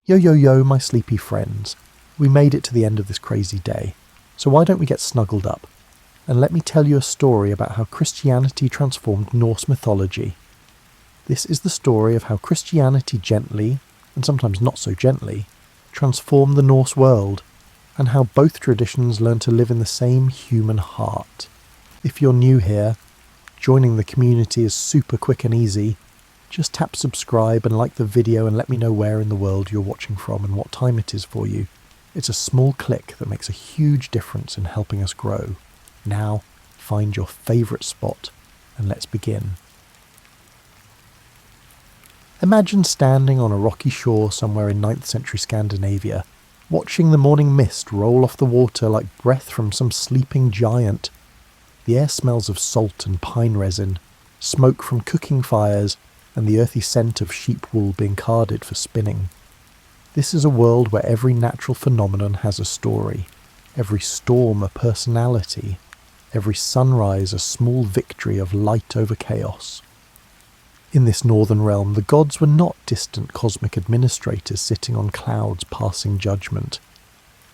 Yo yo yo, my sleepy friends. We made it to the end of this crazy day, so why don't we get snuggled up, and let me tell you a story about how Christianity transformed Norse mythology. This is the story of how Christianity gently, and sometimes not so gently, transformed the Norse world, and how both traditions learn to live in the same human heart. If you're new here, joining the community is super quick and easy. Just tap subscribe and like the video and let me know where in the world you're watching from and what time it is for you. It's a small click that makes a huge difference in helping us grow. Now, find your favourite spot and let's begin. Imagine standing on a rocky shore somewhere in 9th century Scandinavia, watching the morning mist roll off the water like breath from some sleeping giant. The air smells of salt and pine resin, smoke from cooking fires, and the earthy scent of sheep wool being carded for spinning. This is a world where every natural phenomenon has a story, every storm a personality, every sunrise a small victory of light over chaos. In this northern realm, the gods were not distant cosmic administrators sitting on clouds passing judgment.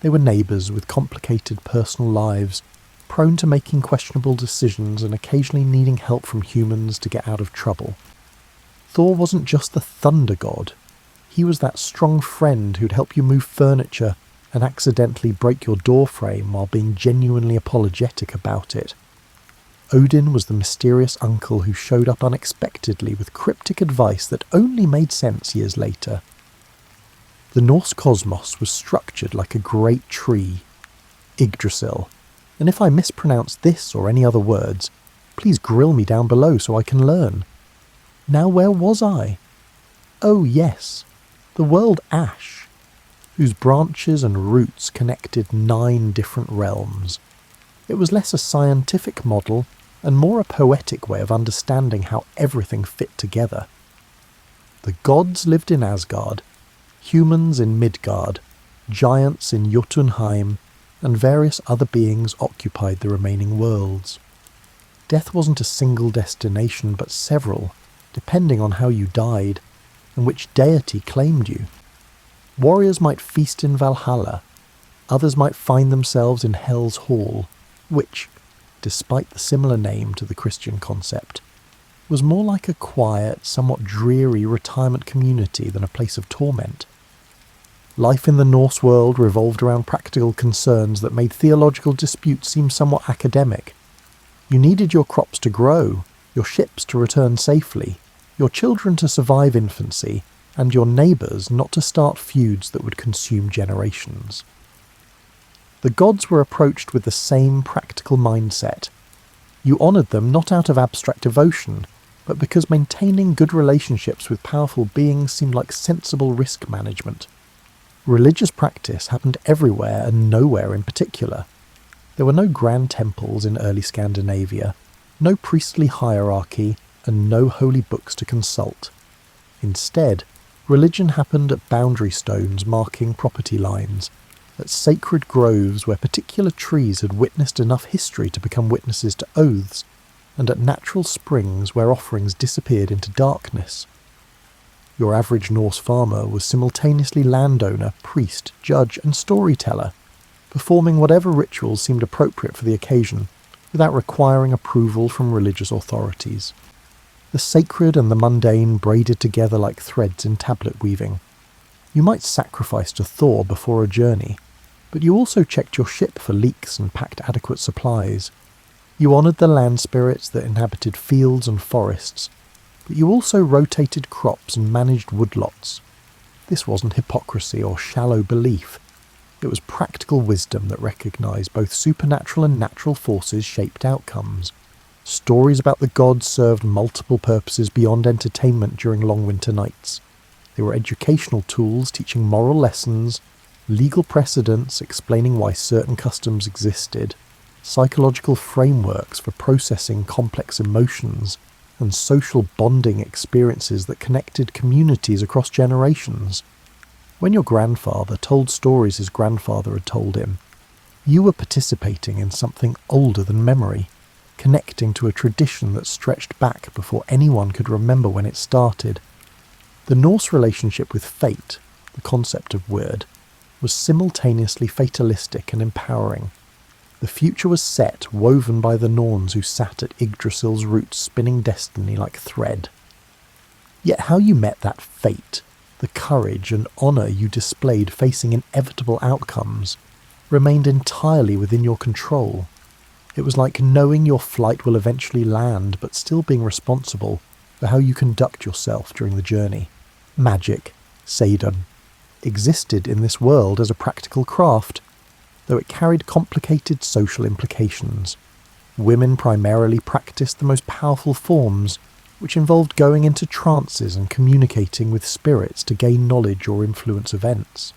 They were neighbours with complicated personal lives, prone to making questionable decisions and occasionally needing help from humans to get out of trouble. Thor wasn't just the thunder god. He was that strong friend who'd help you move furniture and accidentally break your door frame while being genuinely apologetic about it. Odin was the mysterious uncle who showed up unexpectedly with cryptic advice that only made sense years later. The Norse cosmos was structured like a great tree, Yggdrasil, and if I mispronounce this or any other words, please grill me down below so I can learn. Now where was I? Oh yes, the world Ash, whose branches and roots connected 9 different realms. It was less a scientific model and more a poetic way of understanding how everything fit together. The gods lived in Asgard, humans in Midgard, giants in Jotunheim, and various other beings occupied the remaining worlds. Death wasn't a single destination but several, depending on how you died, and which deity claimed you. Warriors might feast in Valhalla, others might find themselves in Hell's Hall, which, despite the similar name to the Christian concept, was more like a quiet, somewhat dreary retirement community than a place of torment. Life in the Norse world revolved around practical concerns that made theological disputes seem somewhat academic. You needed your crops to grow, your ships to return safely, your children to survive infancy, and your neighbours not to start feuds that would consume generations. The gods were approached with the same practical mindset. You honoured them not out of abstract devotion, but because maintaining good relationships with powerful beings seemed like sensible risk management. Religious practice happened everywhere and nowhere in particular. There were no grand temples in early Scandinavia, no priestly hierarchy, and no holy books to consult. Instead, religion happened at boundary stones marking property lines, at sacred groves where particular trees had witnessed enough history to become witnesses to oaths, and at natural springs where offerings disappeared into darkness. Your average Norse farmer was simultaneously landowner, priest, judge, and storyteller, performing whatever rituals seemed appropriate for the occasion, without requiring approval from religious authorities. The sacred and the mundane braided together like threads in tablet weaving. You might sacrifice to Thor before a journey, but you also checked your ship for leaks and packed adequate supplies. You honoured the land spirits that inhabited fields and forests, but you also rotated crops and managed woodlots. This wasn't hypocrisy or shallow belief. It was practical wisdom that recognised both supernatural and natural forces shaped outcomes. Stories about the gods served multiple purposes beyond entertainment during long winter nights. They were educational tools teaching moral lessons, legal precedents explaining why certain customs existed, psychological frameworks for processing complex emotions, and social bonding experiences that connected communities across generations. When your grandfather told stories his grandfather had told him, you were participating in something older than memory, connecting to a tradition that stretched back before anyone could remember when it started. The Norse relationship with fate, the concept of weird, was simultaneously fatalistic and empowering. The future was set, woven by the Norns who sat at Yggdrasil's roots spinning destiny like thread. Yet how you met that fate, the courage and honour you displayed facing inevitable outcomes, remained entirely within your control. It was like knowing your flight will eventually land, but still being responsible for how you conduct yourself during the journey. Magic, Seden, existed in this world as a practical craft, though it carried complicated social implications. Women primarily practiced the most powerful forms, which involved going into trances and communicating with spirits to gain knowledge or influence events.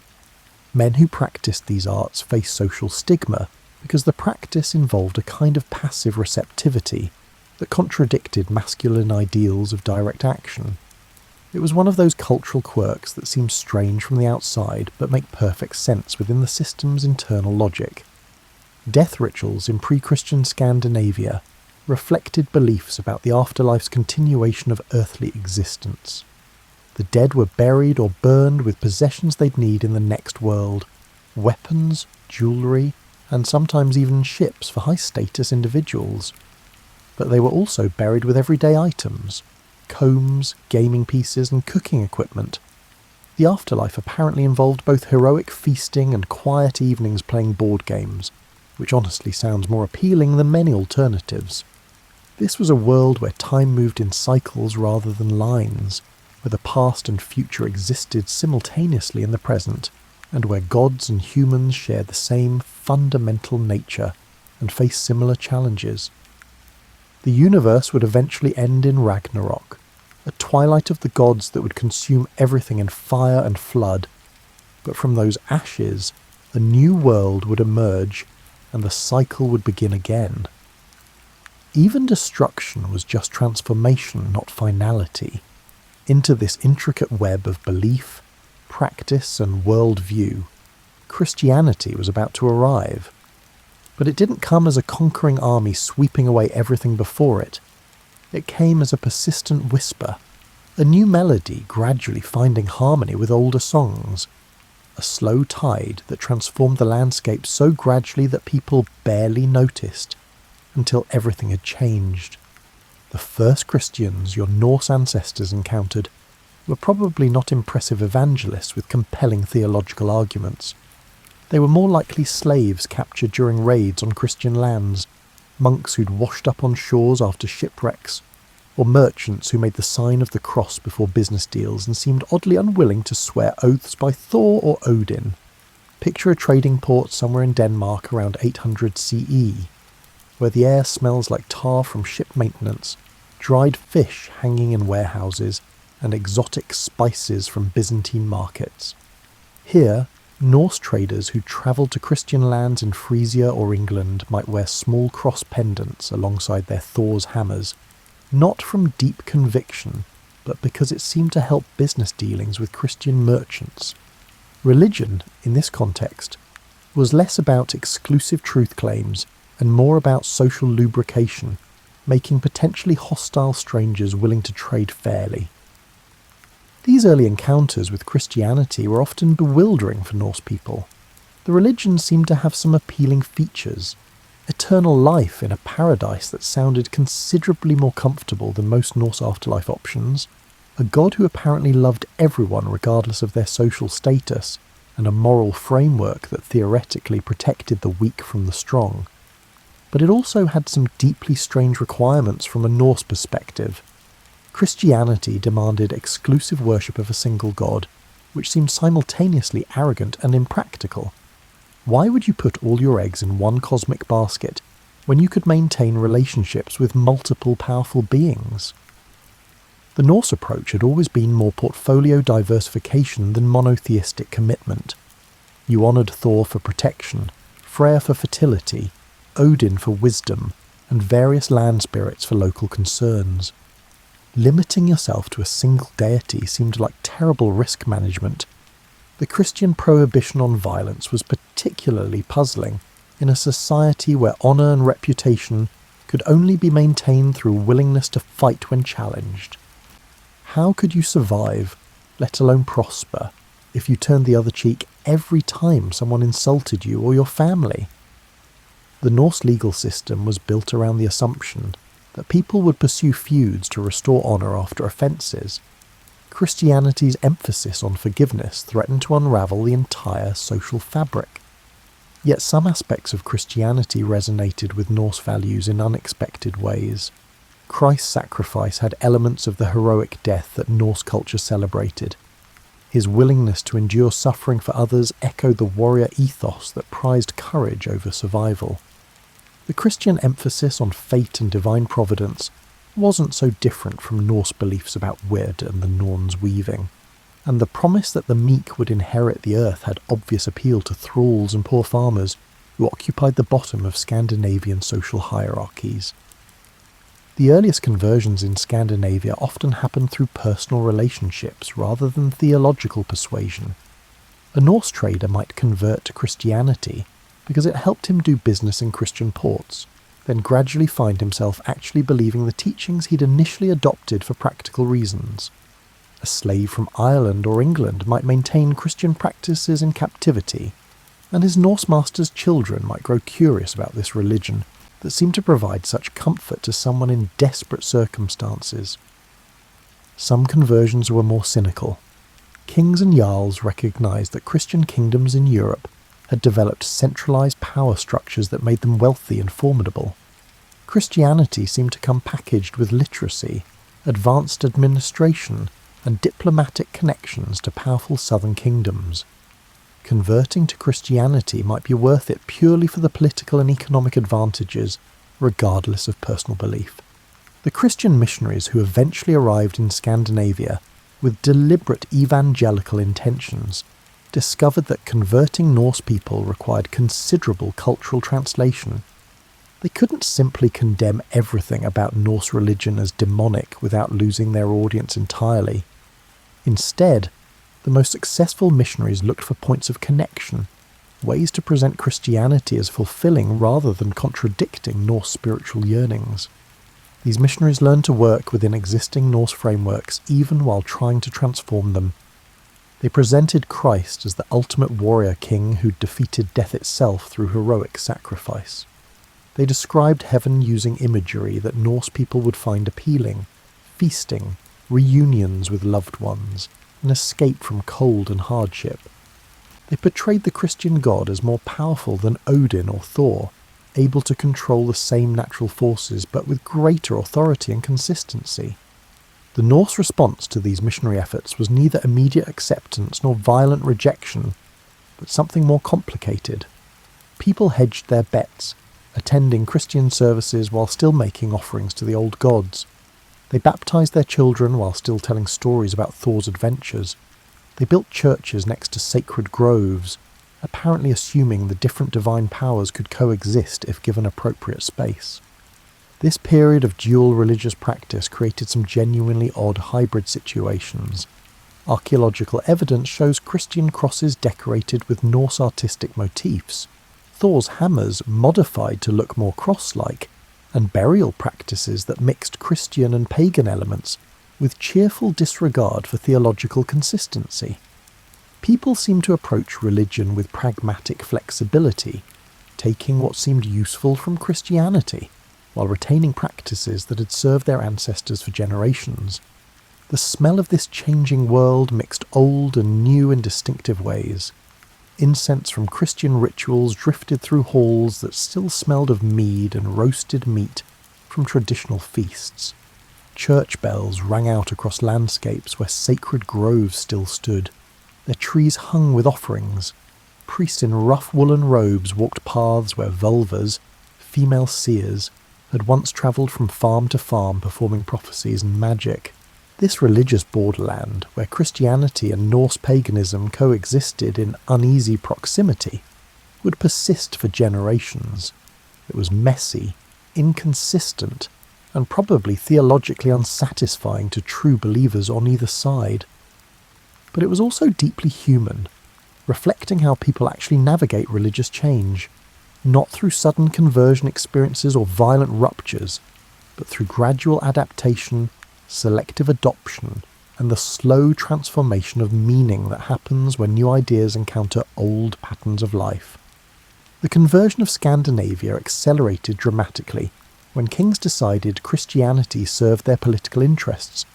Men who practiced these arts faced social stigma because the practice involved a kind of passive receptivity that contradicted masculine ideals of direct action. It was one of those cultural quirks that seem strange from the outside but make perfect sense within the system's internal logic. Death rituals in pre-Christian Scandinavia reflected beliefs about the afterlife's continuation of earthly existence. The dead were buried or burned with possessions they'd need in the next world: weapons, jewellery, and sometimes even ships for high-status individuals. But they were also buried with everyday items: combs, gaming pieces, and cooking equipment. The afterlife apparently involved both heroic feasting and quiet evenings playing board games, which honestly sounds more appealing than many alternatives. This was a world where time moved in cycles rather than lines, where the past and future existed simultaneously in the present, and where gods and humans shared the same fundamental nature and faced similar challenges. The universe would eventually end in Ragnarok, a twilight of the gods that would consume everything in fire and flood. But from those ashes, a new world would emerge, and the cycle would begin again. Even destruction was just transformation, not finality. Into this intricate web of belief, practice, and worldview, Christianity was about to arrive. But it didn't come as a conquering army sweeping away everything before it. It came as a persistent whisper, a new melody gradually finding harmony with older songs, a slow tide that transformed the landscape so gradually that people barely noticed, until everything had changed. The first Christians your Norse ancestors encountered were probably not impressive evangelists with compelling theological arguments. They were more likely slaves captured during raids on Christian lands, monks who'd washed up on shores after shipwrecks, or merchants who made the sign of the cross before business deals and seemed oddly unwilling to swear oaths by Thor or Odin. Picture a trading port somewhere in Denmark around 800 CE, where the air smells like tar from ship maintenance, dried fish hanging in warehouses, and exotic spices from Byzantine markets. Here, Norse traders who travelled to Christian lands in Frisia or England might wear small cross pendants alongside their Thor's hammers, not from deep conviction, but because it seemed to help business dealings with Christian merchants. Religion, in this context, was less about exclusive truth claims and more about social lubrication, making potentially hostile strangers willing to trade fairly. These early encounters with Christianity were often bewildering for Norse people. The religion seemed to have some appealing features: eternal life in a paradise that sounded considerably more comfortable than most Norse afterlife options, a god who apparently loved everyone regardless of their social status, and a moral framework that theoretically protected the weak from the strong. But it also had some deeply strange requirements from a Norse perspective. Christianity demanded exclusive worship of a single god, which seemed simultaneously arrogant and impractical. Why would you put all your eggs in one cosmic basket when you could maintain relationships with multiple powerful beings? The Norse approach had always been more portfolio diversification than monotheistic commitment. You honoured Thor for protection, Freyr for fertility, Odin for wisdom, and various land spirits for local concerns. Limiting yourself to a single deity seemed like terrible risk management. The Christian prohibition on violence was particularly puzzling in a society where honour and reputation could only be maintained through willingness to fight when challenged. How could you survive, let alone prosper, if you turned the other cheek every time someone insulted you or your family. The Norse legal system was built around the assumption that people would pursue feuds to restore honour after offences. Christianity's emphasis on forgiveness threatened to unravel the entire social fabric. Yet some aspects of Christianity resonated with Norse values in unexpected ways. Christ's sacrifice had elements of the heroic death that Norse culture celebrated. His willingness to endure suffering for others echoed the warrior ethos that prized courage over survival. The Christian emphasis on fate and divine providence wasn't so different from Norse beliefs about Wyrd and the Norns' weaving, and the promise that the meek would inherit the earth had obvious appeal to thralls and poor farmers who occupied the bottom of Scandinavian social hierarchies. The earliest conversions in Scandinavia often happened through personal relationships rather than theological persuasion. A Norse trader might convert to Christianity because it helped him do business in Christian ports, then gradually find himself actually believing the teachings he'd initially adopted for practical reasons. A slave from Ireland or England might maintain Christian practices in captivity, and his Norse master's children might grow curious about this religion that seemed to provide such comfort to someone in desperate circumstances. Some conversions were more cynical. Kings and jarls recognised that Christian kingdoms in Europe had developed centralised power structures that made them wealthy and formidable. Christianity seemed to come packaged with literacy, advanced administration, and diplomatic connections to powerful southern kingdoms. Converting to Christianity might be worth it purely for the political and economic advantages, regardless of personal belief. The Christian missionaries who eventually arrived in Scandinavia with deliberate evangelical intentions discovered that converting Norse people required considerable cultural translation. They couldn't simply condemn everything about Norse religion as demonic without losing their audience entirely. Instead, the most successful missionaries looked for points of connection, ways to present Christianity as fulfilling rather than contradicting Norse spiritual yearnings. These missionaries learned to work within existing Norse frameworks even while trying to transform them. They presented Christ as the ultimate warrior king who defeated death itself through heroic sacrifice. They described heaven using imagery that Norse people would find appealing: feasting, reunions with loved ones, an escape from cold and hardship. They portrayed the Christian God as more powerful than Odin or Thor, able to control the same natural forces but with greater authority and consistency. The Norse response to these missionary efforts was neither immediate acceptance nor violent rejection, but something more complicated. People hedged their bets, attending Christian services while still making offerings to the old gods. They baptized their children while still telling stories about Thor's adventures. They built churches next to sacred groves, apparently assuming the different divine powers could coexist if given appropriate space. This period of dual religious practice created some genuinely odd hybrid situations. Archaeological evidence shows Christian crosses decorated with Norse artistic motifs, Thor's hammers modified to look more cross-like, and burial practices that mixed Christian and pagan elements with cheerful disregard for theological consistency. People seemed to approach religion with pragmatic flexibility, taking what seemed useful from Christianity, while retaining practices that had served their ancestors for generations. The smell of this changing world mixed old and new in distinctive ways. Incense from Christian rituals drifted through halls that still smelled of mead and roasted meat from traditional feasts. Church bells rang out across landscapes where sacred groves still stood, their trees hung with offerings. Priests in rough woolen robes walked paths where vulvas, female seers, had once travelled from farm to farm performing prophecies and magic. This religious borderland, where Christianity and Norse paganism coexisted in uneasy proximity, would persist for generations. It was messy, inconsistent, and probably theologically unsatisfying to true believers on either side. But it was also deeply human, reflecting how people actually navigate religious change, not through sudden conversion experiences or violent ruptures, but through gradual adaptation, selective adoption, and the slow transformation of meaning that happens when new ideas encounter old patterns of life. The conversion of Scandinavia accelerated dramatically when kings decided Christianity served their political interests,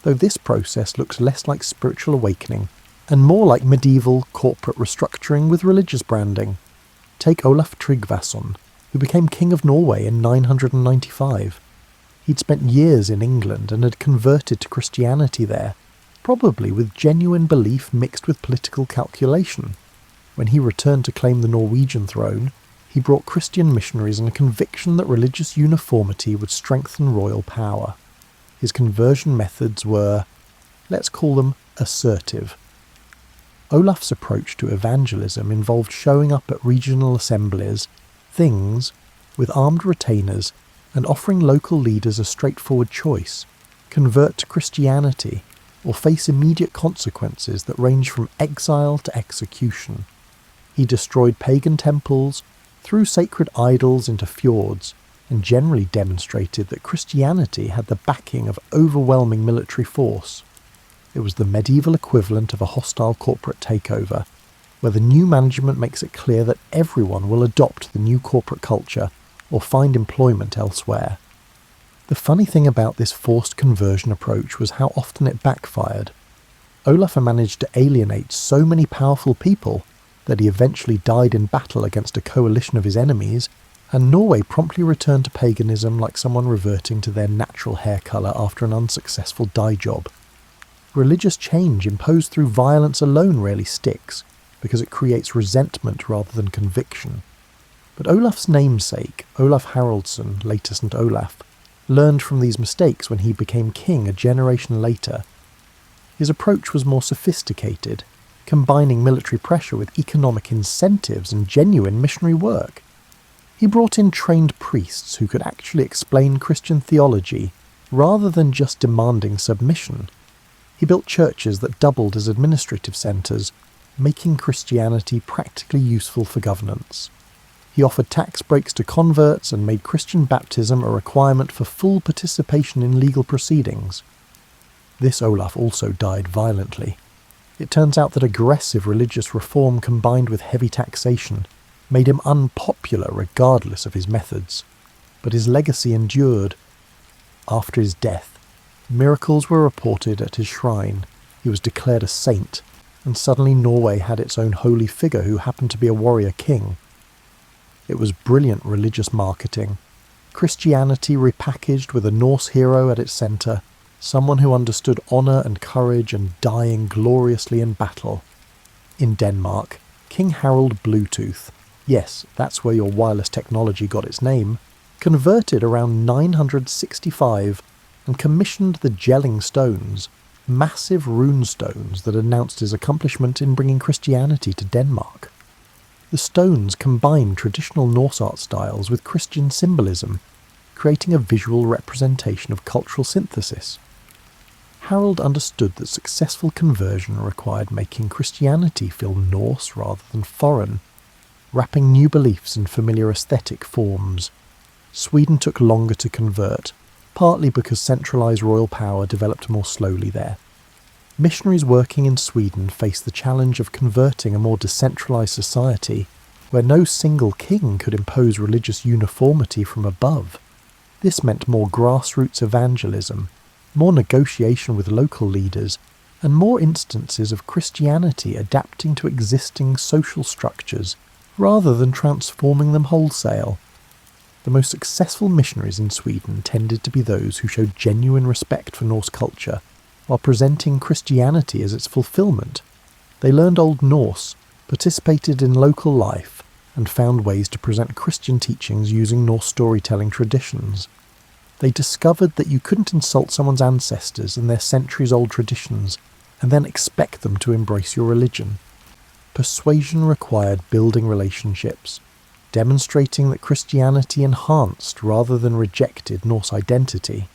though this process looks less like spiritual awakening and more like medieval corporate restructuring with religious branding. Take Olaf Tryggvason, who became King of Norway in 995. He'd spent years in England and had converted to Christianity there, probably with genuine belief mixed with political calculation. When he returned to claim the Norwegian throne, he brought Christian missionaries and a conviction that religious uniformity would strengthen royal power. His conversion methods were, let's call them, assertive. Olaf's approach to evangelism involved showing up at regional assemblies, things, with armed retainers, and offering local leaders a straightforward choice: convert to Christianity or face immediate consequences that range from exile to execution. He destroyed pagan temples, threw sacred idols into fjords, and generally demonstrated that Christianity had the backing of overwhelming military force. It was the medieval equivalent of a hostile corporate takeover, where the new management makes it clear that everyone will adopt the new corporate culture or find employment elsewhere. The funny thing about this forced conversion approach was how often it backfired. Olaf managed to alienate so many powerful people that he eventually died in battle against a coalition of his enemies, and Norway promptly returned to paganism like someone reverting to their natural hair colour after an unsuccessful dye job. Religious change imposed through violence alone rarely sticks, because it creates resentment rather than conviction. But Olaf's namesake, Olaf Haraldsson, later St. Olaf, learned from these mistakes when he became king a generation later. His approach was more sophisticated, combining military pressure with economic incentives and genuine missionary work. He brought in trained priests who could actually explain Christian theology, rather than just demanding submission. He built churches that doubled as administrative centres, making Christianity practically useful for governance. He offered tax breaks to converts and made Christian baptism a requirement for full participation in legal proceedings. This Olaf also died violently. It turns out that aggressive religious reform combined with heavy taxation made him unpopular regardless of his methods. But his legacy endured. After his death, miracles were reported at his shrine. He was declared a saint, and suddenly Norway had its own holy figure who happened to be a warrior king. It was brilliant religious marketing. Christianity repackaged with a Norse hero at its centre, someone who understood honour and courage and dying gloriously in battle. In Denmark, King Harald Bluetooth, yes, that's where your wireless technology got its name, converted around 965 and commissioned the Gelling Stones, massive rune stones that announced his accomplishment in bringing Christianity to Denmark. The stones combined traditional Norse art styles with Christian symbolism, creating a visual representation of cultural synthesis. Harald understood that successful conversion required making Christianity feel Norse rather than foreign, wrapping new beliefs in familiar aesthetic forms. Sweden took longer to convert, partly because centralised royal power developed more slowly there. Missionaries working in Sweden faced the challenge of converting a more decentralised society where no single king could impose religious uniformity from above. This meant more grassroots evangelism, more negotiation with local leaders, and more instances of Christianity adapting to existing social structures rather than transforming them wholesale. The most successful missionaries in Sweden tended to be those who showed genuine respect for Norse culture, while presenting Christianity as its fulfillment. They learned Old Norse, participated in local life, and found ways to present Christian teachings using Norse storytelling traditions. They discovered that you couldn't insult someone's ancestors and their centuries-old traditions, and then expect them to embrace your religion. Persuasion required building relationships, demonstrating that Christianity enhanced rather than rejected Norse identity.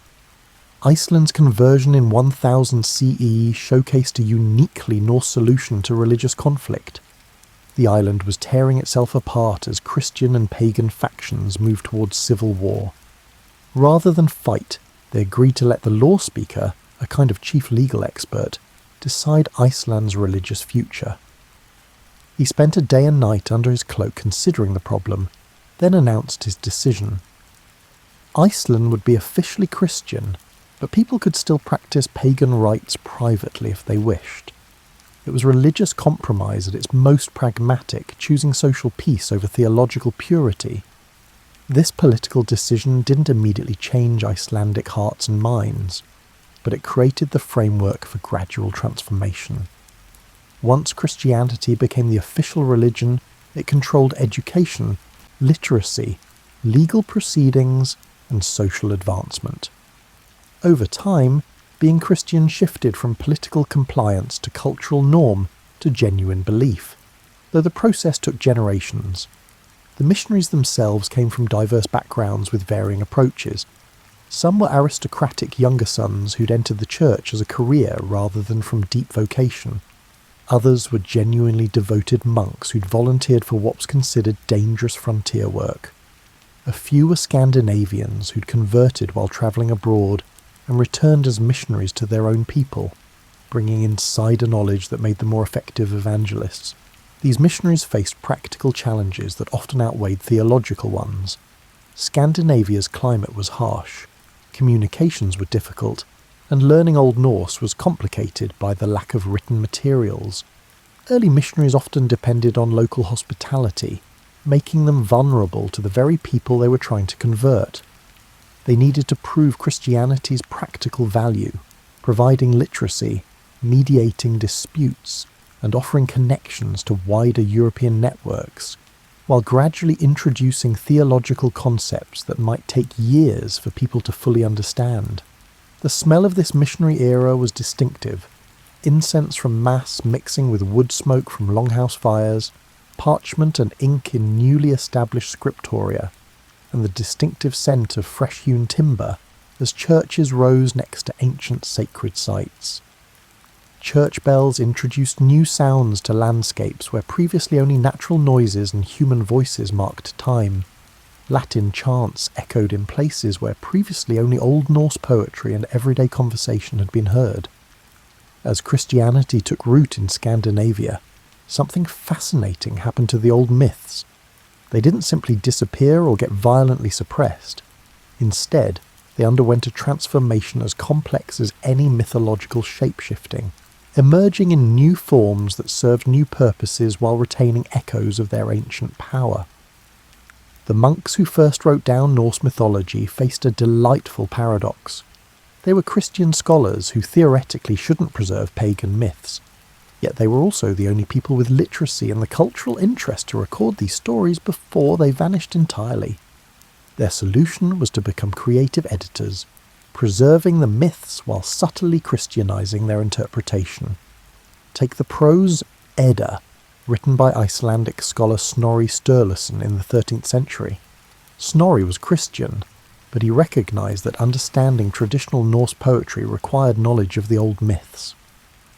Iceland's conversion in 1000 CE showcased a uniquely Norse solution to religious conflict. The island was tearing itself apart as Christian and pagan factions moved towards civil war. Rather than fight, they agreed to let the law speaker, a kind of chief legal expert, decide Iceland's religious future. He spent a day and night under his cloak considering the problem, then announced his decision. Iceland would be officially Christian, but people could still practice pagan rites privately if they wished. It was religious compromise at its most pragmatic, choosing social peace over theological purity. This political decision didn't immediately change Icelandic hearts and minds, but it created the framework for gradual transformation. Once Christianity became the official religion, it controlled education, literacy, legal proceedings, and social advancement. Over time, being Christian shifted from political compliance to cultural norm to genuine belief, though the process took generations. The missionaries themselves came from diverse backgrounds with varying approaches. Some were aristocratic younger sons who'd entered the church as a career rather than from deep vocation. Others were genuinely devoted monks who'd volunteered for what was considered dangerous frontier work. A few were Scandinavians who'd converted while travelling abroad and returned as missionaries to their own people, bringing insider knowledge that made them more effective evangelists. These missionaries faced practical challenges that often outweighed theological ones. Scandinavia's climate was harsh, communications were difficult, and learning Old Norse was complicated by the lack of written materials. Early missionaries often depended on local hospitality, making them vulnerable to the very people they were trying to convert. They needed to prove Christianity's practical value, providing literacy, mediating disputes, and offering connections to wider European networks, while gradually introducing theological concepts that might take years for people to fully understand. The smell of this missionary era was distinctive. Incense from Mass mixing with wood smoke from longhouse fires, parchment and ink in newly established scriptoria, and the distinctive scent of fresh-hewn timber as churches rose next to ancient sacred sites. Church bells introduced new sounds to landscapes where previously only natural noises and human voices marked time. Latin chants echoed in places where previously only Old Norse poetry and everyday conversation had been heard. As Christianity took root in Scandinavia, something fascinating happened to the old myths. They didn't simply disappear or get violently suppressed. Instead, they underwent a transformation as complex as any mythological shape-shifting, emerging in new forms that served new purposes while retaining echoes of their ancient power. The monks who first wrote down Norse mythology faced a delightful paradox. They were Christian scholars who theoretically shouldn't preserve pagan myths, yet they were also the only people with literacy and the cultural interest to record these stories before they vanished entirely. Their solution was to become creative editors, preserving the myths while subtly Christianizing their interpretation. Take the prose Edda, written by Icelandic scholar Snorri Sturluson in the 13th century. Snorri was Christian, but he recognized that understanding traditional Norse poetry required knowledge of the old myths.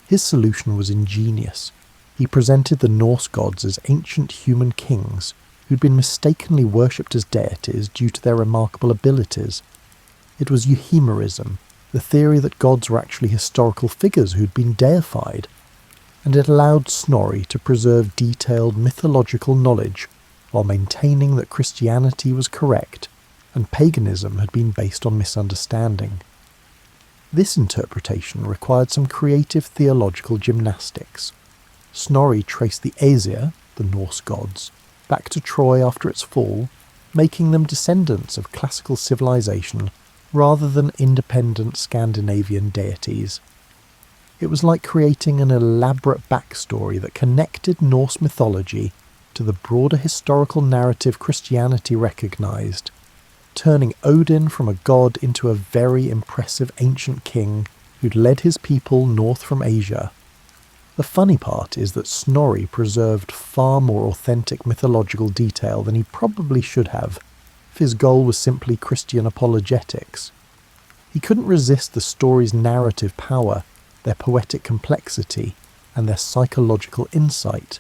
His solution was ingenious. He presented the Norse gods as ancient human kings who'd been mistakenly worshipped as deities due to their remarkable abilities. It was euhemerism, the theory that gods were actually historical figures who'd been deified, and it allowed Snorri to preserve detailed mythological knowledge while maintaining that Christianity was correct and paganism had been based on misunderstanding. This interpretation required some creative theological gymnastics. Snorri traced the Aesir, the Norse gods, back to Troy after its fall, making them descendants of classical civilization rather than independent Scandinavian deities. It was like creating an elaborate backstory that connected Norse mythology to the broader historical narrative Christianity recognized, turning Odin from a god into a very impressive ancient king who'd led his people north from Asia. The funny part is that Snorri preserved far more authentic mythological detail than he probably should have, if his goal was simply Christian apologetics. He couldn't resist the story's narrative power, their poetic complexity, and their psychological insight.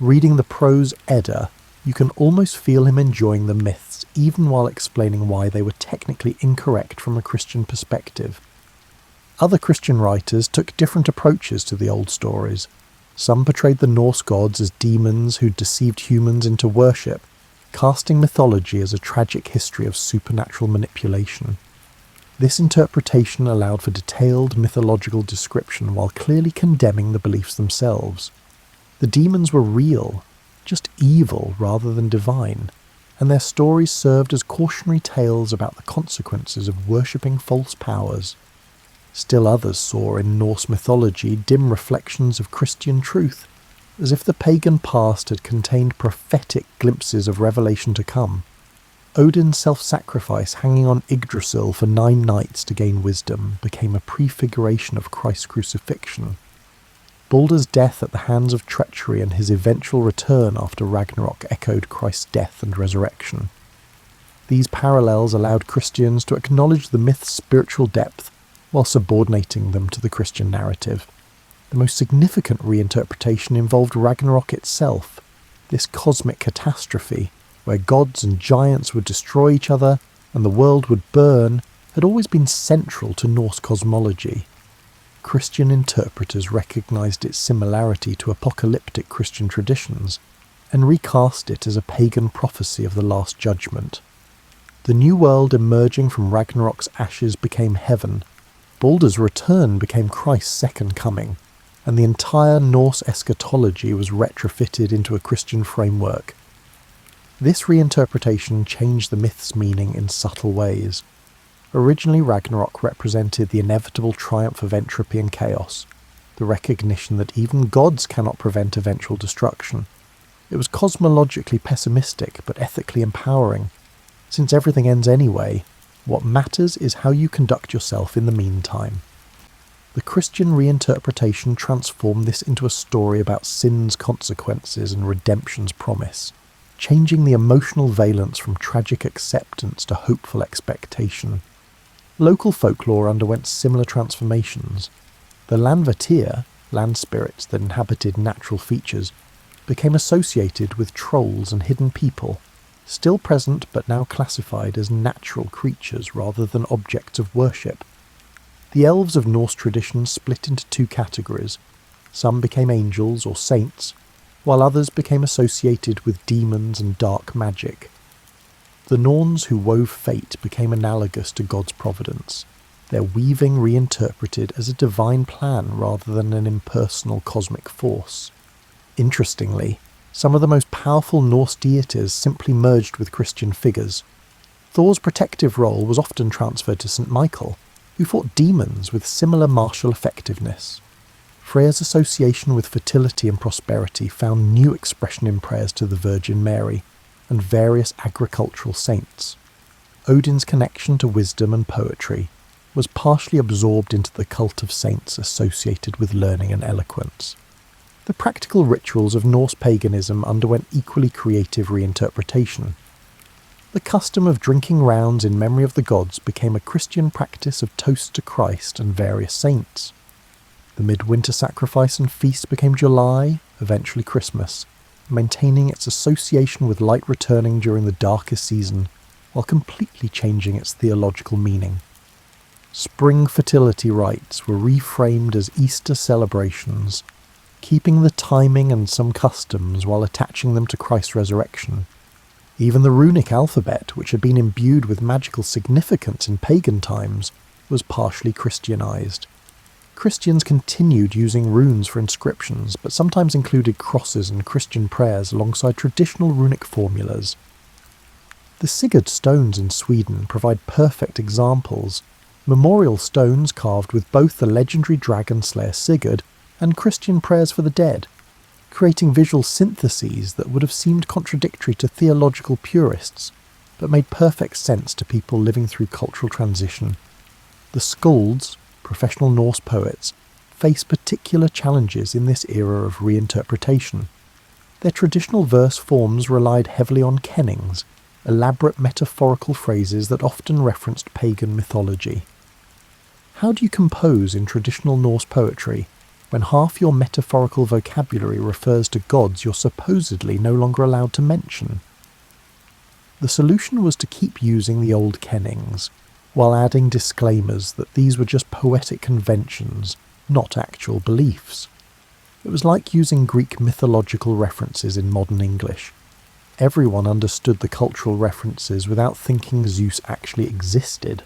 Reading the prose Edda, you can almost feel him enjoying the myths, even while explaining why they were technically incorrect from a Christian perspective. Other Christian writers took different approaches to the old stories. Some portrayed the Norse gods as demons who deceived humans into worship, casting mythology as a tragic history of supernatural manipulation. This interpretation allowed for detailed mythological description while clearly condemning the beliefs themselves. The demons were real, just evil rather than divine, and their stories served as cautionary tales about the consequences of worshipping false powers. Still others saw in Norse mythology dim reflections of Christian truth, as if the pagan past had contained prophetic glimpses of revelation to come. Odin's self-sacrifice hanging on Yggdrasil for 9 nights to gain wisdom became a prefiguration of Christ's crucifixion. Balder's death at the hands of treachery and his eventual return after Ragnarok echoed Christ's death and resurrection. These parallels allowed Christians to acknowledge the myth's spiritual depth while subordinating them to the Christian narrative. The most significant reinterpretation involved Ragnarok itself, this cosmic catastrophe, where gods and giants would destroy each other and the world would burn, had always been central to Norse cosmology. Christian interpreters recognized its similarity to apocalyptic Christian traditions and recast it as a pagan prophecy of the Last Judgment. The new world emerging from Ragnarok's ashes became heaven. Balder's return became Christ's second coming, and the entire Norse eschatology was retrofitted into a Christian framework. This reinterpretation changed the myth's meaning in subtle ways. Originally, Ragnarok represented the inevitable triumph of entropy and chaos, the recognition that even gods cannot prevent eventual destruction. It was cosmologically pessimistic, but ethically empowering. Since everything ends anyway, what matters is how you conduct yourself in the meantime. The Christian reinterpretation transformed this into a story about sin's consequences and redemption's promise, changing the emotional valence from tragic acceptance to hopeful expectation. Local folklore underwent similar transformations. The Landvatir, land spirits that inhabited natural features, became associated with trolls and hidden people, still present but now classified as natural creatures rather than objects of worship. The elves of Norse tradition split into 2 categories. Some became angels or saints, while others became associated with demons and dark magic. The Norns who wove fate became analogous to God's providence, their weaving reinterpreted as a divine plan rather than an impersonal cosmic force. Interestingly, some of the most powerful Norse deities simply merged with Christian figures. Thor's protective role was often transferred to St. Michael, who fought demons with similar martial effectiveness. Freya's association with fertility and prosperity found new expression in prayers to the Virgin Mary and various agricultural saints. Odin's connection to wisdom and poetry was partially absorbed into the cult of saints associated with learning and eloquence. The practical rituals of Norse paganism underwent equally creative reinterpretation. The custom of drinking rounds in memory of the gods became a Christian practice of toasts to Christ and various saints. The midwinter sacrifice and feast became July, eventually Christmas, maintaining its association with light returning during the darkest season, while completely changing its theological meaning. Spring fertility rites were reframed as Easter celebrations, keeping the timing and some customs while attaching them to Christ's resurrection. Even the runic alphabet, which had been imbued with magical significance in pagan times, was partially Christianized. Christians continued using runes for inscriptions, but sometimes included crosses and Christian prayers alongside traditional runic formulas. The Sigurd stones in Sweden provide perfect examples, memorial stones carved with both the legendary dragon slayer Sigurd and Christian prayers for the dead, creating visual syntheses that would have seemed contradictory to theological purists, but made perfect sense to people living through cultural transition. The skalds, professional Norse poets, face particular challenges in this era of reinterpretation. Their traditional verse forms relied heavily on kennings, elaborate metaphorical phrases that often referenced pagan mythology. How do you compose in traditional Norse poetry when half your metaphorical vocabulary refers to gods you're supposedly no longer allowed to mention? The solution was to keep using the old kennings. while adding disclaimers that these were just poetic conventions, not actual beliefs. It was like using Greek mythological references in modern English. Everyone understood the cultural references without thinking Zeus actually existed.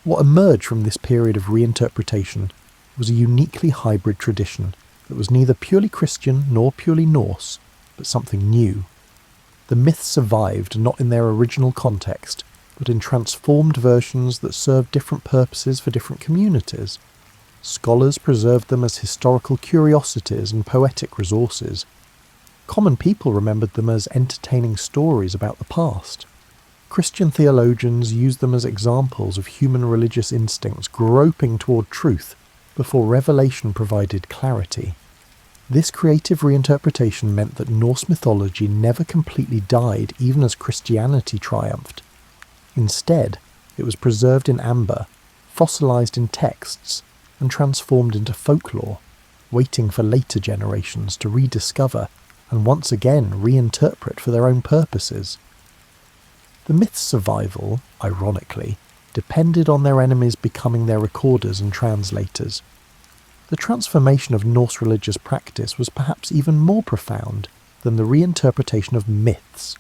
What emerged from this period of reinterpretation was a uniquely hybrid tradition that was neither purely Christian nor purely Norse, but something new. The myths survived not in their original context, but in transformed versions that served different purposes for different communities. Scholars preserved them as historical curiosities and poetic resources. Common people remembered them as entertaining stories about the past. Christian theologians used them as examples of human religious instincts groping toward truth before revelation provided clarity. This creative reinterpretation meant that Norse mythology never completely died even as Christianity triumphed. Instead, it was preserved in amber, fossilized in texts, and transformed into folklore, waiting for later generations to rediscover and once again reinterpret for their own purposes. The myth's survival, ironically, depended on their enemies becoming their recorders and translators. The transformation of Norse religious practice was perhaps even more profound than the reinterpretation of myths,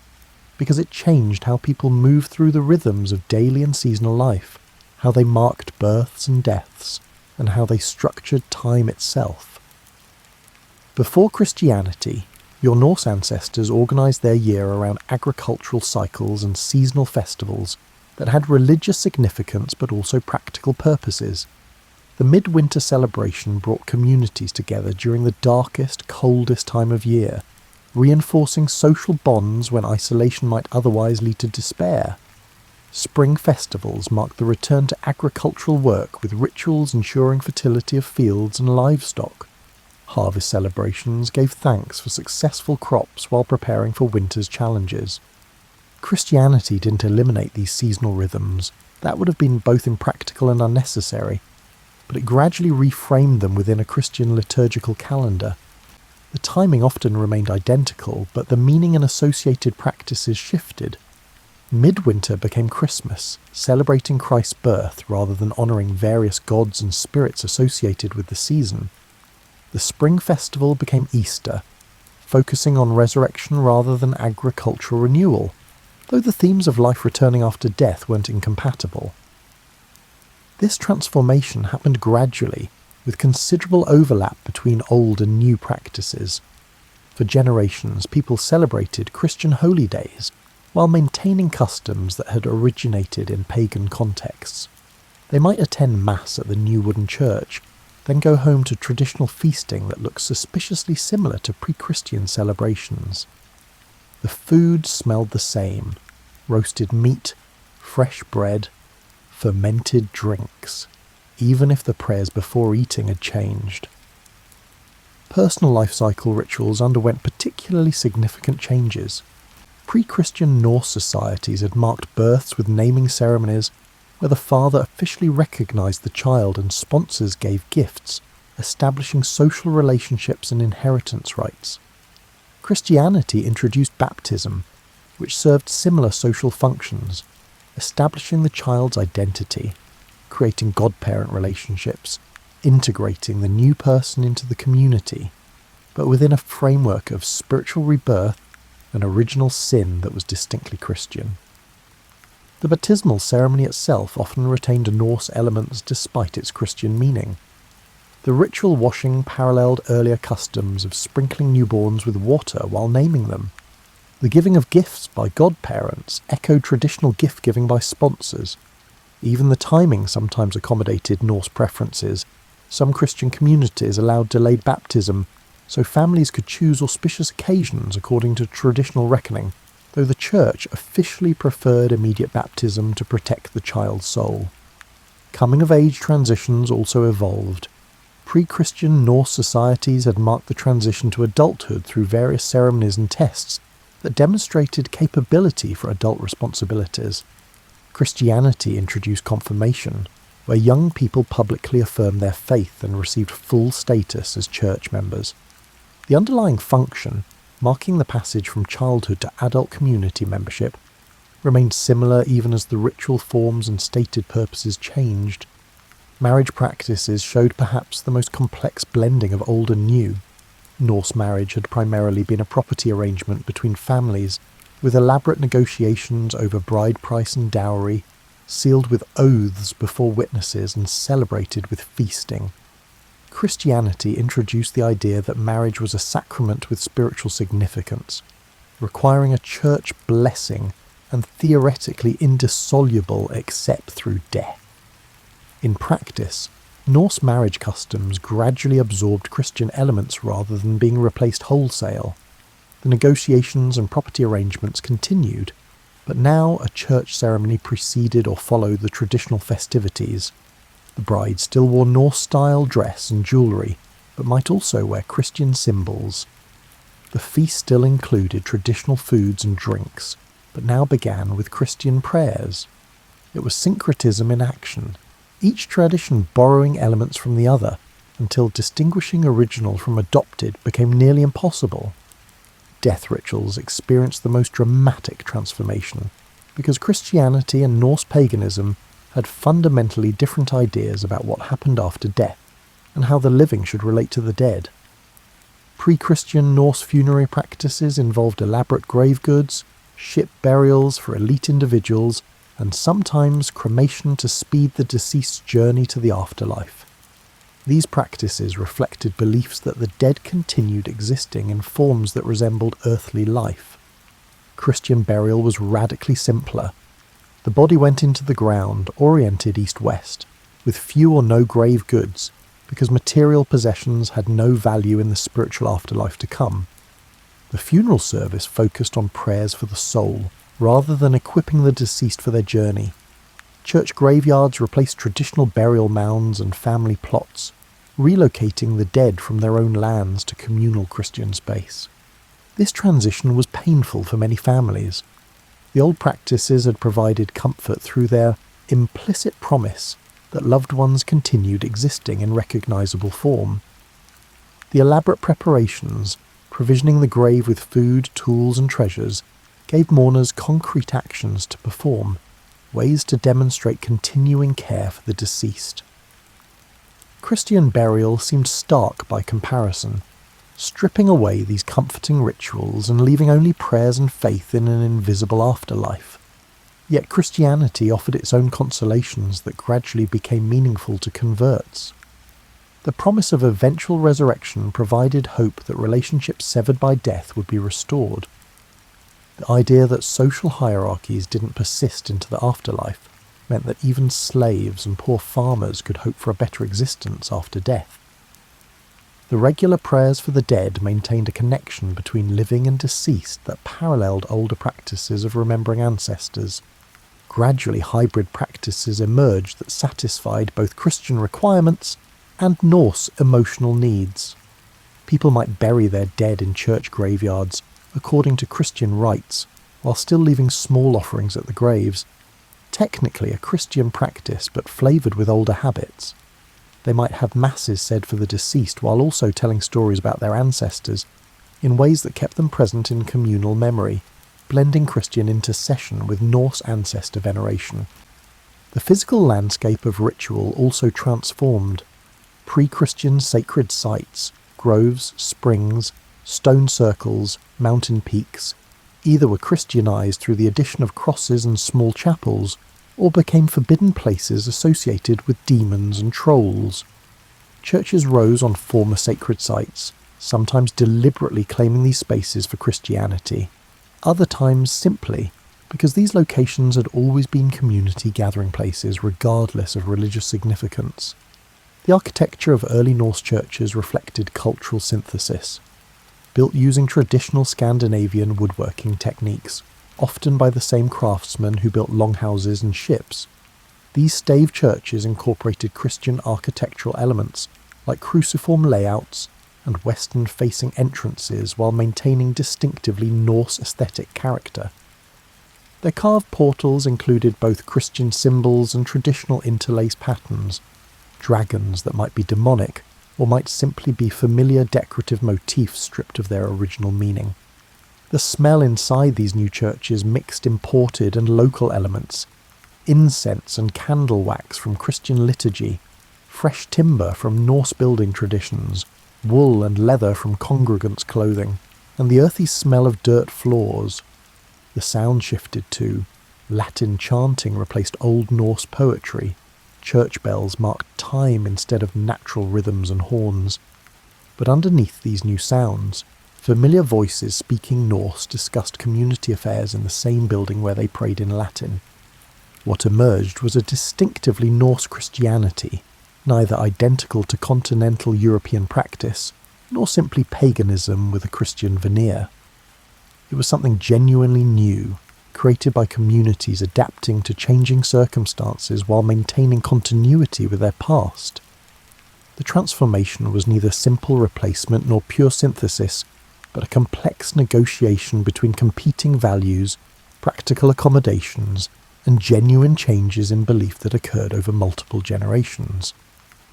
because it changed how people moved through the rhythms of daily and seasonal life, how they marked births and deaths, and how they structured time itself. Before Christianity, your Norse ancestors organised their year around agricultural cycles and seasonal festivals that had religious significance but also practical purposes. The midwinter celebration brought communities together during the darkest, coldest time of year, reinforcing social bonds when isolation might otherwise lead to despair. Spring festivals marked the return to agricultural work with rituals ensuring fertility of fields and livestock. Harvest celebrations gave thanks for successful crops while preparing for winter's challenges. Christianity didn't eliminate these seasonal rhythms. That would have been both impractical and unnecessary, but it gradually reframed them within a Christian liturgical calendar. The timing often remained identical, but the meaning and associated practices shifted. Midwinter became Christmas, celebrating Christ's birth rather than honouring various gods and spirits associated with the season. The spring festival became Easter, focusing on resurrection rather than agricultural renewal, though the themes of life returning after death weren't incompatible. This transformation happened gradually, with considerable overlap between old and new practices. For generations, people celebrated Christian holy days, while maintaining customs that had originated in pagan contexts. They might attend Mass at the new wooden church, then go home to traditional feasting that looked suspiciously similar to pre-Christian celebrations. The food smelled the same: roasted meat, fresh bread, fermented drinks, even if the prayers before eating had changed. Personal life cycle rituals underwent particularly significant changes. Pre-Christian Norse societies had marked births with naming ceremonies where the father officially recognised the child and sponsors gave gifts, establishing social relationships and inheritance rights. Christianity introduced baptism, which served similar social functions, establishing the child's identity, creating godparent relationships, integrating the new person into the community, but within a framework of spiritual rebirth and original sin that was distinctly Christian. The baptismal ceremony itself often retained Norse elements despite its Christian meaning. The ritual washing paralleled earlier customs of sprinkling newborns with water while naming them. The giving of gifts by godparents echoed traditional gift-giving by sponsors. Even the timing sometimes accommodated Norse preferences. Some Christian communities allowed delayed baptism, so families could choose auspicious occasions according to traditional reckoning, though the Church officially preferred immediate baptism to protect the child's soul. Coming-of-age transitions also evolved. Pre-Christian Norse societies had marked the transition to adulthood through various ceremonies and tests that demonstrated capability for adult responsibilities. Christianity introduced confirmation, where young people publicly affirmed their faith and received full status as church members. The underlying function, marking the passage from childhood to adult community membership, remained similar even as the ritual forms and stated purposes changed. Marriage practices showed perhaps the most complex blending of old and new. Norse marriage had primarily been a property arrangement between families, with elaborate negotiations over bride price and dowry, sealed with oaths before witnesses and celebrated with feasting. Christianity introduced the idea that marriage was a sacrament with spiritual significance, requiring a church blessing and theoretically indissoluble except through death. In practice, Norse marriage customs gradually absorbed Christian elements rather than being replaced wholesale. The negotiations and property arrangements continued, but now a church ceremony preceded or followed the traditional festivities. The bride still wore Norse-style dress and jewellery, but might also wear Christian symbols. The feast still included traditional foods and drinks, but now began with Christian prayers. It was syncretism in action, each tradition borrowing elements from the other, until distinguishing original from adopted became nearly impossible. Death rituals experienced the most dramatic transformation, because Christianity and Norse paganism had fundamentally different ideas about what happened after death, and how the living should relate to the dead. Pre-Christian Norse funerary practices involved elaborate grave goods, ship burials for elite individuals, and sometimes cremation to speed the deceased's journey to the afterlife. These practices reflected beliefs that the dead continued existing in forms that resembled earthly life. Christian burial was radically simpler. The body went into the ground, oriented east-west, with few or no grave goods, because material possessions had no value in the spiritual afterlife to come. The funeral service focused on prayers for the soul, rather than equipping the deceased for their journey. Church graveyards replaced traditional burial mounds and family plots, relocating the dead from their own lands to communal Christian space. This transition was painful for many families. The old practices had provided comfort through their implicit promise that loved ones continued existing in recognizable form. The elaborate preparations, provisioning the grave with food, tools and treasures, gave mourners concrete actions to perform, ways to demonstrate continuing care for the deceased. Christian burial seemed stark by comparison, stripping away these comforting rituals and leaving only prayers and faith in an invisible afterlife. Yet Christianity offered its own consolations that gradually became meaningful to converts. The promise of eventual resurrection provided hope that relationships severed by death would be restored. The idea that social hierarchies didn't persist into the afterlife meant that even slaves and poor farmers could hope for a better existence after death. The regular prayers for the dead maintained a connection between living and deceased that paralleled older practices of remembering ancestors. Gradually, hybrid practices emerged that satisfied both Christian requirements and Norse emotional needs. People might bury their dead in church graveyards according to Christian rites, while still leaving small offerings at the graves. Technically a Christian practice, but flavoured with older habits. They might have masses said for the deceased while also telling stories about their ancestors, in ways that kept them present in communal memory, blending Christian intercession with Norse ancestor veneration. The physical landscape of ritual also transformed. Pre-Christian sacred sites, groves, springs, stone circles, mountain peaks, either were Christianized through the addition of crosses and small chapels, or became forbidden places associated with demons and trolls. Churches rose on former sacred sites, sometimes deliberately claiming these spaces for Christianity, other times simply because these locations had always been community gathering places regardless of religious significance. The architecture of early Norse churches reflected cultural synthesis, built using traditional Scandinavian woodworking techniques, often by the same craftsmen who built longhouses and ships. These stave churches incorporated Christian architectural elements, like cruciform layouts and western-facing entrances, while maintaining distinctively Norse aesthetic character. Their carved portals included both Christian symbols and traditional interlace patterns, dragons that might be demonic, or might simply be familiar decorative motifs stripped of their original meaning. The smell inside these new churches mixed imported and local elements, incense and candle wax from Christian liturgy, fresh timber from Norse building traditions, wool and leather from congregants' clothing, and the earthy smell of dirt floors. The sound shifted too. Latin chanting replaced Old Norse poetry. Church bells marked time instead of natural rhythms and horns. But underneath these new sounds, familiar voices speaking Norse discussed community affairs in the same building where they prayed in Latin. What emerged was a distinctively Norse Christianity, neither identical to continental European practice, nor simply paganism with a Christian veneer. It was something genuinely new, created by communities adapting to changing circumstances while maintaining continuity with their past. The transformation was neither simple replacement nor pure synthesis, but a complex negotiation between competing values, practical accommodations, and genuine changes in belief that occurred over multiple generations.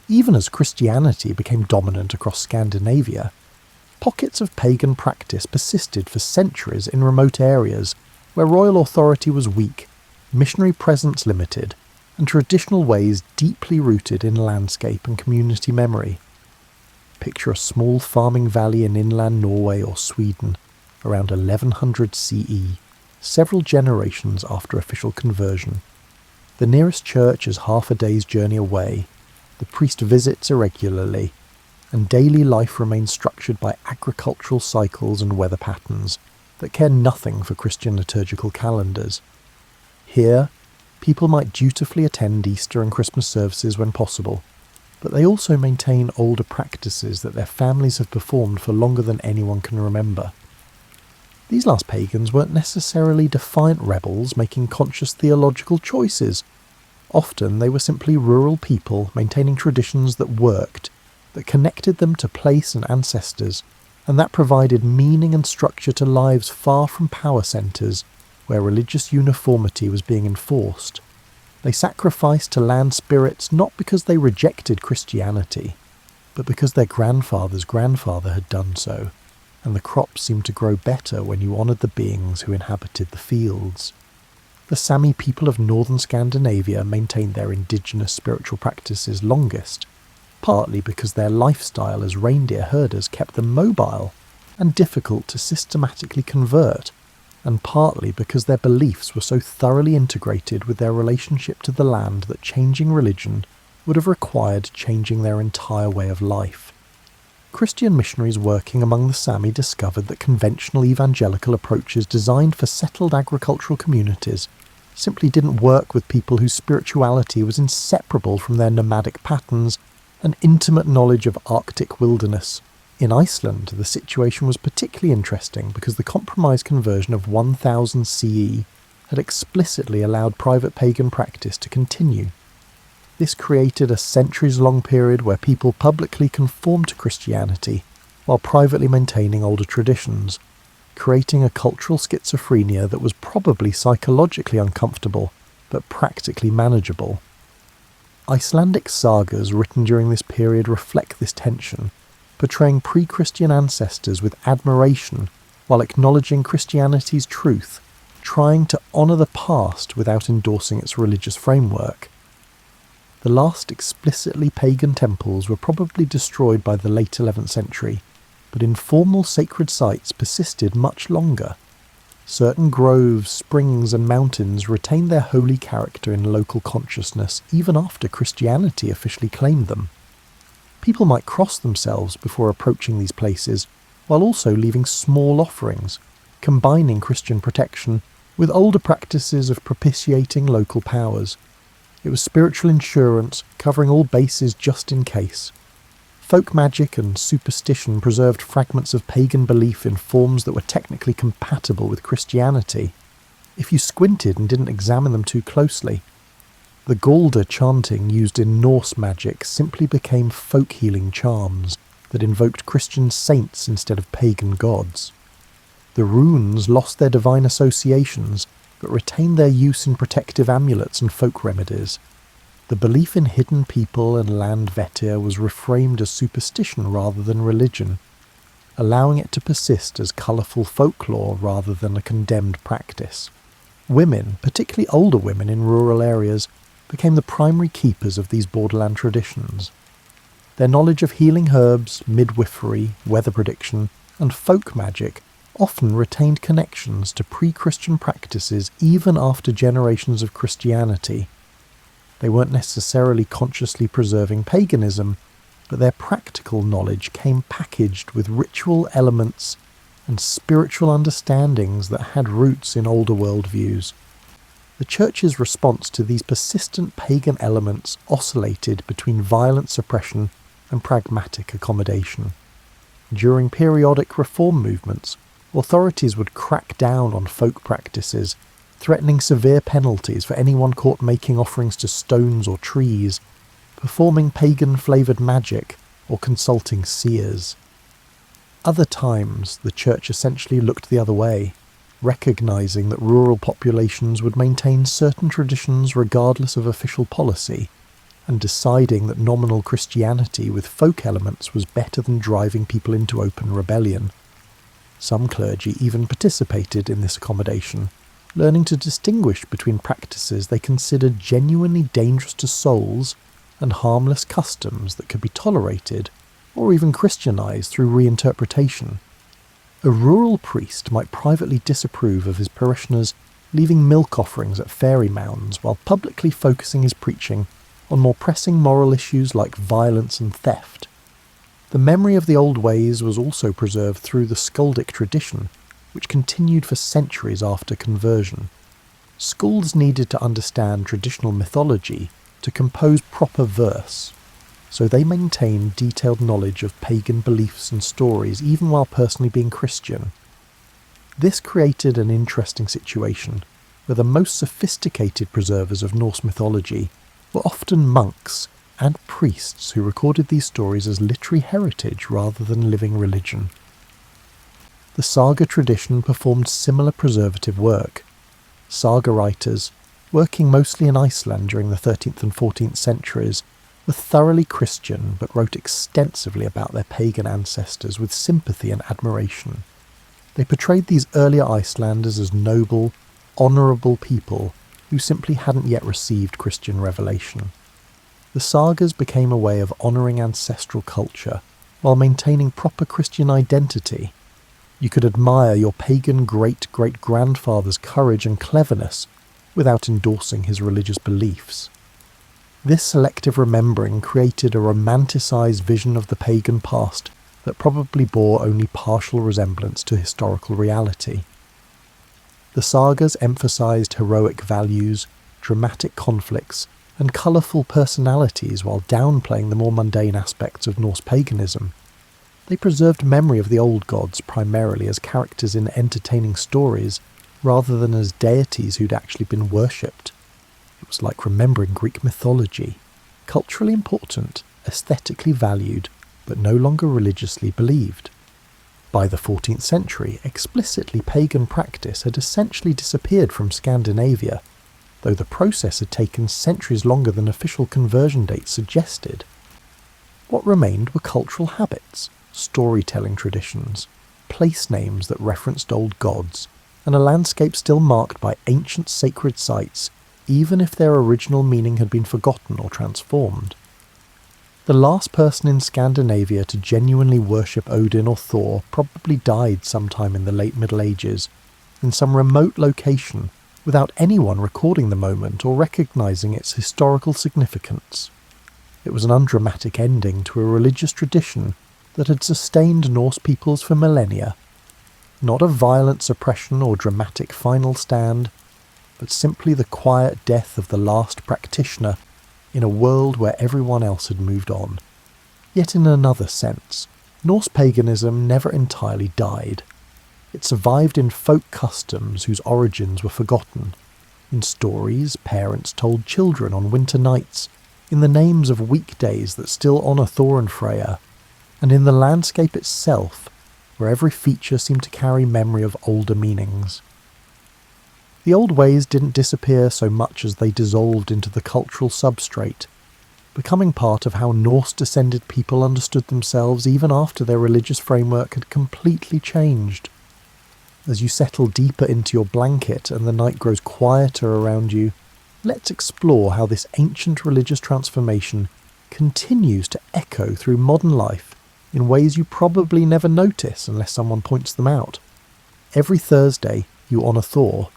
Even as Christianity became dominant across Scandinavia, pockets of pagan practice persisted for centuries in remote areas where royal authority was weak, missionary presence limited, and traditional ways deeply rooted in landscape and community memory. Picture a small farming valley in inland Norway or Sweden around 1100 CE, several generations after official conversion. The nearest church is half a day's journey away, the priest visits irregularly, and daily life remains structured by agricultural cycles and weather patterns that care nothing for Christian liturgical calendars. Here, people might dutifully attend Easter and Christmas services when possible, but they also maintain older practices that their families have performed for longer than anyone can remember. These last pagans weren't necessarily defiant rebels making conscious theological choices. Often they were simply rural people maintaining traditions that worked, that connected them to place and ancestors, and that provided meaning and structure to lives far from power centres where religious uniformity was being enforced. They sacrificed to land spirits not because they rejected Christianity, but because their grandfather's grandfather had done so, and the crops seemed to grow better when you honoured the beings who inhabited the fields. The Sami people of northern Scandinavia maintained their indigenous spiritual practices longest, partly because their lifestyle as reindeer herders kept them mobile and difficult to systematically convert, and partly because their beliefs were so thoroughly integrated with their relationship to the land that changing religion would have required changing their entire way of life. Christian missionaries working among the Sami discovered that conventional evangelical approaches designed for settled agricultural communities simply didn't work with people whose spirituality was inseparable from their nomadic patterns and intimate knowledge of Arctic wilderness. In Iceland, the situation was particularly interesting because the compromise conversion of 1000 CE had explicitly allowed private pagan practice to continue. This created a centuries-long period where people publicly conformed to Christianity while privately maintaining older traditions, creating a cultural schizophrenia that was probably psychologically uncomfortable but practically manageable. Icelandic sagas written during this period reflect this tension, portraying pre-Christian ancestors with admiration while acknowledging Christianity's truth, trying to honour the past without endorsing its religious framework. The last explicitly pagan temples were probably destroyed by the late 11th century, but informal sacred sites persisted much longer. Certain groves, springs and mountains retained their holy character in local consciousness even after Christianity officially claimed them. People might cross themselves before approaching these places, while also leaving small offerings, combining Christian protection with older practices of propitiating local powers. It was spiritual insurance, covering all bases just in case. Folk magic and superstition preserved fragments of pagan belief in forms that were technically compatible with Christianity, if you squinted and didn't examine them too closely. The Galder chanting used in Norse magic simply became folk healing charms that invoked Christian saints instead of pagan gods. The runes lost their divine associations, but retained their use in protective amulets and folk remedies. The belief in hidden people and land vetir was reframed as superstition rather than religion. allowing it to persist as colourful folklore rather than a condemned practice. Women, particularly older women in rural areas, became the primary keepers of these borderland traditions. Their knowledge of healing herbs, midwifery, weather prediction, and folk magic often retained connections to pre-Christian practices even after generations of Christianity. They weren't necessarily consciously preserving paganism, but their practical knowledge came packaged with ritual elements and spiritual understandings that had roots in older worldviews. The Church's response to these persistent pagan elements oscillated between violent suppression and pragmatic accommodation. During periodic reform movements, authorities would crack down on folk practices, threatening severe penalties for anyone caught making offerings to stones or trees, performing pagan-flavoured magic, or consulting seers. Other times, the Church essentially looked the other way, recognising that rural populations would maintain certain traditions regardless of official policy, and deciding that nominal Christianity with folk elements was better than driving people into open rebellion. Some clergy even participated in this accommodation, learning to distinguish between practices they considered genuinely dangerous to souls and harmless customs that could be tolerated or even Christianized through reinterpretation. A rural priest might privately disapprove of his parishioners leaving milk offerings at fairy mounds while publicly focusing his preaching on more pressing moral issues like violence and theft. The memory of the old ways was also preserved through the skaldic tradition, which continued for centuries after conversion. Schools needed to understand traditional mythology to compose proper verse, so they maintained detailed knowledge of pagan beliefs and stories even while personally being Christian. This created an interesting situation where the most sophisticated preservers of Norse mythology were often monks and priests who recorded these stories as literary heritage rather than living religion. The saga tradition performed similar preservative work. Saga writers, working mostly in Iceland during the 13th and 14th centuries, were thoroughly Christian but wrote extensively about their pagan ancestors with sympathy and admiration. They portrayed these earlier Icelanders as noble, honourable people who simply hadn't yet received Christian revelation. The sagas became a way of honouring ancestral culture while maintaining proper Christian identity. You could admire your pagan great-great-grandfather's courage and cleverness without endorsing his religious beliefs. This selective remembering created a romanticised vision of the pagan past that probably bore only partial resemblance to historical reality. The sagas emphasised heroic values, dramatic conflicts, and colourful personalities while downplaying the more mundane aspects of Norse paganism. They preserved memory of the old gods primarily as characters in entertaining stories, rather than as deities who'd actually been worshipped. It was like remembering Greek mythology, culturally important, aesthetically valued, but no longer religiously believed. By the 14th century, explicitly pagan practice had essentially disappeared from Scandinavia, though the process had taken centuries longer than official conversion dates suggested. What remained were cultural habits, storytelling traditions, place names that referenced old gods, and a landscape still marked by ancient sacred sites, even if their original meaning had been forgotten or transformed. The last person in Scandinavia to genuinely worship Odin or Thor probably died sometime in the late Middle Ages, in some remote location, without anyone recording the moment or recognising its historical significance. It was an undramatic ending to a religious tradition that had sustained Norse peoples for millennia. Not a violent suppression or dramatic final stand, but simply the quiet death of the last practitioner in a world where everyone else had moved on. Yet in another sense, Norse paganism never entirely died. It survived in folk customs whose origins were forgotten, in stories parents told children on winter nights, in the names of weekdays that still honour Thor and Freya, and in the landscape itself, where every feature seemed to carry memory of older meanings. The old ways didn't disappear so much as they dissolved into the cultural substrate, becoming part of how Norse-descended people understood themselves even after their religious framework had completely changed. As you settle deeper into your blanket and the night grows quieter around you, let's explore how this ancient religious transformation continues to echo through modern life in ways you probably never notice unless someone points them out. Every Thursday, you honour Thor.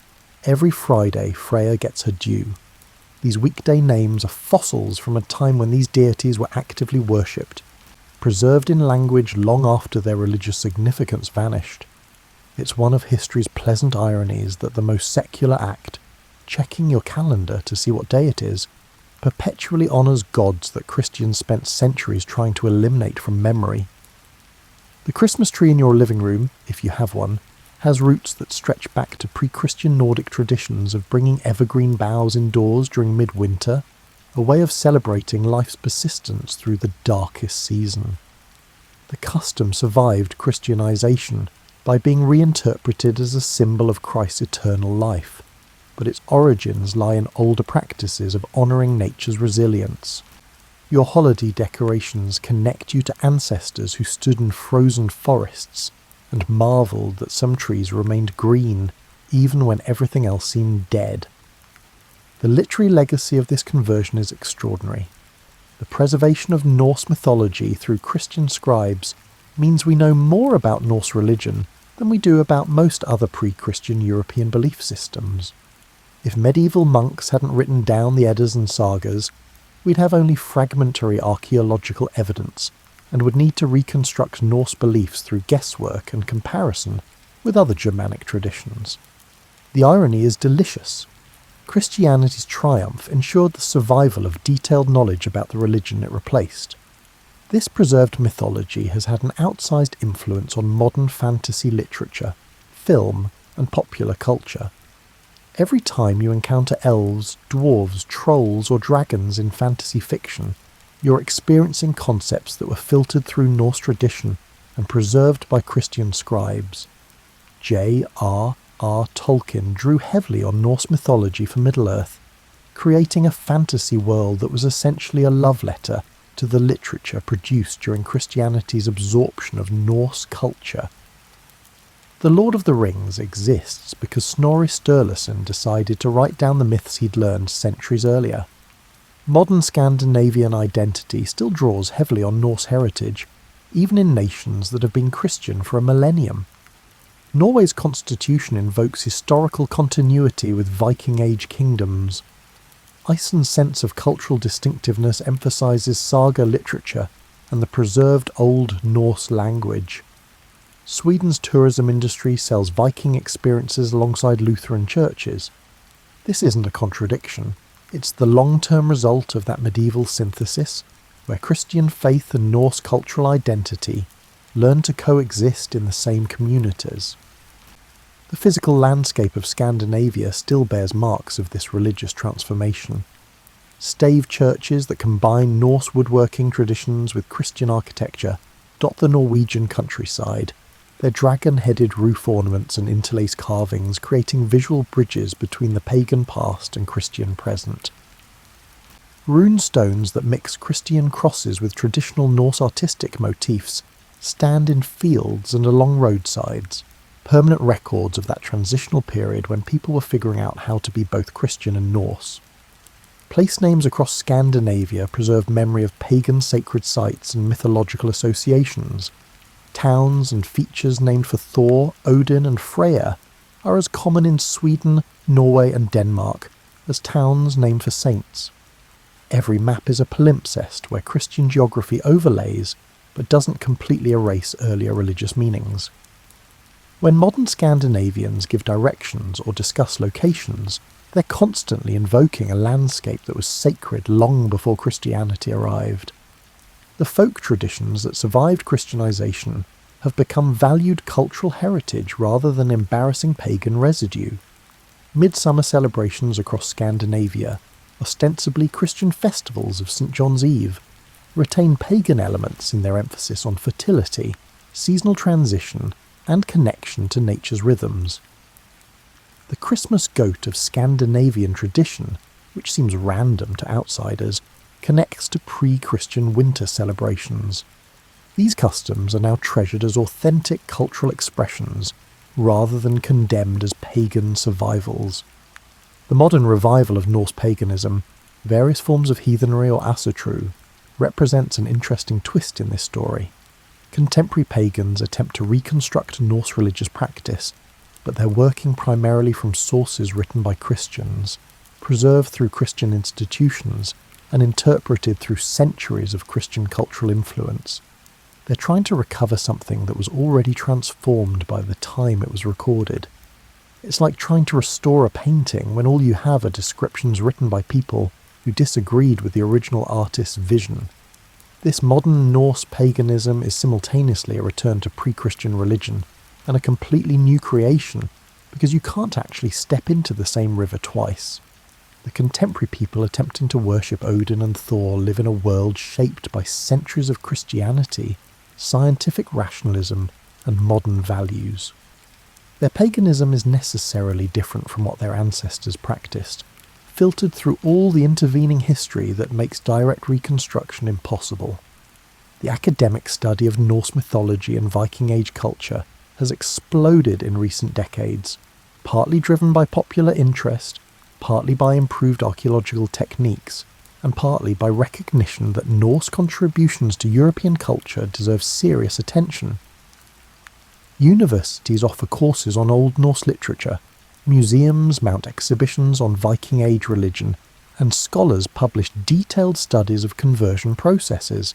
Every Friday, Freya gets her due. These weekday names are fossils from a time when these deities were actively worshipped, preserved in language long after their religious significance vanished. It's one of history's pleasant ironies that the most secular act, checking your calendar to see what day it is, perpetually honours gods that Christians spent centuries trying to eliminate from memory. The Christmas tree in your living room, if you have one, has roots that stretch back to pre-Christian Nordic traditions of bringing evergreen boughs indoors during midwinter, a way of celebrating life's persistence through the darkest season. The custom survived Christianization by being reinterpreted as a symbol of Christ's eternal life, but its origins lie in older practices of honouring nature's resilience. Your holiday decorations connect you to ancestors who stood in frozen forests and marvelled that some trees remained green even when everything else seemed dead. The literary legacy of this conversion is extraordinary. The preservation of Norse mythology through Christian scribes means we know more about Norse religion than we do about most other pre-Christian European belief systems. If medieval monks hadn't written down the Eddas and Sagas, we'd have only fragmentary archaeological evidence and would need to reconstruct Norse beliefs through guesswork and comparison with other Germanic traditions. The irony is delicious. Christianity's triumph ensured the survival of detailed knowledge about the religion it replaced. This preserved mythology has had an outsized influence on modern fantasy literature, film, and popular culture. Every time you encounter elves, dwarves, trolls, or dragons in fantasy fiction, you're experiencing concepts that were filtered through Norse tradition and preserved by Christian scribes. J.R.R. Tolkien drew heavily on Norse mythology for Middle-earth, creating a fantasy world that was essentially a love letter to the literature produced during Christianity's absorption of Norse culture. The Lord of the Rings exists because Snorri Sturluson decided to write down the myths he'd learned centuries earlier. Modern Scandinavian identity still draws heavily on Norse heritage, even in nations that have been Christian for a millennium. Norway's constitution invokes historical continuity with Viking Age kingdoms. Iceland's sense of cultural distinctiveness emphasises saga literature and the preserved Old Norse language. Sweden's tourism industry sells Viking experiences alongside Lutheran churches. This isn't a contradiction. It's the long-term result of that medieval synthesis, where Christian faith and Norse cultural identity learn to coexist in the same communities. The physical landscape of Scandinavia still bears marks of this religious transformation. Stave churches that combine Norse woodworking traditions with Christian architecture dot the Norwegian countryside, their dragon-headed roof ornaments and interlaced carvings creating visual bridges between the pagan past and Christian present. Rune stones that mix Christian crosses with traditional Norse artistic motifs stand in fields and along roadsides, permanent records of that transitional period when people were figuring out how to be both Christian and Norse. Place names across Scandinavia preserve memory of pagan sacred sites and mythological associations. Towns and features named for Thor, Odin and Freya are as common in Sweden, Norway and Denmark as towns named for saints. Every map is a palimpsest where Christian geography overlays but doesn't completely erase earlier religious meanings. When modern Scandinavians give directions or discuss locations, they're constantly invoking a landscape that was sacred long before Christianity arrived. The folk traditions that survived Christianization have become valued cultural heritage rather than embarrassing pagan residue. Midsummer celebrations across Scandinavia, ostensibly Christian festivals of St. John's Eve, retain pagan elements in their emphasis on fertility, seasonal transition, and connection to nature's rhythms. The Christmas goat of Scandinavian tradition, which seems random to outsiders, connects to pre-Christian winter celebrations. These customs are now treasured as authentic cultural expressions rather than condemned as pagan survivals. The modern revival of Norse paganism, various forms of heathenry or asatru, represents an interesting twist in this story. Contemporary pagans attempt to reconstruct Norse religious practice, but they're working primarily from sources written by Christians, preserved through Christian institutions, and interpreted through centuries of Christian cultural influence. They're trying to recover something that was already transformed by the time it was recorded. It's like trying to restore a painting when all you have are descriptions written by people who disagreed with the original artist's vision. This modern Norse paganism is simultaneously a return to pre-Christian religion and a completely new creation, because you can't actually step into the same river twice. The contemporary people attempting to worship Odin and Thor live in a world shaped by centuries of Christianity, scientific rationalism, and modern values. Their paganism is necessarily different from what their ancestors practiced, filtered through all the intervening history that makes direct reconstruction impossible. The academic study of Norse mythology and Viking Age culture has exploded in recent decades, partly driven by popular interest, partly by improved archaeological techniques, and partly by recognition that Norse contributions to European culture deserve serious attention. Universities offer courses on Old Norse literature, museums mount exhibitions on Viking Age religion, and scholars publish detailed studies of conversion processes.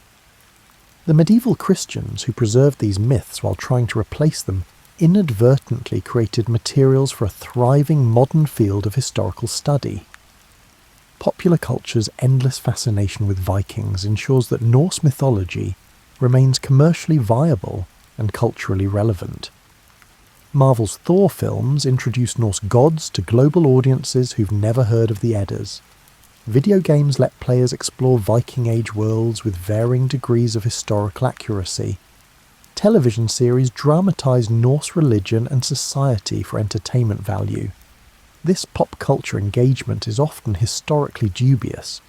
The medieval Christians who preserved these myths while trying to replace them inadvertently created materials for a thriving modern field of historical study. Popular culture's endless fascination with Vikings ensures that Norse mythology remains commercially viable and culturally relevant. Marvel's Thor films introduce Norse gods to global audiences who've never heard of the Eddas. Video games let players explore Viking Age worlds with varying degrees of historical accuracy. Television series dramatise Norse religion and society for entertainment value. This pop culture engagement is often historically dubious,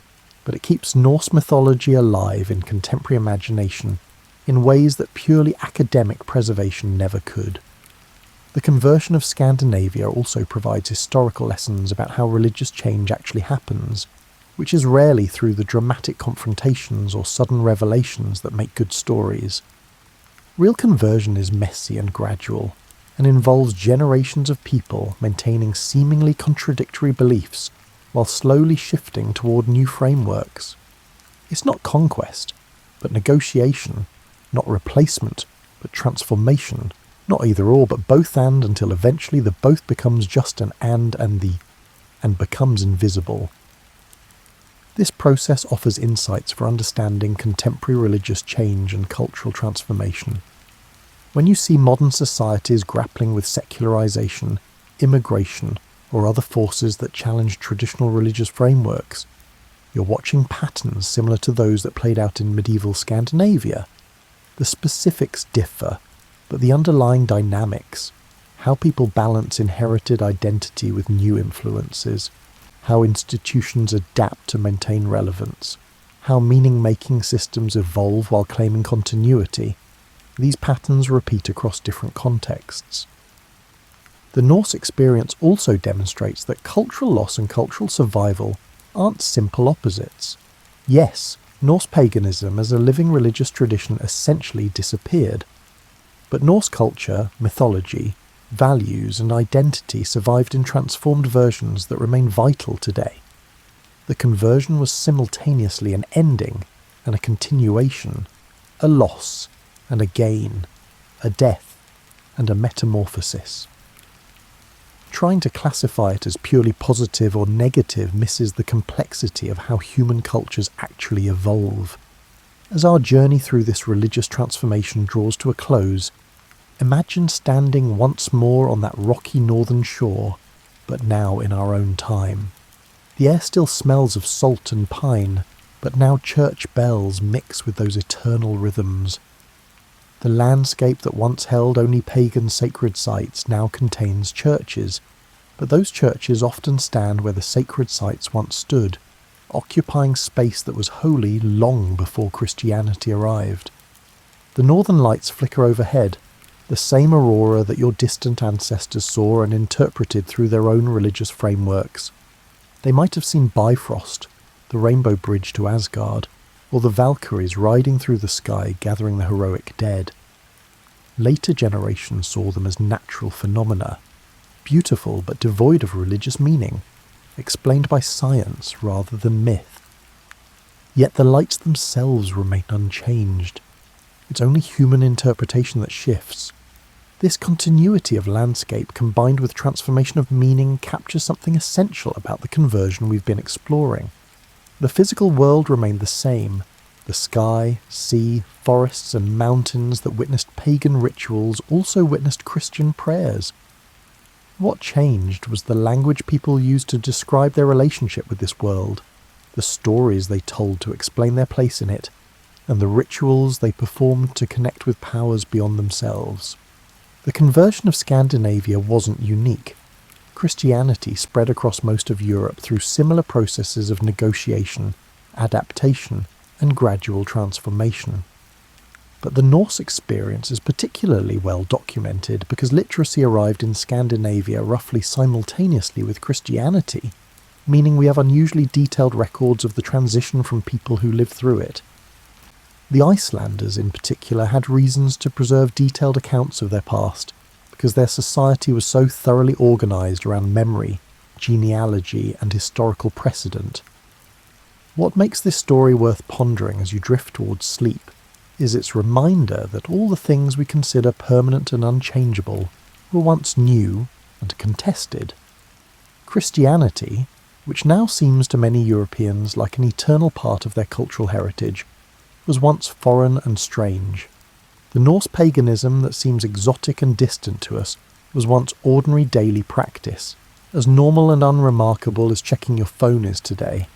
but it keeps Norse mythology alive in contemporary imagination in ways that purely academic preservation never could. The conversion of Scandinavia also provides historical lessons about how religious change actually happens, which is rarely through the dramatic confrontations or sudden revelations that make good stories. Real conversion is messy and gradual, and involves generations of people maintaining seemingly contradictory beliefs while slowly shifting toward new frameworks. It's not conquest, but negotiation, not replacement, but transformation, not either or, but both and, until eventually the both becomes just an and becomes invisible. This process offers insights for understanding contemporary religious change and cultural transformation. When you see modern societies grappling with secularization, immigration, or other forces that challenge traditional religious frameworks, you're watching patterns similar to those that played out in medieval Scandinavia. The specifics differ, but the underlying dynamics, how people balance inherited identity with new influences, how institutions adapt to maintain relevance, how meaning-making systems evolve while claiming continuity, these patterns repeat across different contexts. The Norse experience also demonstrates that cultural loss and cultural survival aren't simple opposites. Yes, Norse paganism as a living religious tradition essentially disappeared, but Norse culture, mythology, values and identity survived in transformed versions that remain vital today. The conversion was simultaneously an ending and a continuation, a loss and a gain, a death and a metamorphosis. Trying to classify it as purely positive or negative misses the complexity of how human cultures actually evolve. As our journey through this religious transformation draws to a close, imagine standing once more on that rocky northern shore, but now in our own time. The air still smells of salt and pine, but now church bells mix with those eternal rhythms. The landscape that once held only pagan sacred sites now contains churches, but those churches often stand where the sacred sites once stood, occupying space that was holy long before Christianity arrived. The northern lights flicker overhead, the same aurora that your distant ancestors saw and interpreted through their own religious frameworks. They might have seen Bifrost, the rainbow bridge to Asgard, or the Valkyries riding through the sky gathering the heroic dead. Later generations saw them as natural phenomena, beautiful but devoid of religious meaning, explained by science rather than myth. Yet the lights themselves remain unchanged. It's only human interpretation that shifts. This continuity of landscape combined with transformation of meaning captures something essential about the conversion we've been exploring. The physical world remained the same. The sky, sea, forests and mountains that witnessed pagan rituals also witnessed Christian prayers. What changed was the language people used to describe their relationship with this world, the stories they told to explain their place in it, and the rituals they performed to connect with powers beyond themselves. The conversion of Scandinavia wasn't unique. Christianity spread across most of Europe through similar processes of negotiation, adaptation, and gradual transformation. But the Norse experience is particularly well documented because literacy arrived in Scandinavia roughly simultaneously with Christianity, meaning we have unusually detailed records of the transition from people who lived through it. The Icelanders, in particular, had reasons to preserve detailed accounts of their past, because their society was so thoroughly organised around memory, genealogy, and historical precedent. What makes this story worth pondering as you drift towards sleep is its reminder that all the things we consider permanent and unchangeable were once new and contested. Christianity, which now seems to many Europeans like an eternal part of their cultural heritage, was once foreign and strange. The Norse paganism that seems exotic and distant to us was once ordinary daily practice, as normal and unremarkable as checking your phone is today.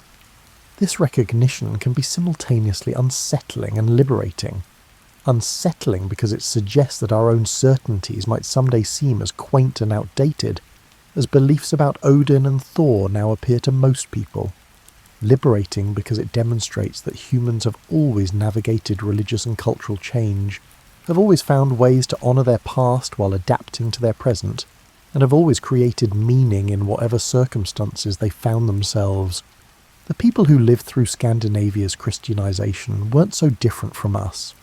This recognition can be simultaneously unsettling and liberating. Unsettling because it suggests that our own certainties might someday seem as quaint and outdated as beliefs about Odin and Thor now appear to most people. Liberating because it demonstrates that humans have always navigated religious and cultural change, have always found ways to honour their past while adapting to their present, and have always created meaning in whatever circumstances they found themselves. The people who lived through Scandinavia's Christianization weren't so different from us.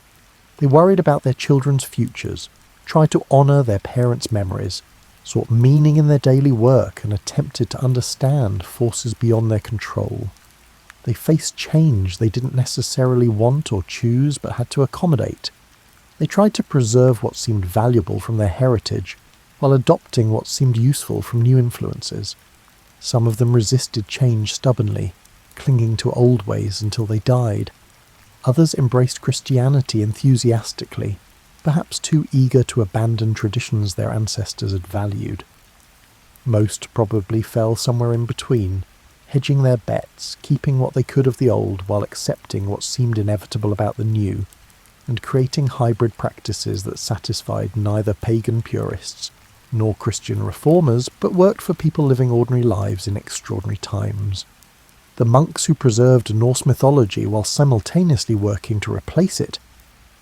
They worried about their children's futures, tried to honour their parents' memories, sought meaning in their daily work and attempted to understand forces beyond their control. They faced change they didn't necessarily want or choose but had to accommodate. They tried to preserve what seemed valuable from their heritage while adopting what seemed useful from new influences. Some of them resisted change stubbornly, clinging to old ways until they died. Others embraced Christianity enthusiastically, perhaps too eager to abandon traditions their ancestors had valued. Most probably fell somewhere in between, hedging their bets, keeping what they could of the old while accepting what seemed inevitable about the new, and creating hybrid practices that satisfied neither pagan purists nor Christian reformers, but worked for people living ordinary lives in extraordinary times. The monks who preserved Norse mythology while simultaneously working to replace it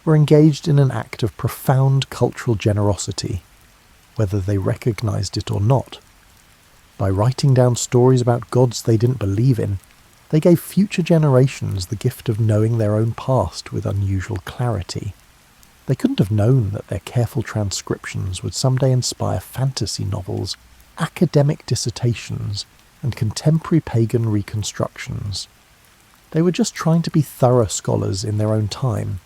were engaged in an act of profound cultural generosity, whether they recognized it or not. By writing down stories about gods they didn't believe in, they gave future generations the gift of knowing their own past with unusual clarity. They couldn't have known that their careful transcriptions would someday inspire fantasy novels, academic dissertations, and contemporary pagan reconstructions. They were just trying to be thorough scholars in their own time.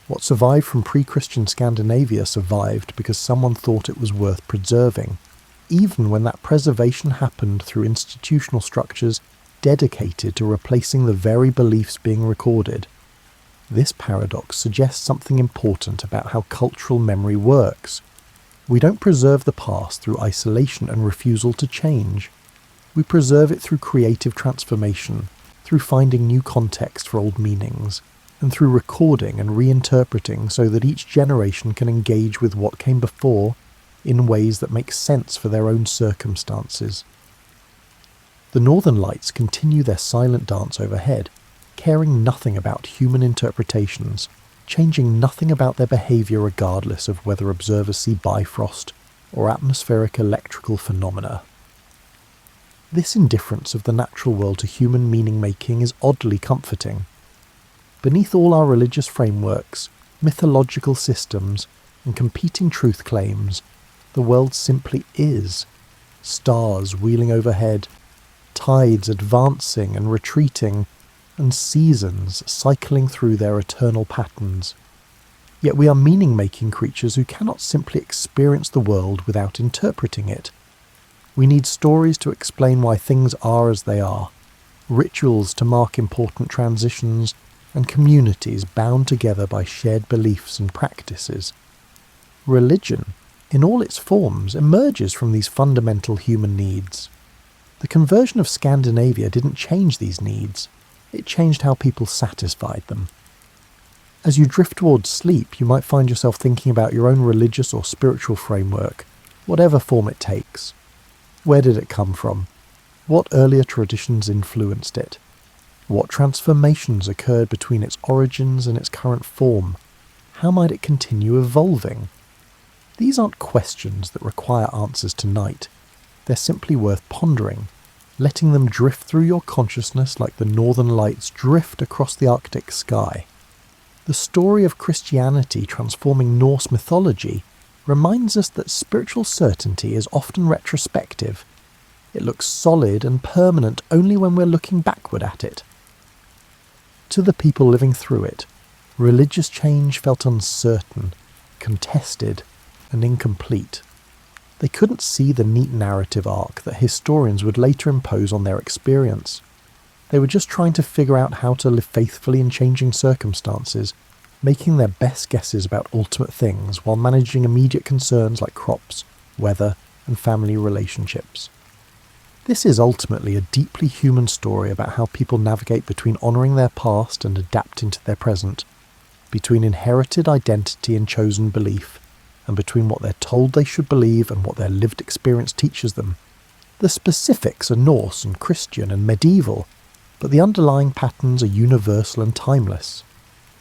What survived from pre-Christian Scandinavia survived because someone thought it was worth preserving, even when that preservation happened through institutional structures dedicated to replacing the very beliefs being recorded. This paradox suggests something important about how cultural memory works. We don't preserve the past through isolation and refusal to change. We preserve it through creative transformation, through finding new context for old meanings, and through recording and reinterpreting so that each generation can engage with what came before in ways that make sense for their own circumstances. The northern lights continue their silent dance overhead, caring nothing about human interpretations, changing nothing about their behaviour regardless of whether observers see bifrost or atmospheric electrical phenomena. This indifference of the natural world to human meaning-making is oddly comforting. Beneath all our religious frameworks, mythological systems, and competing truth claims, the world simply is. Stars wheeling overhead, tides advancing and retreating, and seasons cycling through their eternal patterns. Yet we are meaning-making creatures who cannot simply experience the world without interpreting it. We need stories to explain why things are as they are, rituals to mark important transitions, and communities bound together by shared beliefs and practices. Religion, in all its forms, emerges from these fundamental human needs. The conversion of Scandinavia didn't change these needs. It changed how people satisfied them. As you drift towards sleep, you might find yourself thinking about your own religious or spiritual framework, whatever form it takes. Where did it come from? What earlier traditions influenced it? What transformations occurred between its origins and its current form? How might it continue evolving? These aren't questions that require answers tonight. They're simply worth pondering, letting them drift through your consciousness like the northern lights drift across the Arctic sky. The story of Christianity transforming Norse mythology reminds us that spiritual certainty is often retrospective. It looks solid and permanent only when we're looking backward at it. To the people living through it, religious change felt uncertain, contested, and incomplete. They couldn't see the neat narrative arc that historians would later impose on their experience. They were just trying to figure out how to live faithfully in changing circumstances, making their best guesses about ultimate things while managing immediate concerns like crops, weather, and family relationships. This is ultimately a deeply human story about how people navigate between honouring their past and adapting to their present, between inherited identity and chosen belief, and between what they're told they should believe and what their lived experience teaches them. The specifics are Norse and Christian and medieval, but the underlying patterns are universal and timeless.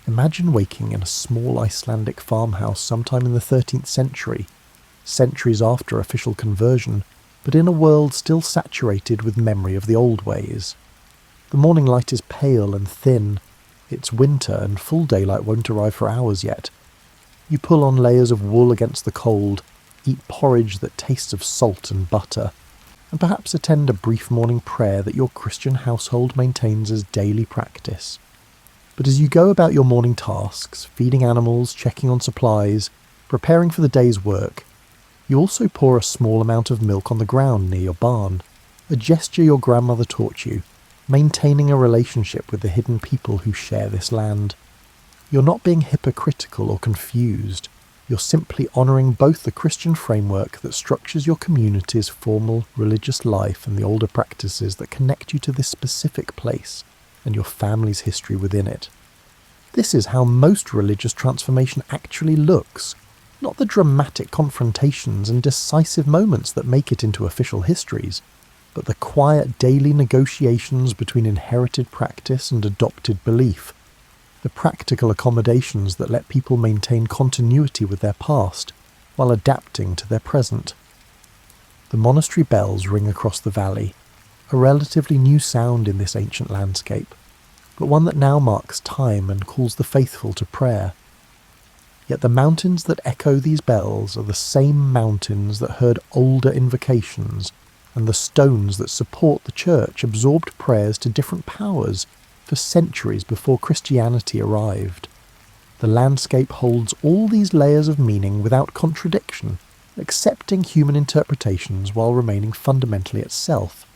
Imagine waking in a small Icelandic farmhouse sometime in the 13th century, centuries after official conversion, but in a world still saturated with memory of the old ways. The morning light is pale and thin. It's winter and full daylight won't arrive for hours yet. You pull on layers of wool against the cold, eat porridge that tastes of salt and butter, and perhaps attend a brief morning prayer that your Christian household maintains as daily practice. But as you go about your morning tasks, feeding animals, checking on supplies, preparing for the day's work, you also pour a small amount of milk on the ground near your barn, a gesture your grandmother taught you, maintaining a relationship with the hidden people who share this land. You're not being hypocritical or confused. You're simply honouring both the Christian framework that structures your community's formal religious life and the older practices that connect you to this specific place and your family's history within it. This is how most religious transformation actually looks, not the dramatic confrontations and decisive moments that make it into official histories, but the quiet daily negotiations between inherited practice and adopted belief, the practical accommodations that let people maintain continuity with their past while adapting to their present. The monastery bells ring across the valley, a relatively new sound in this ancient landscape, but one that now marks time and calls the faithful to prayer. Yet the mountains that echo these bells are the same mountains that heard older invocations, and the stones that support the church absorbed prayers to different powers for centuries before Christianity arrived. The landscape holds all these layers of meaning without contradiction, accepting human interpretations while remaining fundamentally itself.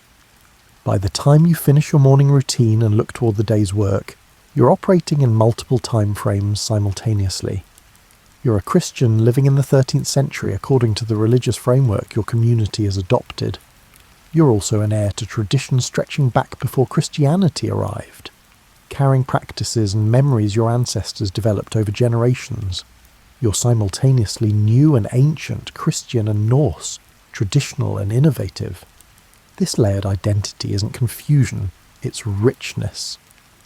By the time you finish your morning routine and look toward the day's work, you're operating in multiple time frames simultaneously. You're a Christian living in the 13th century according to the religious framework your community has adopted. You're also an heir to traditions stretching back before Christianity arrived, carrying practices and memories your ancestors developed over generations. You're simultaneously new and ancient, Christian and Norse, traditional and innovative. This layered identity isn't confusion, it's richness.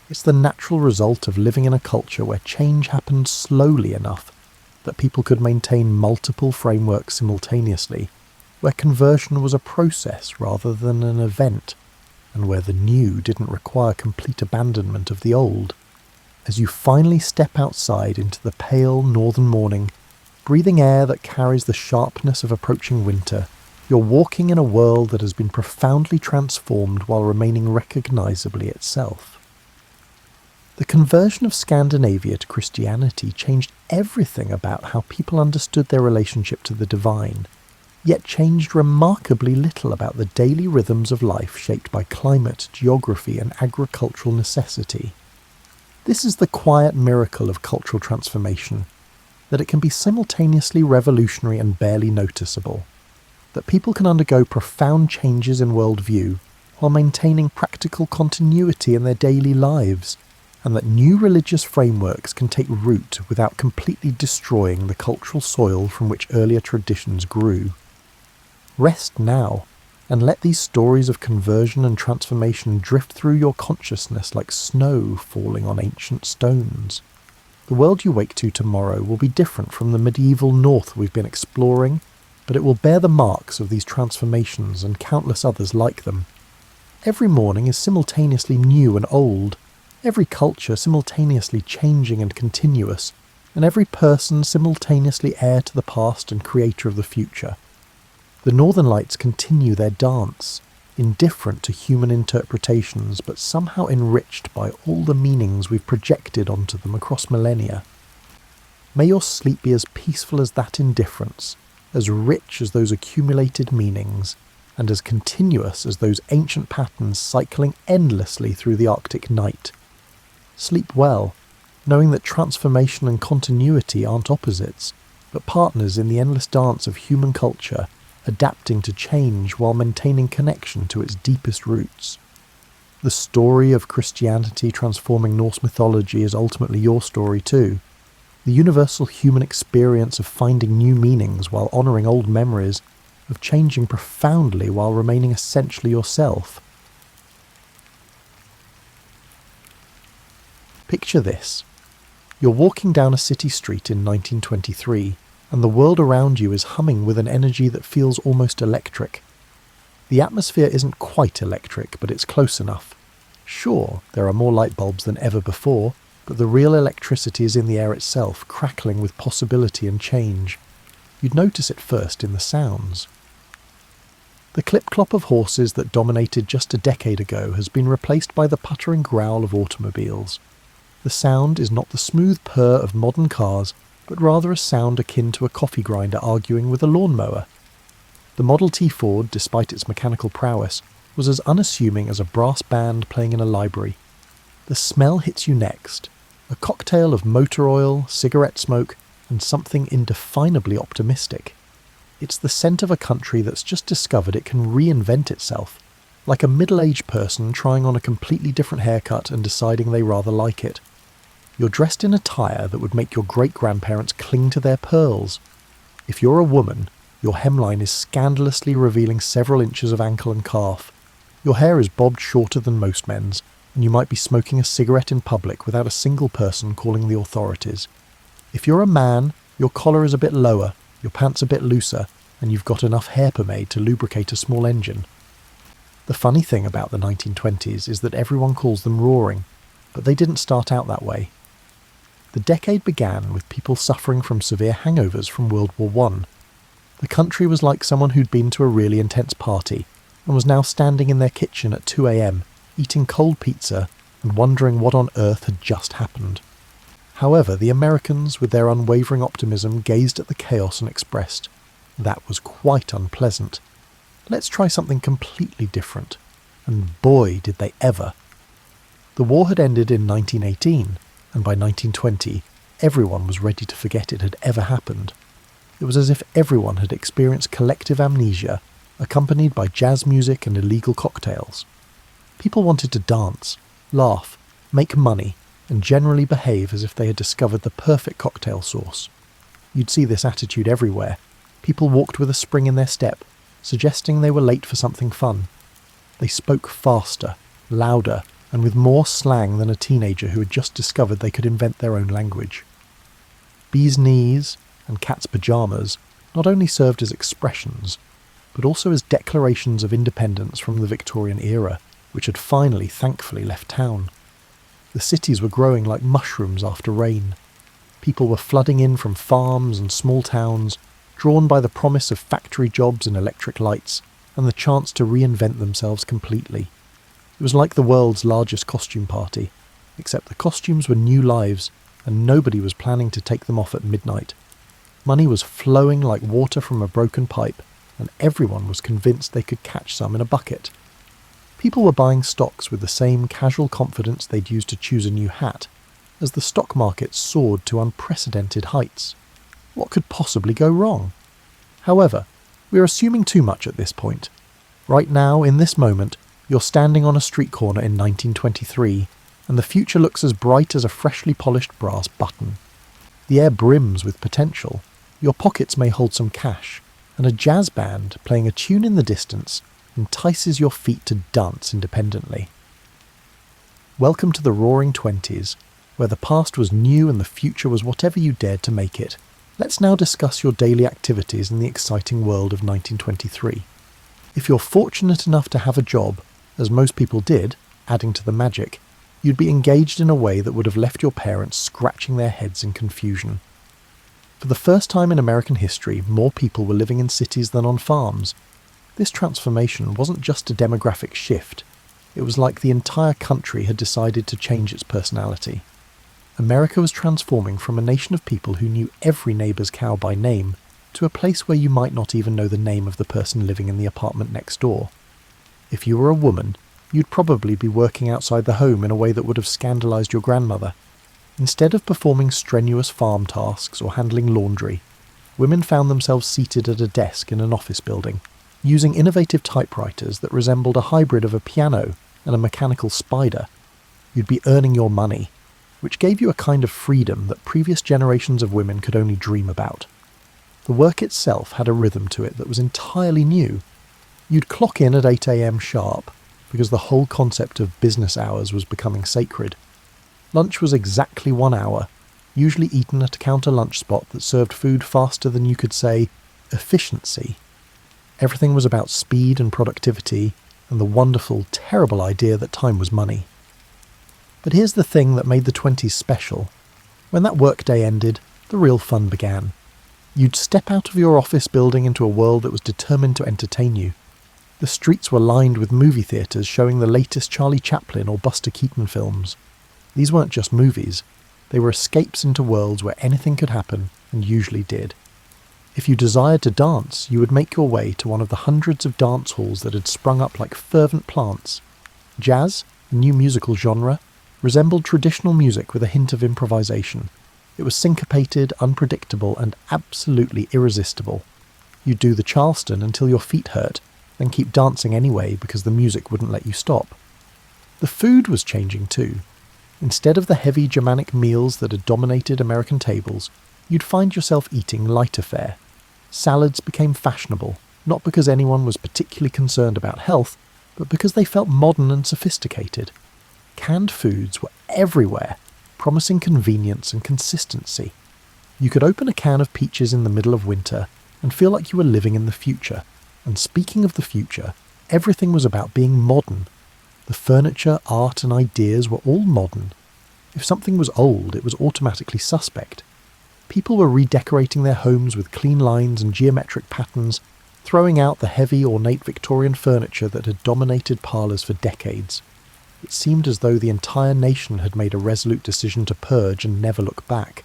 It's the natural result of living in a culture where change happened slowly enough that people could maintain multiple frameworks simultaneously, where conversion was a process rather than an event, and where the new didn't require complete abandonment of the old. As you finally step outside into the pale northern morning, breathing air that carries the sharpness of approaching winter, you're walking in a world that has been profoundly transformed while remaining recognisably itself. The conversion of Scandinavia to Christianity changed everything about how people understood their relationship to the divine, yet changed remarkably little about the daily rhythms of life shaped by climate, geography, and agricultural necessity. This is the quiet miracle of cultural transformation, that it can be simultaneously revolutionary and barely noticeable, that people can undergo profound changes in worldview while maintaining practical continuity in their daily lives, and that new religious frameworks can take root without completely destroying the cultural soil from which earlier traditions grew. Rest now, and let these stories of conversion and transformation drift through your consciousness like snow falling on ancient stones. The world you wake to tomorrow will be different from the medieval north we've been exploring, but it will bear the marks of these transformations and countless others like them. Every morning is simultaneously new and old, every culture simultaneously changing and continuous, and every person simultaneously heir to the past and creator of the future. The Northern Lights continue their dance, indifferent to human interpretations, but somehow enriched by all the meanings we've projected onto them across millennia. May your sleep be as peaceful as that indifference, as rich as those accumulated meanings, and as continuous as those ancient patterns cycling endlessly through the Arctic night. Sleep well, knowing that transformation and continuity aren't opposites, but partners in the endless dance of human culture, adapting to change while maintaining connection to its deepest roots. The story of Christianity transforming Norse mythology is ultimately your story too. The universal human experience of finding new meanings while honouring old memories, of changing profoundly while remaining essentially yourself. Picture this. You're walking down a city street in 1923, and the world around you is humming with an energy that feels almost electric. The atmosphere isn't quite electric, but it's close enough. Sure, there are more light bulbs than ever before, but the real electricity is in the air itself, crackling with possibility and change. You'd notice it first in the sounds. The clip-clop of horses that dominated just a decade ago has been replaced by the puttering growl of automobiles. The sound is not the smooth purr of modern cars, but rather a sound akin to a coffee grinder arguing with a lawnmower. The Model T Ford, despite its mechanical prowess, was as unassuming as a brass band playing in a library. The smell hits you next, a cocktail of motor oil, cigarette smoke, and something indefinably optimistic. It's the scent of a country that's just discovered it can reinvent itself, like a middle-aged person trying on a completely different haircut and deciding they rather like it. You're dressed in attire that would make your great-grandparents cling to their pearls. If you're a woman, your hemline is scandalously revealing several inches of ankle and calf. Your hair is bobbed shorter than most men's, and you might be smoking a cigarette in public without a single person calling the authorities. If you're a man, your collar is a bit lower, your pants a bit looser, and you've got enough hair pomade to lubricate a small engine. The funny thing about the 1920s is that everyone calls them roaring, but they didn't start out that way. The decade began with people suffering from severe hangovers from World War I. The country was like someone who'd been to a really intense party and was now standing in their kitchen at 2 a.m, eating cold pizza and wondering what on earth had just happened. However, the Americans, with their unwavering optimism, gazed at the chaos and expressed, "That was quite unpleasant. Let's try something completely different." And boy, did they ever. The war had ended in 1918, and by 1920, everyone was ready to forget it had ever happened. It was as if everyone had experienced collective amnesia, accompanied by jazz music and illegal cocktails. People wanted to dance, laugh, make money, and generally behave as if they had discovered the perfect cocktail sauce. You'd see this attitude everywhere. People walked with a spring in their step, suggesting they were late for something fun. They spoke faster, louder, and with more slang than a teenager who had just discovered they could invent their own language. Bees' knees and cat's pyjamas not only served as expressions, but also as declarations of independence from the Victorian era, which had finally, thankfully, left town. The cities were growing like mushrooms after rain. People were flooding in from farms and small towns, drawn by the promise of factory jobs and electric lights, and the chance to reinvent themselves completely. It was like the world's largest costume party, except the costumes were new lives, and nobody was planning to take them off at midnight. Money was flowing like water from a broken pipe, and everyone was convinced they could catch some in a bucket. People were buying stocks with the same casual confidence they'd use to choose a new hat, as the stock market soared to unprecedented heights. What could possibly go wrong? However, we're assuming too much at this point. Right now, in this moment, you're standing on a street corner in 1923, and the future looks as bright as a freshly polished brass button. The air brims with potential. Your pockets may hold some cash, and a jazz band playing a tune in the distance entices your feet to dance independently. Welcome to the Roaring Twenties, where the past was new and the future was whatever you dared to make it. Let's now discuss your daily activities in the exciting world of 1923. If you're fortunate enough to have a job, as most people did, adding to the magic, you'd be engaged in a way that would have left your parents scratching their heads in confusion. For the first time in American history, more people were living in cities than on farms. This transformation wasn't just a demographic shift. It was like the entire country had decided to change its personality. America was transforming from a nation of people who knew every neighbour's cow by name to a place where you might not even know the name of the person living in the apartment next door. If you were a woman, you'd probably be working outside the home in a way that would have scandalised your grandmother. Instead of performing strenuous farm tasks or handling laundry, women found themselves seated at a desk in an office building, using innovative typewriters that resembled a hybrid of a piano and a mechanical spider. You'd be earning your money, which gave you a kind of freedom that previous generations of women could only dream about. The work itself had a rhythm to it that was entirely new. You'd clock in at 8 a.m. sharp, because the whole concept of business hours was becoming sacred. Lunch was exactly 1 hour, usually eaten at a counter lunch spot that served food faster than you could say efficiency. Everything was about speed and productivity, and the wonderful, terrible idea that time was money. But here's the thing that made the 20s special. When that workday ended, the real fun began. You'd step out of your office building into a world that was determined to entertain you. The streets were lined with movie theatres showing the latest Charlie Chaplin or Buster Keaton films. These weren't just movies. They were escapes into worlds where anything could happen, and usually did. If you desired to dance, you would make your way to one of the hundreds of dance halls that had sprung up like fervent plants. Jazz, a new musical genre, resembled traditional music with a hint of improvisation. It was syncopated, unpredictable, and absolutely irresistible. You'd do the Charleston until your feet hurt, then keep dancing anyway because the music wouldn't let you stop. The food was changing too. Instead of the heavy Germanic meals that had dominated American tables, you'd find yourself eating lighter fare. Salads became fashionable, not because anyone was particularly concerned about health, but because they felt modern and sophisticated. Canned foods were everywhere, promising convenience and consistency. You could open a can of peaches in the middle of winter and feel like you were living in the future. And speaking of the future, everything was about being modern. The furniture, art and ideas were all modern. If something was old, it was automatically suspect. People were redecorating their homes with clean lines and geometric patterns, throwing out the heavy, ornate Victorian furniture that had dominated parlours for decades. It seemed as though the entire nation had made a resolute decision to purge and never look back.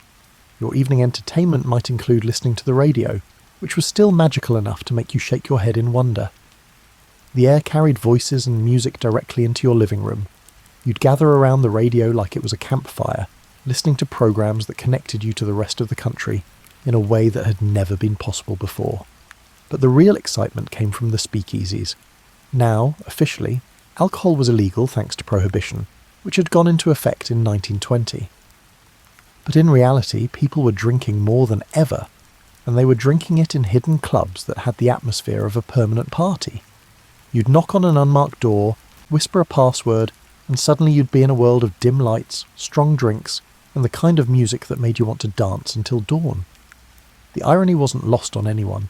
Your evening entertainment might include listening to the radio, which was still magical enough to make you shake your head in wonder. The air carried voices and music directly into your living room. You'd gather around the radio like it was a campfire, listening to programs that connected you to the rest of the country in a way that had never been possible before. But the real excitement came from the speakeasies. Now, officially, alcohol was illegal thanks to Prohibition, which had gone into effect in 1920. But in reality, people were drinking more than ever, and they were drinking it in hidden clubs that had the atmosphere of a permanent party. You'd knock on an unmarked door, whisper a password, and suddenly you'd be in a world of dim lights, strong drinks, and the kind of music that made you want to dance until dawn. The irony wasn't lost on anyone.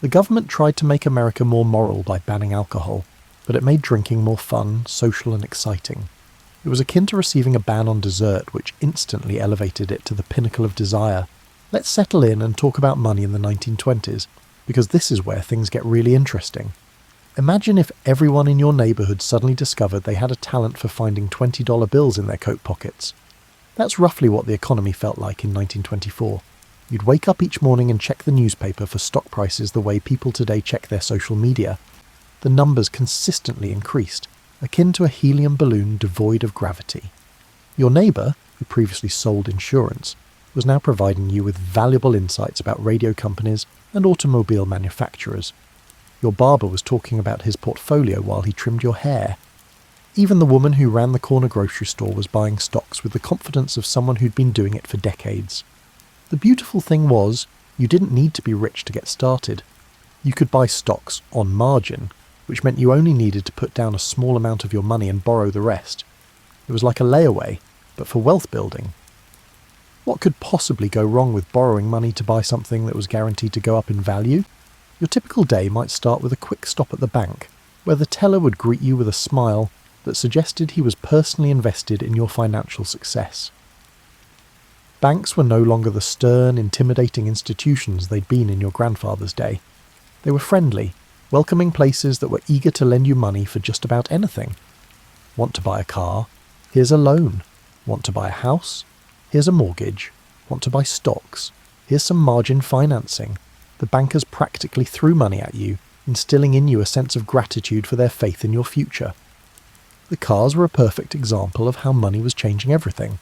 The government tried to make America more moral by banning alcohol, but it made drinking more fun, social and exciting. It was akin to receiving a ban on dessert, which instantly elevated it to the pinnacle of desire. Let's settle in and talk about money in the 1920s, because this is where things get really interesting. Imagine if everyone in your neighbourhood suddenly discovered they had a talent for finding $20 bills in their coat pockets. That's roughly what the economy felt like in 1924. You'd wake up each morning and check the newspaper for stock prices the way people today check their social media. The numbers consistently increased, akin to a helium balloon devoid of gravity. Your neighbour, who previously sold insurance, was now providing you with valuable insights about radio companies and automobile manufacturers. Your barber was talking about his portfolio while he trimmed your hair. Even the woman who ran the corner grocery store was buying stocks with the confidence of someone who'd been doing it for decades. The beautiful thing was, you didn't need to be rich to get started. You could buy stocks on margin, which meant you only needed to put down a small amount of your money and borrow the rest. It was like a layaway, but for wealth building. What could possibly go wrong with borrowing money to buy something that was guaranteed to go up in value? Your typical day might start with a quick stop at the bank, where the teller would greet you with a smile that suggested he was personally invested in your financial success. Banks were no longer the stern, intimidating institutions they'd been in your grandfather's day. They were friendly, welcoming places that were eager to lend you money for just about anything. Want to buy a car? Here's a loan. Want to buy a house? Here's a mortgage. Want to buy stocks? Here's some margin financing. The bankers practically threw money at you, instilling in you a sense of gratitude for their faith in your future. The cars were a perfect example of how money was changing everything.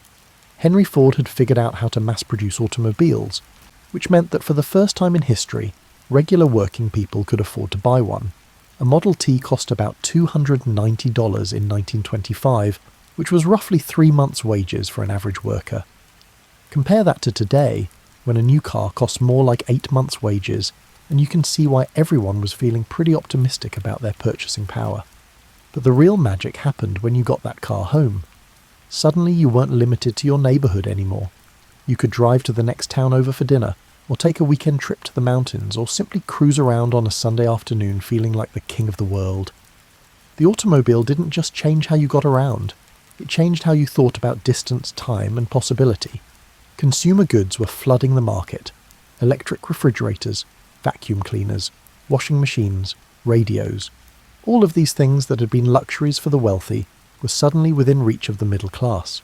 Henry Ford had figured out how to mass-produce automobiles, which meant that for the first time in history, regular working people could afford to buy one. A Model T cost about $290 in 1925, which was roughly 3 months' wages for an average worker. Compare that to today, when a new car costs more like 8 months' wages, and you can see why everyone was feeling pretty optimistic about their purchasing power. But the real magic happened when you got that car home. Suddenly you weren't limited to your neighbourhood anymore. You could drive to the next town over for dinner, or take a weekend trip to the mountains, or simply cruise around on a Sunday afternoon feeling like the king of the world. The automobile didn't just change how you got around, it changed how you thought about distance, time and possibility. Consumer goods were flooding the market. Electric refrigerators, vacuum cleaners, washing machines, radios. All of these things that had been luxuries for the wealthy were suddenly within reach of the middle class.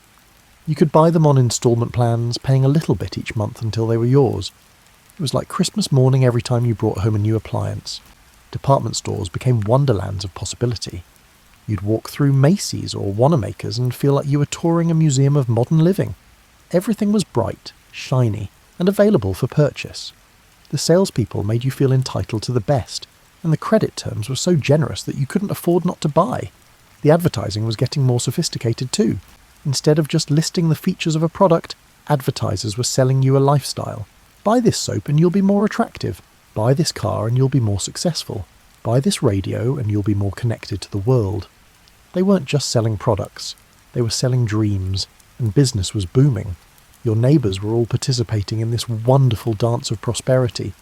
You could buy them on instalment plans, paying a little bit each month until they were yours. It was like Christmas morning every time you brought home a new appliance. Department stores became wonderlands of possibility. You'd walk through Macy's or Wanamaker's and feel like you were touring a museum of modern living. Everything was bright, shiny, and available for purchase. The salespeople made you feel entitled to the best, and the credit terms were so generous that you couldn't afford not to buy. The advertising was getting more sophisticated too. Instead of just listing the features of a product, advertisers were selling you a lifestyle. Buy this soap and you'll be more attractive. Buy this car and you'll be more successful. Buy this radio and you'll be more connected to the world. They weren't just selling products. They were selling dreams, and business was booming. Your neighbours were all participating in this wonderful dance of prosperity.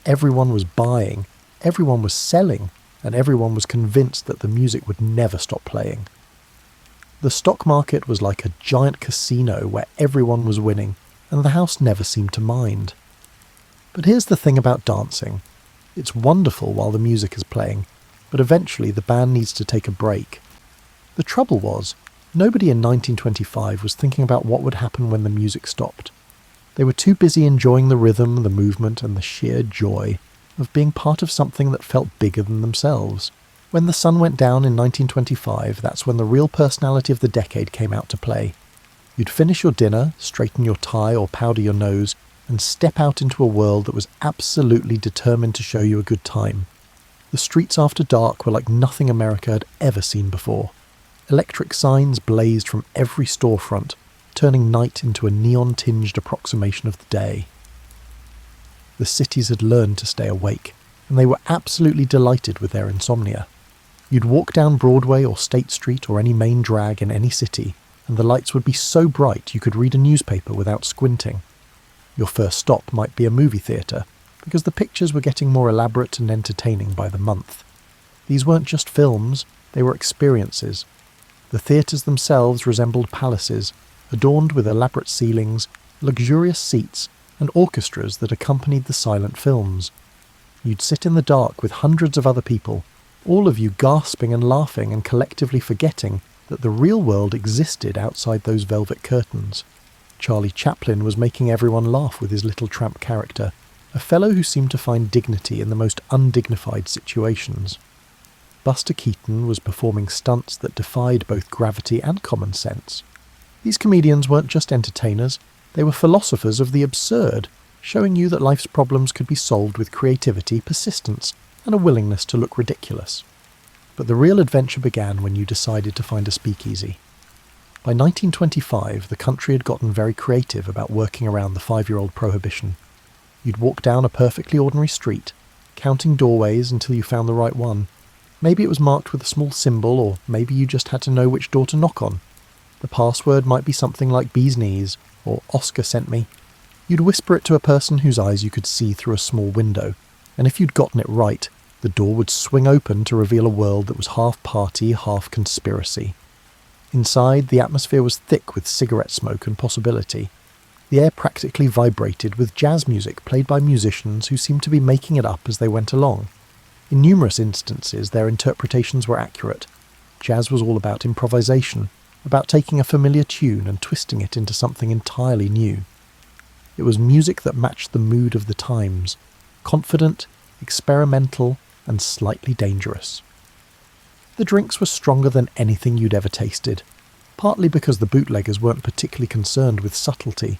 Everyone was buying, everyone was selling, and everyone was convinced that the music would never stop playing. The stock market was like a giant casino where everyone was winning, and the house never seemed to mind. But here's the thing about dancing. It's wonderful while the music is playing, but eventually the band needs to take a break. The trouble was, nobody in 1925 was thinking about what would happen when the music stopped. They were too busy enjoying the rhythm, the movement, and the sheer joy of being part of something that felt bigger than themselves. When the sun went down in 1925, that's when the real personality of the decade came out to play. You'd finish your dinner, straighten your tie or powder your nose, and step out into a world that was absolutely determined to show you a good time. The streets after dark were like nothing America had ever seen before. Electric signs blazed from every storefront, turning night into a neon-tinged approximation of the day. The cities had learned to stay awake, and they were absolutely delighted with their insomnia. You'd walk down Broadway or State Street or any main drag in any city, and the lights would be so bright you could read a newspaper without squinting. Your first stop might be a movie theatre, because the pictures were getting more elaborate and entertaining by the month. These weren't just films, they were experiences. The theatres themselves resembled palaces, adorned with elaborate ceilings, luxurious seats, and orchestras that accompanied the silent films. You'd sit in the dark with hundreds of other people, all of you gasping and laughing and collectively forgetting that the real world existed outside those velvet curtains. Charlie Chaplin was making everyone laugh with his little tramp character, a fellow who seemed to find dignity in the most undignified situations. Buster Keaton was performing stunts that defied both gravity and common sense. These comedians weren't just entertainers, they were philosophers of the absurd, showing you that life's problems could be solved with creativity, persistence, and a willingness to look ridiculous. But the real adventure began when you decided to find a speakeasy. By 1925, the country had gotten very creative about working around the 5-year-old prohibition. You'd walk down a perfectly ordinary street, counting doorways until you found the right one. Maybe it was marked with a small symbol, or maybe you just had to know which door to knock on. The password might be something like bee's knees, or Oscar sent me. You'd whisper it to a person whose eyes you could see through a small window, and if you'd gotten it right, the door would swing open to reveal a world that was half party, half conspiracy. Inside, the atmosphere was thick with cigarette smoke and possibility. The air practically vibrated with jazz music played by musicians who seemed to be making it up as they went along. In numerous instances, their interpretations were accurate. Jazz was all about improvisation, about taking a familiar tune and twisting it into something entirely new. It was music that matched the mood of the times, confident, experimental, and slightly dangerous. The drinks were stronger than anything you'd ever tasted, partly because the bootleggers weren't particularly concerned with subtlety.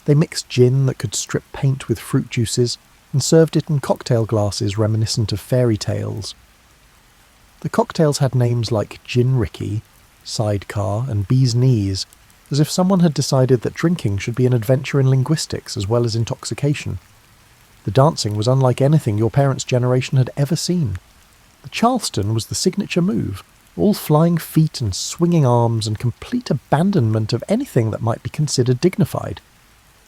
They mixed gin that could strip paint with fruit juices and served it in cocktail glasses reminiscent of fairy tales. The cocktails had names like Gin Ricky, Sidecar, and Bee's Knees, as if someone had decided that drinking should be an adventure in linguistics as well as intoxication. The dancing was unlike anything your parents' generation had ever seen. The Charleston was the signature move, all flying feet and swinging arms and complete abandonment of anything that might be considered dignified.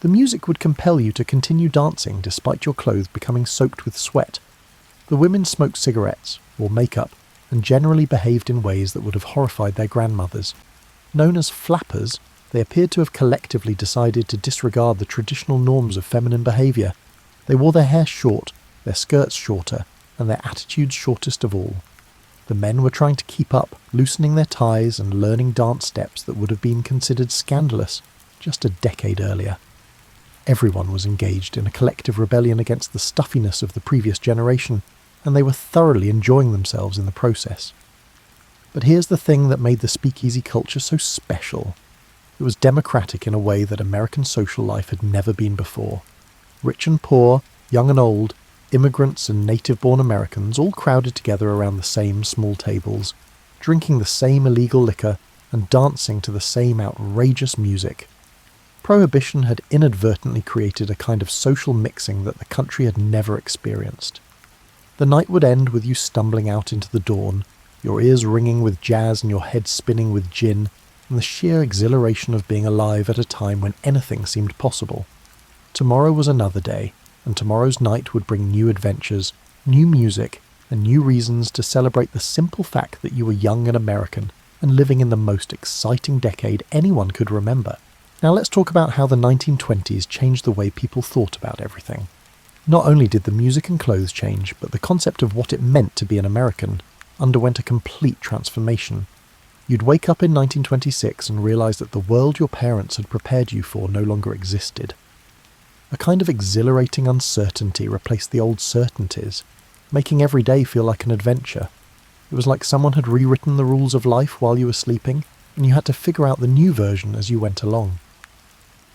The music would compel you to continue dancing despite your clothes becoming soaked with sweat. The women smoked cigarettes, wore makeup, and generally behaved in ways that would have horrified their grandmothers. Known as flappers, they appeared to have collectively decided to disregard the traditional norms of feminine behaviour. They wore their hair short, their skirts shorter, and their attitudes shortest of all. The men were trying to keep up, loosening their ties and learning dance steps that would have been considered scandalous just a decade earlier. Everyone was engaged in a collective rebellion against the stuffiness of the previous generation, and they were thoroughly enjoying themselves in the process. But here's the thing that made the speakeasy culture so special. It was democratic in a way that American social life had never been before. Rich and poor, young and old, immigrants and native-born Americans all crowded together around the same small tables, drinking the same illegal liquor and dancing to the same outrageous music. Prohibition had inadvertently created a kind of social mixing that the country had never experienced. The night would end with you stumbling out into the dawn, your ears ringing with jazz and your head spinning with gin, and the sheer exhilaration of being alive at a time when anything seemed possible. Tomorrow was another day, and tomorrow's night would bring new adventures, new music, and new reasons to celebrate the simple fact that you were young and American, and living in the most exciting decade anyone could remember. Now let's talk about how the 1920s changed the way people thought about everything. Not only did the music and clothes change, but the concept of what it meant to be an American underwent a complete transformation. You'd wake up in 1926 and realise that the world your parents had prepared you for no longer existed. A kind of exhilarating uncertainty replaced the old certainties, making every day feel like an adventure. It was like someone had rewritten the rules of life while you were sleeping, and you had to figure out the new version as you went along.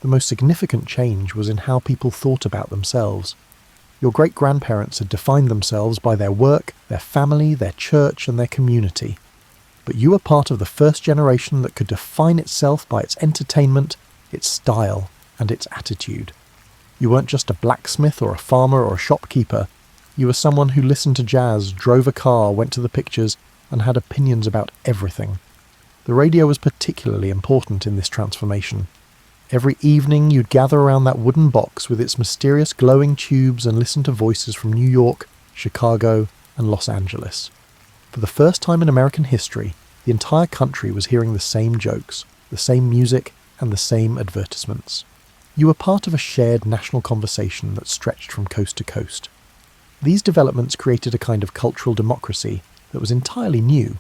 The most significant change was in how people thought about themselves. Your great-grandparents had defined themselves by their work, their family, their church, and their community. But you were part of the first generation that could define itself by its entertainment, its style, and its attitude. You weren't just a blacksmith or a farmer or a shopkeeper. You were someone who listened to jazz, drove a car, went to the pictures, and had opinions about everything. The radio was particularly important in this transformation. Every evening you'd gather around that wooden box with its mysterious glowing tubes and listen to voices from New York, Chicago, and Los Angeles. For the first time in American history, the entire country was hearing the same jokes, the same music, and the same advertisements. You were part of a shared national conversation that stretched from coast to coast. These developments created a kind of cultural democracy that was entirely new.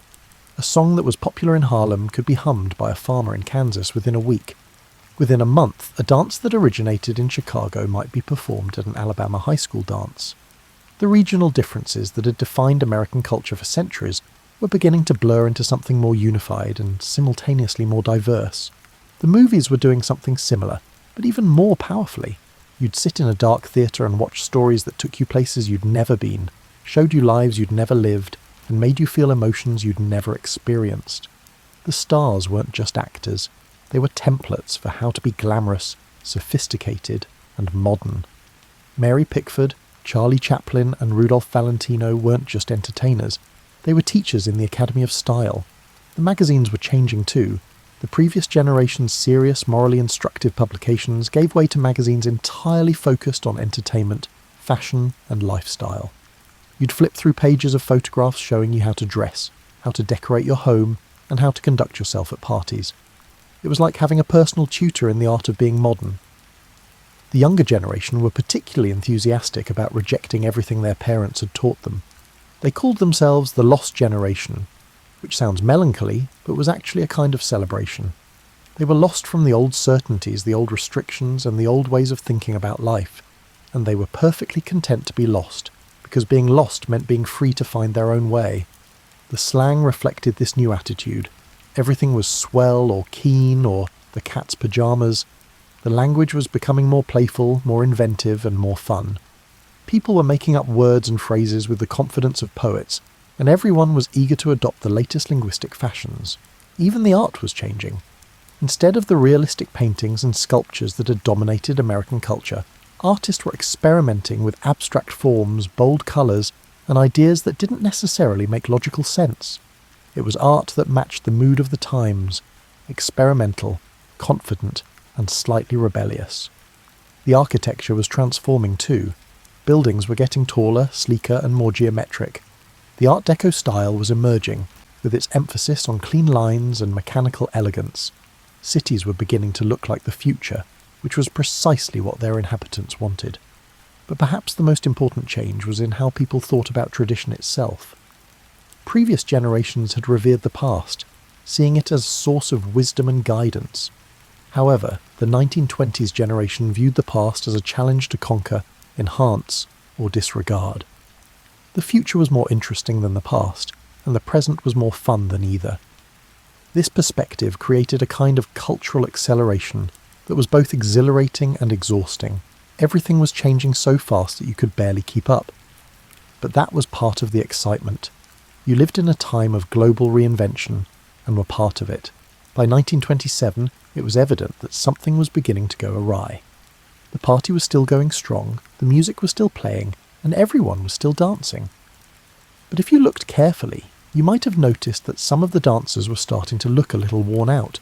A song that was popular in Harlem could be hummed by a farmer in Kansas within a week. Within a month, a dance that originated in Chicago might be performed at an Alabama high school dance. The regional differences that had defined American culture for centuries were beginning to blur into something more unified and simultaneously more diverse. The movies were doing something similar, but even more powerfully. You'd sit in a dark theatre and watch stories that took you places you'd never been, showed you lives you'd never lived, and made you feel emotions you'd never experienced. The stars weren't just actors. They were templates for how to be glamorous, sophisticated, and modern. Mary Pickford, Charlie Chaplin, and Rudolph Valentino weren't just entertainers. They were teachers in the Academy of Style. The magazines were changing too. The previous generation's serious, morally instructive publications gave way to magazines entirely focused on entertainment, fashion, and lifestyle. You'd flip through pages of photographs showing you how to dress, how to decorate your home, and how to conduct yourself at parties. It was like having a personal tutor in the art of being modern. The younger generation were particularly enthusiastic about rejecting everything their parents had taught them. They called themselves the Lost Generation, which sounds melancholy, but was actually a kind of celebration. They were lost from the old certainties, the old restrictions, and the old ways of thinking about life, and they were perfectly content to be lost, because being lost meant being free to find their own way. The slang reflected this new attitude. Everything was swell or keen or the cat's pyjamas. The language was becoming more playful, more inventive, and more fun. People were making up words and phrases with the confidence of poets, and everyone was eager to adopt the latest linguistic fashions. Even the art was changing. Instead of the realistic paintings and sculptures that had dominated American culture, artists were experimenting with abstract forms, bold colours, and ideas that didn't necessarily make logical sense. It was art that matched the mood of the times, experimental, confident, and slightly rebellious. The architecture was transforming too. Buildings were getting taller, sleeker, and more geometric. The Art Deco style was emerging, with its emphasis on clean lines and mechanical elegance. Cities were beginning to look like the future, which was precisely what their inhabitants wanted. But perhaps the most important change was in how people thought about tradition itself. Previous generations had revered the past, seeing it as a source of wisdom and guidance. However, the 1920s generation viewed the past as a challenge to conquer, enhance, or disregard. The future was more interesting than the past, and the present was more fun than either. This perspective created a kind of cultural acceleration that was both exhilarating and exhausting. Everything was changing so fast that you could barely keep up. But that was part of the excitement. You lived in a time of global reinvention and were part of it. By 1927, it was evident that something was beginning to go awry. The party was still going strong, the music was still playing, and everyone was still dancing. But if you looked carefully, you might have noticed that some of the dancers were starting to look a little worn out,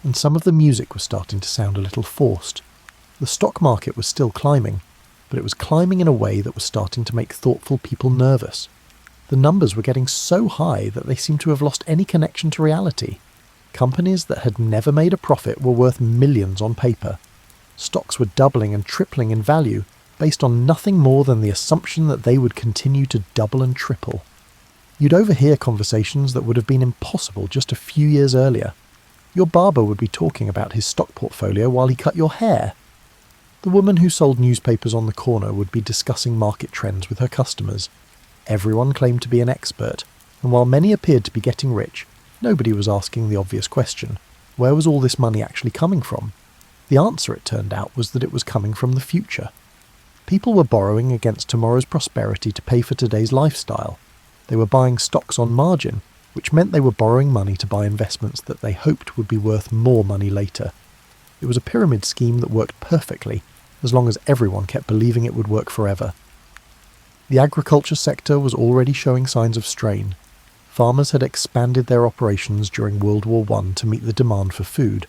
and some of the music was starting to sound a little forced. The stock market was still climbing, but it was climbing in a way that was starting to make thoughtful people nervous. The numbers were getting so high that they seemed to have lost any connection to reality. Companies that had never made a profit were worth millions on paper. Stocks were doubling and tripling in value, based on nothing more than the assumption that they would continue to double and triple. You'd overhear conversations that would have been impossible just a few years earlier. Your barber would be talking about his stock portfolio while he cut your hair. The woman who sold newspapers on the corner would be discussing market trends with her customers. Everyone claimed to be an expert, and while many appeared to be getting rich, nobody was asking the obvious question: where was all this money actually coming from? The answer, it turned out, was that it was coming from the future. People were borrowing against tomorrow's prosperity to pay for today's lifestyle. They were buying stocks on margin, which meant they were borrowing money to buy investments that they hoped would be worth more money later. It was a pyramid scheme that worked perfectly, as long as everyone kept believing it would work forever. The agriculture sector was already showing signs of strain. Farmers had expanded their operations during World War I to meet the demand for food.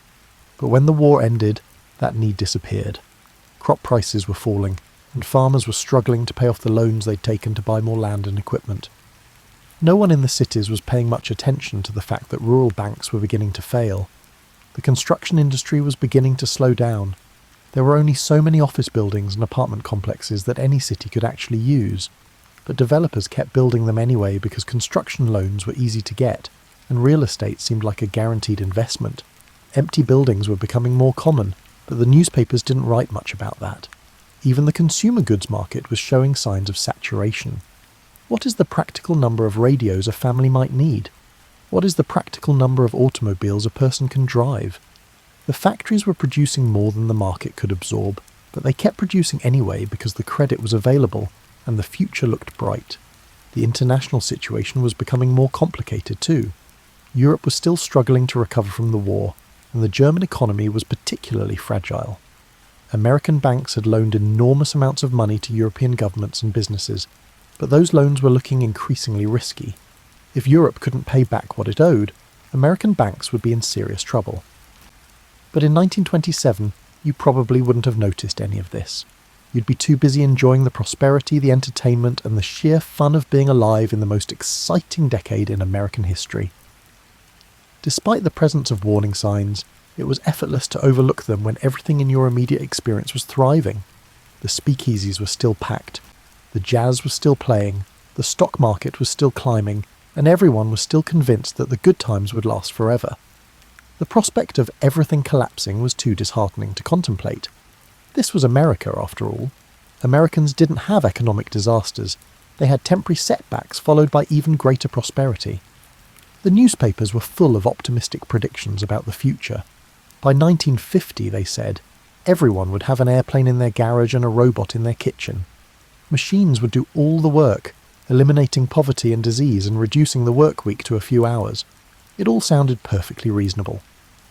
But when the war ended, that need disappeared. Crop prices were falling, and farmers were struggling to pay off the loans they'd taken to buy more land and equipment. No one in the cities was paying much attention to the fact that rural banks were beginning to fail. The construction industry was beginning to slow down. There were only so many office buildings and apartment complexes that any city could actually use. But developers kept building them anyway because construction loans were easy to get, and real estate seemed like a guaranteed investment. Empty buildings were becoming more common, but the newspapers didn't write much about that. Even the consumer goods market was showing signs of saturation. What is the practical number of radios a family might need? What is the practical number of automobiles a person can drive? The factories were producing more than the market could absorb, but they kept producing anyway because the credit was available and the future looked bright. The international situation was becoming more complicated too. Europe was still struggling to recover from the war, and the German economy was particularly fragile. American banks had loaned enormous amounts of money to European governments and businesses, but those loans were looking increasingly risky. If Europe couldn't pay back what it owed, American banks would be in serious trouble. But in 1927, you probably wouldn't have noticed any of this. You'd be too busy enjoying the prosperity, the entertainment, and the sheer fun of being alive in the most exciting decade in American history. Despite the presence of warning signs, it was effortless to overlook them when everything in your immediate experience was thriving. The speakeasies were still packed, the jazz was still playing, the stock market was still climbing, and everyone was still convinced that the good times would last forever. The prospect of everything collapsing was too disheartening to contemplate. This was America, after all. Americans didn't have economic disasters. They had temporary setbacks followed by even greater prosperity. The newspapers were full of optimistic predictions about the future. By 1950, they said, everyone would have an airplane in their garage and a robot in their kitchen. Machines would do all the work, eliminating poverty and disease and reducing the work week to a few hours. It all sounded perfectly reasonable.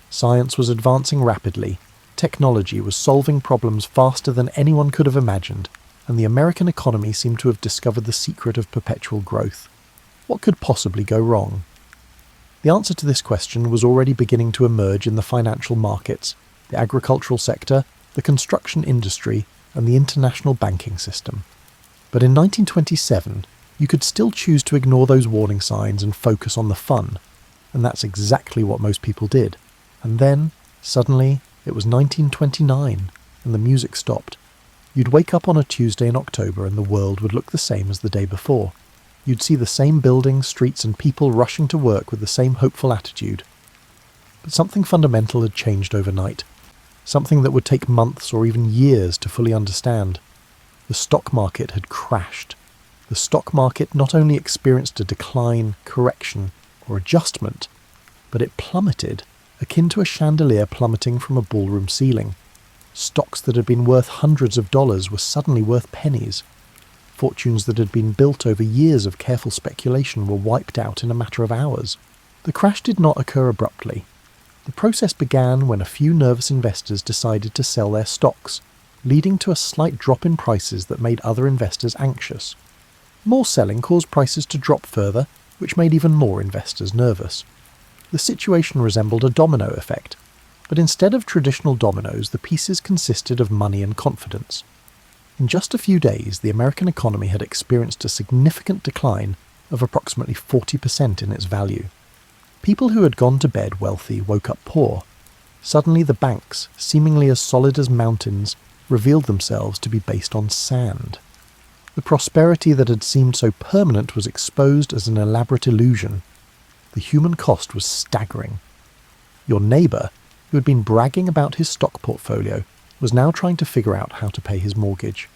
Science was advancing rapidly, technology was solving problems faster than anyone could have imagined, and the American economy seemed to have discovered the secret of perpetual growth. What could possibly go wrong? The answer to this question was already beginning to emerge in the financial markets, the agricultural sector, the construction industry, and the international banking system. But in 1927, you could still choose to ignore those warning signs and focus on the fun, and that's exactly what most people did. And then, suddenly, it was 1929, and the music stopped. You'd wake up on a Tuesday in October and the world would look the same as the day before. You'd see the same buildings, streets, and people rushing to work with the same hopeful attitude. But something fundamental had changed overnight, something that would take months or even years to fully understand. The stock market had crashed. The stock market not only experienced a decline, correction, or adjustment, but it plummeted, akin to a chandelier plummeting from a ballroom ceiling. Stocks that had been worth hundreds of dollars were suddenly worth pennies. Fortunes that had been built over years of careful speculation were wiped out in a matter of hours. The crash did not occur abruptly. The process began when a few nervous investors decided to sell their stocks, leading to a slight drop in prices that made other investors anxious. More selling caused prices to drop further, which made even more investors nervous. The situation resembled a domino effect, but instead of traditional dominoes, the pieces consisted of money and confidence. In just a few days, the American economy had experienced a significant decline of approximately 40% in its value. People who had gone to bed wealthy woke up poor. Suddenly the banks, seemingly as solid as mountains, revealed themselves to be based on sand. The prosperity that had seemed so permanent was exposed as an elaborate illusion. The human cost was staggering. Your neighbour, who had been bragging about his stock portfolio, was now trying to figure out how to pay his mortgage.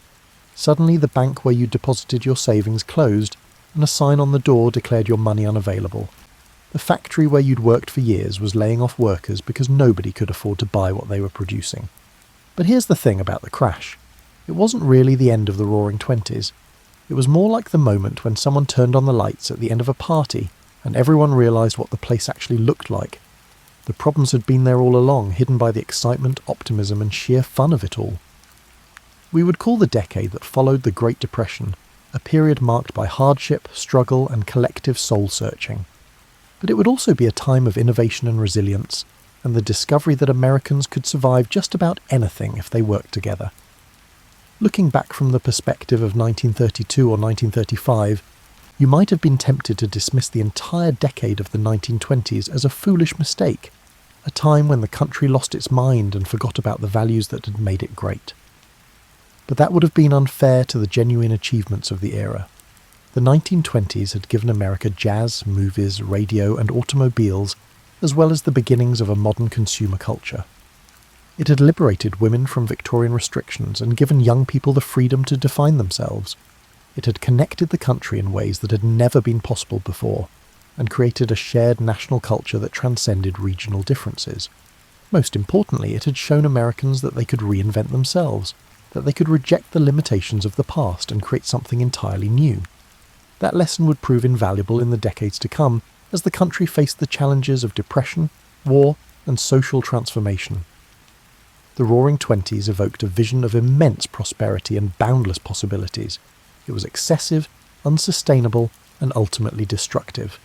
Suddenly the bank where you deposited your savings closed, and a sign on the door declared your money unavailable. The factory where you'd worked for years was laying off workers because nobody could afford to buy what they were producing. But here's the thing about the crash. It wasn't really the end of the Roaring Twenties. It was more like the moment when someone turned on the lights at the end of a party and everyone realised what the place actually looked like. The problems had been there all along, hidden by the excitement, optimism and sheer fun of it all. We would call the decade that followed the Great Depression a period marked by hardship, struggle, and collective soul-searching. But it would also be a time of innovation and resilience, and the discovery that Americans could survive just about anything if they worked together. Looking back from the perspective of 1932 or 1935, you might have been tempted to dismiss the entire decade of the 1920s as a foolish mistake, a time when the country lost its mind and forgot about the values that had made it great. But that would have been unfair to the genuine achievements of the era. The 1920s had given America jazz, movies, radio, and automobiles, as well as the beginnings of a modern consumer culture. It had liberated women from Victorian restrictions and given young people the freedom to define themselves. It had connected the country in ways that had never been possible before, and created a shared national culture that transcended regional differences. Most importantly, it had shown Americans that they could reinvent themselves, that they could reject the limitations of the past and create something entirely new. That lesson would prove invaluable in the decades to come as the country faced the challenges of depression, war, and social transformation. The Roaring Twenties evoked a vision of immense prosperity and boundless possibilities. It was excessive, unsustainable, and ultimately destructive.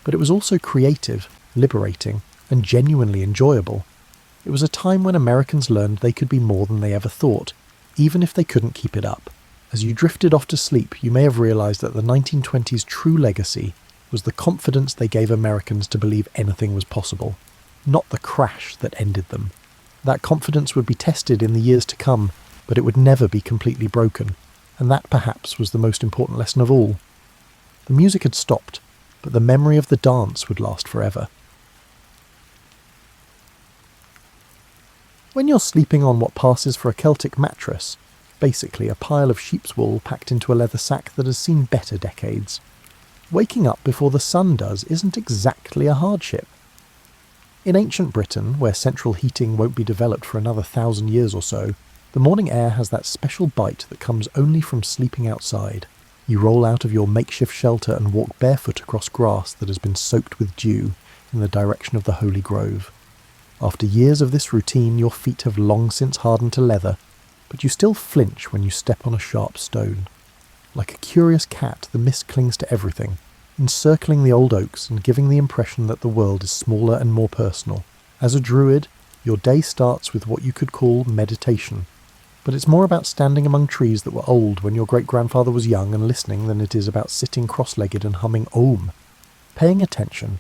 But it was also creative, liberating, and genuinely enjoyable. It was a time when Americans learned they could be more than they ever thought, even if they couldn't keep it up. As you drifted off to sleep, you may have realised that the 1920s' true legacy was the confidence they gave Americans to believe anything was possible, not the crash that ended them. That confidence would be tested in the years to come, but it would never be completely broken, and that perhaps was the most important lesson of all. The music had stopped, but the memory of the dance would last forever. When you're sleeping on what passes for a Celtic mattress, basically a pile of sheep's wool packed into a leather sack that has seen better decades, waking up before the sun does isn't exactly a hardship. In ancient Britain, where central heating won't be developed for another 1,000 years or so, the morning air has that special bite that comes only from sleeping outside. You roll out of your makeshift shelter and walk barefoot across grass that has been soaked with dew in the direction of the Holy Grove. After years of this routine, your feet have long since hardened to leather, but you still flinch when you step on a sharp stone. Like a curious cat, the mist clings to everything, encircling the old oaks and giving the impression that the world is smaller and more personal. As a Druid, your day starts with what you could call meditation, but it's more about standing among trees that were old when your great-grandfather was young and listening than it is about sitting cross-legged and humming Om. Paying attention,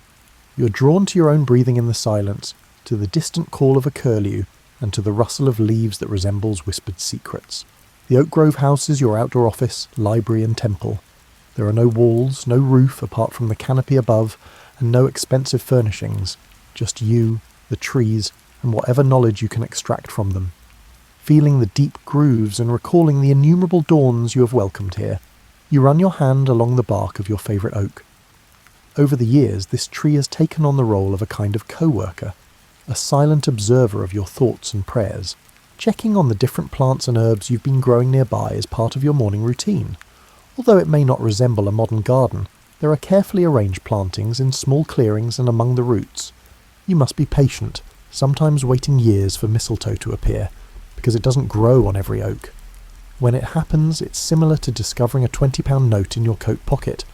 you're drawn to your own breathing in the silence, to the distant call of a curlew, and to the rustle of leaves that resembles whispered secrets. The Oak Grove house is your outdoor office, library and temple. There are no walls, no roof apart from the canopy above, and no expensive furnishings, just you, the trees, and whatever knowledge you can extract from them. Feeling the deep grooves and recalling the innumerable dawns you have welcomed here, you run your hand along the bark of your favourite oak. Over the years, this tree has taken on the role of a kind of co-worker, a silent observer of your thoughts and prayers, checking on the different plants and herbs you've been growing nearby as part of your morning routine. Although it may not resemble a modern garden, there are carefully arranged plantings in small clearings and among the roots. You must be patient, sometimes waiting years for mistletoe to appear, because it doesn't grow on every oak. When it happens, it's similar to discovering a £20 note in your coat pocket,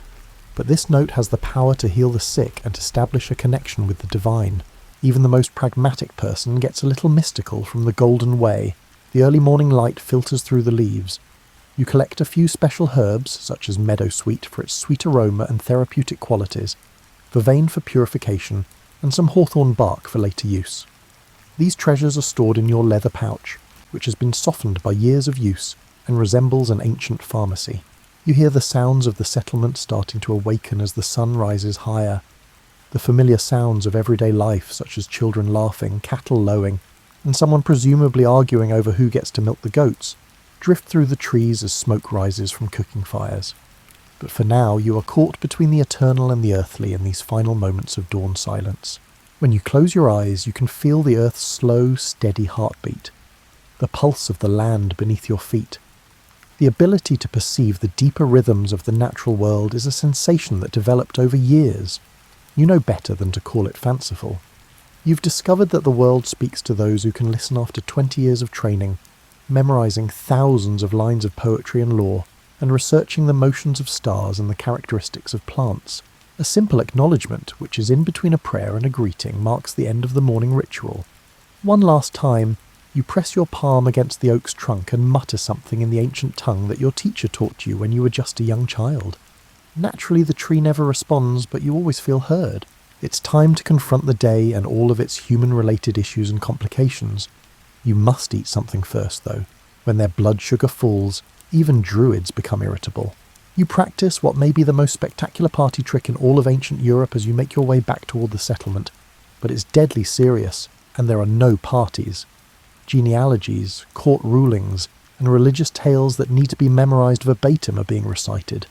but this note has the power to heal the sick and establish a connection with the divine. Even the most pragmatic person gets a little mystical from the golden way. The early morning light filters through the leaves. You collect a few special herbs, such as meadowsweet for its sweet aroma and therapeutic qualities, vervain for purification, and some hawthorn bark for later use. These treasures are stored in your leather pouch, which has been softened by years of use and resembles an ancient pharmacy. You hear the sounds of the settlement starting to awaken as the sun rises higher. The familiar sounds of everyday life, such as children laughing, cattle lowing, and someone presumably arguing over who gets to milk the goats, drift through the trees as smoke rises from cooking fires. But for now, you are caught between the eternal and the earthly in these final moments of dawn silence. When you close your eyes, you can feel the earth's slow, steady heartbeat, the pulse of the land beneath your feet. The ability to perceive the deeper rhythms of the natural world is a sensation that developed over years. You know better than to call it fanciful. You've discovered that the world speaks to those who can listen after 20 years of training, memorizing thousands of lines of poetry and lore, and researching the motions of stars and the characteristics of plants. A simple acknowledgement, which is in between a prayer and a greeting, marks the end of the morning ritual. One last time, you press your palm against the oak's trunk and mutter something in the ancient tongue that your teacher taught you when you were just a young child. Naturally, the tree never responds, but you always feel heard. It's time to confront the day and all of its human-related issues and complications. You must eat something first, though. When their blood sugar falls, even Druids become irritable. You practice what may be the most spectacular party trick in all of ancient Europe as you make your way back toward the settlement, but it's deadly serious, and there are no parties. Genealogies, court rulings, and religious tales that need to be memorized verbatim are being recited.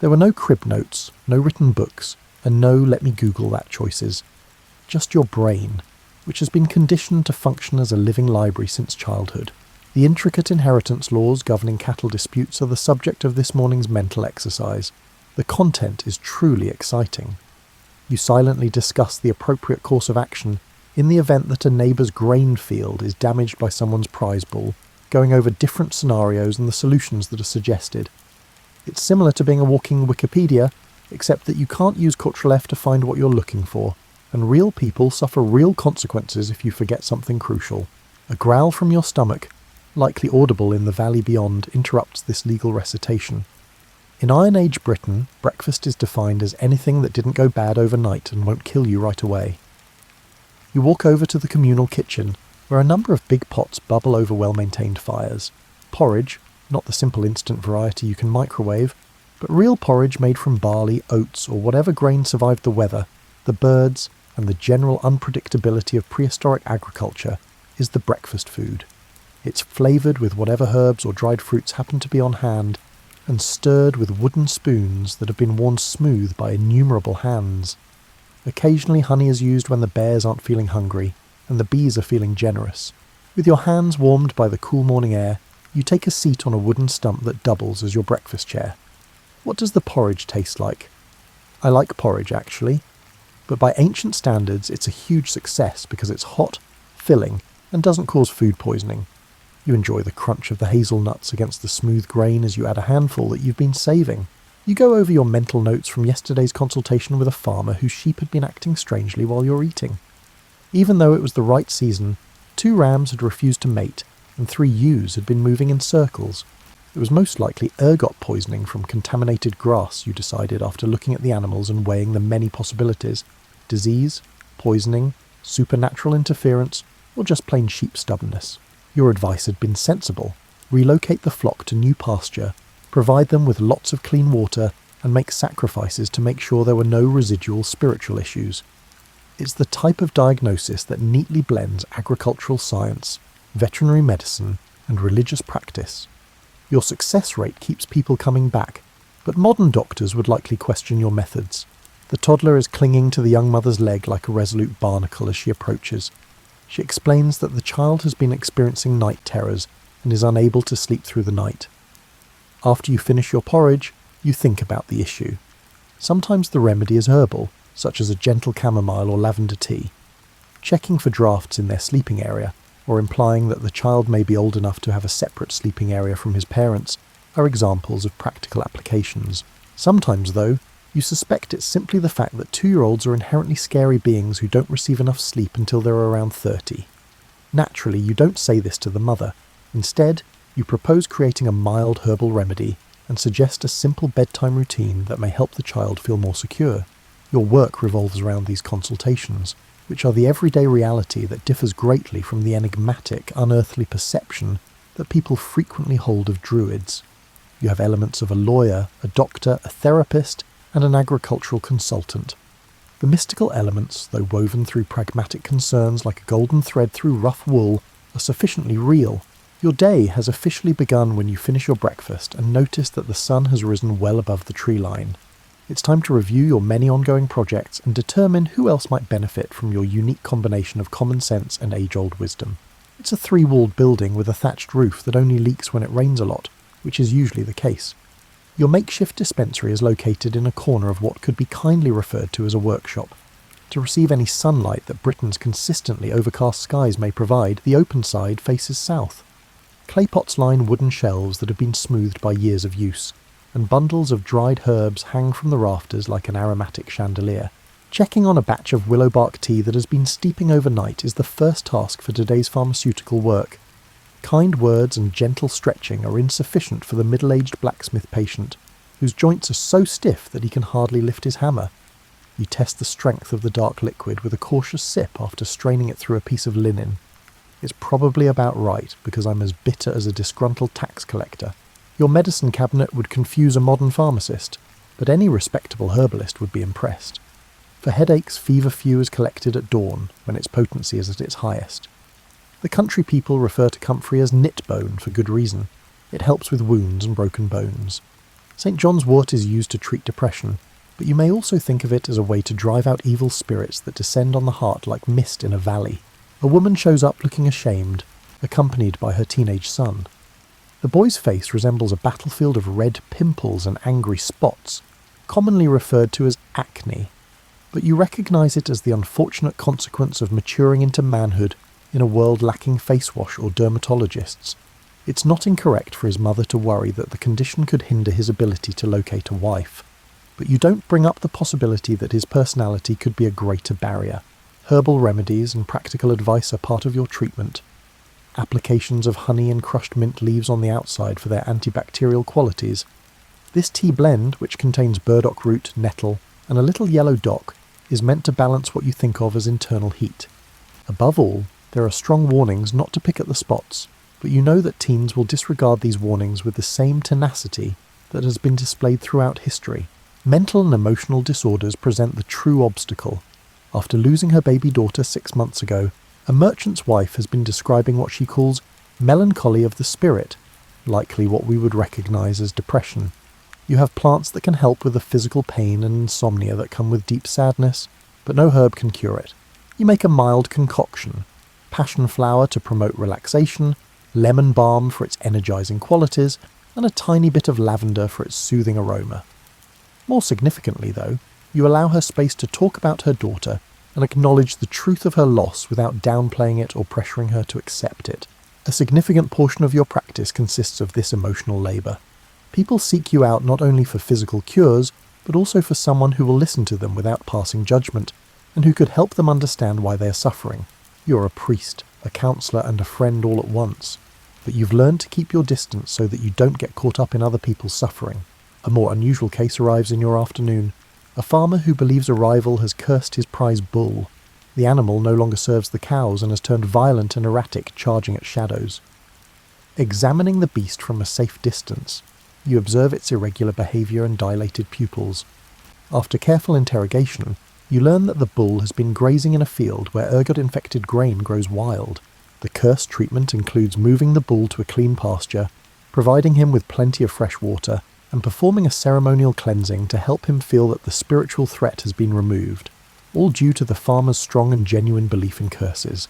There were no crib notes, no written books, and no let me Google that choices. Just your brain, which has been conditioned to function as a living library since childhood. The intricate inheritance laws governing cattle disputes are the subject of this morning's mental exercise. The content is truly exciting. You silently discuss the appropriate course of action in the event that a neighbour's grain field is damaged by someone's prize bull, going over different scenarios and the solutions that are suggested. It's similar to being a walking Wikipedia, except that you can't use Ctrl F to find what you're looking for, and real people suffer real consequences if you forget something crucial. A growl from your stomach, likely audible in the valley beyond, interrupts this legal recitation. In Iron Age Britain, breakfast is defined as anything that didn't go bad overnight and won't kill you right away. You walk over to the communal kitchen, where a number of big pots bubble over well-maintained fires. Porridge, not the simple instant variety you can microwave, but real porridge made from barley, oats, or whatever grain survived the weather, the birds, and the general unpredictability of prehistoric agriculture, is the breakfast food. It's flavoured with whatever herbs or dried fruits happen to be on hand, and stirred with wooden spoons that have been worn smooth by innumerable hands. Occasionally honey is used when the bears aren't feeling hungry, and the bees are feeling generous. With your hands warmed by the cool morning air, you take a seat on a wooden stump that doubles as your breakfast chair. What does the porridge taste like? I like porridge, actually, but by ancient standards it's a huge success because it's hot, filling, and doesn't cause food poisoning. You enjoy the crunch of the hazelnuts against the smooth grain as you add a handful that you've been saving. You go over your mental notes from yesterday's consultation with a farmer whose sheep had been acting strangely while you're eating. Even though it was the right season, 2 rams had refused to mate, and 3 ewes had been moving in circles. It was most likely ergot poisoning from contaminated grass, you decided after looking at the animals and weighing the many possibilities. Disease, poisoning, supernatural interference, or just plain sheep stubbornness. Your advice had been sensible. Relocate the flock to new pasture, provide them with lots of clean water, and make sacrifices to make sure there were no residual spiritual issues. It's the type of diagnosis that neatly blends agricultural science, veterinary medicine, and religious practice. Your success rate keeps people coming back, but modern doctors would likely question your methods. The toddler is clinging to the young mother's leg like a resolute barnacle as she approaches. She explains that the child has been experiencing night terrors and is unable to sleep through the night. After you finish your porridge, you think about the issue. Sometimes the remedy is herbal, such as a gentle chamomile or lavender tea. Checking for drafts in their sleeping area, or implying that the child may be old enough to have a separate sleeping area from his parents, are examples of practical applications. Sometimes, though, you suspect it's simply the fact that 2-year-olds are inherently scary beings who don't receive enough sleep until they're around 30. Naturally, you don't say this to the mother. Instead, you propose creating a mild herbal remedy and suggest a simple bedtime routine that may help the child feel more secure. Your work revolves around these consultations, which are the everyday reality that differs greatly from the enigmatic, unearthly perception that people frequently hold of Druids. You have elements of a lawyer, a doctor, a therapist, and an agricultural consultant. The mystical elements, though woven through pragmatic concerns like a golden thread through rough wool, are sufficiently real. Your day has officially begun when you finish your breakfast and notice that the sun has risen well above the tree line. It's time to review your many ongoing projects and determine who else might benefit from your unique combination of common sense and age-old wisdom. It's a 3-walled building with a thatched roof that only leaks when it rains a lot, which is usually the case. Your makeshift dispensary is located in a corner of what could be kindly referred to as a workshop. To receive any sunlight that Britain's consistently overcast skies may provide, the open side faces south. Clay pots line wooden shelves that have been smoothed by years of use, and bundles of dried herbs hang from the rafters like an aromatic chandelier. Checking on a batch of willow bark tea that has been steeping overnight is the first task for today's pharmaceutical work. Kind words and gentle stretching are insufficient for the middle-aged blacksmith patient, whose joints are so stiff that he can hardly lift his hammer. You test the strength of the dark liquid with a cautious sip after straining it through a piece of linen. It's probably about right, because I'm as bitter as a disgruntled tax collector. Your medicine cabinet would confuse a modern pharmacist, but any respectable herbalist would be impressed. For headaches, feverfew is collected at dawn, when its potency is at its highest. The country people refer to comfrey as knitbone for good reason. It helps with wounds and broken bones. St. John's wort is used to treat depression, but you may also think of it as a way to drive out evil spirits that descend on the heart like mist in a valley. A woman shows up looking ashamed, accompanied by her teenage son. The boy's face resembles a battlefield of red pimples and angry spots, commonly referred to as acne, but you recognise it as the unfortunate consequence of maturing into manhood in a world lacking face wash or dermatologists. It's not incorrect for his mother to worry that the condition could hinder his ability to locate a wife, but you don't bring up the possibility that his personality could be a greater barrier. Herbal remedies and practical advice are part of your treatment. Applications of honey and crushed mint leaves on the outside for their antibacterial qualities. This tea blend, which contains burdock root, nettle, and a little yellow dock, is meant to balance what you think of as internal heat. Above all, there are strong warnings not to pick at the spots, but you know that teens will disregard these warnings with the same tenacity that has been displayed throughout history. Mental and emotional disorders present the true obstacle. After losing her baby daughter 6 months ago, a merchant's wife has been describing what she calls melancholy of the spirit, likely what we would recognise as depression. You have plants that can help with the physical pain and insomnia that come with deep sadness, but no herb can cure it. You make a mild concoction: passion flower to promote relaxation, lemon balm for its energising qualities, and a tiny bit of lavender for its soothing aroma. More significantly, though, you allow her space to talk about her daughter and acknowledge the truth of her loss without downplaying it or pressuring her to accept it. A significant portion of your practice consists of this emotional labour. People seek you out not only for physical cures, but also for someone who will listen to them without passing judgment, and who could help them understand why they are suffering. You're a priest, a counsellor, and a friend all at once, but you've learned to keep your distance so that you don't get caught up in other people's suffering. A more unusual case arrives in your afternoon. A farmer who believes a rival has cursed his prize bull. The animal no longer serves the cows and has turned violent and erratic, charging at shadows. Examining the beast from a safe distance, you observe its irregular behaviour and dilated pupils. After careful interrogation, you learn that the bull has been grazing in a field where ergot-infected grain grows wild. The curse treatment includes moving the bull to a clean pasture, providing him with plenty of fresh water, and performing a ceremonial cleansing to help him feel that the spiritual threat has been removed, all due to the farmer's strong and genuine belief in curses.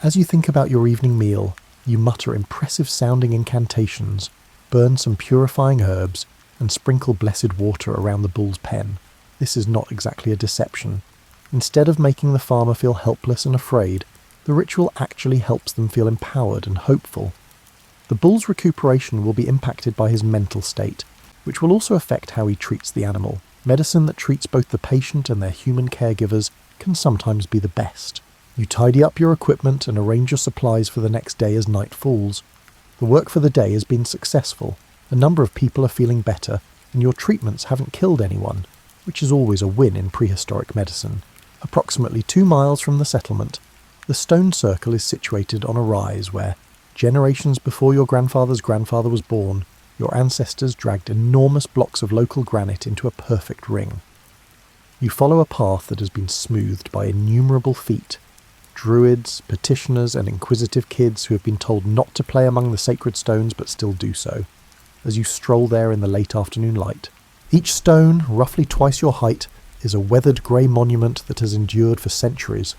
As you think about your evening meal, you mutter impressive-sounding incantations, burn some purifying herbs, and sprinkle blessed water around the bull's pen. This is not exactly a deception. Instead of making the farmer feel helpless and afraid, the ritual actually helps them feel empowered and hopeful. The bull's recuperation will be impacted by his mental state, which will also affect how he treats the animal. Medicine that treats both the patient and their human caregivers can sometimes be the best. You tidy up your equipment and arrange your supplies for the next day as night falls. The work for the day has been successful, a number of people are feeling better, and your treatments haven't killed anyone, which is always a win in prehistoric medicine. Approximately 2 miles from the settlement, the stone circle is situated on a rise where, generations before your grandfather's grandfather was born, your ancestors dragged enormous blocks of local granite into a perfect ring. You follow a path that has been smoothed by innumerable feet, Druids, petitioners, and inquisitive kids who have been told not to play among the sacred stones but still do so, as you stroll there in the late afternoon light. Each stone, roughly twice your height, is a weathered grey monument that has endured for centuries.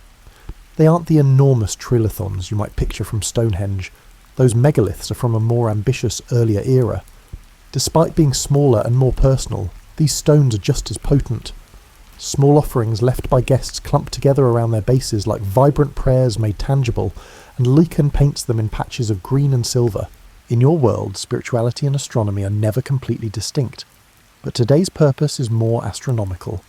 They aren't the enormous trilithons you might picture from Stonehenge. Those megaliths are from a more ambitious, earlier era. Despite being smaller and more personal, these stones are just as potent. Small offerings left by guests clump together around their bases like vibrant prayers made tangible, and Lycan paints them in patches of green and silver. In your world, spirituality and astronomy are never completely distinct, but today's purpose is more astronomical.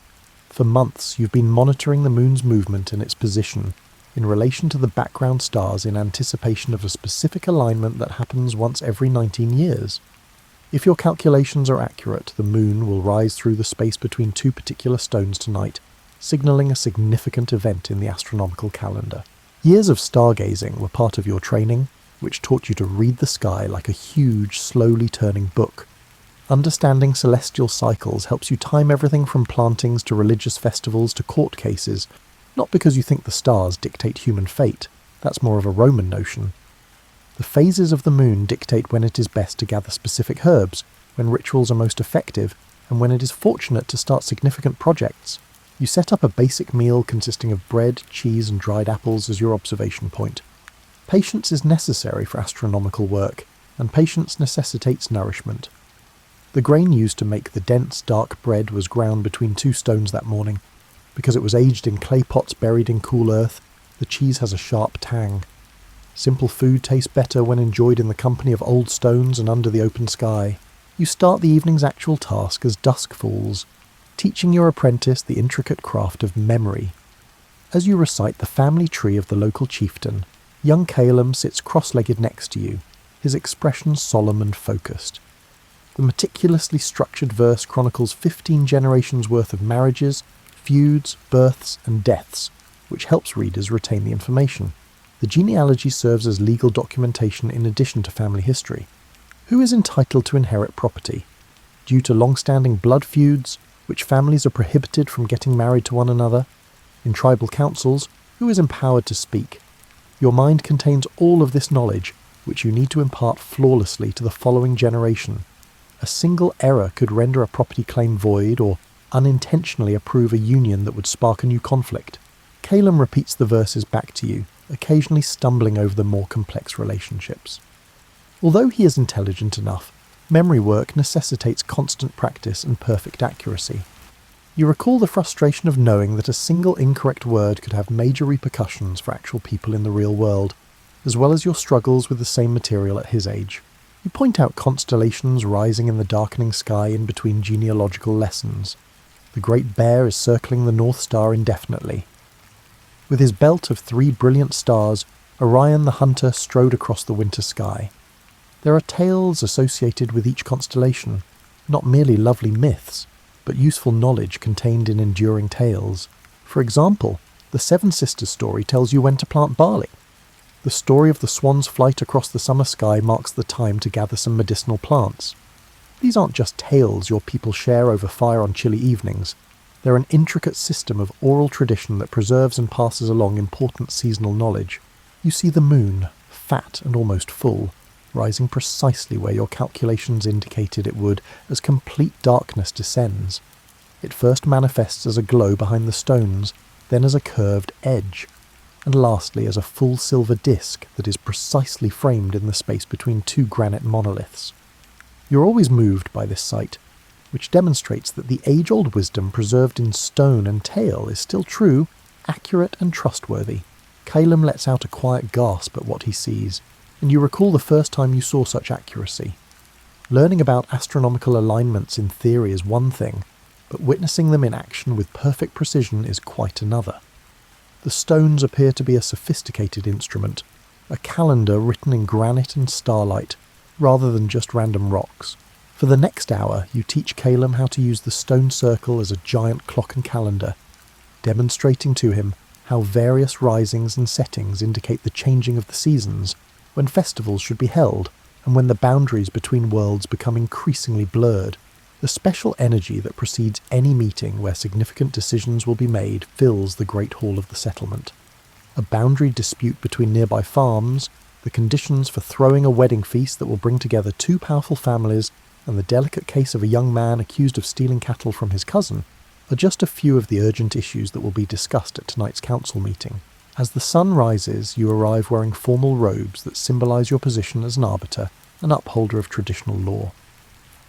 For months, you've been monitoring the moon's movement and its position in relation to the background stars in anticipation of a specific alignment that happens once every 19 years. If your calculations are accurate, the moon will rise through the space between two particular stones tonight, signalling a significant event in the astronomical calendar. Years of stargazing were part of your training, which taught you to read the sky like a huge, slowly turning book. Understanding celestial cycles helps you time everything from plantings to religious festivals to court cases, not because you think the stars dictate human fate. That's more of a Roman notion. The phases of the moon dictate when it is best to gather specific herbs, when rituals are most effective, and when it is fortunate to start significant projects. You set up a basic meal consisting of bread, cheese, and dried apples as your observation point. Patience is necessary for astronomical work, and patience necessitates nourishment. The grain used to make the dense, dark bread was ground between two stones that morning. Because it was aged in clay pots buried in cool earth, the cheese has a sharp tang. Simple food tastes better when enjoyed in the company of old stones and under the open sky. You start the evening's actual task as dusk falls, teaching your apprentice the intricate craft of memory. As you recite the family tree of the local chieftain, young Calum sits cross-legged next to you, his expression solemn and focused. The meticulously structured verse chronicles 15 generations worth of marriages, feuds, births, and deaths, which helps readers retain the information. The genealogy serves as legal documentation in addition to family history. Who is entitled to inherit property? Due to long-standing blood feuds, which families are prohibited from getting married to one another? In tribal councils, who is empowered to speak? Your mind contains all of this knowledge, which you need to impart flawlessly to the following generation. A single error could render a property claim void or unintentionally approve a union that would spark a new conflict. Calum repeats the verses back to you, occasionally stumbling over the more complex relationships. Although he is intelligent enough, memory work necessitates constant practice and perfect accuracy. You recall the frustration of knowing that a single incorrect word could have major repercussions for actual people in the real world, as well as your struggles with the same material at his age. You point out constellations rising in the darkening sky in between genealogical lessons. The Great Bear is circling the North Star indefinitely. With his belt of 3 brilliant stars, Orion the Hunter strode across the winter sky. There are tales associated with each constellation, not merely lovely myths, but useful knowledge contained in enduring tales. For example, the Seven Sisters story tells you when to plant barley. The story of the swan's flight across the summer sky marks the time to gather some medicinal plants. These aren't just tales your people share over fire on chilly evenings. They're an intricate system of oral tradition that preserves and passes along important seasonal knowledge. You see the moon, fat and almost full, rising precisely where your calculations indicated it would as complete darkness descends. It first manifests as a glow behind the stones, then as a curved edge, and lastly as a full silver disc that is precisely framed in the space between 2 granite monoliths. You're always moved by this sight, which demonstrates that the age-old wisdom preserved in stone and tale is still true, accurate and trustworthy. Calum lets out a quiet gasp at what he sees, and you recall the first time you saw such accuracy. Learning about astronomical alignments in theory is one thing, but witnessing them in action with perfect precision is quite another. The stones appear to be a sophisticated instrument, a calendar written in granite and starlight, rather than just random rocks. For the next hour, you teach Calum how to use the stone circle as a giant clock and calendar, demonstrating to him how various risings and settings indicate the changing of the seasons, when festivals should be held, and when the boundaries between worlds become increasingly blurred. The special energy that precedes any meeting where significant decisions will be made fills the great hall of the settlement. A boundary dispute between nearby farms, the conditions for throwing a wedding feast that will bring together 2 powerful families, and the delicate case of a young man accused of stealing cattle from his cousin are just a few of the urgent issues that will be discussed at tonight's council meeting. As the sun rises, you arrive wearing formal robes that symbolise your position as an arbiter and upholder of traditional law.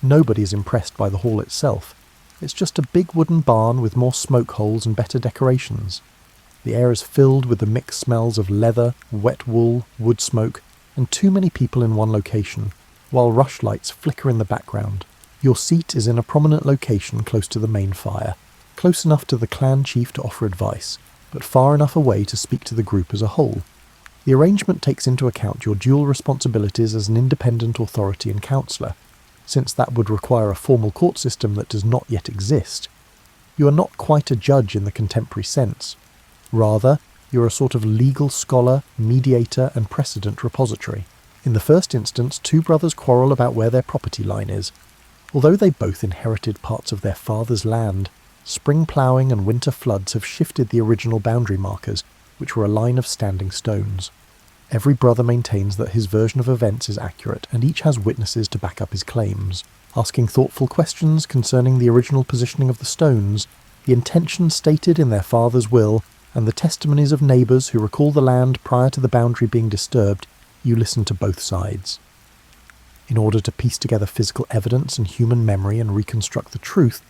Nobody is impressed by the hall itself. It's just a big wooden barn with more smoke holes and better decorations. The air is filled with the mixed smells of leather, wet wool, wood smoke, and too many people in one location, while rushlights flicker in the background. Your seat is in a prominent location close to the main fire, close enough to the clan chief to offer advice, but far enough away to speak to the group as a whole. The arrangement takes into account your dual responsibilities as an independent authority and counsellor. Since that would require a formal court system that does not yet exist, you are not quite a judge in the contemporary sense. Rather, you are a sort of legal scholar, mediator, and precedent repository. In the first instance, two brothers quarrel about where their property line is. Although they both inherited parts of their father's land, spring ploughing and winter floods have shifted the original boundary markers, which were a line of standing stones. Every brother maintains that his version of events is accurate, and each has witnesses to back up his claims, asking thoughtful questions concerning the original positioning of the stones, the intentions stated in their father's will, and the testimonies of neighbours who recall the land prior to the boundary being disturbed. You listen to both sides. In order to piece together physical evidence and human memory and reconstruct the truth,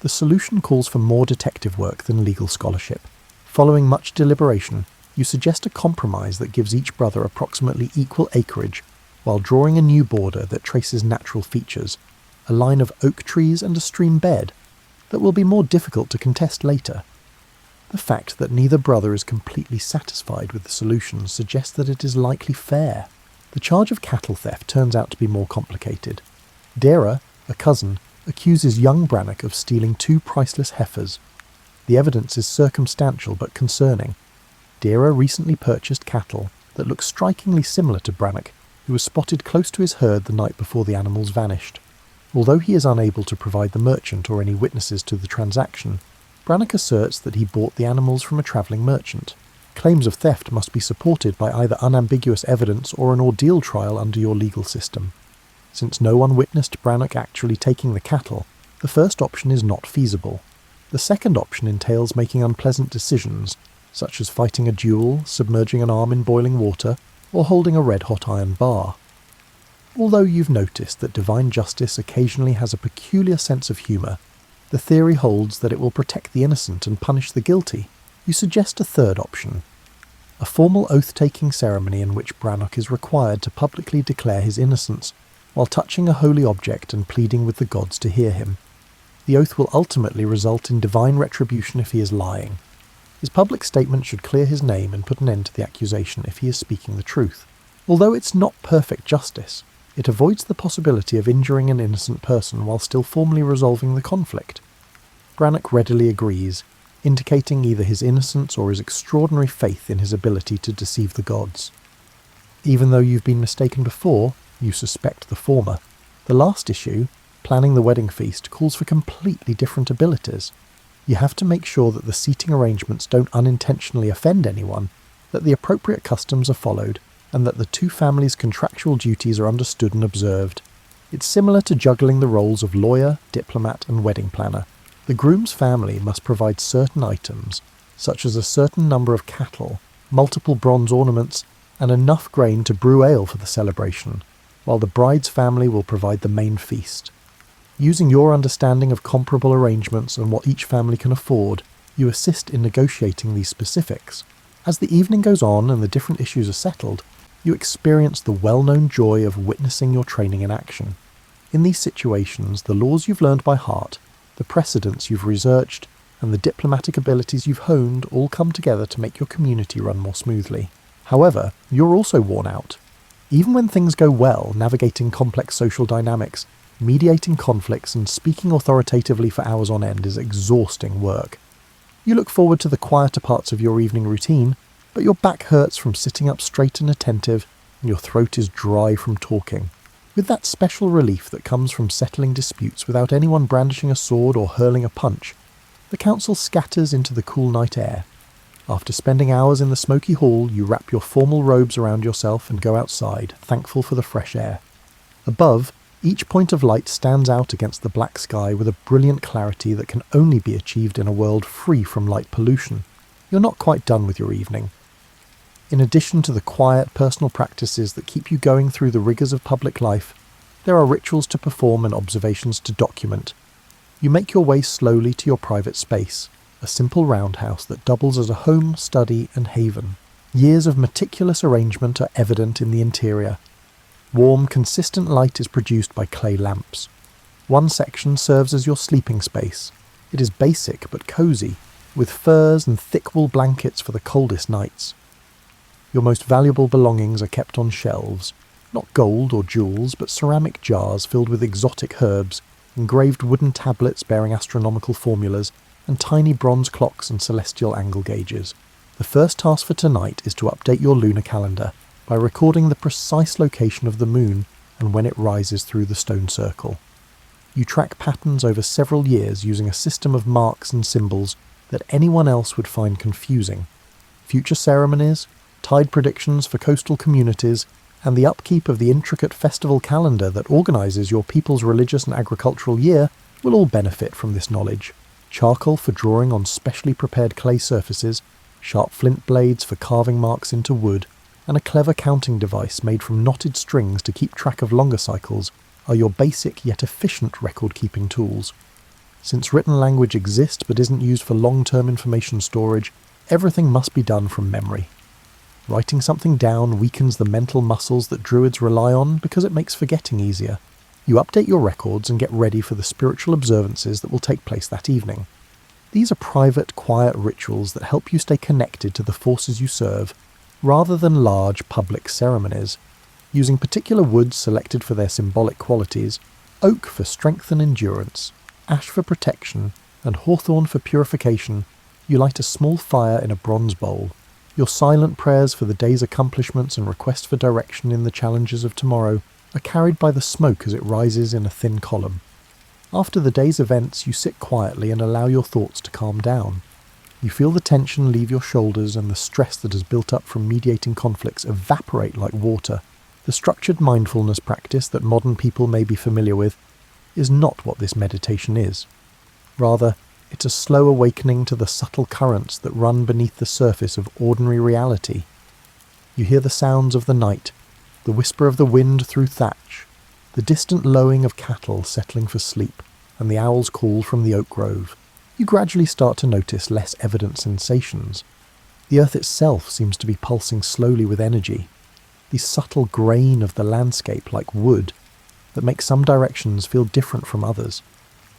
the solution calls for more detective work than legal scholarship. Following much deliberation, you suggest a compromise that gives each brother approximately equal acreage, while drawing a new border that traces natural features, a line of oak trees and a stream bed, that will be more difficult to contest later. The fact that neither brother is completely satisfied with the solution suggests that it is likely fair. The charge of cattle theft turns out to be more complicated. Dara, a cousin, accuses young Brannock of stealing 2 priceless heifers. The evidence is circumstantial but concerning. Dara recently purchased cattle that look strikingly similar to Brannock, who was spotted close to his herd the night before the animals vanished. Although he is unable to provide the merchant or any witnesses to the transaction, Brannock asserts that he bought the animals from a travelling merchant. Claims of theft must be supported by either unambiguous evidence or an ordeal trial under your legal system. Since no one witnessed Brannock actually taking the cattle, the first option is not feasible. The second option entails making unpleasant decisions, such as fighting a duel, submerging an arm in boiling water, or holding a red-hot iron bar. Although you've noticed that divine justice occasionally has a peculiar sense of humour, the theory holds that it will protect the innocent and punish the guilty. You suggest a third option. A formal oath-taking ceremony in which Brannock is required to publicly declare his innocence, while touching a holy object and pleading with the gods to hear him. The oath will ultimately result in divine retribution if he is lying. His public statement should clear his name and put an end to the accusation if he is speaking the truth. Although it's not perfect justice, it avoids the possibility of injuring an innocent person while still formally resolving the conflict. Brannock readily agrees, indicating either his innocence or his extraordinary faith in his ability to deceive the gods. Even though you've been mistaken before, you suspect the former. The last issue, planning the wedding feast, calls for completely different abilities. You have to make sure that the seating arrangements don't unintentionally offend anyone, that the appropriate customs are followed, and that the two families' contractual duties are understood and observed. It's similar to juggling the roles of lawyer, diplomat, and wedding planner. The groom's family must provide certain items, such as a certain number of cattle, multiple bronze ornaments, and enough grain to brew ale for the celebration, while the bride's family will provide the main feast. Using your understanding of comparable arrangements and what each family can afford, you assist in negotiating these specifics. As the evening goes on and the different issues are settled, you experience the well-known joy of witnessing your training in action. In these situations, the laws you've learned by heart, the precedents you've researched, and the diplomatic abilities you've honed all come together to make your community run more smoothly. However, you're also worn out. Even when things go well, navigating complex social dynamics, mediating conflicts, and speaking authoritatively for hours on end is exhausting work. You look forward to the quieter parts of your evening routine, but your back hurts from sitting up straight and attentive, and your throat is dry from talking. With that special relief that comes from settling disputes without anyone brandishing a sword or hurling a punch, the council scatters into the cool night air. After spending hours in the smoky hall, you wrap your formal robes around yourself and go outside, thankful for the fresh air. Above, each point of light stands out against the black sky with a brilliant clarity that can only be achieved in a world free from light pollution. You're not quite done with your evening. In addition to the quiet, personal practices that keep you going through the rigours of public life, there are rituals to perform and observations to document. You make your way slowly to your private space, a simple roundhouse that doubles as a home, study and haven. Years of meticulous arrangement are evident in the interior. Warm, consistent light is produced by clay lamps. One section serves as your sleeping space. It is basic but cosy, with furs and thick wool blankets for the coldest nights. Your most valuable belongings are kept on shelves, not gold or jewels, but ceramic jars filled with exotic herbs, engraved wooden tablets bearing astronomical formulas, and tiny bronze clocks and celestial angle gauges. The first task for tonight is to update your lunar calendar by recording the precise location of the moon and when it rises through the stone circle. You track patterns over several years using a system of marks and symbols that anyone else would find confusing. Future ceremonies, tide predictions for coastal communities, and the upkeep of the intricate festival calendar that organises your people's religious and agricultural year will all benefit from this knowledge. Charcoal for drawing on specially prepared clay surfaces, sharp flint blades for carving marks into wood, and a clever counting device made from knotted strings to keep track of longer cycles are your basic yet efficient record-keeping tools. Since written language exists but isn't used for long-term information storage, everything must be done from memory. Writing something down weakens the mental muscles that Druids rely on because it makes forgetting easier. You update your records and get ready for the spiritual observances that will take place that evening. These are private, quiet rituals that help you stay connected to the forces you serve, rather than large public ceremonies. Using particular woods selected for their symbolic qualities, oak for strength and endurance, ash for protection, and hawthorn for purification, you light a small fire in a bronze bowl. Your silent prayers for the day's accomplishments and requests for direction in the challenges of tomorrow are carried by the smoke as it rises in a thin column. After the day's events, you sit quietly and allow your thoughts to calm down. You feel the tension leave your shoulders and the stress that has built up from mediating conflicts evaporate like water. The structured mindfulness practice that modern people may be familiar with is not what this meditation is. Rather, it's a slow awakening to the subtle currents that run beneath the surface of ordinary reality. You hear the sounds of the night, the whisper of the wind through thatch, the distant lowing of cattle settling for sleep, and the owl's call from the oak grove. You gradually start to notice less evident sensations. The earth itself seems to be pulsing slowly with energy. The subtle grain of the landscape like wood that makes some directions feel different from others.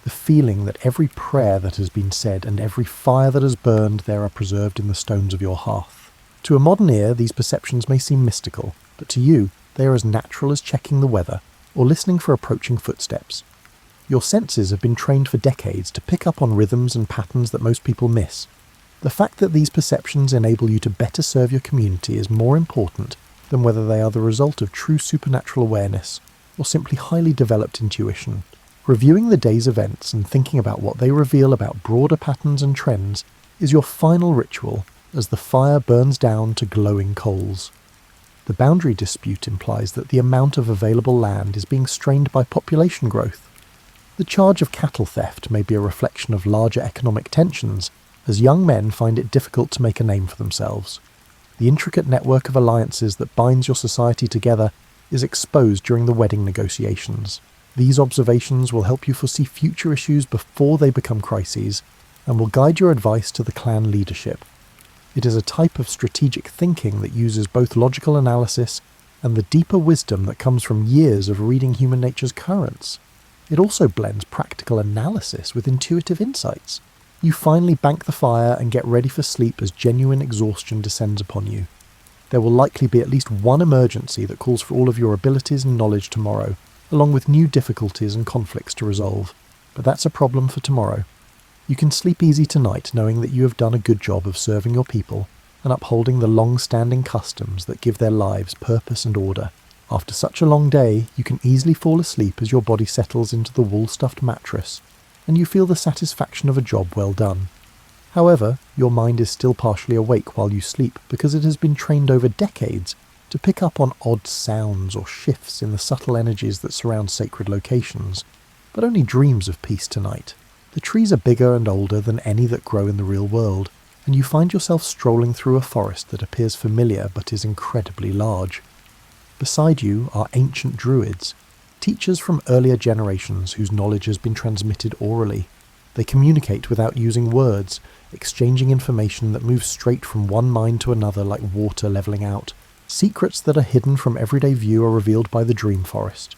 The feeling that every prayer that has been said and every fire that has burned there are preserved in the stones of your hearth. To a modern ear, these perceptions may seem mystical, but to you, they are as natural as checking the weather or listening for approaching footsteps. Your senses have been trained for decades to pick up on rhythms and patterns that most people miss. The fact that these perceptions enable you to better serve your community is more important than whether they are the result of true supernatural awareness or simply highly developed intuition. Reviewing the day's events and thinking about what they reveal about broader patterns and trends is your final ritual as the fire burns down to glowing coals. The boundary dispute implies that the amount of available land is being strained by population growth. The charge of cattle theft may be a reflection of larger economic tensions, as young men find it difficult to make a name for themselves. The intricate network of alliances that binds your society together is exposed during the wedding negotiations. These observations will help you foresee future issues before they become crises, and will guide your advice to the clan leadership. It is a type of strategic thinking that uses both logical analysis and the deeper wisdom that comes from years of reading human nature's currents. It also blends practical analysis with intuitive insights. You finally bank the fire and get ready for sleep as genuine exhaustion descends upon you. There will likely be at least one emergency that calls for all of your abilities and knowledge tomorrow, along with new difficulties and conflicts to resolve. But that's a problem for tomorrow. You can sleep easy tonight knowing that you have done a good job of serving your people and upholding the long-standing customs that give their lives purpose and order. After such a long day, you can easily fall asleep as your body settles into the wool-stuffed mattress, and you feel the satisfaction of a job well done. However, your mind is still partially awake while you sleep because it has been trained over decades to pick up on odd sounds or shifts in the subtle energies that surround sacred locations, but only dreams of peace tonight. The trees are bigger and older than any that grow in the real world, and you find yourself strolling through a forest that appears familiar but is incredibly large. Beside you are ancient Druids. Teachers from earlier generations whose knowledge has been transmitted orally. They communicate without using words, exchanging information that moves straight from one mind to another like water levelling out. Secrets that are hidden from everyday view are revealed by the dream forest.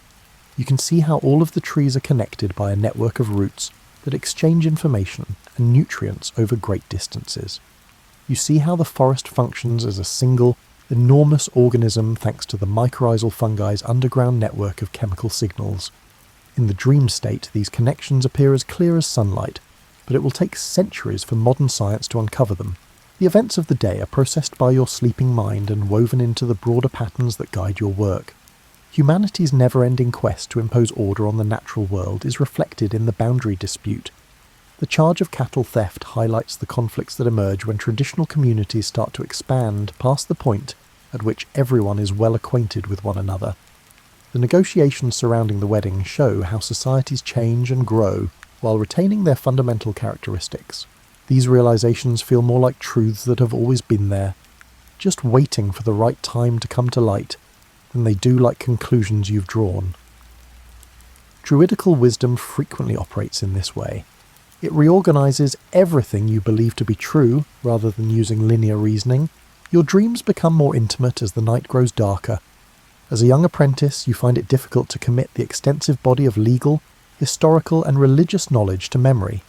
You can see how all of the trees are connected by a network of roots that exchange information and nutrients over great distances. You see how the forest functions as a single, enormous organism thanks to the mycorrhizal fungi's underground network of chemical signals. In the dream state, these connections appear as clear as sunlight, but it will take centuries for modern science to uncover them. The events of the day are processed by your sleeping mind and woven into the broader patterns that guide your work. Humanity's never-ending quest to impose order on the natural world is reflected in the boundary dispute. The charge of cattle theft highlights the conflicts that emerge when traditional communities start to expand past the point at which everyone is well acquainted with one another. The negotiations surrounding the wedding show how societies change and grow while retaining their fundamental characteristics. These realizations feel more like truths that have always been there, just waiting for the right time to come to light, than they do like conclusions you've drawn. Druidical wisdom frequently operates in this way. It reorganizes everything you believe to be true rather than using linear reasoning. Your dreams become more intimate as the night grows darker. As a young apprentice, you find it difficult to commit the extensive body of legal, historical and religious knowledge to memory.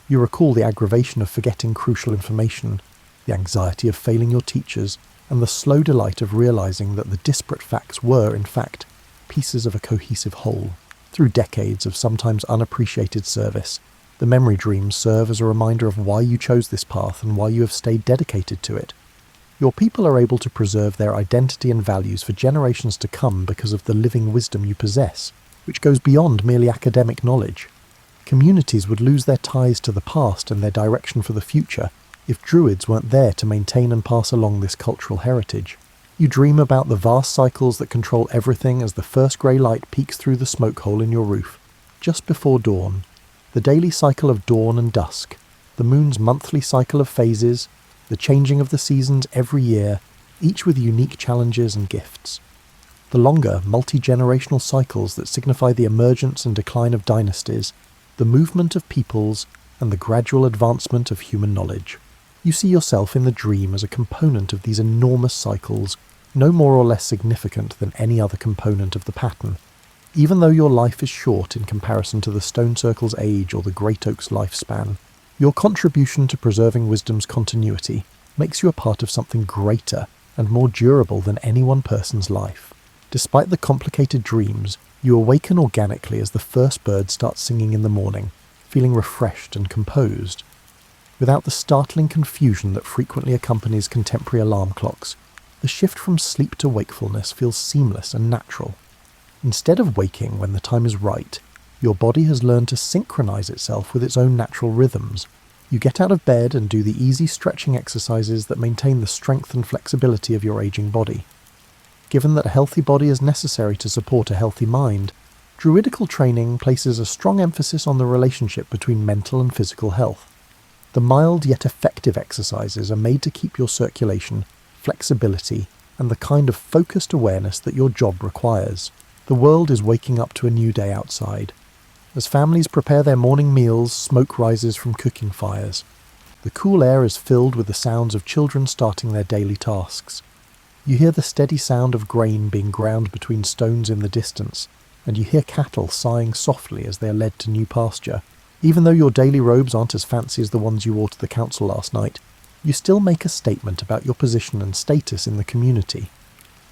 You recall the aggravation of forgetting crucial information, the anxiety of failing your teachers, and the slow delight of realizing that the disparate facts were, in fact, pieces of a cohesive whole. Through decades of sometimes unappreciated service, the memory dreams serve as a reminder of why you chose this path and why you have stayed dedicated to it. Your people are able to preserve their identity and values for generations to come because of the living wisdom you possess, which goes beyond merely academic knowledge. Communities would lose their ties to the past and their direction for the future if Druids weren't there to maintain and pass along this cultural heritage. You dream about the vast cycles that control everything as the first grey light peeks through the smoke hole in your roof, just before dawn. The daily cycle of dawn and dusk, the moon's monthly cycle of phases, the changing of the seasons every year, each with unique challenges and gifts. The longer, multi-generational cycles that signify the emergence and decline of dynasties, the movement of peoples, and the gradual advancement of human knowledge. You see yourself in the dream as a component of these enormous cycles, no more or less significant than any other component of the pattern. Even though your life is short in comparison to the stone circle's age or the great oak's lifespan, your contribution to preserving wisdom's continuity makes you a part of something greater and more durable than any one person's life. Despite the complicated dreams, you awaken organically as the first bird starts singing in the morning, feeling refreshed and composed. Without the startling confusion that frequently accompanies contemporary alarm clocks, the shift from sleep to wakefulness feels seamless and natural. Instead of waking when the time is right, your body has learned to synchronize itself with its own natural rhythms. You get out of bed and do the easy stretching exercises that maintain the strength and flexibility of your aging body. Given that a healthy body is necessary to support a healthy mind, Druidical training places a strong emphasis on the relationship between mental and physical health. The mild yet effective exercises are made to keep your circulation, flexibility, and the kind of focused awareness that your job requires. The world is waking up to a new day outside. As families prepare their morning meals, smoke rises from cooking fires. The cool air is filled with the sounds of children starting their daily tasks. You hear the steady sound of grain being ground between stones in the distance, and you hear cattle sighing softly as they are led to new pasture. Even though your daily robes aren't as fancy as the ones you wore to the council last night, you still make a statement about your position and status in the community.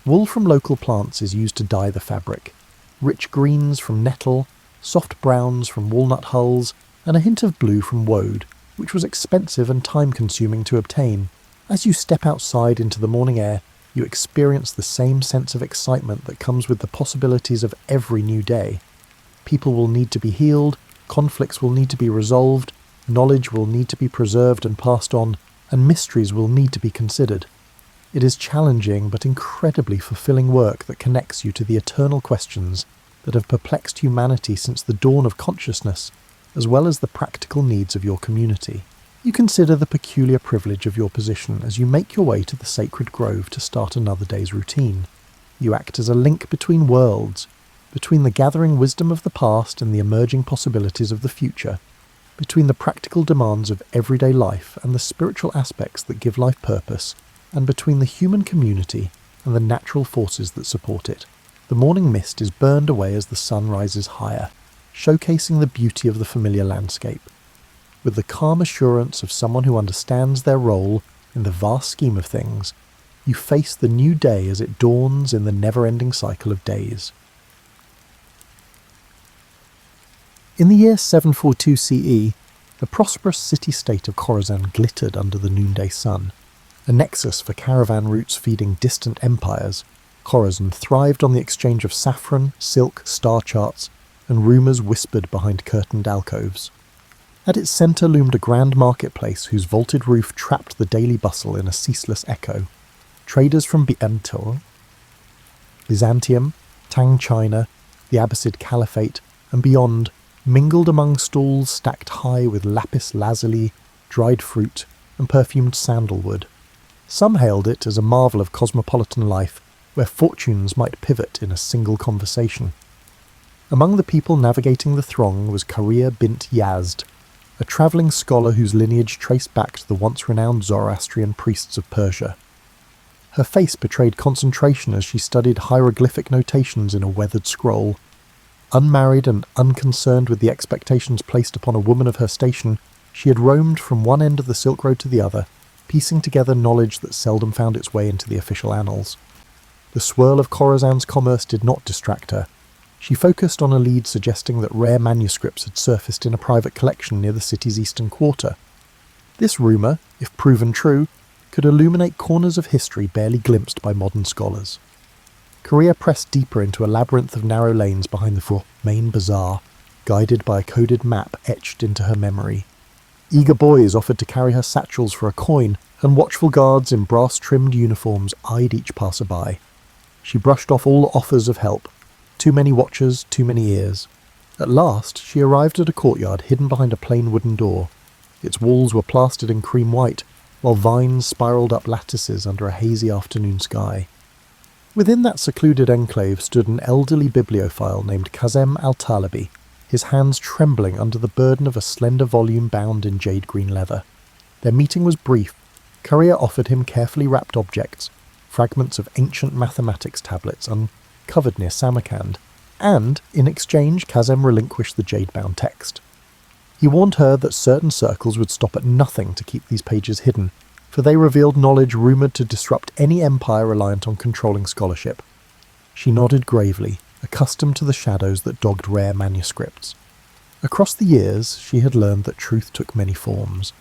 Wool from local plants is used to dye the fabric. Rich greens from nettle, soft browns from walnut hulls, and a hint of blue from woad, which was expensive and time-consuming to obtain. As you step outside into the morning air, you experience the same sense of excitement that comes with the possibilities of every new day. People will need to be healed, conflicts will need to be resolved, knowledge will need to be preserved and passed on, and mysteries will need to be considered. It is challenging but incredibly fulfilling work that connects you to the eternal questions that have perplexed humanity since the dawn of consciousness, as well as the practical needs of your community. You consider the peculiar privilege of your position as you make your way to the sacred grove to start another day's routine. You act as a link between worlds. between the gathering wisdom of the past and the emerging possibilities of the future, between the practical demands of everyday life and the spiritual aspects that give life purpose, and between the human community and the natural forces that support it. The morning mist is burned away as the sun rises higher, showcasing the beauty of the familiar landscape. With the calm assurance of someone who understands their role in the vast scheme of things, you face the new day as it dawns in the never-ending cycle of days. In the year 742 CE, the prosperous city-state of Khorasan glittered under the noonday sun. A nexus for caravan routes feeding distant empires, Khorasan thrived on the exchange of saffron, silk, star charts, and rumours whispered behind curtained alcoves. At its centre loomed a grand marketplace whose vaulted roof trapped the daily bustle in a ceaseless echo. Traders from Byzantium, Tang China, the Abbasid Caliphate, and beyond mingled among stalls stacked high with lapis lazuli, dried fruit, and perfumed sandalwood. Some hailed it as a marvel of cosmopolitan life, where fortunes might pivot in a single conversation. Among the people navigating the throng was Karia bint Yazd, a travelling scholar whose lineage traced back to the once-renowned Zoroastrian priests of Persia. Her face betrayed concentration as she studied hieroglyphic notations in a weathered scroll. Unmarried and unconcerned with the expectations placed upon a woman of her station, she had roamed from one end of the Silk Road to the other, piecing together knowledge that seldom found its way into the official annals. The swirl of Khorasan's commerce did not distract her. She focused on a lead suggesting that rare manuscripts had surfaced in a private collection near the city's eastern quarter. This rumour, if proven true, could illuminate corners of history barely glimpsed by modern scholars. Korea pressed deeper into a labyrinth of narrow lanes behind the main bazaar, guided by a coded map etched into her memory. Eager boys offered to carry her satchels for a coin, and watchful guards in brass-trimmed uniforms eyed each passer-by. She brushed off all offers of help. Too many watchers, too many ears. At last, she arrived at a courtyard hidden behind a plain wooden door. Its walls were plastered in cream white, while vines spiralled up lattices under a hazy afternoon sky. Within that secluded enclave stood an elderly bibliophile named Kazem al-Talibi, his hands trembling under the burden of a slender volume bound in jade-green leather. Their meeting was brief. Korea offered him carefully wrapped objects, fragments of ancient mathematics tablets uncovered near Samarkand, and, in exchange, Kazem relinquished the jade-bound text. He warned her that certain circles would stop at nothing to keep these pages hidden, for they revealed knowledge rumoured to disrupt any empire reliant on controlling scholarship. She nodded gravely, accustomed to the shadows that dogged rare manuscripts. Across the years, she had learned that truth took many forms,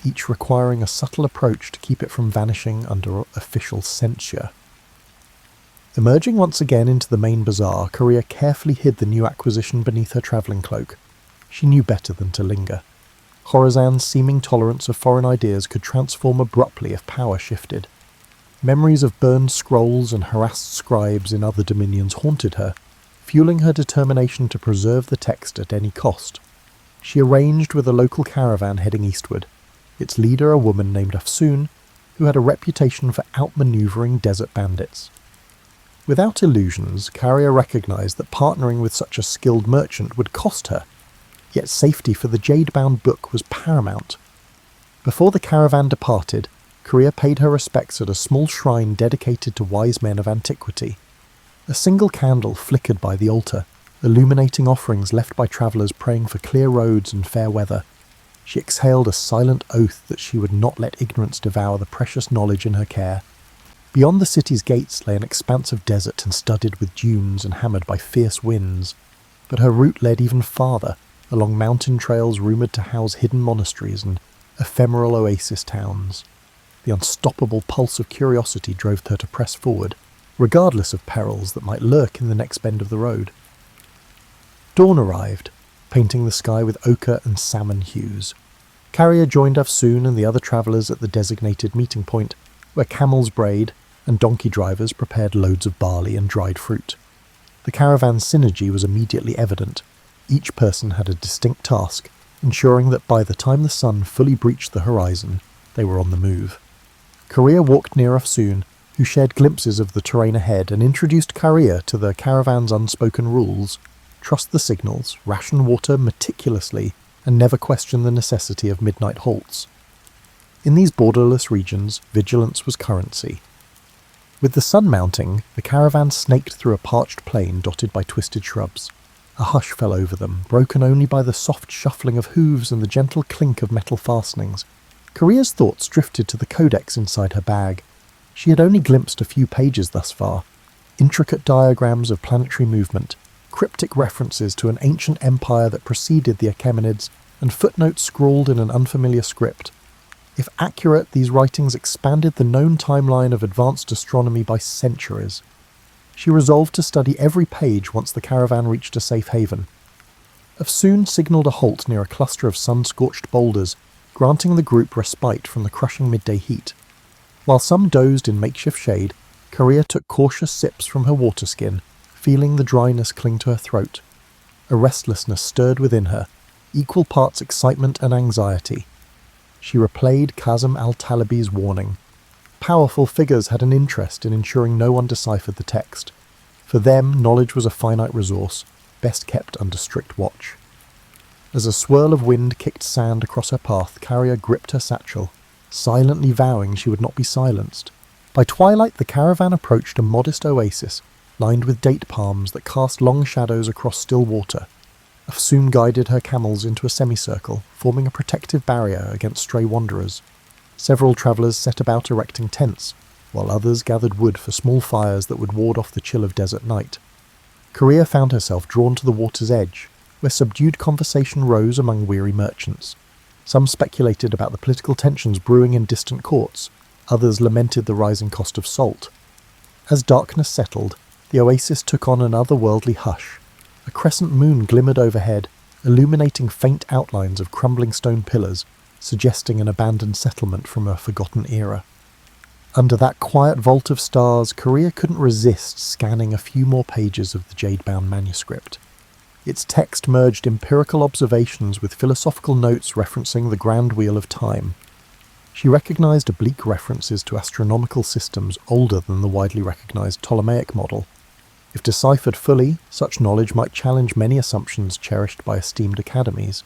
each requiring a subtle approach to keep it from vanishing under official censure. Emerging once again into the main bazaar, Korea carefully hid the new acquisition beneath her travelling cloak. She knew better than to linger. Khorasan's seeming tolerance of foreign ideas could transform abruptly if power shifted. Memories of burned scrolls and harassed scribes in other dominions haunted her, fueling her determination to preserve the text at any cost. She arranged with a local caravan heading eastward, its leader a woman named Afsoon, who had a reputation for outmanoeuvring desert bandits. Without illusions, Karia recognised that partnering with such a skilled merchant would cost her, yet safety for the jade-bound book was paramount. Before the caravan departed, Korea paid her respects at a small shrine dedicated to wise men of antiquity. A single candle flickered by the altar, illuminating offerings left by travellers praying for clear roads and fair weather. She exhaled a silent oath that she would not let ignorance devour the precious knowledge in her care. Beyond the city's gates lay an expanse of desert and studded with dunes and hammered by fierce winds, but her route led even farther, along mountain trails rumoured to house hidden monasteries and ephemeral oasis towns. The unstoppable pulse of curiosity drove her to press forward, regardless of perils that might lurk in the next bend of the road. Dawn arrived, painting the sky with ochre and salmon hues. Carrier joined Afsoon and the other travellers at the designated meeting point, where camels brayed and donkey drivers prepared loads of barley and dried fruit. The caravan's synergy was immediately evident. Each person had a distinct task, ensuring that by the time the sun fully breached the horizon, they were on the move. Korea walked near Afsoon, who shared glimpses of the terrain ahead and introduced Karia to the caravan's unspoken rules: trust the signals, ration water meticulously, and never question the necessity of midnight halts. In these borderless regions, vigilance was currency. With the sun mounting, the caravan snaked through a parched plain dotted by twisted shrubs. A hush fell over them, broken only by the soft shuffling of hooves and the gentle clink of metal fastenings. Karia's thoughts drifted to the codex inside her bag. She had only glimpsed a few pages thus far. Intricate diagrams of planetary movement, cryptic references to an ancient empire that preceded the Achaemenids, and footnotes scrawled in an unfamiliar script. If accurate, these writings expanded the known timeline of advanced astronomy by centuries. She resolved to study every page once the caravan reached a safe haven. Afsoon signalled a halt near a cluster of sun-scorched boulders, granting the group respite from the crushing midday heat. While some dozed in makeshift shade, Karia took cautious sips from her water skin, feeling the dryness cling to her throat. A restlessness stirred within her, equal parts excitement and anxiety. She replayed Kazim al-Talibi's warning. Powerful figures had an interest in ensuring no one deciphered the text. For them, knowledge was a finite resource, best kept under strict watch. As a swirl of wind kicked sand across her path, Karia gripped her satchel, silently vowing she would not be silenced. By twilight, the caravan approached a modest oasis, lined with date palms that cast long shadows across still water. Afsoon guided her camels into a semicircle, forming a protective barrier against stray wanderers. Several travellers set about erecting tents, while others gathered wood for small fires that would ward off the chill of desert night. Karia found herself drawn to the water's edge, where subdued conversation rose among weary merchants. Some speculated about the political tensions brewing in distant courts, others lamented the rising cost of salt. As darkness settled, the oasis took on an otherworldly hush. A crescent moon glimmered overhead, illuminating faint outlines of crumbling stone pillars, suggesting an abandoned settlement from a forgotten era. Under that quiet vault of stars, Karia couldn't resist scanning a few more pages of the jade-bound manuscript. Its text merged empirical observations with philosophical notes referencing the grand wheel of time. She recognized oblique references to astronomical systems older than the widely recognized Ptolemaic model. If deciphered fully, such knowledge might challenge many assumptions cherished by esteemed academies.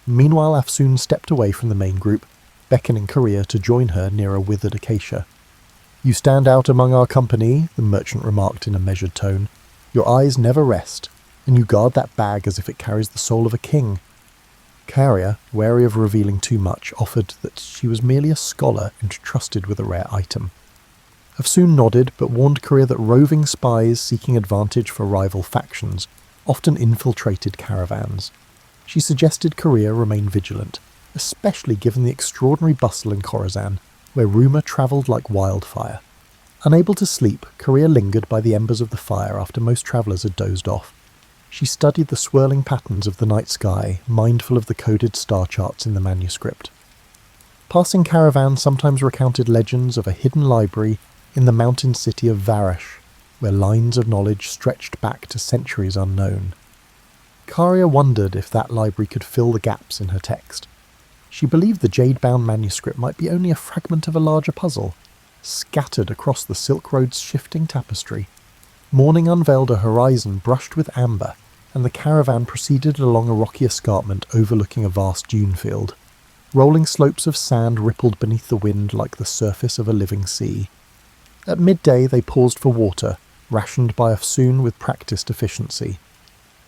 Meanwhile, Afsoon stepped away from the main group, beckoning Karia to join her near a withered acacia. "You stand out among our company," the merchant remarked in a measured tone. "Your eyes never rest, and you guard that bag as if it carries the soul of a king." Karia, wary of revealing too much, offered that she was merely a scholar entrusted with a rare item. Afsoon nodded, but warned Karia that roving spies seeking advantage for rival factions often infiltrated caravans. She suggested Karia remain vigilant, especially given the extraordinary bustle in Khorasan, where rumour travelled like wildfire. Unable to sleep, Karia lingered by the embers of the fire after most travellers had dozed off. She studied the swirling patterns of the night sky, mindful of the coded star charts in the manuscript. Passing caravans sometimes recounted legends of a hidden library in the mountain city of Varish, where lines of knowledge stretched back to centuries unknown. Karia wondered if that library could fill the gaps in her text. She believed the jade-bound manuscript might be only a fragment of a larger puzzle, scattered across the Silk Road's shifting tapestry. Morning unveiled a horizon brushed with amber, and the caravan proceeded along a rocky escarpment overlooking a vast dune field. Rolling slopes of sand rippled beneath the wind like the surface of a living sea. At midday they paused for water, rationed by Afsoon with practised efficiency.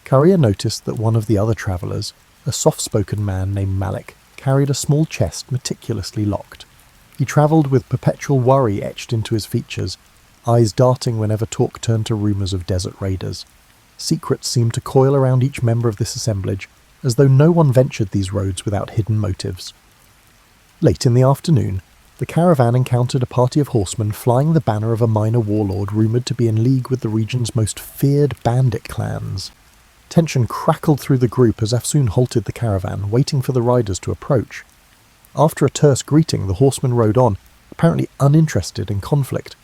Karia noticed that one of the other travellers, a soft-spoken man named Malik, carried a small chest meticulously locked. He travelled with perpetual worry etched into his features, eyes darting whenever talk turned to rumours of desert raiders. Secrets seemed to coil around each member of this assemblage, as though no one ventured these roads without hidden motives. Late in the afternoon, the caravan encountered a party of horsemen flying the banner of a minor warlord rumoured to be in league with the region's most feared bandit clans. Tension crackled through the group as Afsoon halted the caravan, waiting for the riders to approach. After a terse greeting, the horsemen rode on, apparently uninterested in conflict,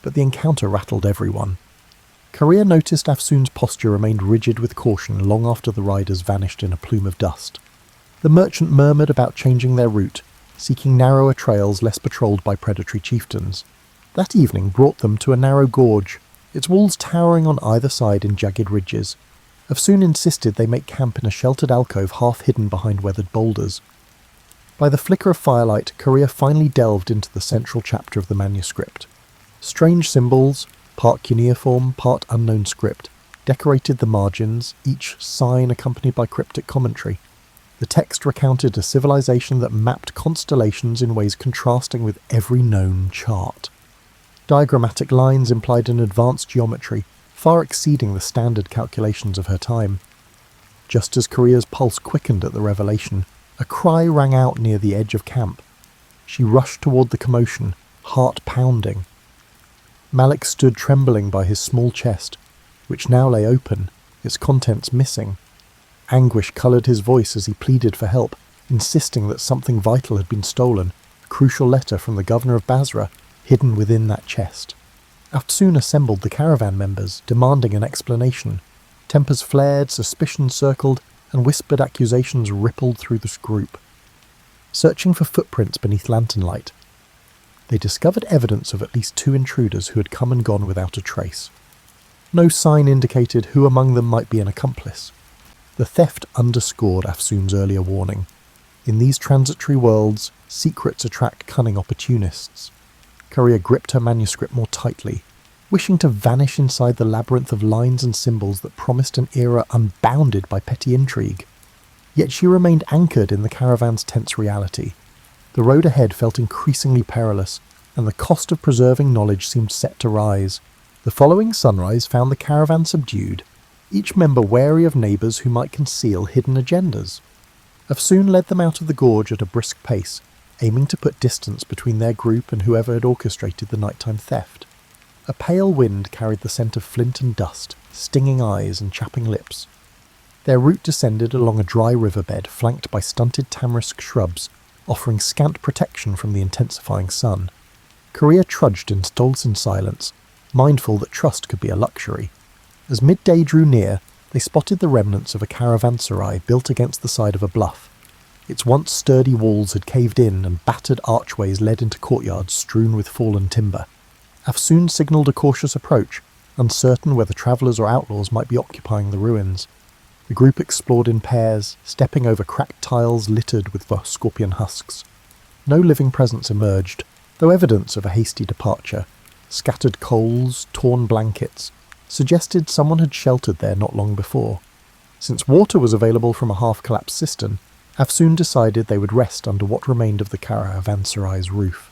but the encounter rattled everyone. Karia noticed Afsoon's posture remained rigid with caution long after the riders vanished in a plume of dust. The merchant murmured about changing their route, seeking narrower trails less patrolled by predatory chieftains. That evening brought them to a narrow gorge, its walls towering on either side in jagged ridges. Afsoon insisted they make camp in a sheltered alcove half hidden behind weathered boulders. By the flicker of firelight, Korea finally delved into the central chapter of the manuscript. Strange symbols, part cuneiform, part unknown script, decorated the margins, each sign accompanied by cryptic commentary. The text recounted a civilization that mapped constellations in ways contrasting with every known chart. Diagrammatic lines implied an advanced geometry, far exceeding the standard calculations of her time. Just as Korea's pulse quickened at the revelation, a cry rang out near the edge of camp. She rushed toward the commotion, heart pounding. Malik stood trembling by his small chest, which now lay open, its contents missing. Anguish coloured his voice as he pleaded for help, insisting that something vital had been stolen, a crucial letter from the governor of Basra, hidden within that chest. Afsoon assembled the caravan members, demanding an explanation. Tempers flared, suspicion circled, and whispered accusations rippled through this group. Searching for footprints beneath lantern light, they discovered evidence of at least 2 intruders who had come and gone without a trace. No sign indicated who among them might be an accomplice. The theft underscored Afsoon's earlier warning. In these transitory worlds, secrets attract cunning opportunists. Korea gripped her manuscript more tightly, wishing to vanish inside the labyrinth of lines and symbols that promised an era unbounded by petty intrigue. Yet she remained anchored in the caravan's tense reality. The road ahead felt increasingly perilous, and the cost of preserving knowledge seemed set to rise. The following sunrise found the caravan subdued, each member wary of neighbours who might conceal hidden agendas. Afsoon led them out of the gorge at a brisk pace, aiming to put distance between their group and whoever had orchestrated the nighttime theft. A pale wind carried the scent of flint and dust, stinging eyes and chapping lips. Their route descended along a dry riverbed flanked by stunted tamarisk shrubs, offering scant protection from the intensifying sun. Korea trudged in Stolzen silence, mindful that trust could be a luxury. As midday drew near, they spotted the remnants of a caravanserai built against the side of a bluff. Its once sturdy walls had caved in and battered archways led into courtyards strewn with fallen timber. Afsoon signalled a cautious approach, uncertain whether travellers or outlaws might be occupying the ruins. The group explored in pairs, stepping over cracked tiles littered with scorpion husks. No living presence emerged, though evidence of a hasty departure. Scattered coals, torn blankets, suggested someone had sheltered there not long before. Since water was available from a half-collapsed cistern, Afsoon decided they would rest under what remained of the caravanserai's roof.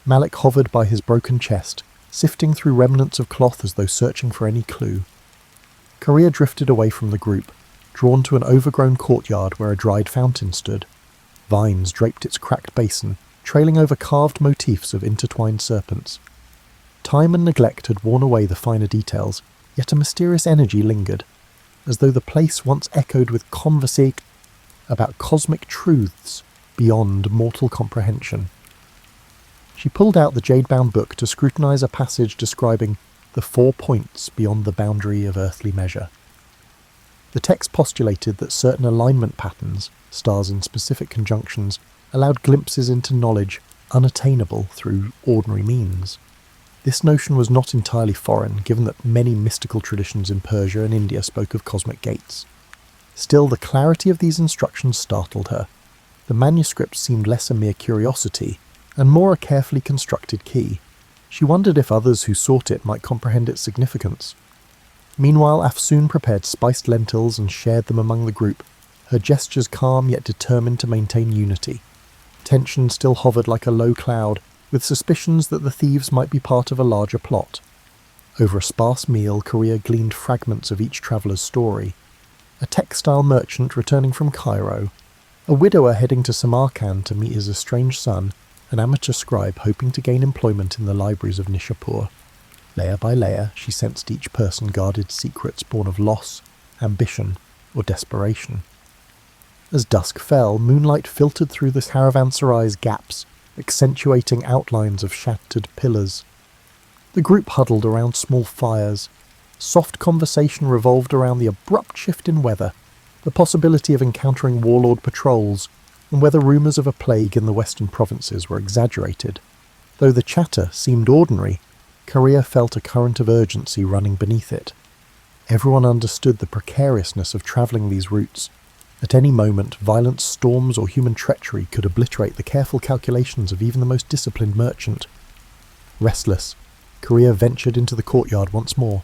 Malik hovered by his broken chest, sifting through remnants of cloth as though searching for any clue. Korea drifted away from the group, drawn to an overgrown courtyard where a dried fountain stood. Vines draped its cracked basin, trailing over carved motifs of intertwined serpents. Time and neglect had worn away the finer details, yet a mysterious energy lingered, as though the place once echoed with conversation about cosmic truths beyond mortal comprehension. She pulled out the jade-bound book to scrutinize a passage describing the 4 points beyond the boundary of earthly measure. The text postulated that certain alignment patterns, stars in specific conjunctions, allowed glimpses into knowledge unattainable through ordinary means. This notion was not entirely foreign, given that many mystical traditions in Persia and India spoke of cosmic gates. Still, the clarity of these instructions startled her. The manuscript seemed less a mere curiosity, and more a carefully constructed key. She wondered if others who sought it might comprehend its significance. Meanwhile, Afsoon prepared spiced lentils and shared them among the group, her gestures calm yet determined to maintain unity. Tension still hovered like a low cloud, with suspicions that the thieves might be part of a larger plot. Over a sparse meal, Korea gleaned fragments of each traveller's story. A textile merchant returning from Cairo, a widower heading to Samarkand to meet his estranged son, an amateur scribe hoping to gain employment in the libraries of Nishapur. Layer by layer, she sensed each person guarded secrets born of loss, ambition, or desperation. As dusk fell, moonlight filtered through the caravanserai's gaps, accentuating outlines of shattered pillars. The group huddled around small fires. Soft conversation revolved around the abrupt shift in weather, the possibility of encountering warlord patrols, and whether rumours of a plague in the western provinces were exaggerated. Though the chatter seemed ordinary, Korea felt a current of urgency running beneath it. Everyone understood the precariousness of travelling these routes. At any moment, violent storms or human treachery could obliterate the careful calculations of even the most disciplined merchant. Restless, Korea ventured into the courtyard once more.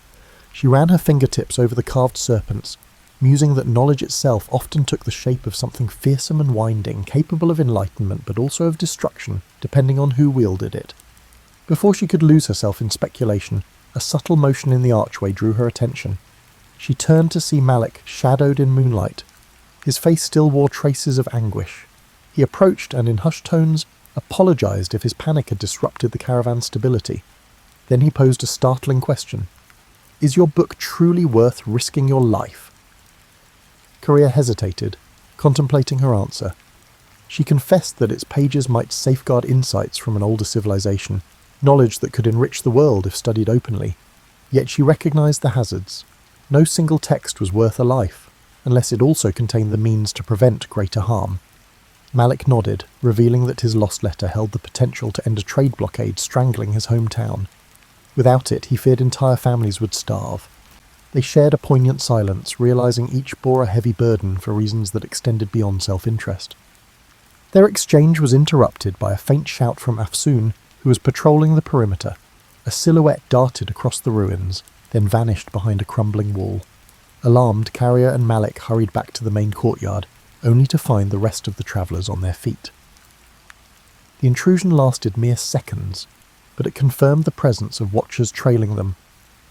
She ran her fingertips over the carved serpents, musing that knowledge itself often took the shape of something fearsome and winding, capable of enlightenment but also of destruction, depending on who wielded it. Before she could lose herself in speculation, a subtle motion in the archway drew her attention. She turned to see Malik shadowed in moonlight. His face still wore traces of anguish. He approached and, in hushed tones, apologised if his panic had disrupted the caravan's stability. Then he posed a startling question. "Is your book truly worth risking your life?" Korea hesitated, contemplating her answer. She confessed that its pages might safeguard insights from an older civilization, knowledge that could enrich the world if studied openly. Yet she recognised the hazards. No single text was worth a life, unless it also contained the means to prevent greater harm. Malik nodded, revealing that his lost letter held the potential to end a trade blockade strangling his hometown. Without it, he feared entire families would starve. They shared a poignant silence, realising each bore a heavy burden for reasons that extended beyond self-interest. Their exchange was interrupted by a faint shout from Afsoon, who was patrolling the perimeter. A silhouette darted across the ruins, then vanished behind a crumbling wall. Alarmed, Carrier and Malik hurried back to the main courtyard, only to find the rest of the travellers on their feet. The intrusion lasted mere seconds, but it confirmed the presence of watchers trailing them.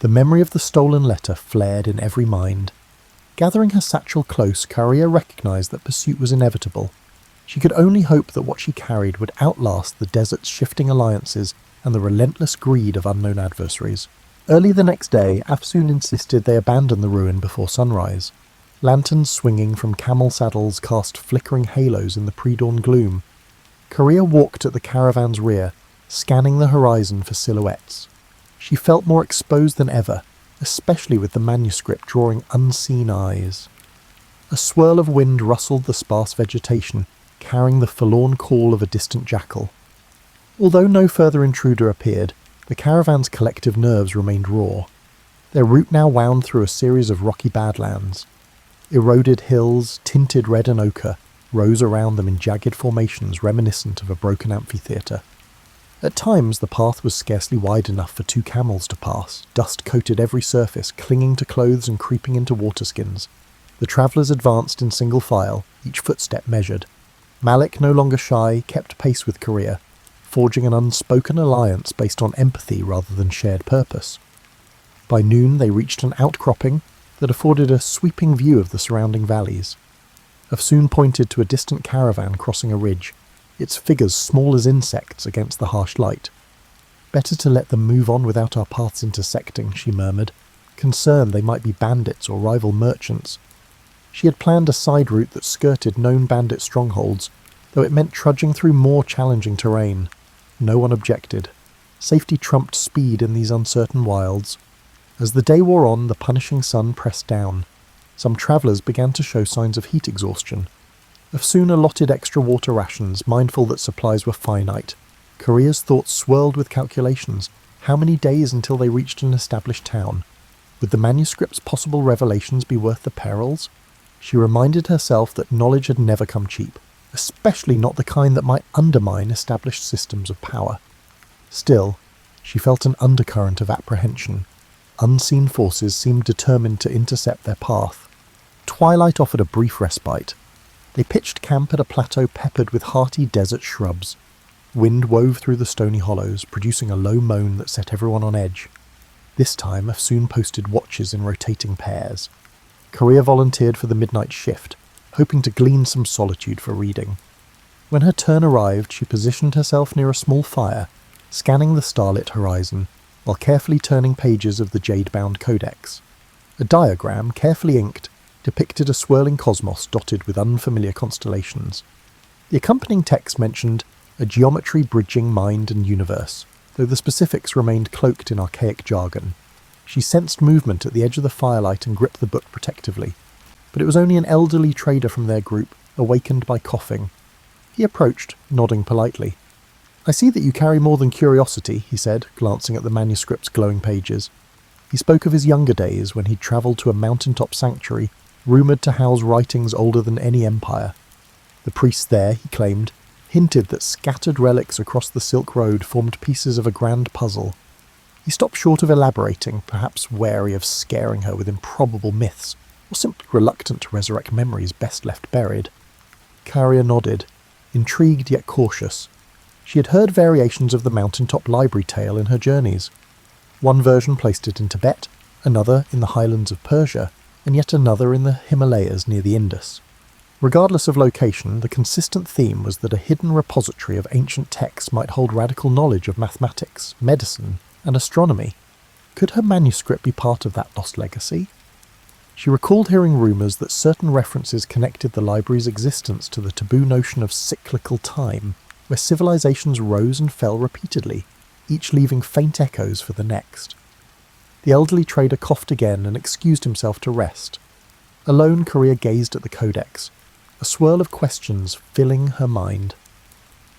The memory of the stolen letter flared in every mind. Gathering her satchel close, Carrier recognised that pursuit was inevitable. She could only hope that what she carried would outlast the desert's shifting alliances and the relentless greed of unknown adversaries. Early the next day, Afsoon insisted they abandon the ruin before sunrise. Lanterns swinging from camel saddles cast flickering halos in the pre-dawn gloom. Korea walked at the caravan's rear, scanning the horizon for silhouettes. She felt more exposed than ever, especially with the manuscript drawing unseen eyes. A swirl of wind rustled the sparse vegetation, carrying the forlorn call of a distant jackal. Although no further intruder appeared, the caravan's collective nerves remained raw. Their route now wound through a series of rocky badlands. Eroded hills, tinted red and ochre, rose around them in jagged formations reminiscent of a broken amphitheatre. At times the path was scarcely wide enough for 2 camels to pass. Dust coated every surface, clinging to clothes and creeping into waterskins. The travellers advanced in single file, each footstep measured. Malik, no longer shy, kept pace with Korea, forging an unspoken alliance based on empathy rather than shared purpose. By noon they reached an outcropping that afforded a sweeping view of the surrounding valleys. Afsoon pointed to a distant caravan crossing a ridge, its figures small as insects against the harsh light. "Better to let them move on without our paths intersecting," she murmured, concerned they might be bandits or rival merchants. She had planned a side route that skirted known bandit strongholds, though it meant trudging through more challenging terrain. No one objected. Safety trumped speed in these uncertain wilds. As the day wore on, the punishing sun pressed down. Some travellers began to show signs of heat exhaustion. Afsoon allotted extra water rations, mindful that supplies were finite. Korea's thoughts swirled with calculations. How many days until they reached an established town? Would the manuscript's possible revelations be worth the perils? She reminded herself that knowledge had never come cheap, especially not the kind that might undermine established systems of power. Still, she felt an undercurrent of apprehension. Unseen forces seemed determined to intercept their path. Twilight offered a brief respite. They pitched camp at a plateau peppered with hearty desert shrubs. Wind wove through the stony hollows, producing a low moan that set everyone on edge. This time, Afsoon posted watches in rotating pairs. Korea volunteered for the midnight shift, hoping to glean some solitude for reading. When her turn arrived, she positioned herself near a small fire, scanning the starlit horizon, while carefully turning pages of the jade-bound codex. A diagram, carefully inked, depicted a swirling cosmos dotted with unfamiliar constellations. The accompanying text mentioned a geometry bridging mind and universe, though the specifics remained cloaked in archaic jargon. She sensed movement at the edge of the firelight and gripped the book protectively, but it was only an elderly trader from their group, awakened by coughing. He approached, nodding politely. "I see that you carry more than curiosity," he said, glancing at the manuscript's glowing pages. He spoke of his younger days when he'd travelled to a mountaintop sanctuary, rumoured to house writings older than any empire. The priests there, he claimed, hinted that scattered relics across the Silk Road formed pieces of a grand puzzle. He stopped short of elaborating, perhaps wary of scaring her with improbable myths, or simply reluctant to resurrect memories best left buried. Carrier nodded, intrigued yet cautious. She had heard variations of the mountaintop library tale in her journeys. One version placed it in Tibet, another in the highlands of Persia, and yet another in the Himalayas near the Indus. Regardless of location, the consistent theme was that a hidden repository of ancient texts might hold radical knowledge of mathematics, medicine, and astronomy. Could her manuscript be part of that lost legacy? She recalled hearing rumours that certain references connected the library's existence to the taboo notion of cyclical time, where civilizations rose and fell repeatedly, each leaving faint echoes for the next. The elderly trader coughed again and excused himself to rest. Alone, Korea gazed at the codex, a swirl of questions filling her mind.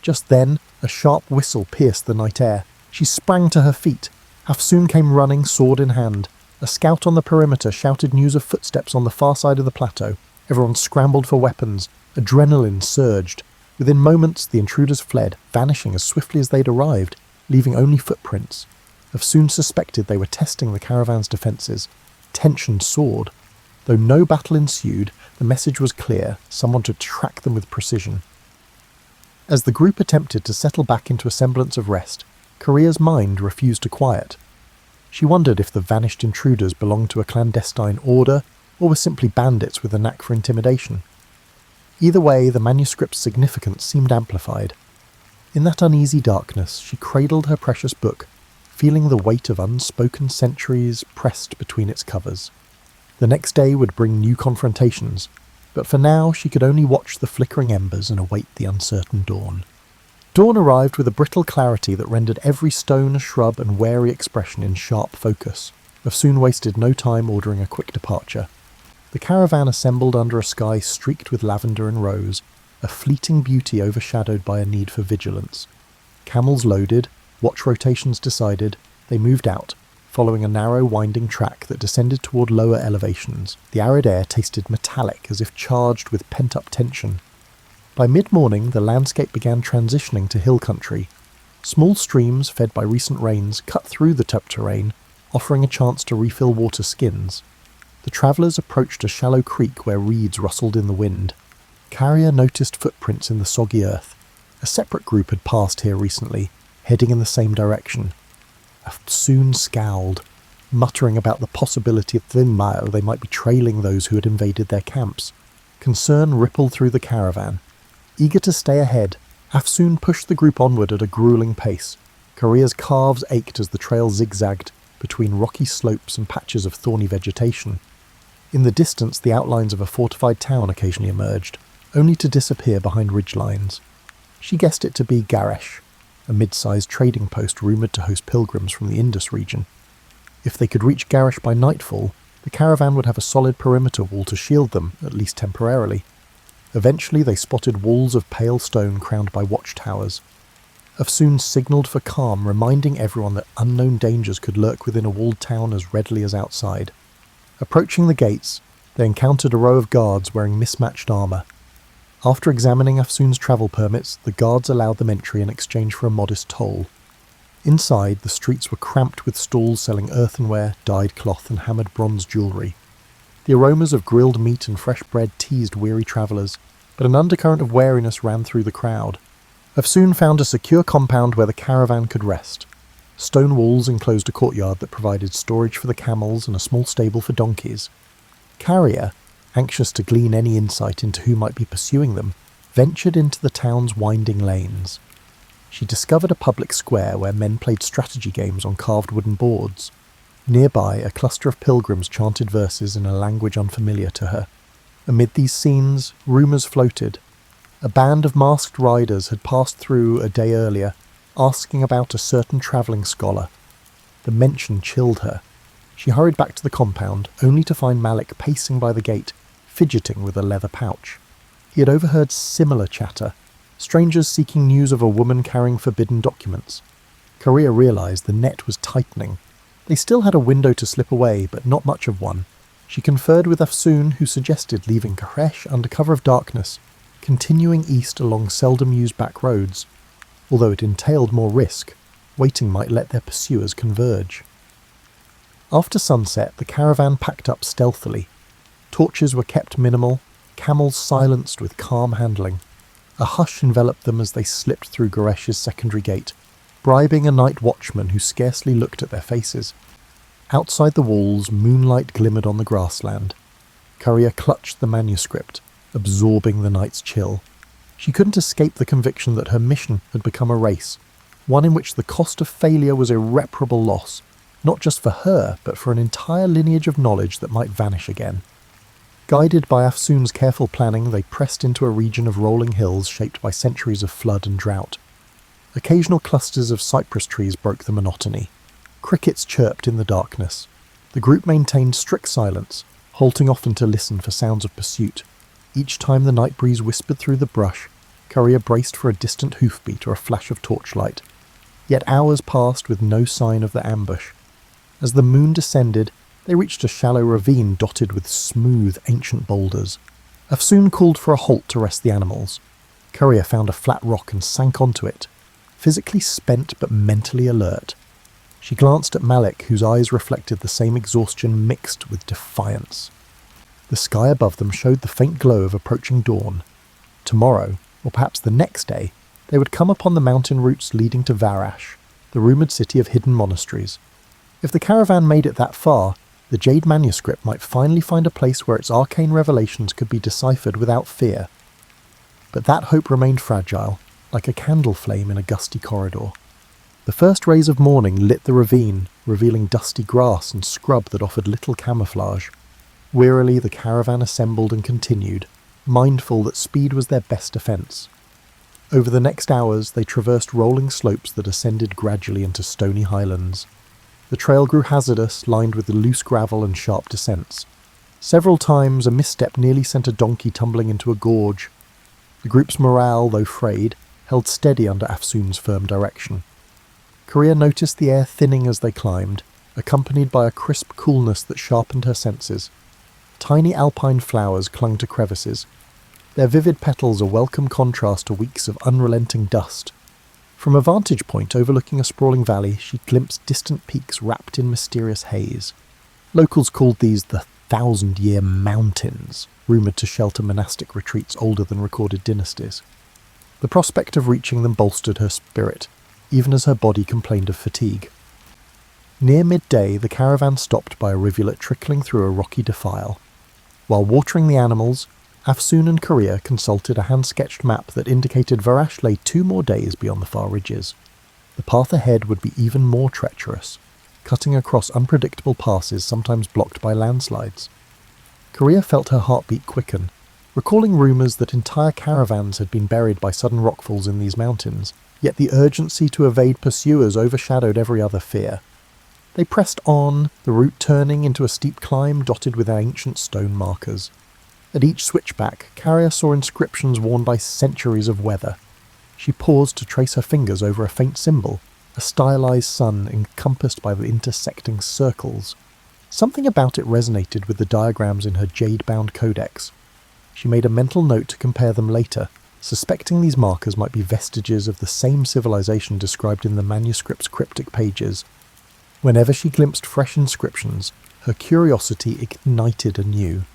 Just then, a sharp whistle pierced the night air. She sprang to her feet. Hafsun came running, sword in hand. A scout on the perimeter shouted news of footsteps on the far side of the plateau. Everyone scrambled for weapons. Adrenaline surged. Within moments, the intruders fled, vanishing as swiftly as they'd arrived, leaving only footprints. Hafsun suspected they were testing the caravan's defences. Tension soared. Though no battle ensued, the message was clear: someone to track them with precision. As the group attempted to settle back into a semblance of rest, Korea's mind refused to quiet. She wondered if the vanished intruders belonged to a clandestine order, or were simply bandits with a knack for intimidation. Either way, the manuscript's significance seemed amplified. In that uneasy darkness, she cradled her precious book, feeling the weight of unspoken centuries pressed between its covers. The next day would bring new confrontations, but for now she could only watch the flickering embers and await the uncertain dawn. Dawn arrived with a brittle clarity that rendered every stone, shrub, and wary expression in sharp focus. Hafsun wasted no time ordering a quick departure. The caravan assembled under a sky streaked with lavender and rose, a fleeting beauty overshadowed by a need for vigilance. Camels loaded, watch rotations decided, they moved out, following a narrow, winding track that descended toward lower elevations. The arid air tasted metallic, as if charged with pent-up tension. By mid-morning, the landscape began transitioning to hill country. Small streams, fed by recent rains, cut through the tough terrain, offering a chance to refill water skins. The travellers approached a shallow creek where reeds rustled in the wind. Carrier noticed footprints in the soggy earth. A separate group had passed here recently, heading in the same direction. Hafsun scowled, muttering about the possibility that within mile they might be trailing those who had invaded their camps. Concern rippled through the caravan. Eager to stay ahead, Hafsun pushed the group onward at a grueling pace. Korea's calves ached as the trail zigzagged between rocky slopes and patches of thorny vegetation. In the distance, the outlines of a fortified town occasionally emerged, only to disappear behind ridgelines. She guessed it to be Garesh, a mid-sized trading post rumoured to host pilgrims from the Indus region. If they could reach Garesh by nightfall, the caravan would have a solid perimeter wall to shield them, at least temporarily. Eventually they spotted walls of pale stone crowned by watchtowers. Hafsun signalled for calm, reminding everyone that unknown dangers could lurk within a walled town as readily as outside. Approaching the gates, they encountered a row of guards wearing mismatched armour. After examining Hafsun's travel permits, the guards allowed them entry in exchange for a modest toll. Inside, the streets were cramped with stalls selling earthenware, dyed cloth and hammered bronze jewellery. The aromas of grilled meat and fresh bread teased weary travellers, but an undercurrent of wariness ran through the crowd. Hafsun found a secure compound where the caravan could rest. Stone walls enclosed a courtyard that provided storage for the camels and a small stable for donkeys. Carrier, anxious to glean any insight into who might be pursuing them, ventured into the town's winding lanes. She discovered a public square where men played strategy games on carved wooden boards. Nearby, a cluster of pilgrims chanted verses in a language unfamiliar to her. Amid these scenes, rumours floated. A band of masked riders had passed through a day earlier, asking about a certain travelling scholar. The mention chilled her. She hurried back to the compound, only to find Malik pacing by the gate, fidgeting with a leather pouch. He had overheard similar chatter. strangers seeking news of a woman carrying forbidden documents. Korea realised the net was tightening. They still had a window to slip away, but not much of one. She conferred with Afsoon, who suggested leaving Koresh under cover of darkness, continuing east along seldom-used back roads. Although it entailed more risk, waiting might let their pursuers converge. After sunset, the caravan packed up stealthily. Torches were kept minimal, camels silenced with calm handling. A hush enveloped them as they slipped through Goresh's secondary gate, bribing a night watchman who scarcely looked at their faces. Outside the walls, moonlight glimmered on the grassland. Courier clutched the manuscript, absorbing the night's chill. She couldn't escape the conviction that her mission had become a race, one in which the cost of failure was irreparable loss, not just for her, but for an entire lineage of knowledge that might vanish again. Guided by Afsoon's careful planning, they pressed into a region of rolling hills shaped by centuries of flood and drought. Occasional clusters of cypress trees broke the monotony. Crickets chirped in the darkness. The group maintained strict silence, halting often to listen for sounds of pursuit. Each time the night breeze whispered through the brush, Courier braced for a distant hoofbeat or a flash of torchlight. Yet hours passed with no sign of the ambush. As the moon descended, they reached a shallow ravine dotted with smooth, ancient boulders. Afsoon called for a halt to rest the animals. Courier found a flat rock and sank onto it, physically spent but mentally alert. She glanced at Malik, whose eyes reflected the same exhaustion mixed with defiance. The sky above them showed the faint glow of approaching dawn. Tomorrow, or perhaps the next day, they would come upon the mountain routes leading to Varash, the rumoured city of hidden monasteries. If the caravan made it that far, the Jade manuscript might finally find a place where its arcane revelations could be deciphered without fear. But that hope remained fragile, like a candle flame in a gusty corridor. The first rays of morning lit the ravine, revealing dusty grass and scrub that offered little camouflage. Wearily the caravan assembled and continued, mindful that speed was their best defence. Over the next hours they traversed rolling slopes that ascended gradually into stony highlands. The trail grew hazardous, lined with the loose gravel and sharp descents. Several times a misstep nearly sent a donkey tumbling into a gorge. The group's morale, though frayed, held steady under Afsoon's firm direction. Korea noticed the air thinning as they climbed, accompanied by a crisp coolness that sharpened her senses. Tiny alpine flowers clung to crevices. Their vivid petals a welcome contrast to weeks of unrelenting dust. From a vantage point overlooking a sprawling valley, she glimpsed distant peaks wrapped in mysterious haze. Locals called these the 1,000-Year Mountains, rumoured to shelter monastic retreats older than recorded dynasties. The prospect of reaching them bolstered her spirit, even as her body complained of fatigue. Near midday, the caravan stopped by a rivulet trickling through a rocky defile. While watering the animals, Afsoon and Korea consulted a hand-sketched map that indicated Varash lay 2 more days beyond the far ridges. The path ahead would be even more treacherous, cutting across unpredictable passes sometimes blocked by landslides. Korea felt her heartbeat quicken, recalling rumours that entire caravans had been buried by sudden rockfalls in these mountains, yet the urgency to evade pursuers overshadowed every other fear. They pressed on, the route turning into a steep climb dotted with ancient stone markers. At each switchback, Carrier saw inscriptions worn by centuries of weather. She paused to trace her fingers over a faint symbol, a stylized sun encompassed by the intersecting circles. Something about it resonated with the diagrams in her jade-bound codex. She made a mental note to compare them later, suspecting these markers might be vestiges of the same civilization described in the manuscript's cryptic pages. Whenever she glimpsed fresh inscriptions, her curiosity ignited anew.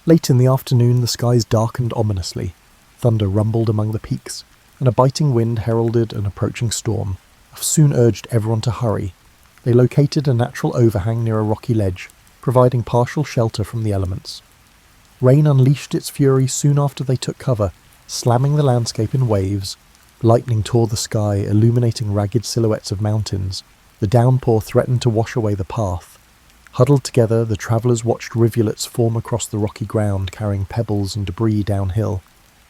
Late in the afternoon, the skies darkened ominously. Thunder rumbled among the peaks, and a biting wind heralded an approaching storm. Soon urged everyone to hurry. They located a natural overhang near a rocky ledge, providing partial shelter from the elements. Rain unleashed its fury soon after they took cover, slamming the landscape in waves. Lightning tore the sky, illuminating ragged silhouettes of mountains. The downpour threatened to wash away the path. Huddled together, the travellers watched rivulets form across the rocky ground, carrying pebbles and debris downhill.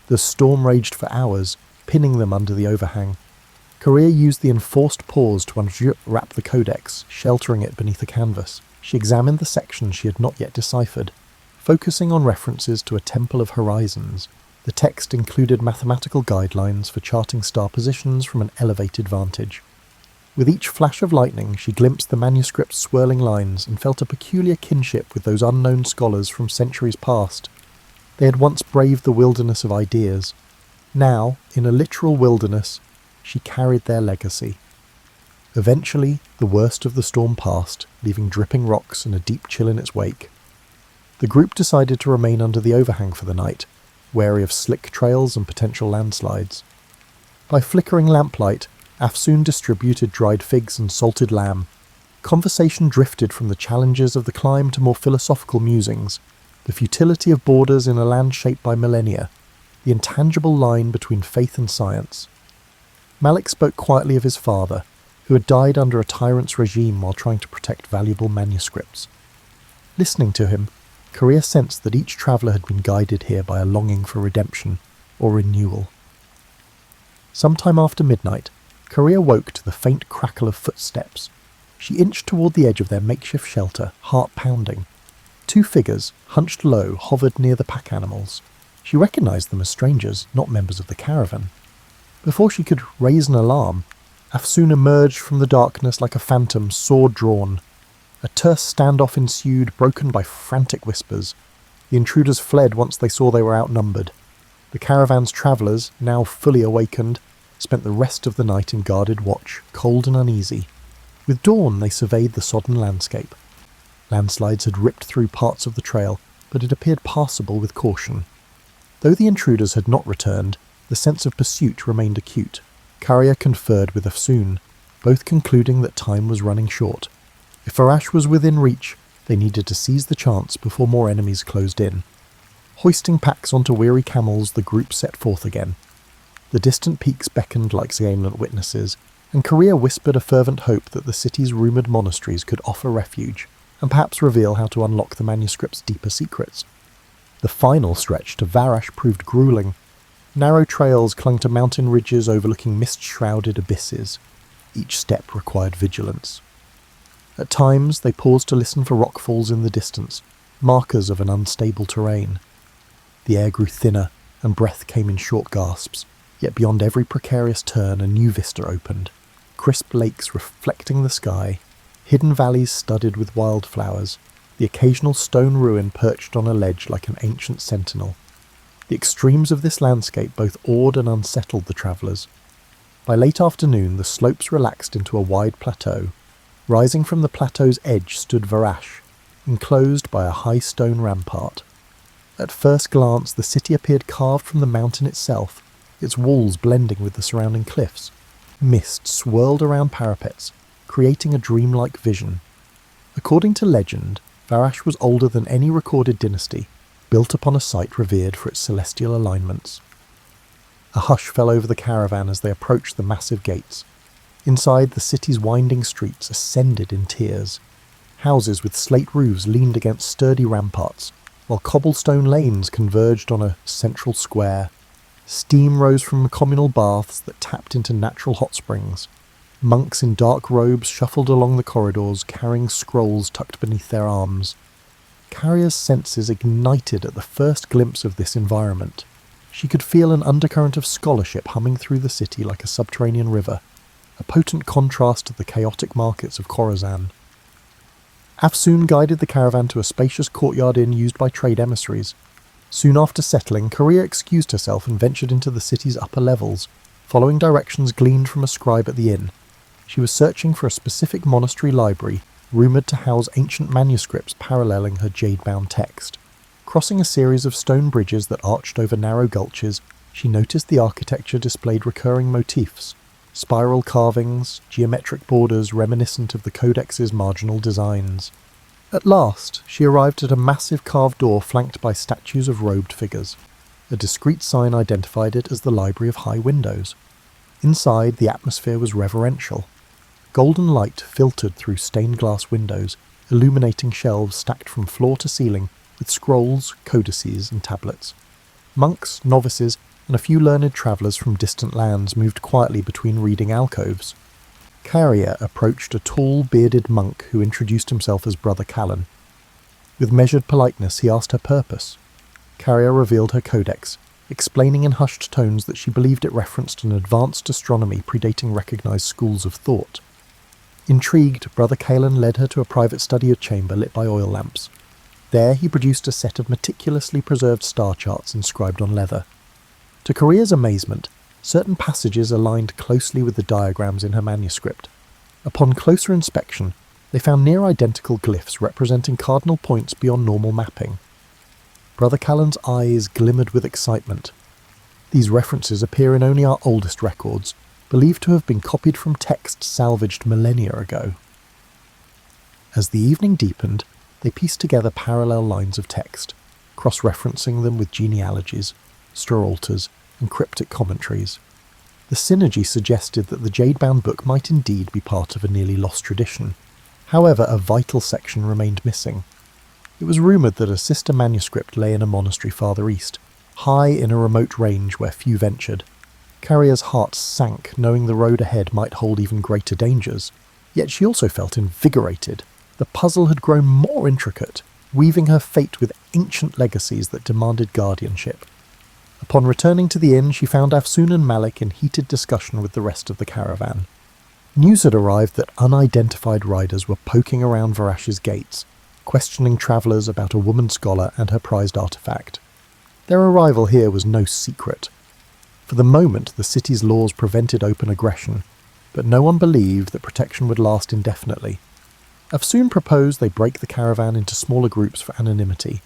The storm raged for hours, pinning them under the overhang. Korea used the enforced pause to unwrap the codex, sheltering it beneath a canvas. She examined the sections she had not yet deciphered, focusing on references to a temple of horizons, The text included mathematical guidelines for charting star positions from an elevated vantage. With each flash of lightning, she glimpsed the manuscript's swirling lines and felt a peculiar kinship with those unknown scholars from centuries past. They had once braved the wilderness of ideas. Now, in a literal wilderness, she carried their legacy. Eventually, the worst of the storm passed, leaving dripping rocks and a deep chill in its wake. The group decided to remain under the overhang for the night, wary of slick trails and potential landslides. By flickering lamplight, Afsoon distributed dried figs and salted lamb. Conversation drifted from the challenges of the climb to more philosophical musings, the futility of borders in a land shaped by millennia, the intangible line between faith and science. Malik spoke quietly of his father, who had died under a tyrant's regime while trying to protect valuable manuscripts. Listening to him, Korea sensed that each traveller had been guided here by a longing for redemption or renewal. Sometime after midnight, Korea woke to the faint crackle of footsteps. She inched toward the edge of their makeshift shelter, heart pounding. Two figures, hunched low, hovered near the pack animals. She recognized them as strangers, not members of the caravan. Before she could raise an alarm, Afsoon emerged from the darkness like a phantom, sword drawn. A terse standoff ensued, broken by frantic whispers. The intruders fled once they saw they were outnumbered. The caravan's travellers, now fully awakened, spent the rest of the night in guarded watch, cold and uneasy. With dawn they surveyed the sodden landscape. Landslides had ripped through parts of the trail, but it appeared passable with caution. Though the intruders had not returned, the sense of pursuit remained acute. Karya conferred with Afsoon, both concluding that time was running short. If Varash was within reach, they needed to seize the chance before more enemies closed in. Hoisting packs onto weary camels, the group set forth again. The distant peaks beckoned like salient witnesses, and Korea whispered a fervent hope that the city's rumoured monasteries could offer refuge, and perhaps reveal how to unlock the manuscript's deeper secrets. The final stretch to Varash proved gruelling. Narrow trails clung to mountain ridges overlooking mist-shrouded abysses. Each step required vigilance. At times, they paused to listen for rockfalls in the distance, markers of an unstable terrain. The air grew thinner, and breath came in short gasps, yet beyond every precarious turn a new vista opened. Crisp lakes reflecting the sky, hidden valleys studded with wildflowers, the occasional stone ruin perched on a ledge like an ancient sentinel. The extremes of this landscape both awed and unsettled the travellers. By late afternoon, the slopes relaxed into a wide plateau. Rising from the plateau's edge stood Varash, enclosed by a high stone rampart. At first glance, the city appeared carved from the mountain itself, its walls blending with the surrounding cliffs. Mist swirled around parapets, creating a dreamlike vision. According to legend, Varash was older than any recorded dynasty, built upon a site revered for its celestial alignments. A hush fell over the caravan as they approached the massive gates. Inside, the city's winding streets ascended in tiers. Houses with slate roofs leaned against sturdy ramparts, while cobblestone lanes converged on a central square. Steam rose from communal baths that tapped into natural hot springs. Monks in dark robes shuffled along the corridors, carrying scrolls tucked beneath their arms. Carrier's senses ignited at the first glimpse of this environment. She could feel an undercurrent of scholarship humming through the city like a subterranean river, a potent contrast to the chaotic markets of Khorasan. Afsoon guided the caravan to a spacious courtyard inn used by trade emissaries. Soon after settling, Korea excused herself and ventured into the city's upper levels, following directions gleaned from a scribe at the inn. She was searching for a specific monastery library, rumoured to house ancient manuscripts paralleling her jade-bound text. Crossing a series of stone bridges that arched over narrow gulches, she noticed the architecture displayed recurring motifs, spiral carvings, geometric borders reminiscent of the codex's marginal designs. At last, she arrived at a massive carved door flanked by statues of robed figures. A discreet sign identified it as the Library of High Windows. Inside, the atmosphere was reverential. Golden light filtered through stained glass windows, illuminating shelves stacked from floor to ceiling with scrolls, codices, and tablets. Monks, novices, and a few learned travellers from distant lands moved quietly between reading alcoves. Carrier approached a tall, bearded monk who introduced himself as Brother Callan. With measured politeness, he asked her purpose. Carrier revealed her codex, explaining in hushed tones that she believed it referenced an advanced astronomy predating recognised schools of thought. Intrigued, Brother Caelan led her to a private study chamber lit by oil lamps. There he produced a set of meticulously preserved star charts inscribed on leather. To Korea's amazement, certain passages aligned closely with the diagrams in her manuscript. Upon closer inspection, they found near-identical glyphs representing cardinal points beyond normal mapping. Brother Callan's eyes glimmered with excitement. These references appear in only our oldest records, believed to have been copied from texts salvaged millennia ago. As the evening deepened, they pieced together parallel lines of text, cross-referencing them with genealogies, sterolters, and cryptic commentaries. The synergy suggested that the jade-bound book might indeed be part of a nearly lost tradition. However, a vital section remained missing. It was rumoured that a sister manuscript lay in a monastery farther east, high in a remote range where few ventured. Carrier's heart sank, knowing the road ahead might hold even greater dangers. Yet she also felt invigorated. The puzzle had grown more intricate, weaving her fate with ancient legacies that demanded guardianship. Upon returning to the inn, she found Afsoon and Malik in heated discussion with the rest of the caravan. News had arrived that unidentified riders were poking around Varash's gates, questioning travellers about a woman scholar and her prized artefact. Their arrival here was no secret. For the moment, the city's laws prevented open aggression, but no one believed that protection would last indefinitely. Afsoon proposed they break the caravan into smaller groups for anonymity.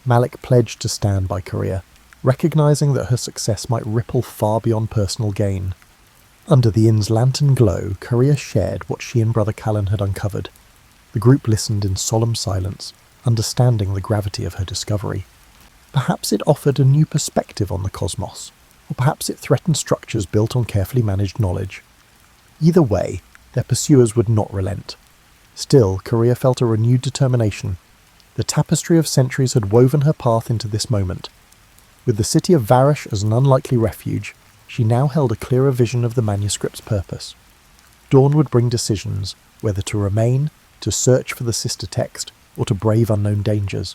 Malik pledged to stand by Korea, recognising that her success might ripple far beyond personal gain. Under the inn's lantern glow, Korea shared what she and Brother Callan had uncovered. The group listened in solemn silence, understanding the gravity of her discovery. Perhaps it offered a new perspective on the cosmos, or perhaps it threatened structures built on carefully managed knowledge. Either way, their pursuers would not relent. Still, Korea felt a renewed determination. The tapestry of centuries had woven her path into this moment. With the city of Varish as an unlikely refuge, she now held a clearer vision of the manuscript's purpose. Dawn would bring decisions, whether to remain, to search for the sister text, or to brave unknown dangers.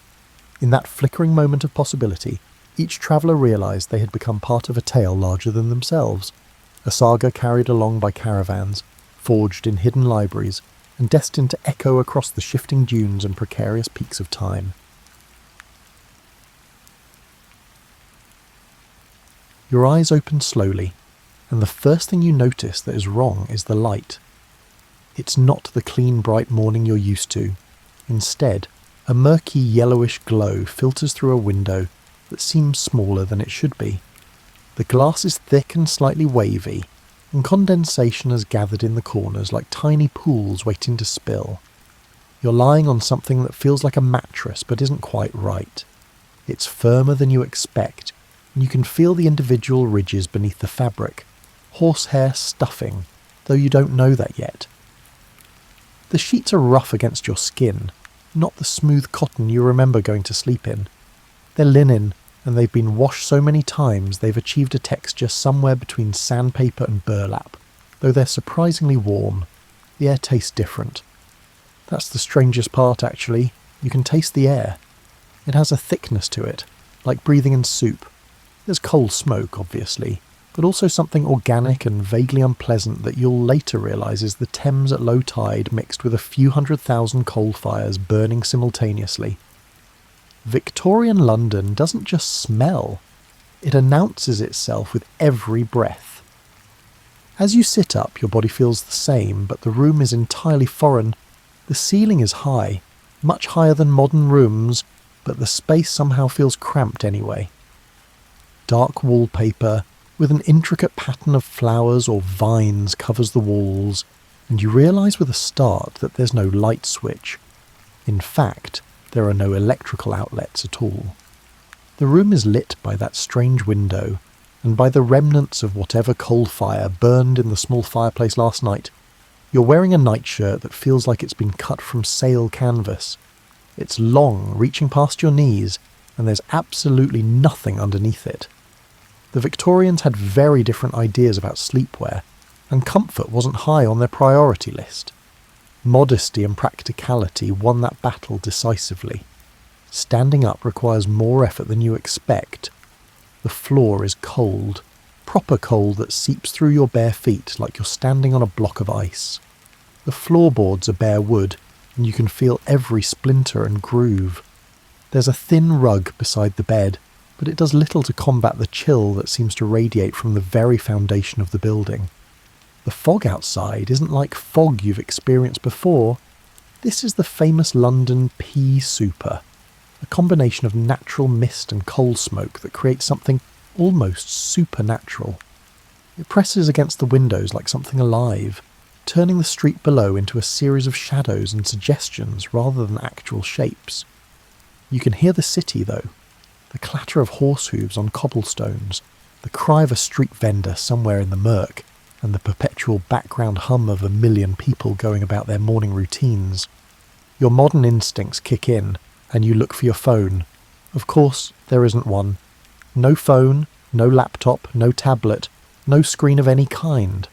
In that flickering moment of possibility, each traveller realised they had become part of a tale larger than themselves, a saga carried along by caravans, forged in hidden libraries, and destined to echo across the shifting dunes and precarious peaks of time. Your eyes open slowly, and the first thing you notice that is wrong is the light. It's not the clean, bright morning you're used to. Instead, a murky, yellowish glow filters through a window that seems smaller than it should be. The glass is thick and slightly wavy, and condensation has gathered in the corners like tiny pools waiting to spill. You're lying on something that feels like a mattress but isn't quite right. It's firmer than you expect, and you can feel the individual ridges beneath the fabric, horsehair stuffing, though you don't know that yet. The sheets are rough against your skin, not the smooth cotton you remember going to sleep in. They're linen, and they've been washed so many times they've achieved a texture somewhere between sandpaper and burlap. Though they're surprisingly warm, the air tastes different. That's the strangest part, actually. You can taste the air. It has a thickness to it, like breathing in soup. There's coal smoke, obviously, but also something organic and vaguely unpleasant that you'll later realise is the Thames at low tide mixed with a few 100,000 coal fires burning simultaneously. Victorian London doesn't just smell, it announces itself with every breath. As you sit up, your body feels the same, but the room is entirely foreign. The ceiling is high, much higher than modern rooms, but the space somehow feels cramped anyway. Dark wallpaper, with an intricate pattern of flowers or vines covers the walls, and you realise with a start that there's no light switch. In fact, there are no electrical outlets at all. The room is lit by that strange window, and by the remnants of whatever coal fire burned in the small fireplace last night. You're wearing a nightshirt that feels like it's been cut from sail canvas. It's long, reaching past your knees, and there's absolutely nothing underneath it. The Victorians had very different ideas about sleepwear, and comfort wasn't high on their priority list. Modesty and practicality won that battle decisively. Standing up requires more effort than you expect. The floor is cold, proper cold that seeps through your bare feet like you're standing on a block of ice. The floorboards are bare wood, and you can feel every splinter and groove. There's a thin rug beside the bed, but it does little to combat the chill that seems to radiate from the very foundation of the building. The fog outside isn't like fog you've experienced before. This is the famous London pea super, a combination of natural mist and coal smoke that creates something almost supernatural. It presses against the windows like something alive, turning the street below into a series of shadows and suggestions rather than actual shapes. You can hear the city though, the clatter of horse hooves on cobblestones, the cry of a street vendor somewhere in the murk, and the perpetual background hum of a million people going about their morning routines. Your modern instincts kick in, and you look for your phone. Of course, there isn't one. No phone, no laptop, no tablet, no screen of any kind.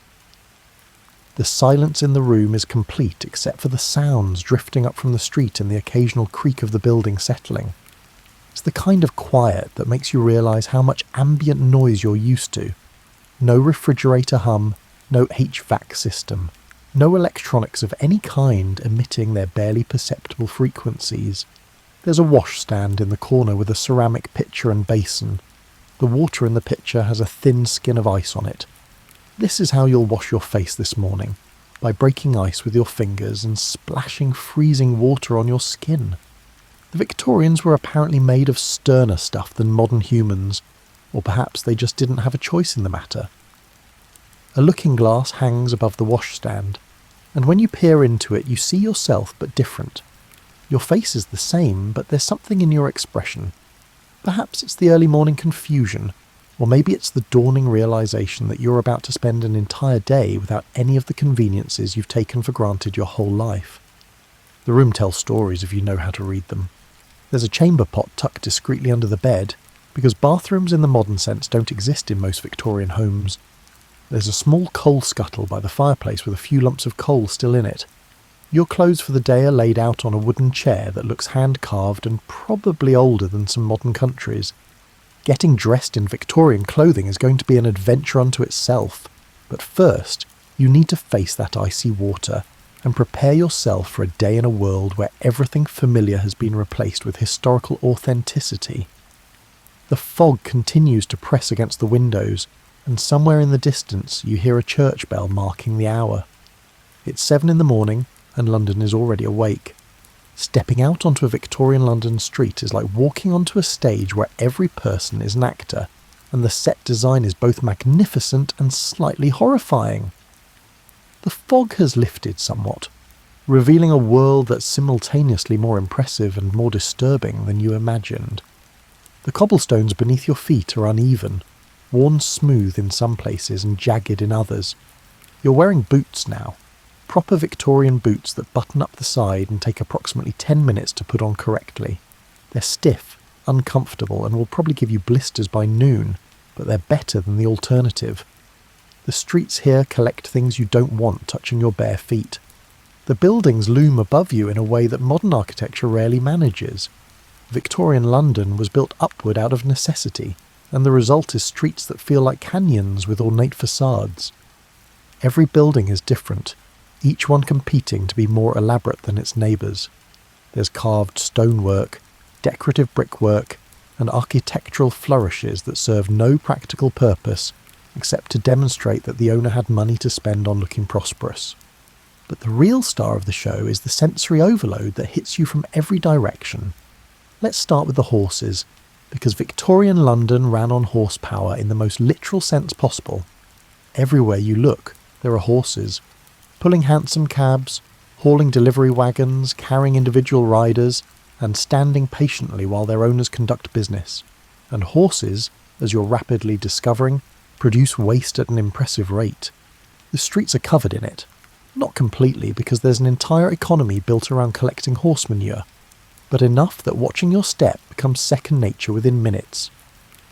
The silence in the room is complete except for the sounds drifting up from the street and the occasional creak of the building settling. It's the kind of quiet that makes you realise how much ambient noise you're used to. No refrigerator hum, no HVAC system, no electronics of any kind emitting their barely perceptible frequencies. There's a washstand in the corner with a ceramic pitcher and basin. The water in the pitcher has a thin skin of ice on it. This is how you'll wash your face this morning, by breaking ice with your fingers and splashing freezing water on your skin. The Victorians were apparently made of sterner stuff than modern humans, or perhaps they just didn't have a choice in the matter. A looking glass hangs above the washstand, and when you peer into it you see yourself but different. Your face is the same, but there's something in your expression. Perhaps it's the early morning confusion, or maybe it's the dawning realisation that you're about to spend an entire day without any of the conveniences you've taken for granted your whole life. The room tells stories if you know how to read them. There's a chamber pot tucked discreetly under the bed, because bathrooms in the modern sense don't exist in most Victorian homes. There's a small coal scuttle by the fireplace with a few lumps of coal still in it. Your clothes for the day are laid out on a wooden chair that looks hand-carved and probably older than some modern countries. Getting dressed in Victorian clothing is going to be an adventure unto itself, but first you need to face that icy water and prepare yourself for a day in a world where everything familiar has been replaced with historical authenticity. The fog continues to press against the windows, and somewhere in the distance you hear a church bell marking the hour. It's 7 in the morning, and London is already awake. Stepping out onto a Victorian London street is like walking onto a stage where every person is an actor, and the set design is both magnificent and slightly horrifying. The fog has lifted somewhat, revealing a world that's simultaneously more impressive and more disturbing than you imagined. The cobblestones beneath your feet are uneven, worn smooth in some places and jagged in others. You're wearing boots now, proper Victorian boots that button up the side and take approximately 10 minutes to put on correctly. They're stiff, uncomfortable, and will probably give you blisters by noon, but they're better than the alternative. The streets here collect things you don't want touching your bare feet. The buildings loom above you in a way that modern architecture rarely manages. Victorian London was built upward out of necessity, and the result is streets that feel like canyons with ornate facades. Every building is different, each one competing to be more elaborate than its neighbours. There's carved stonework, decorative brickwork, and architectural flourishes that serve no practical purpose except to demonstrate that the owner had money to spend on looking prosperous. But the real star of the show is the sensory overload that hits you from every direction. Let's start with the horses, because Victorian London ran on horsepower in the most literal sense possible. Everywhere you look, there are horses, pulling hansom cabs, hauling delivery wagons, carrying individual riders, and standing patiently while their owners conduct business. And horses, as you're rapidly discovering, produce waste at an impressive rate. The streets are covered in it. Not completely, because there's an entire economy built around collecting horse manure, but enough that watching your step becomes second nature within minutes.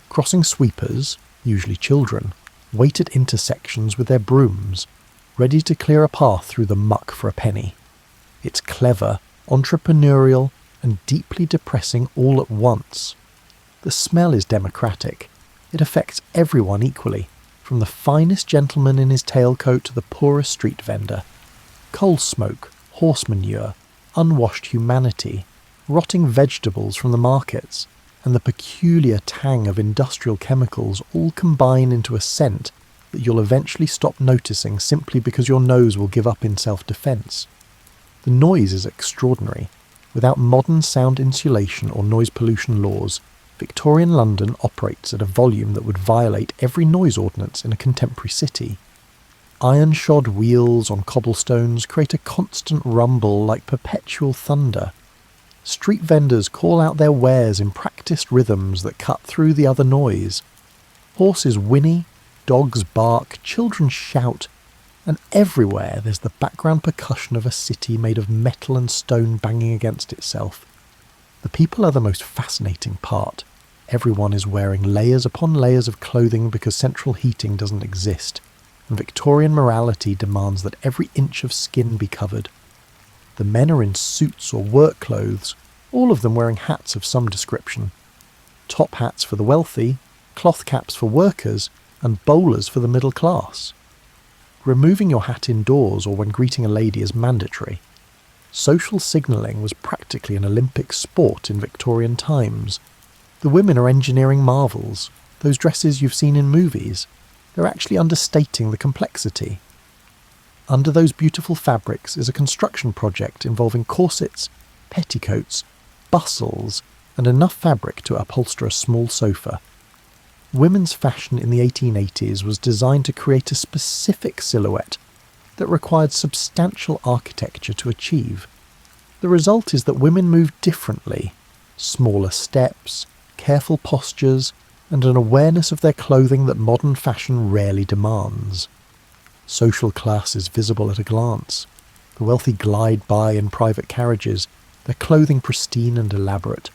Crossing sweepers, usually children, wait at intersections with their brooms, ready to clear a path through the muck for a penny. It's clever, entrepreneurial, and deeply depressing all at once. The smell is democratic. It affects everyone equally, from the finest gentleman in his tailcoat to the poorest street vendor. Coal smoke, horse manure, unwashed humanity, rotting vegetables from the markets, and the peculiar tang of industrial chemicals all combine into a scent that you'll eventually stop noticing simply because your nose will give up in self-defense. The noise is extraordinary. Without modern sound insulation or noise pollution laws, Victorian London operates at a volume that would violate every noise ordinance in a contemporary city. Iron-shod wheels on cobblestones create a constant rumble like perpetual thunder. Street vendors call out their wares in practiced rhythms that cut through the other noise. Horses whinny, dogs bark, children shout, and everywhere there's the background percussion of a city made of metal and stone banging against itself. The people are the most fascinating part. Everyone is wearing layers upon layers of clothing because central heating doesn't exist, and Victorian morality demands that every inch of skin be covered. The men are in suits or work clothes, all of them wearing hats of some description. Top hats for the wealthy, cloth caps for workers, and bowlers for the middle class. Removing your hat indoors or when greeting a lady is mandatory. Social signalling was practically an Olympic sport in Victorian times. The women are engineering marvels, those dresses you've seen in movies. They're actually understating the complexity. Under those beautiful fabrics is a construction project involving corsets, petticoats, bustles, and enough fabric to upholster a small sofa. Women's fashion in the 1880s was designed to create a specific silhouette that required substantial architecture to achieve. The result is that women move differently, smaller steps, careful postures, and an awareness of their clothing that modern fashion rarely demands. Social class is visible at a glance. The wealthy glide by in private carriages, their clothing pristine and elaborate.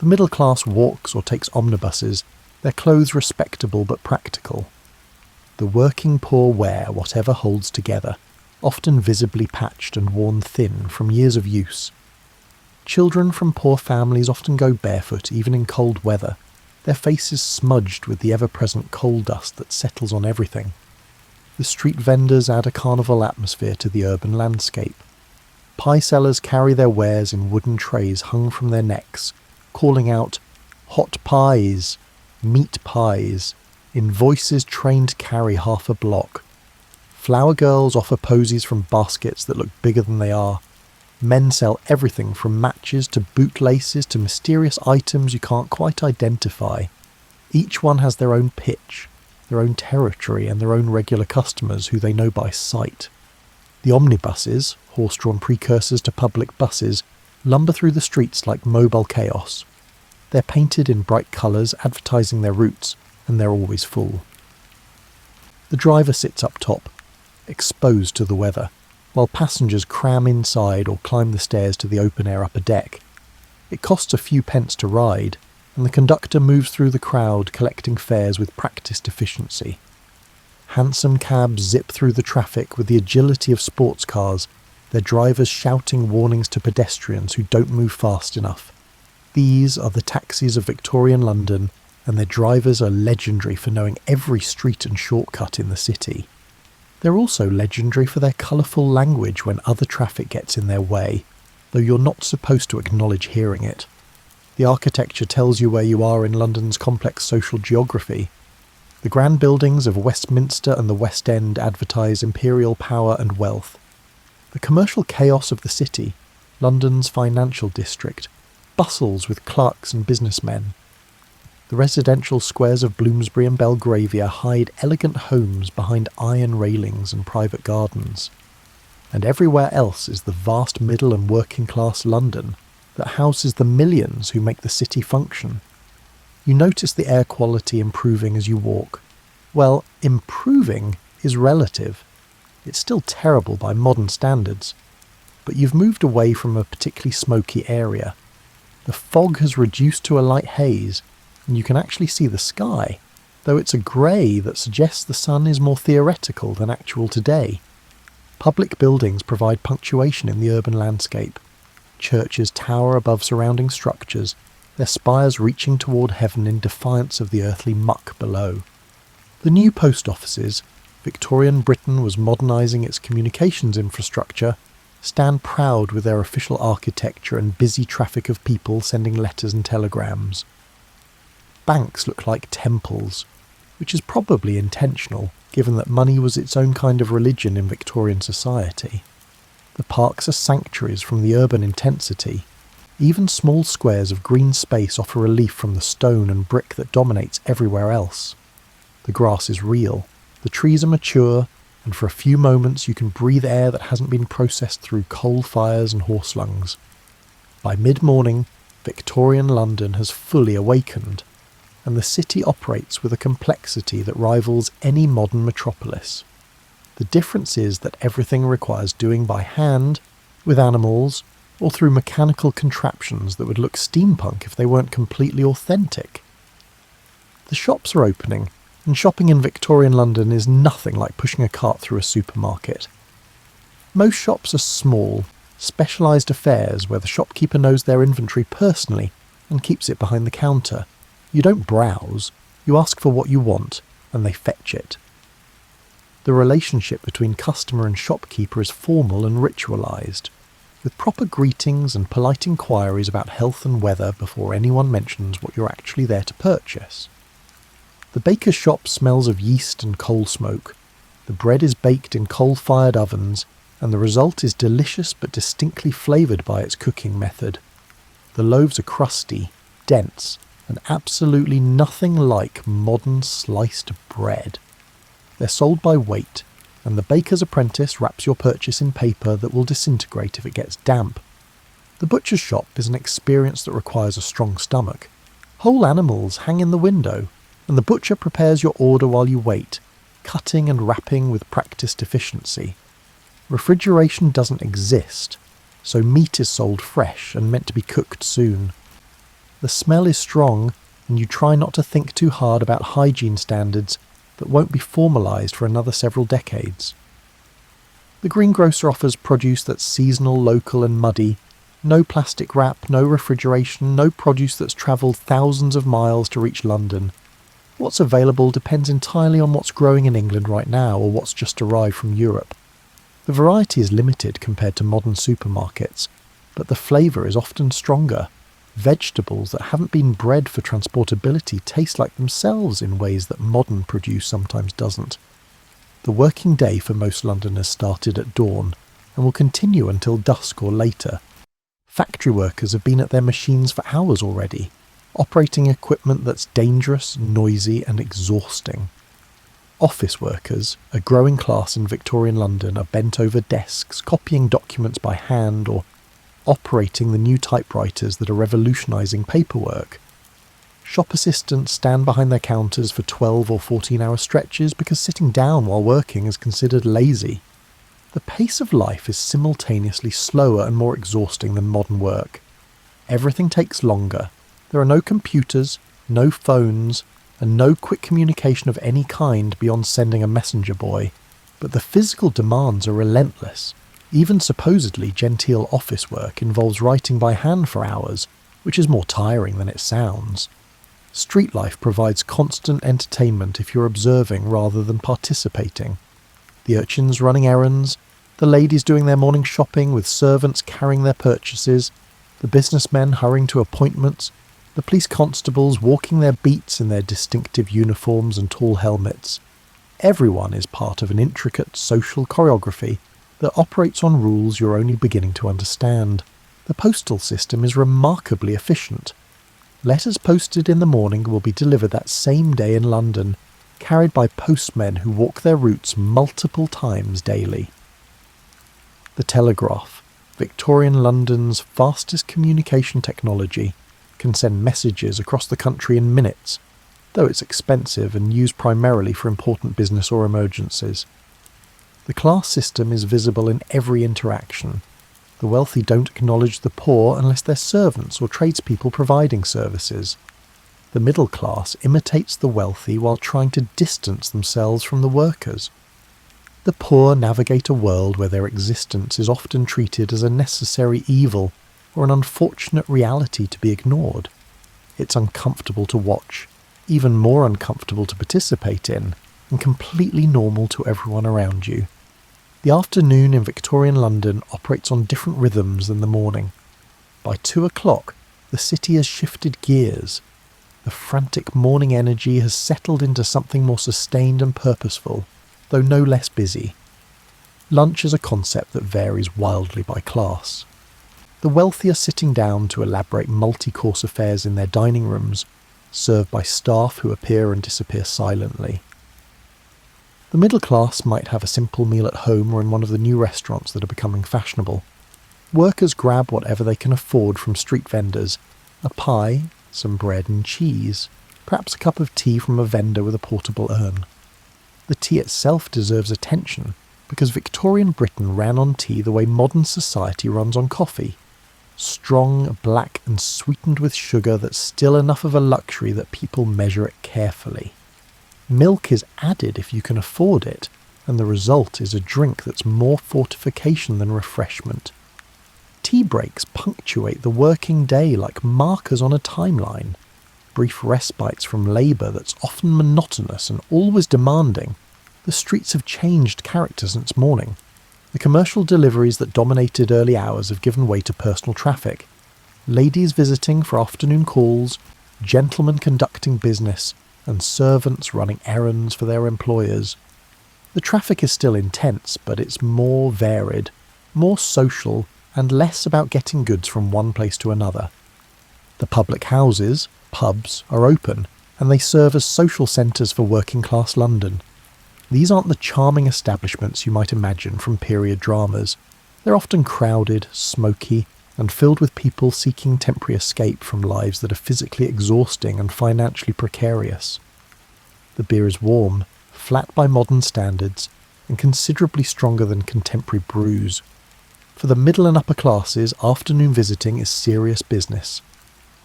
The middle class walks or takes omnibuses, their clothes respectable but practical. The working poor wear whatever holds together, often visibly patched and worn thin from years of use. Children from poor families often go barefoot even in cold weather, their faces smudged with the ever-present coal dust that settles on everything. The street vendors add a carnival atmosphere to the urban landscape. Pie sellers carry their wares in wooden trays hung from their necks, calling out, "Hot pies," "meat pies," in voices trained to carry half a block. Flower girls offer posies from baskets that look bigger than they are. Men sell everything from matches to bootlaces to mysterious items you can't quite identify. Each one has their own pitch, their own territory, and their own regular customers who they know by sight. The omnibuses, horse-drawn precursors to public buses, lumber through the streets like mobile chaos. They're painted in bright colours, advertising their routes, and they're always full. The driver sits up top, exposed to the weather, while passengers cram inside or climb the stairs to the open-air upper deck. It costs a few pence to ride, and the conductor moves through the crowd collecting fares with practised efficiency. Hansom cabs zip through the traffic with the agility of sports cars, their drivers shouting warnings to pedestrians who don't move fast enough. These are the taxis of Victorian London, and their drivers are legendary for knowing every street and shortcut in the city. They're also legendary for their colourful language when other traffic gets in their way, though you're not supposed to acknowledge hearing it. The architecture tells you where you are in London's complex social geography. The grand buildings of Westminster and the West End advertise imperial power and wealth. The commercial chaos of the city, London's financial district, bustles with clerks and businessmen. The residential squares of Bloomsbury and Belgravia hide elegant homes behind iron railings and private gardens. And everywhere else is the vast middle and working class London that houses the millions who make the city function. You notice the air quality improving as you walk. Well, improving is relative. It's still terrible by modern standards, but you've moved away from a particularly smoky area. The fog has reduced to a light haze, and you can actually see the sky, though it's a grey that suggests the sun is more theoretical than actual today. Public buildings provide punctuation in the urban landscape. Churches tower above surrounding structures, their spires reaching toward heaven in defiance of the earthly muck below. The new post offices, Victorian Britain was modernising its communications infrastructure, stand proud with their official architecture and busy traffic of people sending letters and telegrams. Banks look like temples, which is probably intentional, given that money was its own kind of religion in Victorian society. The parks are sanctuaries from the urban intensity. Even small squares of green space offer relief from the stone and brick that dominates everywhere else. The grass is real, the trees are mature, and for a few moments you can breathe air that hasn't been processed through coal fires and horse lungs. By mid-morning, Victorian London has fully awakened, and the city operates with a complexity that rivals any modern metropolis. The difference is that everything requires doing by hand, with animals, or through mechanical contraptions that would look steampunk if they weren't completely authentic. The shops are opening, and shopping in Victorian London is nothing like pushing a cart through a supermarket. Most shops are small, specialised affairs where the shopkeeper knows their inventory personally and keeps it behind the counter. You don't browse, you ask for what you want, and they fetch it. The relationship between customer and shopkeeper is formal and ritualised, with proper greetings and polite inquiries about health and weather before anyone mentions what you're actually there to purchase. The baker's shop smells of yeast and coal smoke. The bread is baked in coal-fired ovens, and the result is delicious but distinctly flavoured by its cooking method. The loaves are crusty, dense, and absolutely nothing like modern sliced bread. They're sold by weight, and the baker's apprentice wraps your purchase in paper that will disintegrate if it gets damp. The butcher's shop is an experience that requires a strong stomach. Whole animals hang in the window, and the butcher prepares your order while you wait, cutting and wrapping with practiced efficiency. Refrigeration doesn't exist, so meat is sold fresh and meant to be cooked soon. The smell is strong, and you try not to think too hard about hygiene standards that won't be formalised for another several decades. The greengrocer offers produce that's seasonal, local and muddy. No plastic wrap, no refrigeration, no produce that's travelled thousands of miles to reach London. What's available depends entirely on what's growing in England right now or what's just arrived from Europe. The variety is limited compared to modern supermarkets, but the flavour is often stronger. Vegetables that haven't been bred for transportability taste like themselves in ways that modern produce sometimes doesn't. The working day for most Londoners started at dawn and will continue until dusk or later. Factory workers have been at their machines for hours already, operating equipment that's dangerous, noisy and exhausting. Office workers, a growing class in Victorian London, are bent over desks, copying documents by hand or operating the new typewriters that are revolutionising paperwork. Shop assistants stand behind their counters for 12 or 14-hour stretches because sitting down while working is considered lazy. The pace of life is simultaneously slower and more exhausting than modern work. Everything takes longer. There are no computers, no phones, and no quick communication of any kind beyond sending a messenger boy. But the physical demands are relentless. Even supposedly genteel office work involves writing by hand for hours, which is more tiring than it sounds. Street life provides constant entertainment if you're observing rather than participating. The urchins running errands, the ladies doing their morning shopping with servants carrying their purchases, the businessmen hurrying to appointments, the police constables walking their beats in their distinctive uniforms and tall helmets. Everyone is part of an intricate social choreography that operates on rules you're only beginning to understand. The postal system is remarkably efficient. Letters posted in the morning will be delivered that same day in London, carried by postmen who walk their routes multiple times daily. The telegraph, Victorian London's fastest communication technology, can send messages across the country in minutes, though it's expensive and used primarily for important business or emergencies. The class system is visible in every interaction. The wealthy don't acknowledge the poor unless they're servants or tradespeople providing services. The middle class imitates the wealthy while trying to distance themselves from the workers. The poor navigate a world where their existence is often treated as a necessary evil or an unfortunate reality to be ignored. It's uncomfortable to watch, even more uncomfortable to participate in, and completely normal to everyone around you. The afternoon in Victorian London operates on different rhythms than the morning. By 2 o'clock, the city has shifted gears. The frantic morning energy has settled into something more sustained and purposeful, though no less busy. Lunch is a concept that varies wildly by class. The wealthy are sitting down to elaborate multi-course affairs in their dining rooms, served by staff who appear and disappear silently. The middle class might have a simple meal at home or in one of the new restaurants that are becoming fashionable. Workers grab whatever they can afford from street vendors: a pie, some bread and cheese, perhaps a cup of tea from a vendor with a portable urn. The tea itself deserves attention, because Victorian Britain ran on tea the way modern society runs on coffee. Strong, black and sweetened with sugar that's still enough of a luxury that people measure it carefully. Milk is added if you can afford it, and the result is a drink that's more fortification than refreshment. Tea breaks punctuate the working day like markers on a timeline. Brief respites from labour that's often monotonous and always demanding. The streets have changed character since morning. The commercial deliveries that dominated early hours have given way to personal traffic. Ladies visiting for afternoon calls, gentlemen conducting business, and servants running errands for their employers. The traffic is still intense, but it's more varied, more social, and less about getting goods from one place to another. The public houses, pubs, are open, and they serve as social centres for working-class London. These aren't the charming establishments you might imagine from period dramas. They're often crowded, smoky, and filled with people seeking temporary escape from lives that are physically exhausting and financially precarious. The beer is warm, flat by modern standards, and considerably stronger than contemporary brews. For the middle and upper classes, afternoon visiting is serious business.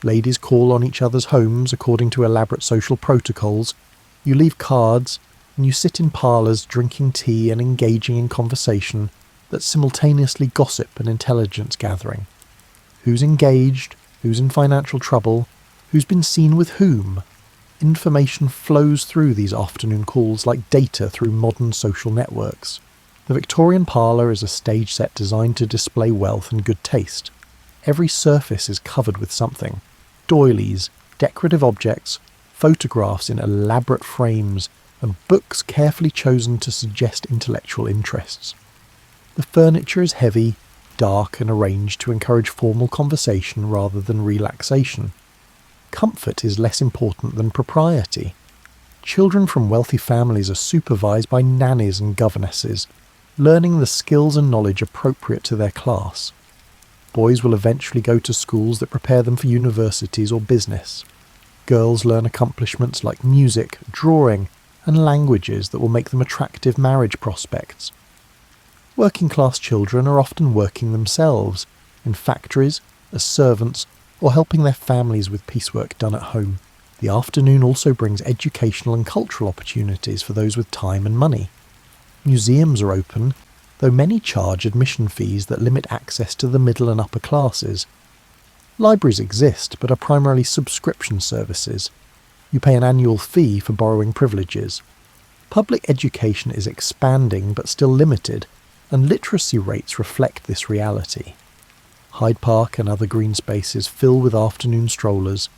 Ladies call on each other's homes according to elaborate social protocols. You leave cards, and you sit in parlours drinking tea and engaging in conversation that's simultaneously gossip and intelligence gathering. Who's engaged, who's in financial trouble, who's been seen with whom. Information flows through these afternoon calls like data through modern social networks. The Victorian parlour is a stage set designed to display wealth and good taste. Every surface is covered with something: doilies, decorative objects, photographs in elaborate frames, and books carefully chosen to suggest intellectual interests. The furniture is heavy, dark and arranged to encourage formal conversation rather than relaxation. Comfort is less important than propriety. Children from wealthy families are supervised by nannies and governesses, learning the skills and knowledge appropriate to their class. Boys will eventually go to schools that prepare them for universities or business. Girls learn accomplishments like music, drawing, and languages that will make them attractive marriage prospects. Working-class children are often working themselves, in factories, as servants, or helping their families with piecework done at home. The afternoon also brings educational and cultural opportunities for those with time and money. Museums are open, though many charge admission fees that limit access to the middle and upper classes. Libraries exist, but are primarily subscription services. You pay an annual fee for borrowing privileges. Public education is expanding but still limited, and literacy rates reflect this reality. Hyde Park and other green spaces fill with afternoon strollers.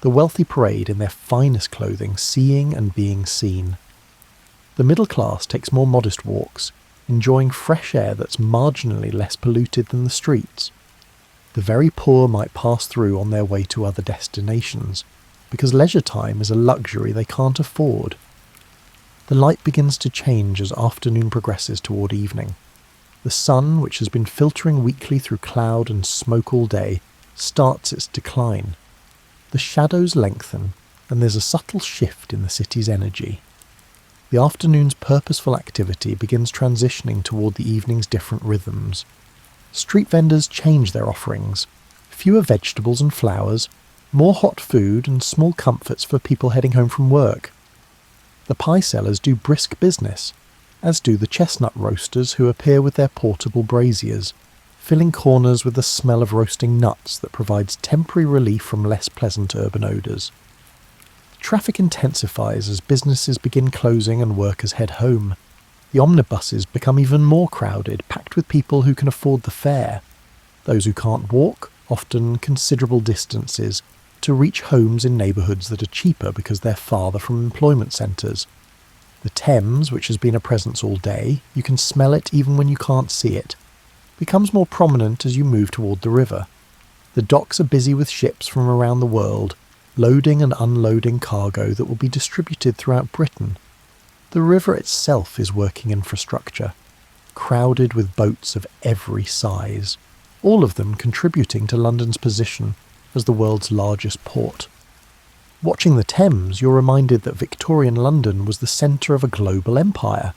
The wealthy parade in their finest clothing, seeing and being seen. The middle class takes more modest walks, enjoying fresh air that's marginally less polluted than the streets. The very poor might pass through on their way to other destinations, because leisure time is a luxury they can't afford. The light begins to change as afternoon progresses toward evening. The sun, which has been filtering weakly through cloud and smoke all day, starts its decline. The shadows lengthen, and there's a subtle shift in the city's energy. The afternoon's purposeful activity begins transitioning toward the evening's different rhythms. Street vendors change their offerings. Fewer vegetables and flowers, more hot food and small comforts for people heading home from work. The pie sellers do brisk business, as do the chestnut roasters who appear with their portable braziers. filling corners with the smell of roasting nuts that provides temporary relief from less pleasant urban odours. Traffic intensifies as businesses begin closing and workers head home. The omnibuses become even more crowded, packed with people who can afford the fare. Those who can't walk, often considerable distances, to reach homes in neighbourhoods that are cheaper because they're farther from employment centres. The Thames, which has been a presence all day, you can smell it even when you can't see it, becomes more prominent as you move toward the river. The docks are busy with ships from around the world, loading and unloading cargo that will be distributed throughout Britain. The river itself is working infrastructure, crowded with boats of every size, all of them contributing to London's position as the world's largest port. Watching the Thames, you're reminded that Victorian London was the centre of a global empire.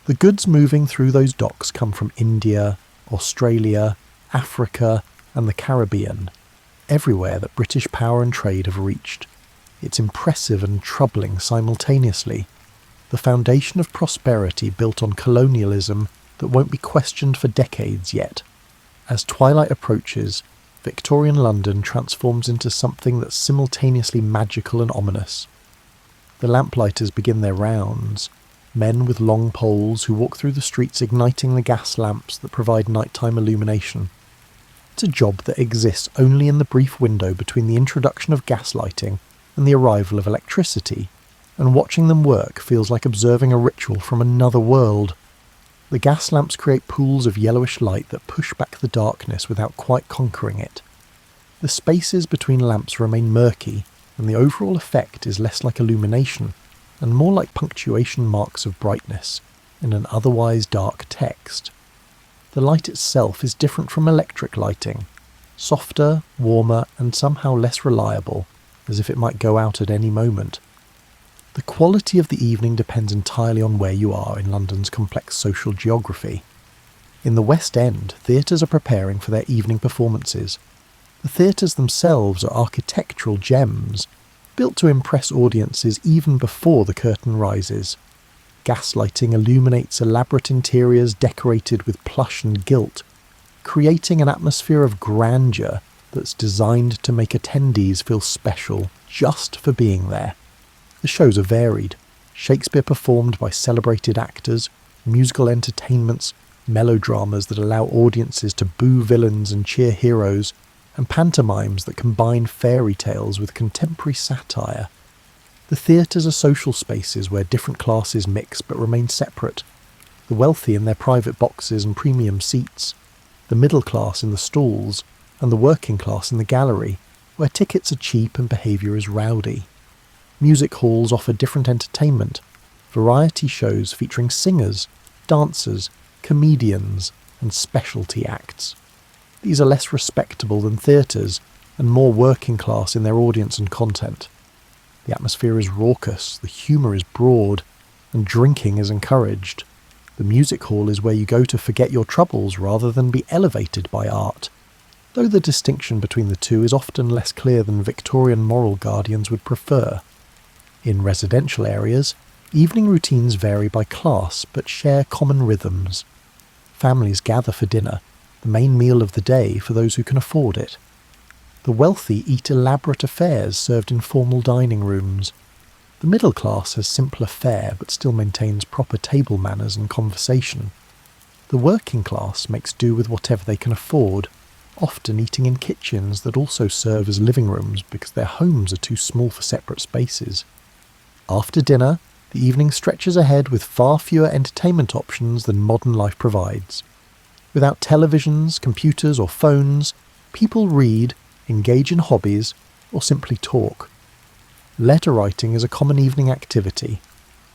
The goods moving through those docks come from India, Australia, Africa, and the Caribbean, everywhere that British power and trade have reached. It's impressive and troubling simultaneously. The foundation of prosperity built on colonialism that won't be questioned for decades yet. As twilight approaches, Victorian London transforms into something that's simultaneously magical and ominous. The lamplighters begin their rounds, men with long poles who walk through the streets igniting the gas lamps that provide nighttime illumination. It's a job that exists only in the brief window between the introduction of gaslighting and the arrival of electricity, and watching them work feels like observing a ritual from another world. The gas lamps create pools of yellowish light that push back the darkness without quite conquering it. The spaces between lamps remain murky, and the overall effect is less like illumination and more like punctuation marks of brightness in an otherwise dark text. The light itself is different from electric lighting, softer, warmer, and somehow less reliable, as if it might go out at any moment. The quality of the evening depends entirely on where you are in London's complex social geography. In the West End, theatres are preparing for their evening performances. The theatres themselves are architectural gems, built to impress audiences even before the curtain rises. Gaslighting illuminates elaborate interiors decorated with plush and gilt, creating an atmosphere of grandeur that's designed to make attendees feel special just for being there. The shows are varied. Shakespeare performed by celebrated actors, musical entertainments, melodramas that allow audiences to boo villains and cheer heroes, and pantomimes that combine fairy tales with contemporary satire. The theatres are social spaces where different classes mix but remain separate. The wealthy in their private boxes and premium seats, the middle class in the stalls, and the working class in the gallery, where tickets are cheap and behaviour is rowdy. Music halls offer different entertainment, variety shows featuring singers, dancers, comedians, and specialty acts. These are less respectable than theatres and more working class in their audience and content. The atmosphere is raucous, the humour is broad, and drinking is encouraged. The music hall is where you go to forget your troubles rather than be elevated by art, though the distinction between the two is often less clear than Victorian moral guardians would prefer. In residential areas, evening routines vary by class but share common rhythms. Families gather for dinner, the main meal of the day for those who can afford it. The wealthy eat elaborate affairs served in formal dining rooms. The middle class has simpler fare but still maintains proper table manners and conversation. The working class makes do with whatever they can afford, often eating in kitchens that also serve as living rooms because their homes are too small for separate spaces. After dinner, the evening stretches ahead with far fewer entertainment options than modern life provides. Without televisions, computers or phones, people read, engage in hobbies, or simply talk. Letter writing is a common evening activity.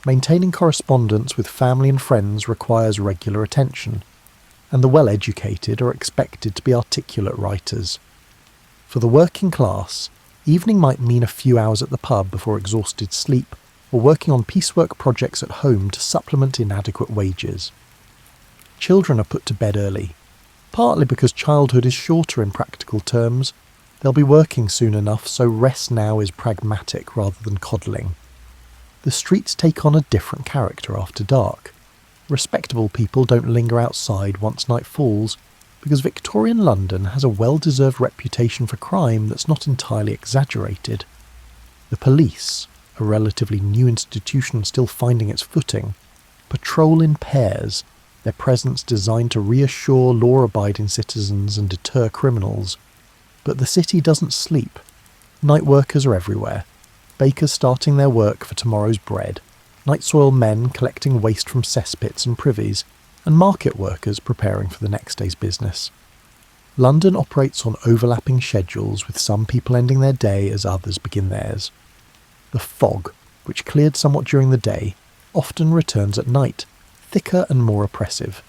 Maintaining correspondence with family and friends requires regular attention, and the well-educated are expected to be articulate writers. For the working class, evening might mean a few hours at the pub before exhausted sleep, or working on piecework projects at home to supplement inadequate wages. Children are put to bed early, partly because childhood is shorter in practical terms. They'll be working soon enough, so rest now is pragmatic rather than coddling. The streets take on a different character after dark. Respectable people don't linger outside once night falls, because Victorian London has a well-deserved reputation for crime that's not entirely exaggerated. The police, a relatively new institution still finding its footing, patrol in pairs, their presence designed to reassure law-abiding citizens and deter criminals. But the city doesn't sleep. Night workers are everywhere, bakers starting their work for tomorrow's bread, night soil men collecting waste from cesspits and privies, and market workers preparing for the next day's business. London operates on overlapping schedules, with some people ending their day as others begin theirs. The fog, which cleared somewhat during the day, often returns at night, thicker and more oppressive.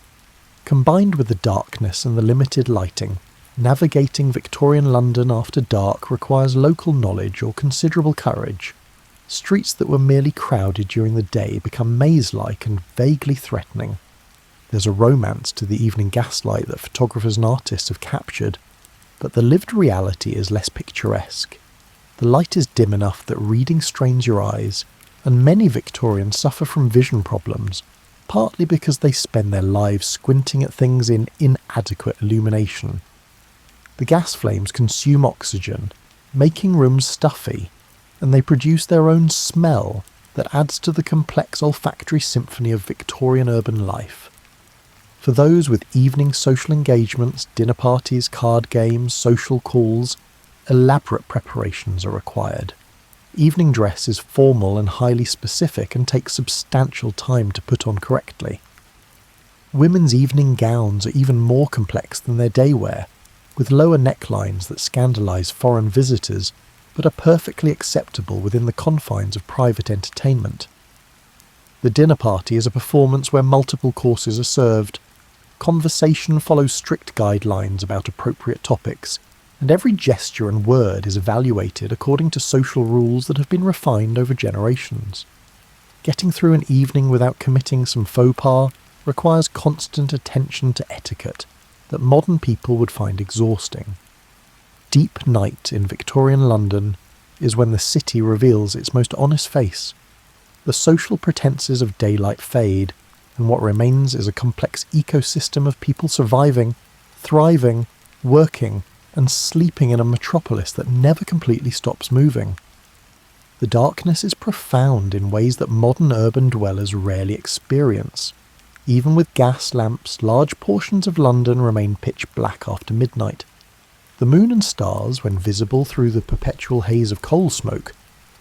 Combined with the darkness and the limited lighting, navigating Victorian London after dark requires local knowledge or considerable courage. Streets that were merely crowded during the day become maze-like and vaguely threatening. There's a romance to the evening gaslight that photographers and artists have captured, but the lived reality is less picturesque. The light is dim enough that reading strains your eyes, and many Victorians suffer from vision problems, partly because they spend their lives squinting at things in inadequate illumination. The gas flames consume oxygen, making rooms stuffy, and they produce their own smell that adds to the complex olfactory symphony of Victorian urban life. For those with evening social engagements, dinner parties, card games, social calls, elaborate preparations are required. Evening dress is formal and highly specific and takes substantial time to put on correctly. Women's evening gowns are even more complex than their day wear, with lower necklines that scandalise foreign visitors but are perfectly acceptable within the confines of private entertainment. The dinner party is a performance where multiple courses are served. Conversation follows strict guidelines about appropriate topics, and every gesture and word is evaluated according to social rules that have been refined over generations. Getting through an evening without committing some faux pas requires constant attention to etiquette that modern people would find exhausting. Deep night in Victorian London is when the city reveals its most honest face. The social pretences of daylight fade, and what remains is a complex ecosystem of people surviving, thriving, working, and sleeping in a metropolis that never completely stops moving. The darkness is profound in ways that modern urban dwellers rarely experience. Even with gas lamps, large portions of London remain pitch black after midnight. The moon and stars, when visible through the perpetual haze of coal smoke,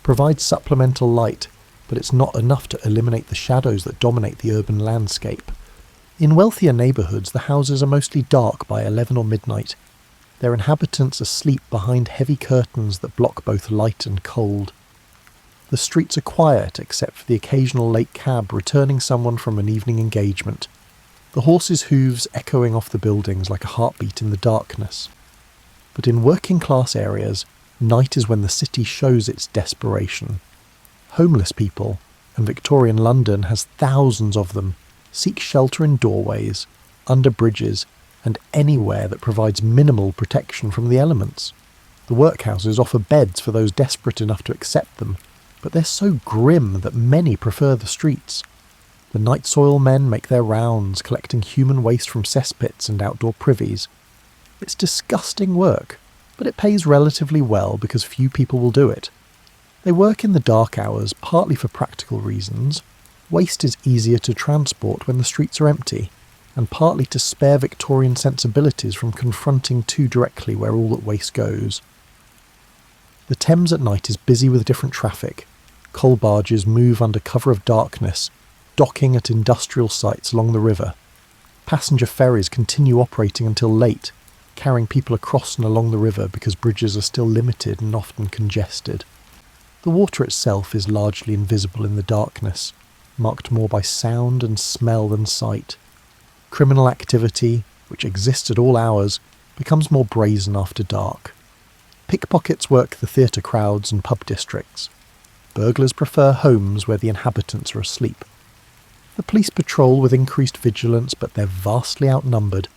provide supplemental light, but it's not enough to eliminate the shadows that dominate the urban landscape. In wealthier neighbourhoods, the houses are mostly dark by 11 or midnight, their inhabitants asleep behind heavy curtains that block both light and cold. The streets are quiet except for the occasional late cab returning someone from an evening engagement, the horses' hooves echoing off the buildings like a heartbeat in the darkness. But in working-class areas, night is when the city shows its desperation. Homeless people, and Victorian London has thousands of them, seek shelter in doorways, under bridges, and anywhere that provides minimal protection from the elements. The workhouses offer beds for those desperate enough to accept them, but they're so grim that many prefer the streets. The night soil men make their rounds, collecting human waste from cesspits and outdoor privies. It's disgusting work, but it pays relatively well because few people will do it. They work in the dark hours, partly for practical reasons. Waste is easier to transport when the streets are empty, and partly to spare Victorian sensibilities from confronting too directly where all that waste goes. The Thames at night is busy with different traffic. Coal barges move under cover of darkness, docking at industrial sites along the river. Passenger ferries continue operating until late, carrying people across and along the river because bridges are still limited and often congested. The water itself is largely invisible in the darkness, marked more by sound and smell than sight. Criminal activity, which exists at all hours, becomes more brazen after dark. Pickpockets work the theatre crowds and pub districts. Burglars prefer homes where the inhabitants are asleep. The police patrol with increased vigilance, but they're vastly outnumbered,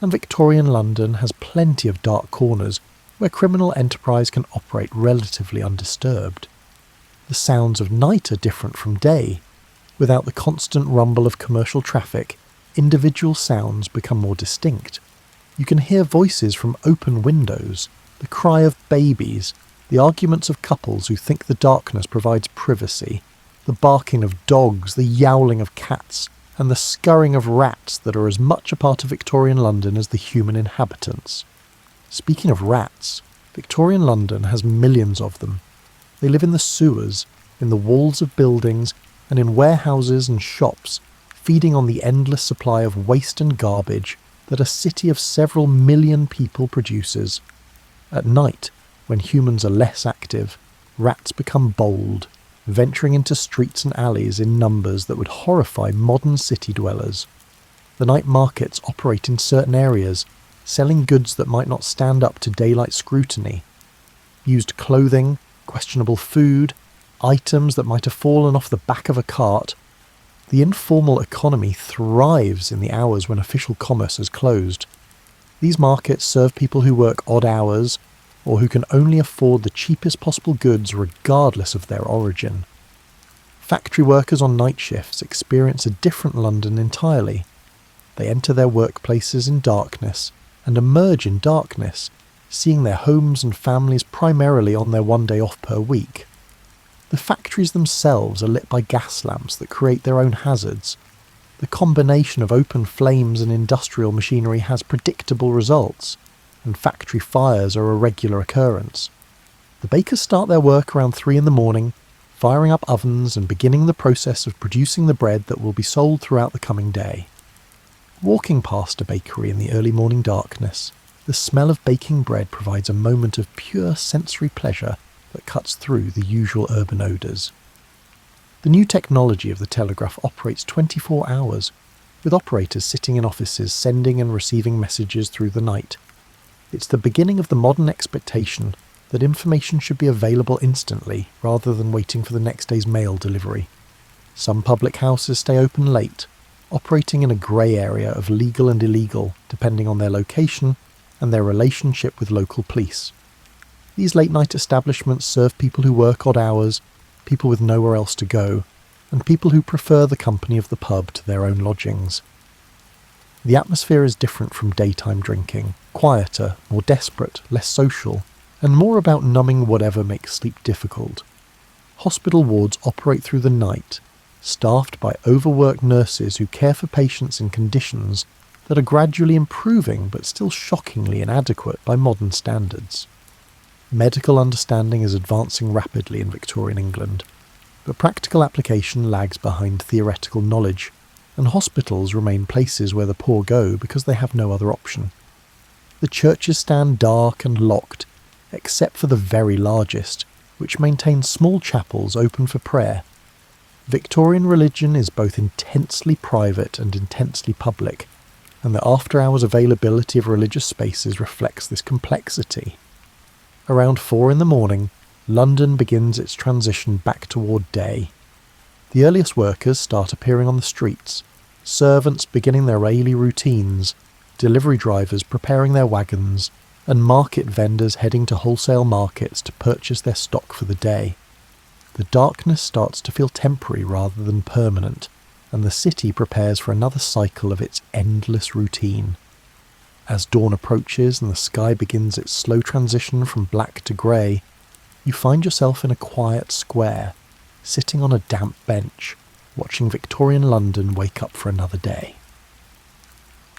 and Victorian London has plenty of dark corners where criminal enterprise can operate relatively undisturbed. The sounds of night are different from day. Without the constant rumble of commercial traffic, individual sounds become more distinct. You can hear voices from open windows, the cry of babies, the arguments of couples who think the darkness provides privacy, the barking of dogs, the yowling of cats, and the scurrying of rats that are as much a part of Victorian London as the human inhabitants. Speaking of rats, Victorian London has millions of them. They live in the sewers, in the walls of buildings, and in warehouses and shops, feeding on the endless supply of waste and garbage that a city of several million people produces. At night, when humans are less active, rats become bold, venturing into streets and alleys in numbers that would horrify modern city dwellers. The night markets operate in certain areas, selling goods that might not stand up to daylight scrutiny. Used clothing, questionable food, items that might have fallen off the back of a cart. The informal economy thrives in the hours when official commerce has closed. These markets serve people who work odd hours, or who can only afford the cheapest possible goods regardless of their origin. Factory workers on night shifts experience a different London entirely. They enter their workplaces in darkness and emerge in darkness, seeing their homes and families primarily on their one day off per week. The factories themselves are lit by gas lamps that create their own hazards. The combination of open flames and industrial machinery has predictable results, and factory fires are a regular occurrence. The bakers start their work around 3 a.m, firing up ovens and beginning the process of producing the bread that will be sold throughout the coming day. Walking past a bakery in the early morning darkness, the smell of baking bread provides a moment of pure sensory pleasure that cuts through the usual urban odours. The new technology of the telegraph operates 24 hours, with operators sitting in offices sending and receiving messages through the night. It's the beginning of the modern expectation that information should be available instantly rather than waiting for the next day's mail delivery. Some public houses stay open late, operating in a grey area of legal and illegal depending on their location and their relationship with local police. These late-night establishments serve people who work odd hours, people with nowhere else to go, and people who prefer the company of the pub to their own lodgings. The atmosphere is different from daytime drinking, quieter, more desperate, less social, and more about numbing whatever makes sleep difficult. Hospital wards operate through the night, staffed by overworked nurses who care for patients in conditions that are gradually improving but still shockingly inadequate by modern standards. Medical understanding is advancing rapidly in Victorian England, but practical application lags behind theoretical knowledge, and hospitals remain places where the poor go because they have no other option. The churches stand dark and locked, except for the very largest, which maintains small chapels open for prayer. Victorian religion is both intensely private and intensely public, and the after-hours availability of religious spaces reflects this complexity. Around 4 a.m, London begins its transition back toward day. The earliest workers start appearing on the streets, servants beginning their daily routines, delivery drivers preparing their wagons, and market vendors heading to wholesale markets to purchase their stock for the day. The darkness starts to feel temporary rather than permanent, and the city prepares for another cycle of its endless routine. As dawn approaches and the sky begins its slow transition from black to grey, you find yourself in a quiet square, sitting on a damp bench, watching Victorian London wake up for another day.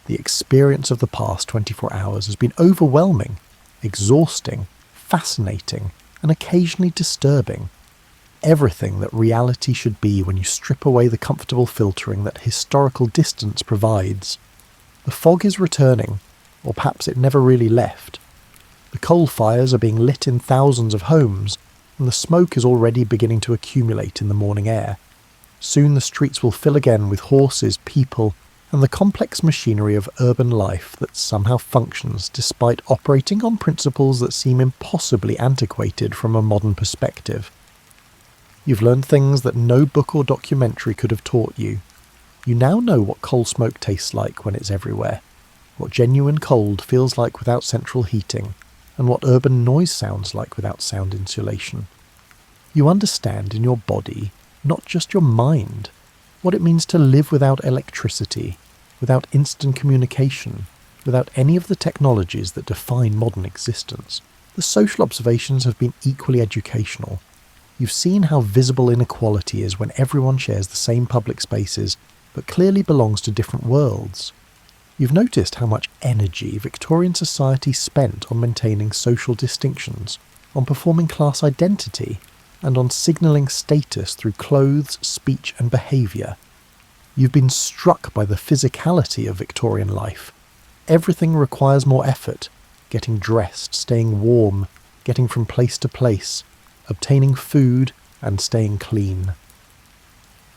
The experience of the past 24 hours has been overwhelming, exhausting, fascinating, and occasionally disturbing. Everything that reality should be when you strip away the comfortable filtering that historical distance provides. The fog is returning, or perhaps it never really left. The coal fires are being lit in thousands of homes, and the smoke is already beginning to accumulate in the morning air. Soon the streets will fill again with horses, people, and the complex machinery of urban life that somehow functions despite operating on principles that seem impossibly antiquated from a modern perspective. You've learned things that no book or documentary could have taught you. You now know what coal smoke tastes like when it's everywhere, what genuine cold feels like without central heating, and what urban noise sounds like without sound insulation. You understand in your body, not just your mind, what it means to live without electricity, without instant communication, without any of the technologies that define modern existence. The social observations have been equally educational. You've seen how visible inequality is when everyone shares the same public spaces, but clearly belongs to different worlds. You've noticed how much energy Victorian society spent on maintaining social distinctions, on performing class identity, and on signalling status through clothes, speech and behaviour. You've been struck by the physicality of Victorian life. Everything requires more effort. Getting dressed, staying warm, getting from place to place, obtaining food and staying clean.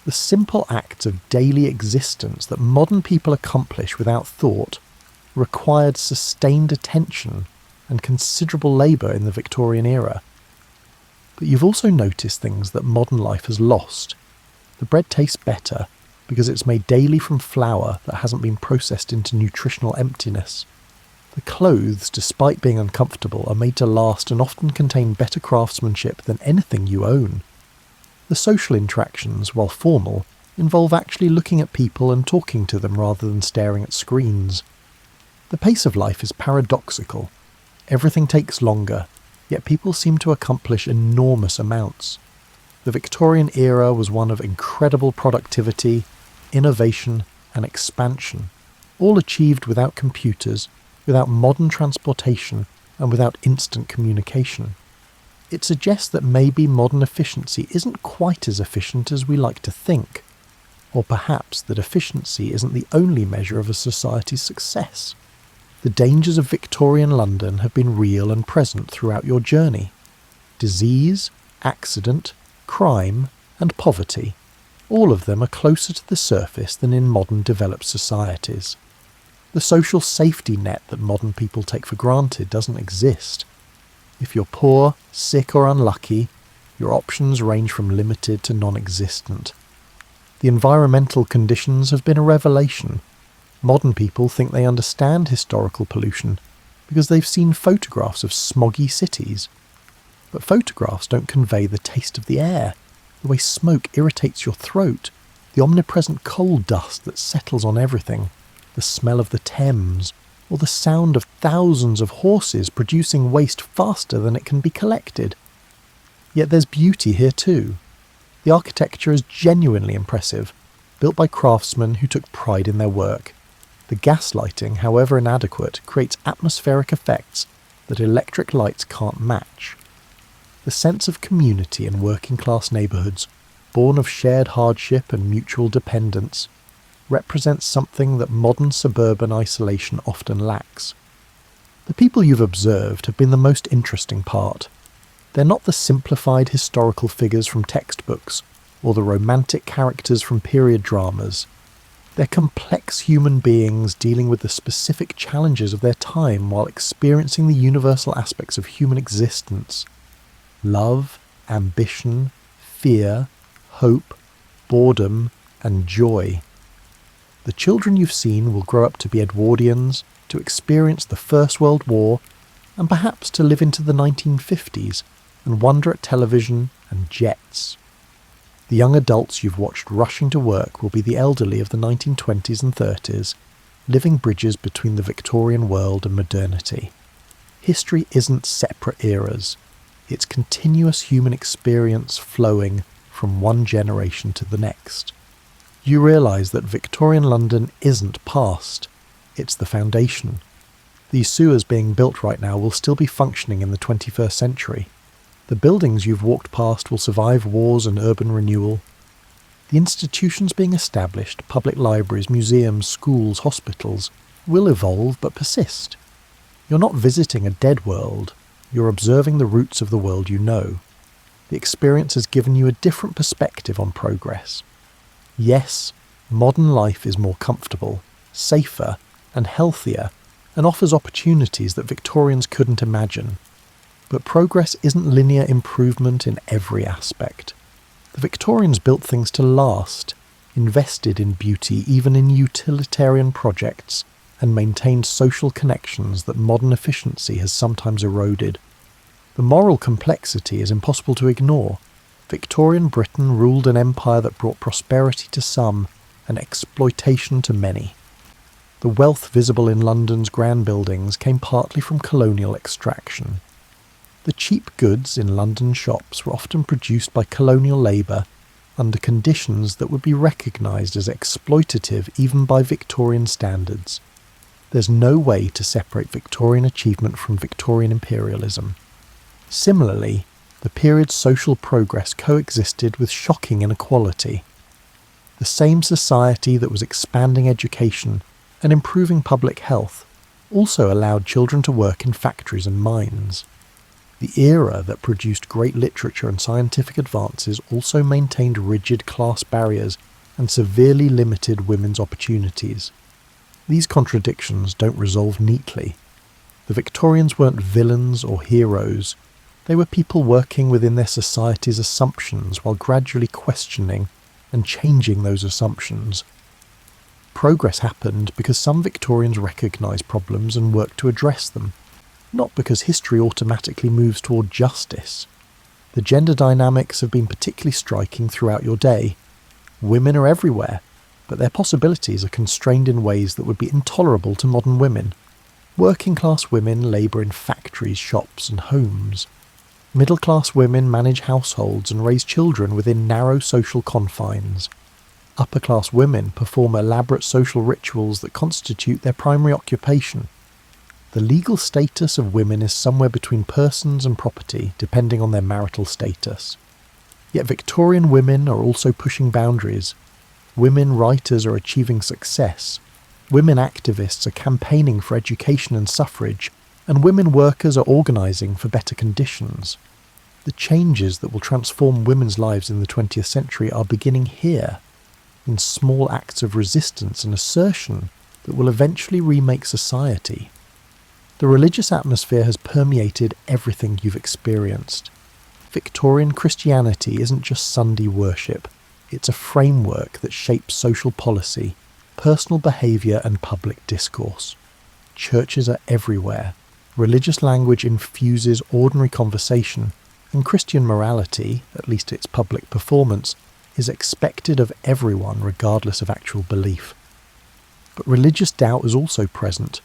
The simple acts of daily existence that modern people accomplish without thought required sustained attention and considerable labour in the Victorian era. But you've also noticed things that modern life has lost. The bread tastes better because it's made daily from flour that hasn't been processed into nutritional emptiness. The clothes, despite being uncomfortable, are made to last and often contain better craftsmanship than anything you own. The social interactions, while formal, involve actually looking at people and talking to them rather than staring at screens. The pace of life is paradoxical. Everything takes longer, yet people seem to accomplish enormous amounts. The Victorian era was one of incredible productivity, innovation and expansion, all achieved without computers, without modern transportation and without instant communication. It suggests that maybe modern efficiency isn't quite as efficient as we like to think, or perhaps that efficiency isn't the only measure of a society's success. The dangers of Victorian London have been real and present throughout your journey. Disease, accident, crime, and poverty, all of them are closer to the surface than in modern developed societies. The social safety net that modern people take for granted doesn't exist. If you're poor, sick or unlucky, your options range from limited to non-existent. The environmental conditions have been a revelation. Modern people think they understand historical pollution because they've seen photographs of smoggy cities. But photographs don't convey the taste of the air, the way smoke irritates your throat, the omnipresent coal dust that settles on everything, the smell of the Thames, or the sound of thousands of horses producing waste faster than it can be collected. Yet there's beauty here too. The architecture is genuinely impressive, built by craftsmen who took pride in their work. The gaslighting, however inadequate, creates atmospheric effects that electric lights can't match. The sense of community in working-class neighbourhoods, born of shared hardship and mutual dependence, represents something that modern suburban isolation often lacks. The people you've observed have been the most interesting part. They're not the simplified historical figures from textbooks, or the romantic characters from period dramas. They're complex human beings dealing with the specific challenges of their time while experiencing the universal aspects of human existence. Love, ambition, fear, hope, boredom, and joy. The children you've seen will grow up to be Edwardians, to experience the First World War, and perhaps to live into the 1950s and wonder at television and jets. The young adults you've watched rushing to work will be the elderly of the 1920s and 30s, living bridges between the Victorian world and modernity. History isn't separate eras. It's continuous human experience flowing from one generation to the next. You realise that Victorian London isn't past, it's the foundation. These sewers being built right now will still be functioning in the 21st century. The buildings you've walked past will survive wars and urban renewal. The institutions being established, public libraries, museums, schools, hospitals, will evolve but persist. You're not visiting a dead world, you're observing the roots of the world you know. The experience has given you a different perspective on progress. Yes, modern life is more comfortable, safer, and healthier, and offers opportunities that Victorians couldn't imagine. But progress isn't linear improvement in every aspect. The Victorians built things to last, invested in beauty even in utilitarian projects, and maintained social connections that modern efficiency has sometimes eroded. The moral complexity is impossible to ignore. Victorian Britain ruled an empire that brought prosperity to some and exploitation to many. The wealth visible in London's grand buildings came partly from colonial extraction. The cheap goods in London shops were often produced by colonial labour under conditions that would be recognised as exploitative even by Victorian standards. There's no way to separate Victorian achievement from Victorian imperialism. Similarly, the period's social progress coexisted with shocking inequality. The same society that was expanding education and improving public health also allowed children to work in factories and mines. The era that produced great literature and scientific advances also maintained rigid class barriers and severely limited women's opportunities. These contradictions don't resolve neatly. The Victorians weren't villains or heroes. They were people working within their society's assumptions while gradually questioning and changing those assumptions. Progress happened because some Victorians recognised problems and worked to address them, not because history automatically moves toward justice. The gender dynamics have been particularly striking throughout your day. Women are everywhere, but their possibilities are constrained in ways that would be intolerable to modern women. Working-class women labour in factories, shops and homes. Middle-class women manage households and raise children within narrow social confines. Upper-class women perform elaborate social rituals that constitute their primary occupation. The legal status of women is somewhere between persons and property, depending on their marital status. Yet Victorian women are also pushing boundaries. Women writers are achieving success. Women activists are campaigning for education and suffrage, and women workers are organising for better conditions. The changes that will transform women's lives in the 20th century are beginning here, in small acts of resistance and assertion that will eventually remake society. The religious atmosphere has permeated everything you've experienced. Victorian Christianity isn't just Sunday worship, it's a framework that shapes social policy, personal behaviour and public discourse. Churches are everywhere. Religious language infuses ordinary conversation, and Christian morality, at least its public performance, is expected of everyone regardless of actual belief. But religious doubt is also present,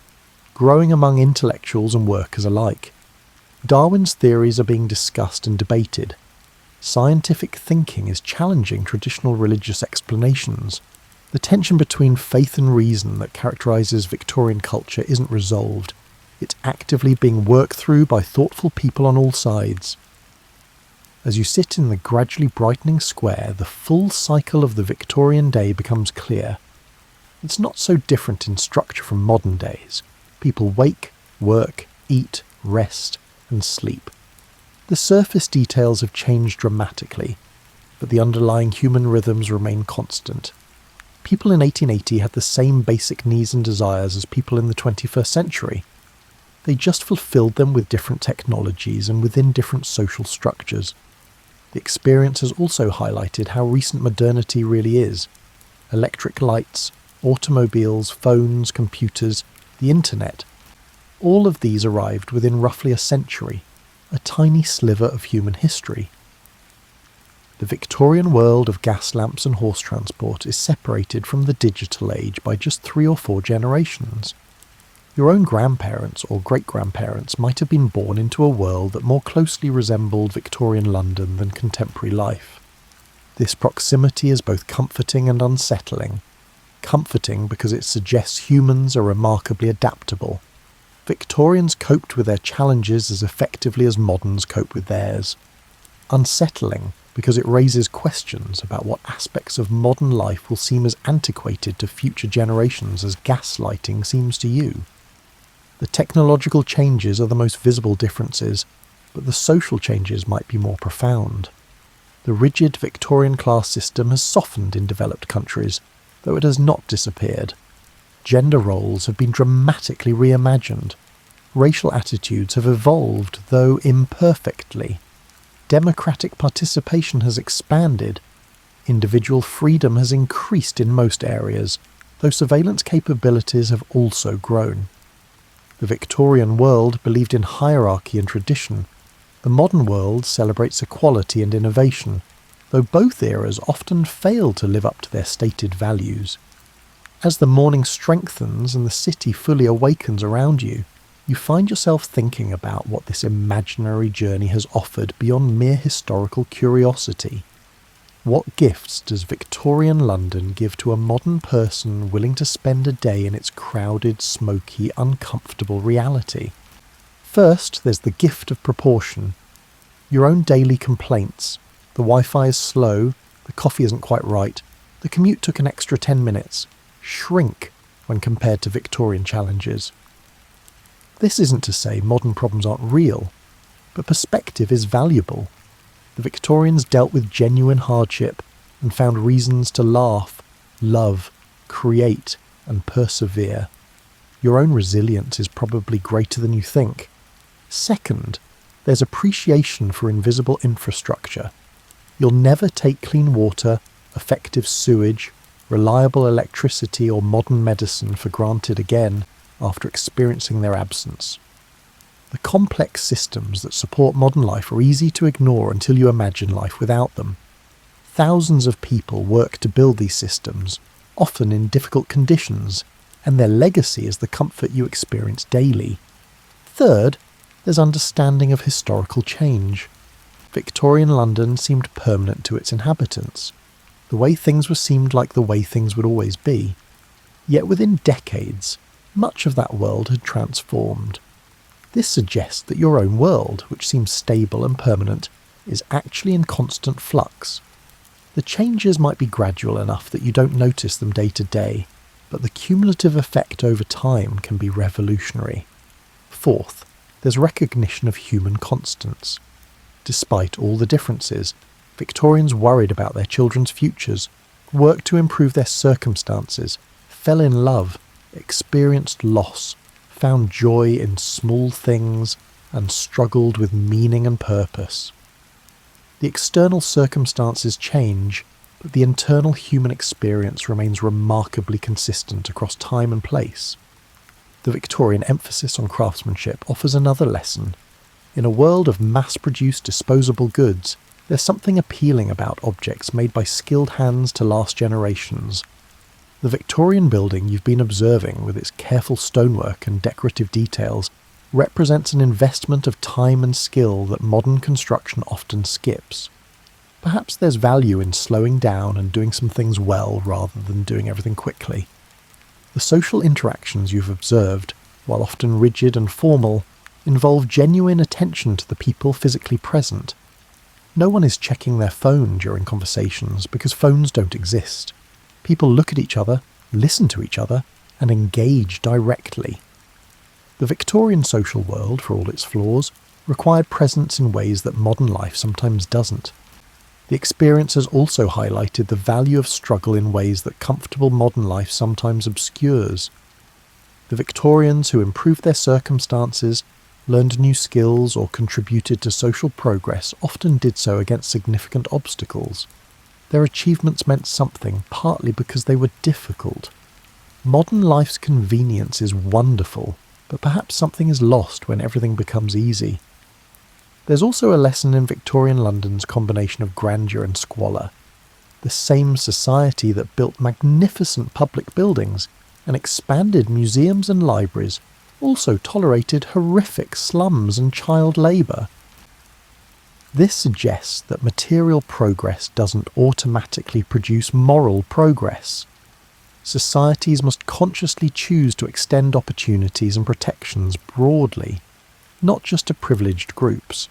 growing among intellectuals and workers alike. Darwin's theories are being discussed and debated. Scientific thinking is challenging traditional religious explanations. The tension between faith and reason that characterises Victorian culture isn't resolved. It's actively being worked through by thoughtful people on all sides. As you sit in the gradually brightening square, the full cycle of the Victorian day becomes clear. It's not so different in structure from modern days. People wake, work, eat, rest, and sleep. The surface details have changed dramatically, but the underlying human rhythms remain constant. People in 1880 had the same basic needs and desires as people in the 21st century. They just fulfilled them with different technologies and within different social structures. The experience has also highlighted how recent modernity really is. Electric lights, automobiles, phones, computers, the internet. All of these arrived within roughly a century, a tiny sliver of human history. The Victorian world of gas lamps and horse transport is separated from the digital age by just 3 or 4 generations. Your own grandparents or great-grandparents might have been born into a world that more closely resembled Victorian London than contemporary life. This proximity is both comforting and unsettling. Comforting because it suggests humans are remarkably adaptable. Victorians coped with their challenges as effectively as moderns cope with theirs. Unsettling because it raises questions about what aspects of modern life will seem as antiquated to future generations as gaslighting seems to you. The technological changes are the most visible differences, but the social changes might be more profound. The rigid Victorian class system has softened in developed countries, though it has not disappeared. Gender roles have been dramatically reimagined. Racial attitudes have evolved, though imperfectly. Democratic participation has expanded. Individual freedom has increased in most areas, though surveillance capabilities have also grown. The Victorian world believed in hierarchy and tradition. The modern world celebrates equality and innovation, though both eras often fail to live up to their stated values. As the morning strengthens and the city fully awakens around you, you find yourself thinking about what this imaginary journey has offered beyond mere historical curiosity. What gifts does Victorian London give to a modern person willing to spend a day in its crowded, smoky, uncomfortable reality? First, there's the gift of proportion. Your own daily complaints. The Wi-Fi is slow, the coffee isn't quite right, the commute took an extra 10 minutes. Shrink when compared to Victorian challenges. This isn't to say modern problems aren't real, but perspective is valuable. The Victorians dealt with genuine hardship and found reasons to laugh, love, create, and persevere. Your own resilience is probably greater than you think. Second, there's appreciation for invisible infrastructure. You'll never take clean water, effective sewage, reliable electricity or modern medicine for granted again after experiencing their absence. The complex systems that support modern life are easy to ignore until you imagine life without them. Thousands of people work to build these systems, often in difficult conditions, and their legacy is the comfort you experience daily. Third, there's understanding of historical change. Victorian London seemed permanent to its inhabitants. The way things were seemed like the way things would always be. Yet within decades, much of that world had transformed. This suggests that your own world, which seems stable and permanent, is actually in constant flux. The changes might be gradual enough that you don't notice them day to day, but the cumulative effect over time can be revolutionary. Fourth, there's recognition of human constants. Despite all the differences, Victorians worried about their children's futures, worked to improve their circumstances, fell in love, experienced loss, found joy in small things, and struggled with meaning and purpose. The external circumstances change, but the internal human experience remains remarkably consistent across time and place. The Victorian emphasis on craftsmanship offers another lesson. In a world of mass-produced disposable goods, there's something appealing about objects made by skilled hands to last generations. The Victorian building you've been observing, with its careful stonework and decorative details, represents an investment of time and skill that modern construction often skips. Perhaps there's value in slowing down and doing some things well rather than doing everything quickly. The social interactions you've observed, while often rigid and formal, involve genuine attention to the people physically present. No one is checking their phone during conversations because phones don't exist. People look at each other, listen to each other, and engage directly. The Victorian social world, for all its flaws, required presence in ways that modern life sometimes doesn't. The experience has also highlighted the value of struggle in ways that comfortable modern life sometimes obscures. The Victorians who improved their circumstances, learned new skills, or contributed to social progress often did so against significant obstacles. Their achievements meant something, partly because they were difficult. Modern life's convenience is wonderful, but perhaps something is lost when everything becomes easy. There's also a lesson in Victorian London's combination of grandeur and squalor. The same society that built magnificent public buildings and expanded museums and libraries also tolerated horrific slums and child labour. This suggests that material progress doesn't automatically produce moral progress. Societies must consciously choose to extend opportunities and protections broadly, not just to privileged groups.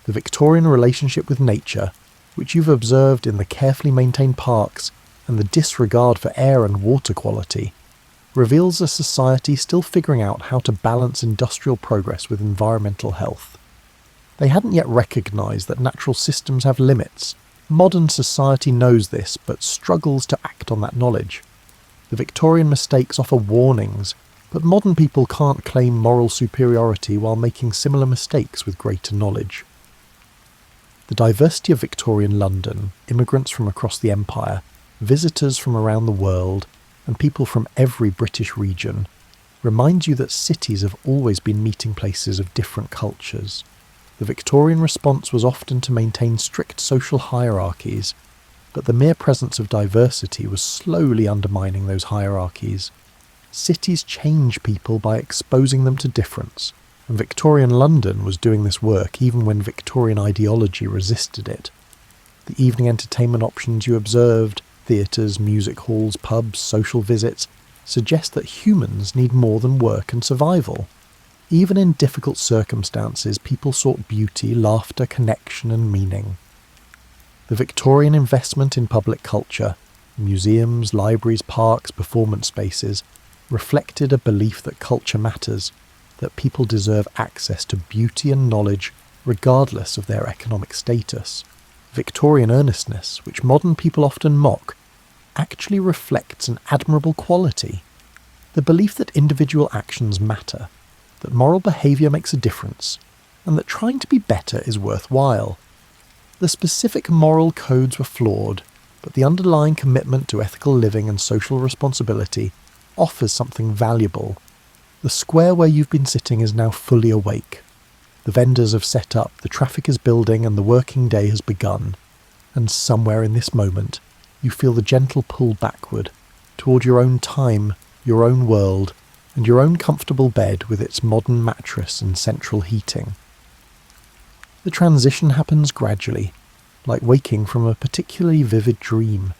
The Victorian relationship with nature, which you've observed in the carefully maintained parks and the disregard for air and water quality, reveals a society still figuring out how to balance industrial progress with environmental health. They hadn't yet recognised that natural systems have limits. Modern society knows this, but struggles to act on that knowledge. The Victorian mistakes offer warnings, but modern people can't claim moral superiority while making similar mistakes with greater knowledge. The diversity of Victorian London, immigrants from across the empire, visitors from around the world, and people from every British region, reminds you that cities have always been meeting places of different cultures. The Victorian response was often to maintain strict social hierarchies. but the mere presence of diversity was slowly undermining those hierarchies. Cities change people by exposing them to difference, and Victorian London was doing this work even when Victorian ideology resisted it. The evening entertainment options you observed, theatres, music halls, pubs, social visits, suggest that humans need more than work and survival. Even in difficult circumstances, people sought beauty, laughter, connection and meaning. The Victorian investment in public culture, museums, libraries, parks, performance spaces, reflected a belief that culture matters, that people deserve access to beauty and knowledge regardless of their economic status. Victorian earnestness, which modern people often mock, actually reflects an admirable quality. The belief that individual actions matter, that moral behaviour makes a difference, and that trying to be better is worthwhile. The specific moral codes were flawed, but the underlying commitment to ethical living and social responsibility offers something valuable. The square where you've been sitting is now fully awake. The vendors have set up, the traffic is building, and the working day has begun. And somewhere in this moment, you feel the gentle pull backward, toward your own time, your own world, and your own comfortable bed with its modern mattress and central heating. The transition happens gradually, like waking from a particularly vivid dream.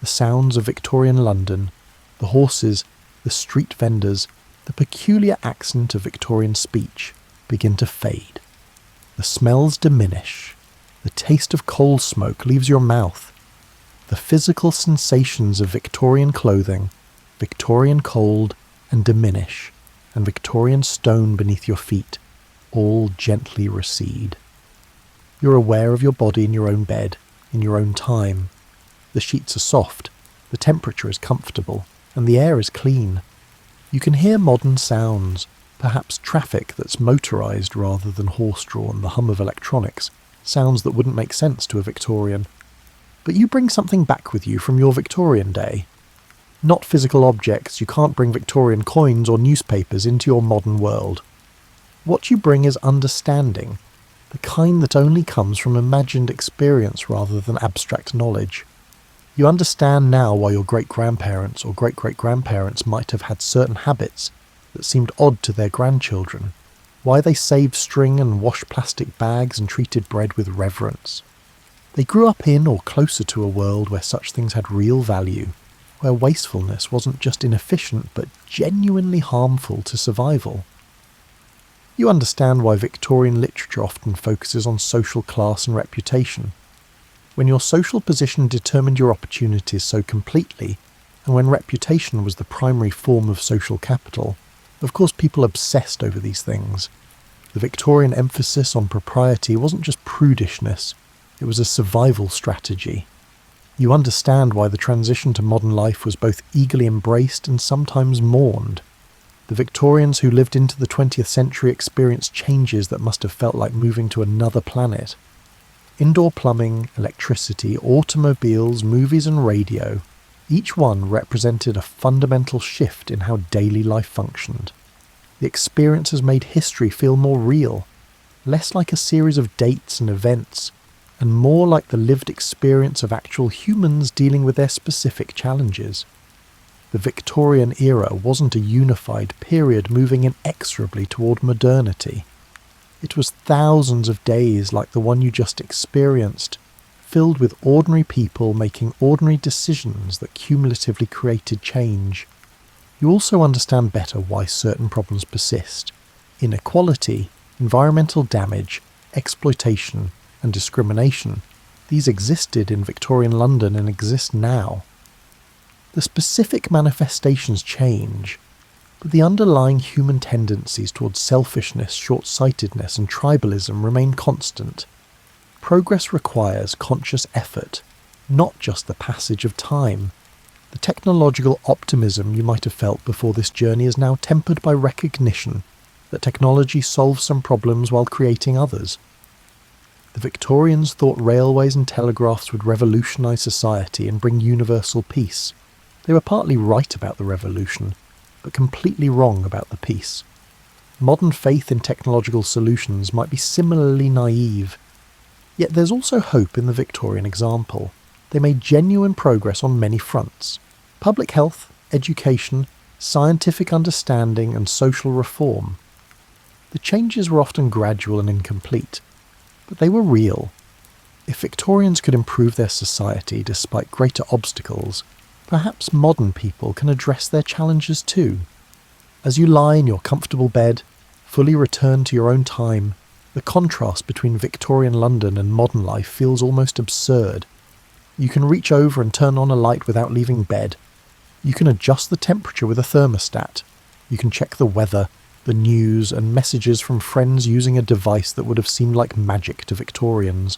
The sounds of Victorian London, the horses, the street vendors, the peculiar accent of Victorian speech begin to fade. The smells diminish. The taste of coal smoke leaves your mouth. The physical sensations of Victorian clothing, Victorian cold, and diminish, and Victorian stone beneath your feet all gently recede. You're aware of your body in your own bed, in your own time. The sheets are soft, the temperature is comfortable, and the air is clean. You can hear modern sounds, perhaps traffic that's motorised rather than horse-drawn, the hum of electronics, sounds that wouldn't make sense to a Victorian. But you bring something back with you from your Victorian day. Not physical objects, you can't bring Victorian coins or newspapers into your modern world. What you bring is understanding, the kind that only comes from imagined experience rather than abstract knowledge. You understand now why your great-grandparents or great-great-grandparents might have had certain habits that seemed odd to their grandchildren, why they saved string and washed plastic bags and treated bread with reverence. They grew up in or closer to a world where such things had real value, where wastefulness wasn't just inefficient but genuinely harmful to survival. You understand why Victorian literature often focuses on social class and reputation. When your social position determined your opportunities so completely, and when reputation was the primary form of social capital, of course people obsessed over these things. The Victorian emphasis on propriety wasn't just prudishness, it was a survival strategy. You understand why the transition to modern life was both eagerly embraced and sometimes mourned. The Victorians who lived into the 20th century experienced changes that must have felt like moving to another planet. Indoor plumbing, electricity, automobiles, movies and radio, each one represented a fundamental shift in how daily life functioned. The experience has made history feel more real, less like a series of dates and events, and more like the lived experience of actual humans dealing with their specific challenges. The Victorian era wasn't a unified period moving inexorably toward modernity. It was thousands of days like the one you just experienced, filled with ordinary people making ordinary decisions that cumulatively created change. You also understand better why certain problems persist. Inequality, environmental damage, exploitation, and discrimination. These existed in Victorian London and exist now. The specific manifestations change, but the underlying human tendencies towards selfishness, short-sightedness, and tribalism remain constant. Progress requires conscious effort, not just the passage of time. The technological optimism you might have felt before this journey is now tempered by recognition that technology solves some problems while creating others. The Victorians thought railways and telegraphs would revolutionise society and bring universal peace. They were partly right about the revolution, but completely wrong about the peace. Modern faith in technological solutions might be similarly naive, yet there's also hope in the Victorian example. they made genuine progress on many fronts: public health, education, scientific understanding, and social reform. The changes were often gradual and incomplete, but they were real. If Victorians could improve their society despite greater obstacles, perhaps modern people can address their challenges too. As you lie in your comfortable bed, fully returned to your own time, the contrast between Victorian London and modern life feels almost absurd. You can reach over and turn on a light without leaving bed. You can adjust the temperature with a thermostat. You can check the weather, the news, and messages from friends using a device that would have seemed like magic to Victorians.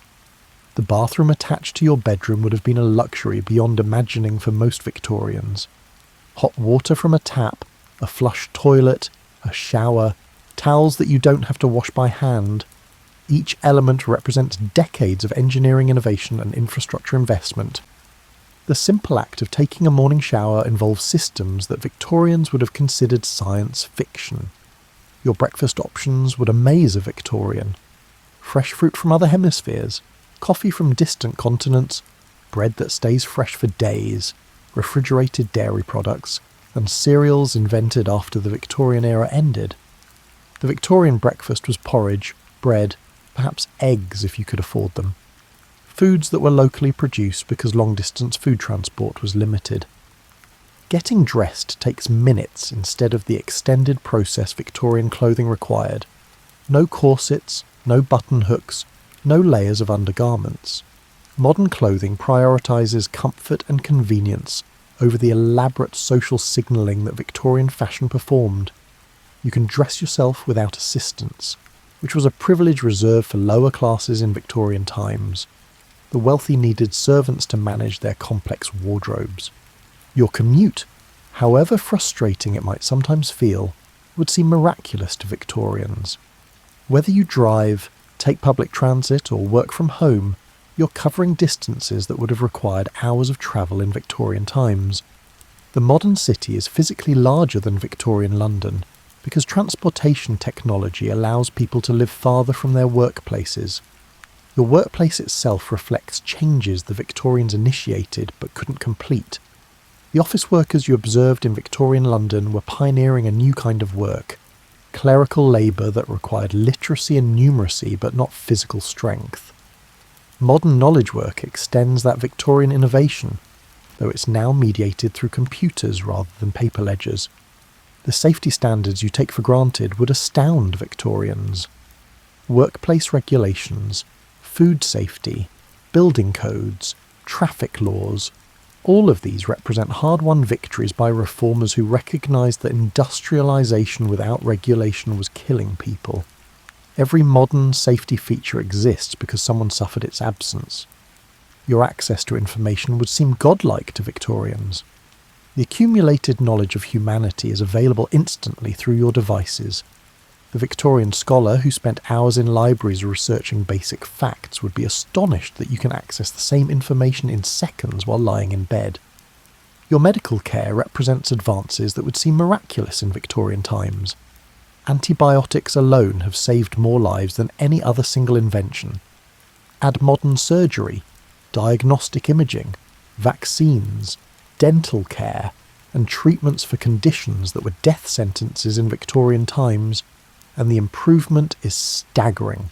The bathroom attached to your bedroom would have been a luxury beyond imagining for most Victorians. Hot water from a tap, a flush toilet, a shower, towels that you don't have to wash by hand. Each element represents decades of engineering innovation and infrastructure investment. The simple act of taking a morning shower involves systems that Victorians would have considered science fiction. Your breakfast options would amaze a Victorian. Fresh fruit from other hemispheres, coffee from distant continents, bread that stays fresh for days, refrigerated dairy products, and cereals invented after the Victorian era ended. The Victorian breakfast was porridge, bread, perhaps eggs if you could afford them. Foods that were locally produced because long-distance food transport was limited. Getting dressed takes minutes instead of the extended process Victorian clothing required. No corsets, no button hooks, no layers of undergarments. Modern clothing prioritises comfort and convenience over the elaborate social signalling that Victorian fashion performed. You can dress yourself without assistance, which was a privilege reserved for lower classes in Victorian times. The wealthy needed servants to manage their complex wardrobes. Your commute, however frustrating it might sometimes feel, would seem miraculous to Victorians. Whether you drive, take public transit, or work from home, you're covering distances that would have required hours of travel in Victorian times. The modern city is physically larger than Victorian London because transportation technology allows people to live farther from their workplaces. Your workplace itself reflects changes the Victorians initiated but couldn't complete. The office workers you observed in Victorian London were pioneering a new kind of work: clerical labour that required literacy and numeracy but not physical strength. Modern knowledge work extends that Victorian innovation, though it's now mediated through computers rather than paper ledgers. The safety standards you take for granted would astound Victorians. Workplace regulations, food safety, building codes, traffic laws, all of these represent hard-won victories by reformers who recognised that industrialisation without regulation was killing people. Every modern safety feature exists because someone suffered its absence. Your access to information would seem godlike to Victorians. The accumulated knowledge of humanity is available instantly through your devices. The Victorian scholar who spent hours in libraries researching basic facts would be astonished that you can access the same information in seconds while lying in bed. Your medical care represents advances that would seem miraculous in Victorian times. Antibiotics alone have saved more lives than any other single invention. Add modern surgery, diagnostic imaging, vaccines, dental care, and treatments for conditions that were death sentences in Victorian times, and the improvement is staggering.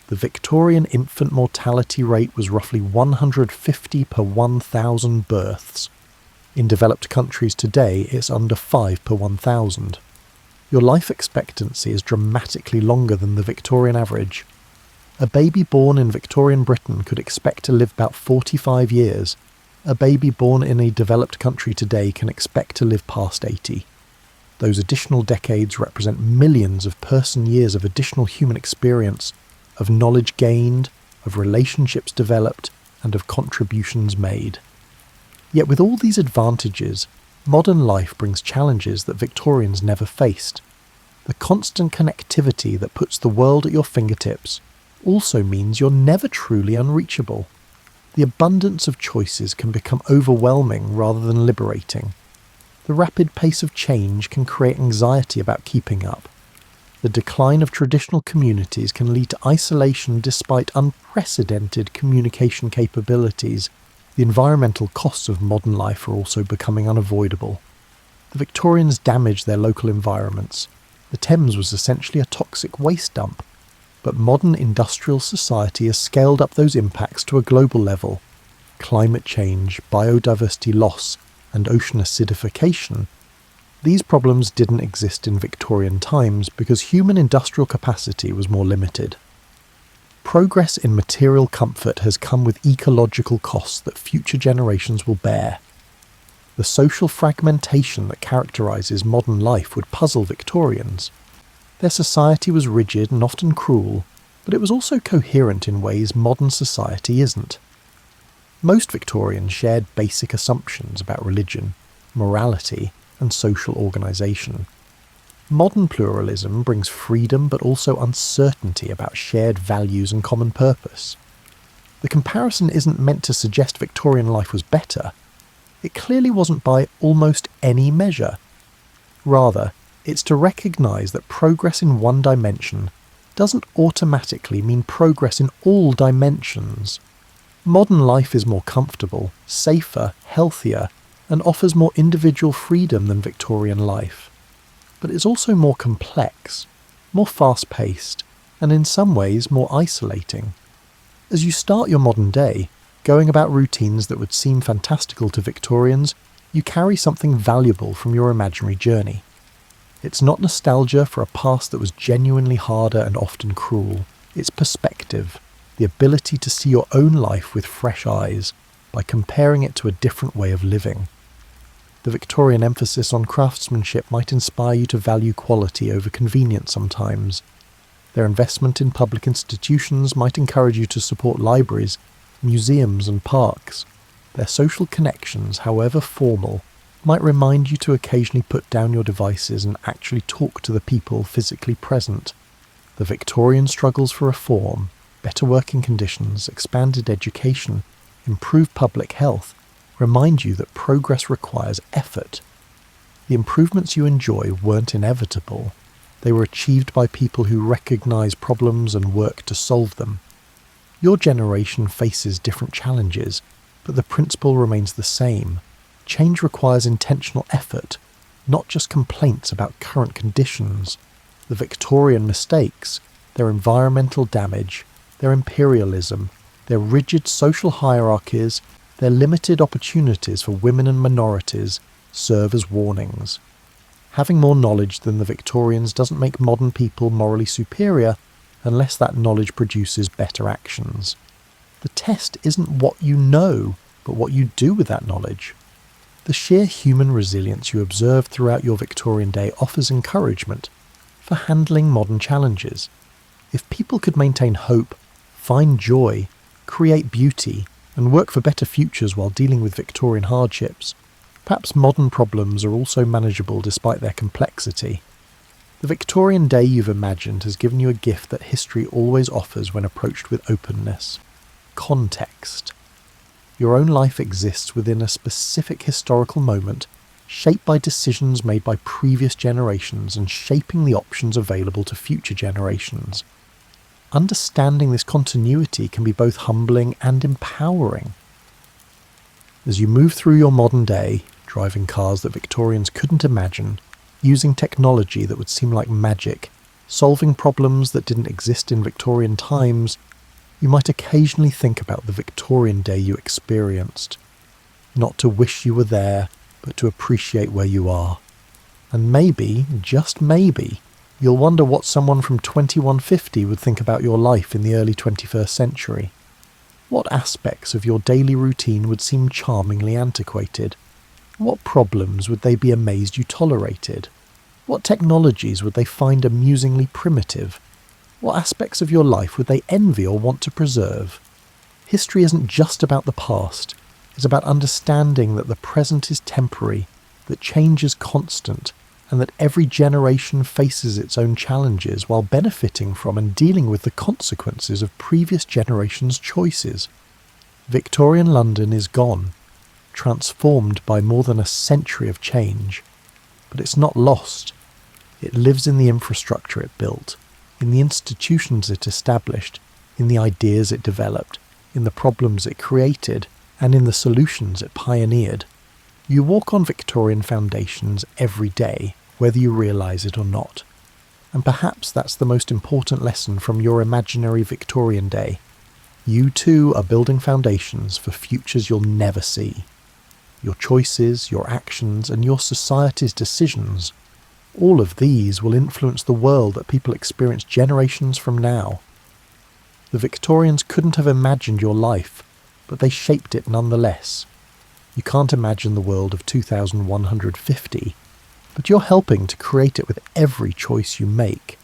The Victorian infant mortality rate was roughly 150 per 1,000 births. In developed countries today, it's under 5 per 1,000. Your life expectancy is dramatically longer than the Victorian average. A baby born in Victorian Britain could expect to live about 45 years. A baby born in a developed country today can expect to live past 80. Those additional decades represent millions of person-years of additional human experience, of knowledge gained, of relationships developed, and of contributions made. Yet with all these advantages, modern life brings challenges that Victorians never faced. The constant connectivity that puts the world at your fingertips also means you're never truly unreachable. The abundance of choices can become overwhelming rather than liberating. The rapid pace of change can create anxiety about keeping up. The decline of traditional communities can lead to isolation despite unprecedented communication capabilities, The environmental costs of modern life are also becoming unavoidable. The Victorians damaged their local environments. The Thames was essentially a toxic waste dump. But modern industrial society has scaled up those impacts to a global level. Climate change, biodiversity loss, and ocean acidification. These problems didn't exist in Victorian times because human industrial capacity was more limited. Progress in material comfort has come with ecological costs that future generations will bear. The social fragmentation that characterises modern life would puzzle Victorians. Their society was rigid and often cruel, but it was also coherent in ways modern society isn't. Most Victorians shared basic assumptions about religion, morality, and social organisation. Modern pluralism brings freedom but also uncertainty about shared values and common purpose. The comparison isn't meant to suggest Victorian life was better. It clearly wasn't by almost any measure. Rather, it's to recognise that progress in one dimension doesn't automatically mean progress in all dimensions. Modern life is more comfortable, safer, healthier, and offers more individual freedom than Victorian life. But it's also more complex, more fast-paced, and in some ways more isolating. As you start your modern day, going about routines that would seem fantastical to Victorians, you carry something valuable from your imaginary journey. It's not nostalgia for a past that was genuinely harder and often cruel. It's perspective, the ability to see your own life with fresh eyes by comparing it to a different way of living. The Victorian emphasis on craftsmanship might inspire you to value quality over convenience sometimes. Their investment in public institutions might encourage you to support libraries, museums and parks. Their social connections, however formal, might remind you to occasionally put down your devices and actually talk to the people physically present. The Victorian struggles for reform, better working conditions, expanded education, improved public health, remind you that progress requires effort. The improvements you enjoy weren't inevitable. They were achieved by people who recognise problems and work to solve them. Your generation faces different challenges, but the principle remains the same. Change requires intentional effort, not just complaints about current conditions. The Victorian mistakes, their environmental damage, their imperialism, their rigid social hierarchies, their limited opportunities for women and minorities serve as warnings. Having more knowledge than the Victorians doesn't make modern people morally superior unless that knowledge produces better actions. The test isn't what you know, but what you do with that knowledge. The sheer human resilience you observe throughout your Victorian day offers encouragement for handling modern challenges. If people could maintain hope, find joy, create beauty, and work for better futures while dealing with Victorian hardships, perhaps modern problems are also manageable despite their complexity. The Victorian day you've imagined has given you a gift that history always offers when approached with openness: context. Your own life exists within a specific historical moment, shaped by decisions made by previous generations and shaping the options available to future generations. Understanding this continuity can be both humbling and empowering. As you move through your modern day, driving cars that Victorians couldn't imagine, using technology that would seem like magic, solving problems that didn't exist in Victorian times, you might occasionally think about the Victorian day you experienced. Not to wish you were there, but to appreciate where you are. And maybe, just maybe, you'll wonder what someone from 2150 would think about your life in the early 21st century. What aspects of your daily routine would seem charmingly antiquated? What problems would they be amazed you tolerated? What technologies would they find amusingly primitive? What aspects of your life would they envy or want to preserve? History isn't just about the past. It's about understanding that the present is temporary, that change is constant, and that every generation faces its own challenges while benefiting from and dealing with the consequences of previous generations' choices. Victorian London is gone, transformed by more than a century of change. But it's not lost. It lives in the infrastructure it built, in the institutions it established, in the ideas it developed, in the problems it created, and in the solutions it pioneered. You walk on Victorian foundations every day, whether you realise it or not. And perhaps that's the most important lesson from your imaginary Victorian day. You too are building foundations for futures you'll never see. Your choices, your actions, and your society's decisions, all of these will influence the world that people experience generations from now. The Victorians couldn't have imagined your life, but they shaped it nonetheless. You can't imagine the world of 2150, but you're helping to create it with every choice you make.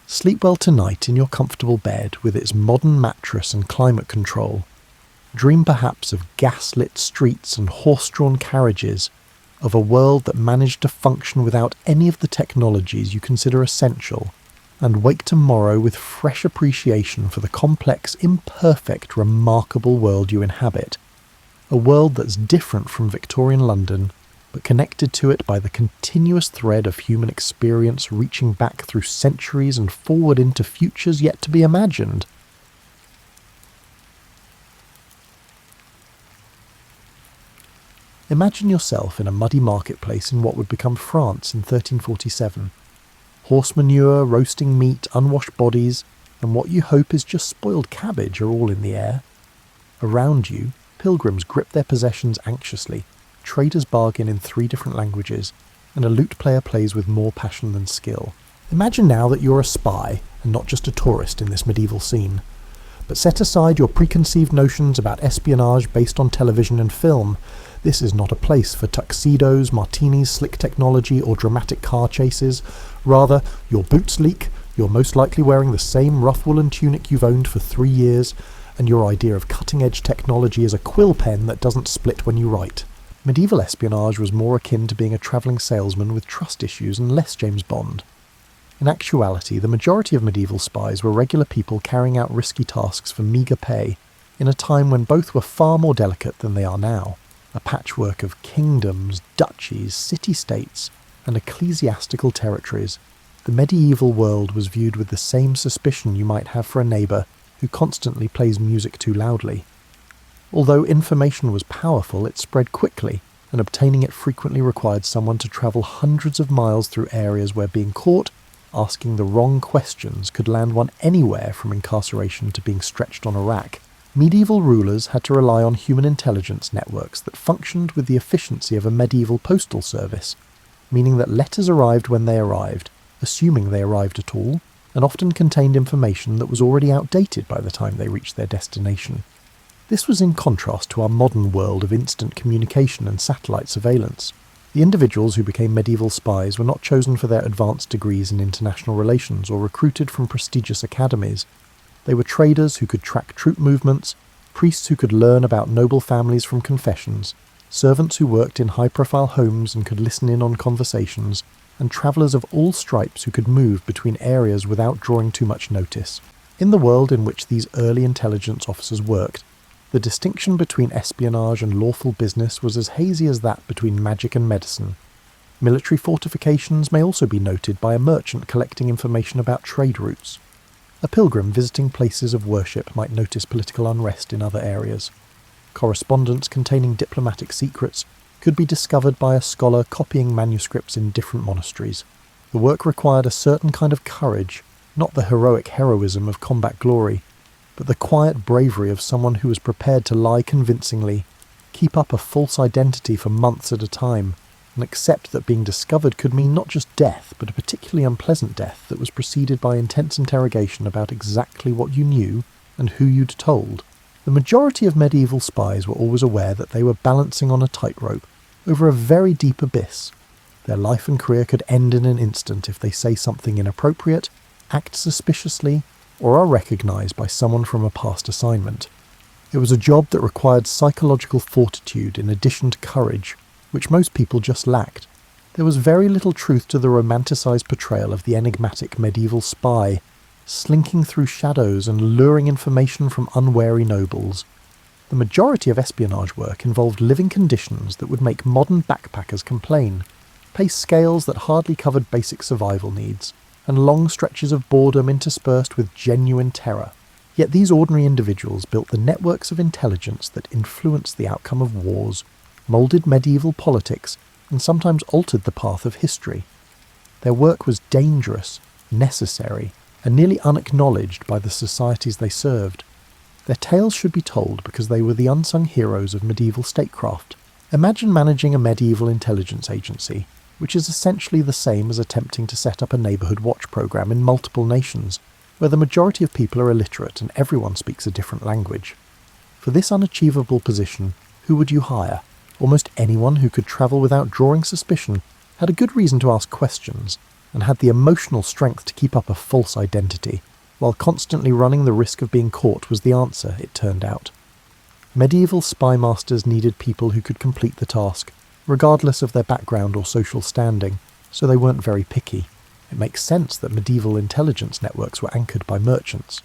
Sleep well tonight in your comfortable bed with its modern mattress and climate control. Dream perhaps of gas-lit streets and horse-drawn carriages, of a world that managed to function without any of the technologies you consider essential, and wake tomorrow with fresh appreciation for the complex, imperfect, remarkable world you inhabit. A world that's different from Victorian London, but connected to it by the continuous thread of human experience reaching back through centuries and forward into futures yet to be imagined. Imagine yourself in a muddy marketplace in what would become France in 1347. Horse manure, roasting meat, unwashed bodies, and what you hope is just spoiled cabbage are all in the air. Around you, pilgrims grip their possessions anxiously, traders bargain in 3 different languages, and a lute player plays with more passion than skill. Imagine now that you're a spy, and not just a tourist in this medieval scene. But set aside your preconceived notions about espionage based on television and film. This is not a place for tuxedos, martinis, slick technology, or dramatic car chases. Rather, your boots leak, you're most likely wearing the same rough woolen tunic you've owned for 3 years, and your idea of cutting-edge technology is a quill pen that doesn't split when you write. Medieval espionage was more akin to being a travelling salesman with trust issues and less James Bond. In actuality, the majority of medieval spies were regular people carrying out risky tasks for meagre pay, in a time when both were far more delicate than they are now. A patchwork of kingdoms, duchies, city-states, and ecclesiastical territories, the medieval world was viewed with the same suspicion you might have for a neighbour who constantly plays music too loudly. Although information was powerful, it spread quickly, and obtaining it frequently required someone to travel hundreds of miles through areas where being caught asking the wrong questions could land one anywhere from incarceration to being stretched on a rack. Medieval rulers had to rely on human intelligence networks that functioned with the efficiency of a medieval postal service, meaning that letters arrived when they arrived, assuming they arrived at all, and often contained information that was already outdated by the time they reached their destination. This was in contrast to our modern world of instant communication and satellite surveillance. The individuals who became medieval spies were not chosen for their advanced degrees in international relations or recruited from prestigious academies. They were traders who could track troop movements, priests who could learn about noble families from confessions, servants who worked in high-profile homes and could listen in on conversations, and travellers of all stripes who could move between areas without drawing too much notice. In the world in which these early intelligence officers worked, the distinction between espionage and lawful business was as hazy as that between magic and medicine. Military fortifications may also be noted by a merchant collecting information about trade routes. A pilgrim visiting places of worship might notice political unrest in other areas. Correspondence containing diplomatic secrets could be discovered by a scholar copying manuscripts in different monasteries. The work required a certain kind of courage, not the heroic heroism of combat glory, but the quiet bravery of someone who was prepared to lie convincingly, keep up a false identity for months at a time, and accept that being discovered could mean not just death, but a particularly unpleasant death that was preceded by intense interrogation about exactly what you knew and who you'd told. The majority of medieval spies were always aware that they were balancing on a tightrope over a very deep abyss. Their life and career could end in an instant if they say something inappropriate, act suspiciously, or are recognised by someone from a past assignment. It was a job that required psychological fortitude in addition to courage, which most people just lacked. There was very little truth to the romanticised portrayal of the enigmatic medieval spy, slinking through shadows and luring information from unwary nobles. The majority of espionage work involved living conditions that would make modern backpackers complain, pay scales that hardly covered basic survival needs, and long stretches of boredom interspersed with genuine terror. Yet these ordinary individuals built the networks of intelligence that influenced the outcome of wars, moulded medieval politics, and sometimes altered the path of history. Their work was dangerous, necessary, and nearly unacknowledged by the societies they served. Their tales should be told because they were the unsung heroes of medieval statecraft. Imagine managing a medieval intelligence agency, which is essentially the same as attempting to set up a neighbourhood watch programme in multiple nations, where the majority of people are illiterate and everyone speaks a different language. For this unachievable position, who would you hire? Almost anyone who could travel without drawing suspicion, had a good reason to ask questions, and had the emotional strength to keep up a false identity, while constantly running the risk of being caught was the answer, it turned out. Medieval spy masters needed people who could complete the task, regardless of their background or social standing, so they weren't very picky. It makes sense that medieval intelligence networks were anchored by merchants.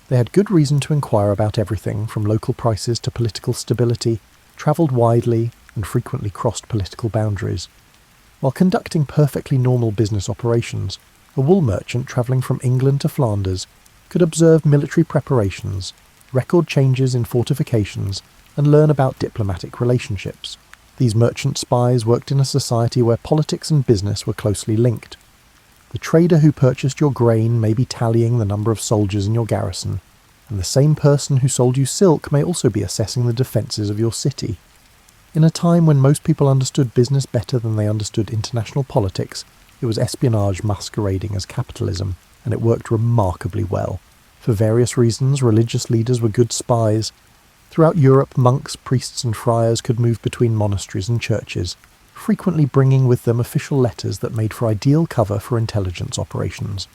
They had good reason to inquire about everything from local prices to political stability, travelled widely, and frequently crossed political boundaries. While conducting perfectly normal business operations, a wool merchant travelling from England to Flanders could observe military preparations, record changes in fortifications, and learn about diplomatic relationships. These merchant spies worked in a society where politics and business were closely linked. The trader who purchased your grain may be tallying the number of soldiers in your garrison, and the same person who sold you silk may also be assessing the defences of your city. In a time when most people understood business better than they understood international politics, it was espionage masquerading as capitalism, and it worked remarkably well. For various reasons, religious leaders were good spies. Throughout Europe, monks, priests and friars could move between monasteries and churches, frequently bringing with them official letters that made for ideal cover for intelligence operations.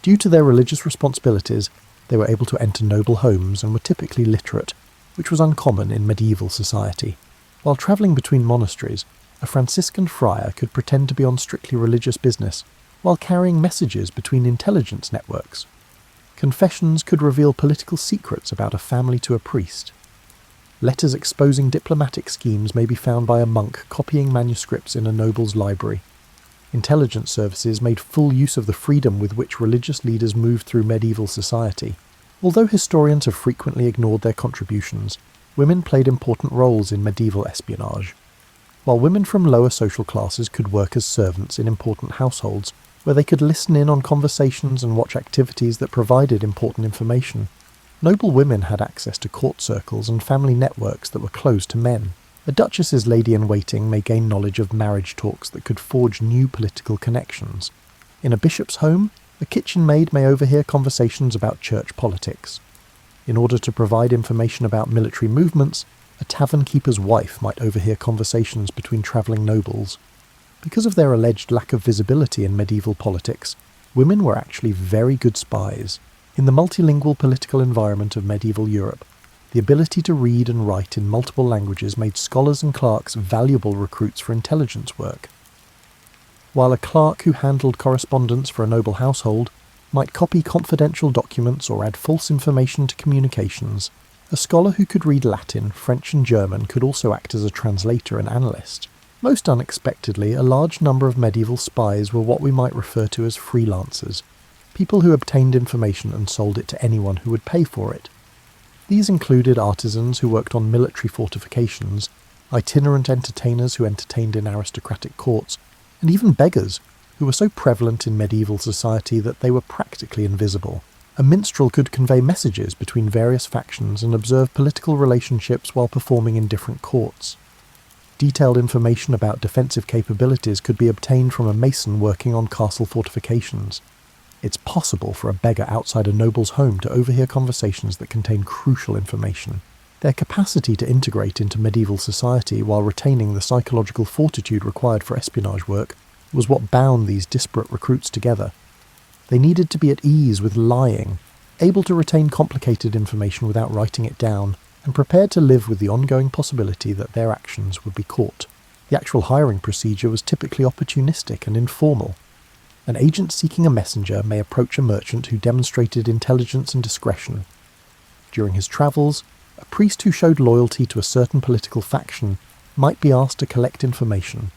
Due to their religious responsibilities, they were able to enter noble homes and were typically literate, which was uncommon in medieval society. While travelling between monasteries, a Franciscan friar could pretend to be on strictly religious business, while carrying messages between intelligence networks. Confessions could reveal political secrets about a family to a priest. Letters exposing diplomatic schemes may be found by a monk copying manuscripts in a noble's library. Intelligence services made full use of the freedom with which religious leaders moved through medieval society. Although historians have frequently ignored their contributions, women played important roles in medieval espionage. While women from lower social classes could work as servants in important households, where they could listen in on conversations and watch activities that provided important information, noble women had access to court circles and family networks that were closed to men. A duchess's lady-in-waiting may gain knowledge of marriage talks that could forge new political connections. In a bishop's home, a kitchen maid may overhear conversations about church politics. In order to provide information about military movements, a tavern keeper's wife might overhear conversations between travelling nobles. Because of their alleged lack of visibility in medieval politics, women were actually very good spies. In the multilingual political environment of medieval Europe, the ability to read and write in multiple languages made scholars and clerks valuable recruits for intelligence work. While a clerk who handled correspondence for a noble household might copy confidential documents or add false information to communications, a scholar who could read Latin, French and German could also act as a translator and analyst. Most unexpectedly, a large number of medieval spies were what we might refer to as freelancers, people who obtained information and sold it to anyone who would pay for it. These included artisans who worked on military fortifications, itinerant entertainers who entertained in aristocratic courts, and even beggars, who were so prevalent in medieval society that they were practically invisible. A minstrel could convey messages between various factions and observe political relationships while performing in different courts. Detailed information about defensive capabilities could be obtained from a mason working on castle fortifications. It's possible for a beggar outside a noble's home to overhear conversations that contain crucial information. Their capacity to integrate into medieval society while retaining the psychological fortitude required for espionage work was what bound these disparate recruits together. They needed to be at ease with lying, able to retain complicated information without writing it down, and prepared to live with the ongoing possibility that their actions would be caught. The actual hiring procedure was typically opportunistic and informal. An agent seeking a messenger may approach a merchant who demonstrated intelligence and discretion. During his travels, a priest who showed loyalty to a certain political faction might be asked to collect information.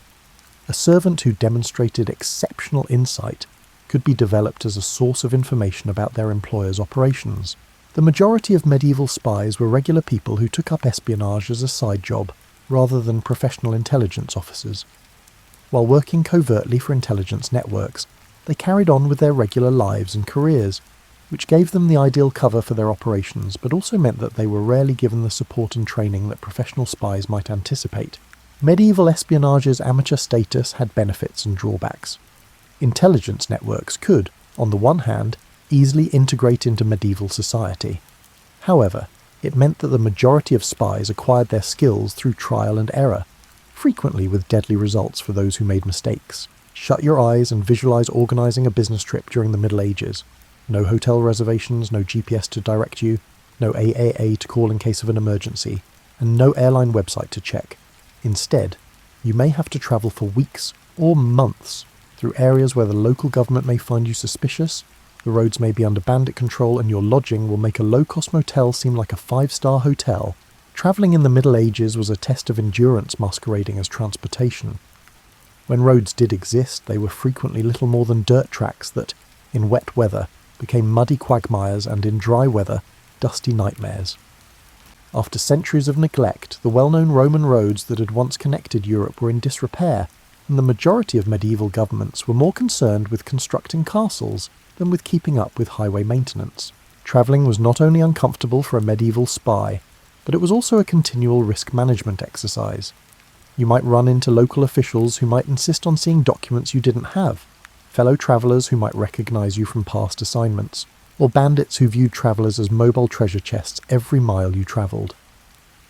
A servant who demonstrated exceptional insight could be developed as a source of information about their employer's operations. The majority of medieval spies were regular people who took up espionage as a side job, rather than professional intelligence officers. While working covertly for intelligence networks, they carried on with their regular lives and careers, which gave them the ideal cover for their operations, but also meant that they were rarely given the support and training that professional spies might anticipate. Medieval espionage's amateur status had benefits and drawbacks. Intelligence networks could, on the one hand, easily integrate into medieval society. However, it meant that the majority of spies acquired their skills through trial and error, frequently with deadly results for those who made mistakes. Shut your eyes and visualize organizing a business trip during the Middle Ages. No hotel reservations, no GPS to direct you, no AAA to call in case of an emergency, and no airline website to check. Instead, you may have to travel for weeks or months through areas where the local government may find you suspicious, the roads may be under bandit control, and your lodging will make a low-cost motel seem like a 5-star hotel. Travelling in the Middle Ages was a test of endurance masquerading as transportation. When roads did exist, they were frequently little more than dirt tracks that, in wet weather, became muddy quagmires and in dry weather, dusty nightmares. After centuries of neglect, the well-known Roman roads that had once connected Europe were in disrepair, and the majority of medieval governments were more concerned with constructing castles than with keeping up with highway maintenance. Travelling was not only uncomfortable for a medieval spy, but it was also a continual risk management exercise. You might run into local officials who might insist on seeing documents you didn't have, fellow travellers who might recognise you from past assignments, or bandits who viewed travellers as mobile treasure chests every mile you travelled.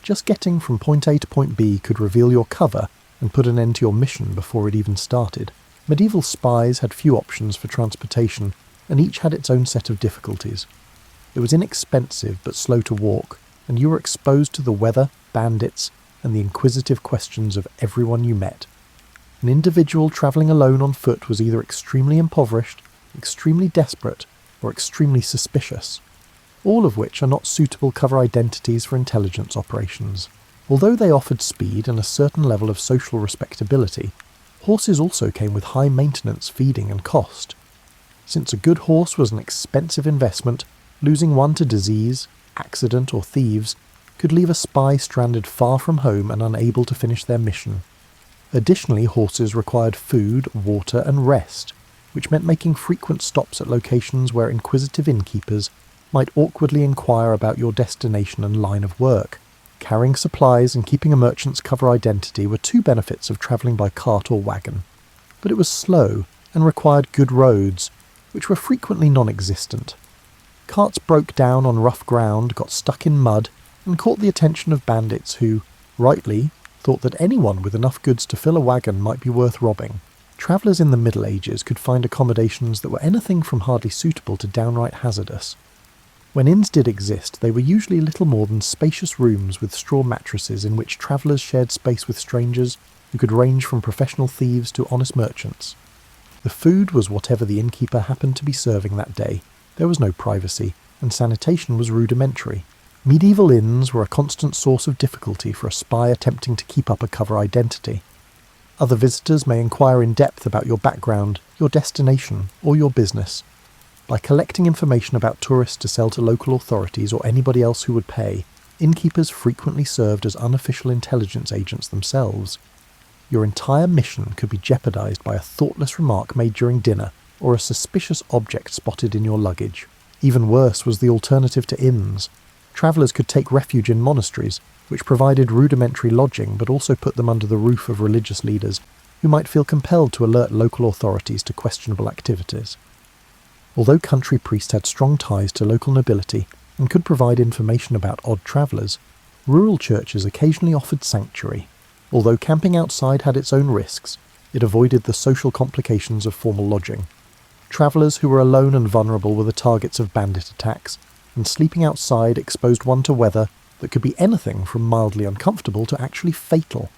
Just getting from point A to point B could reveal your cover and put an end to your mission before it even started. Medieval spies had few options for transportation, and each had its own set of difficulties. It was inexpensive but slow to walk, and you were exposed to the weather, bandits, and the inquisitive questions of everyone you met. An individual travelling alone on foot was either extremely impoverished, extremely desperate, or extremely suspicious, all of which are not suitable cover identities for intelligence operations. Although they offered speed and a certain level of social respectability, horses also came with high maintenance, feeding, and cost. Since a good horse was an expensive investment, losing one to disease, accident, or thieves could leave a spy stranded far from home and unable to finish their mission. Additionally, horses required food, water, and rest, which meant making frequent stops at locations where inquisitive innkeepers might awkwardly inquire about your destination and line of work. Carrying supplies and keeping a merchant's cover identity were two benefits of travelling by cart or wagon. But it was slow and required good roads, which were frequently non-existent. Carts broke down on rough ground, got stuck in mud, and caught the attention of bandits who, rightly, thought that anyone with enough goods to fill a wagon might be worth robbing. Travellers in the Middle Ages could find accommodations that were anything from hardly suitable to downright hazardous. When inns did exist, they were usually little more than spacious rooms with straw mattresses in which travellers shared space with strangers who could range from professional thieves to honest merchants. The food was whatever the innkeeper happened to be serving that day. There was no privacy, and sanitation was rudimentary. Medieval inns were a constant source of difficulty for a spy attempting to keep up a cover identity. Other visitors may inquire in depth about your background, your destination, or your business. By collecting information about tourists to sell to local authorities or anybody else who would pay, innkeepers frequently served as unofficial intelligence agents themselves. Your entire mission could be jeopardized by a thoughtless remark made during dinner or a suspicious object spotted in your luggage. Even worse was the alternative to inns. Travellers could take refuge in monasteries, which provided rudimentary lodging but also put them under the roof of religious leaders who might feel compelled to alert local authorities to questionable activities. Although country priests had strong ties to local nobility and could provide information about odd travellers, rural churches occasionally offered sanctuary. Although camping outside had its own risks, it avoided the social complications of formal lodging. Travellers who were alone and vulnerable were the targets of bandit attacks, and sleeping outside exposed one to weather that could be anything from mildly uncomfortable to actually fatal.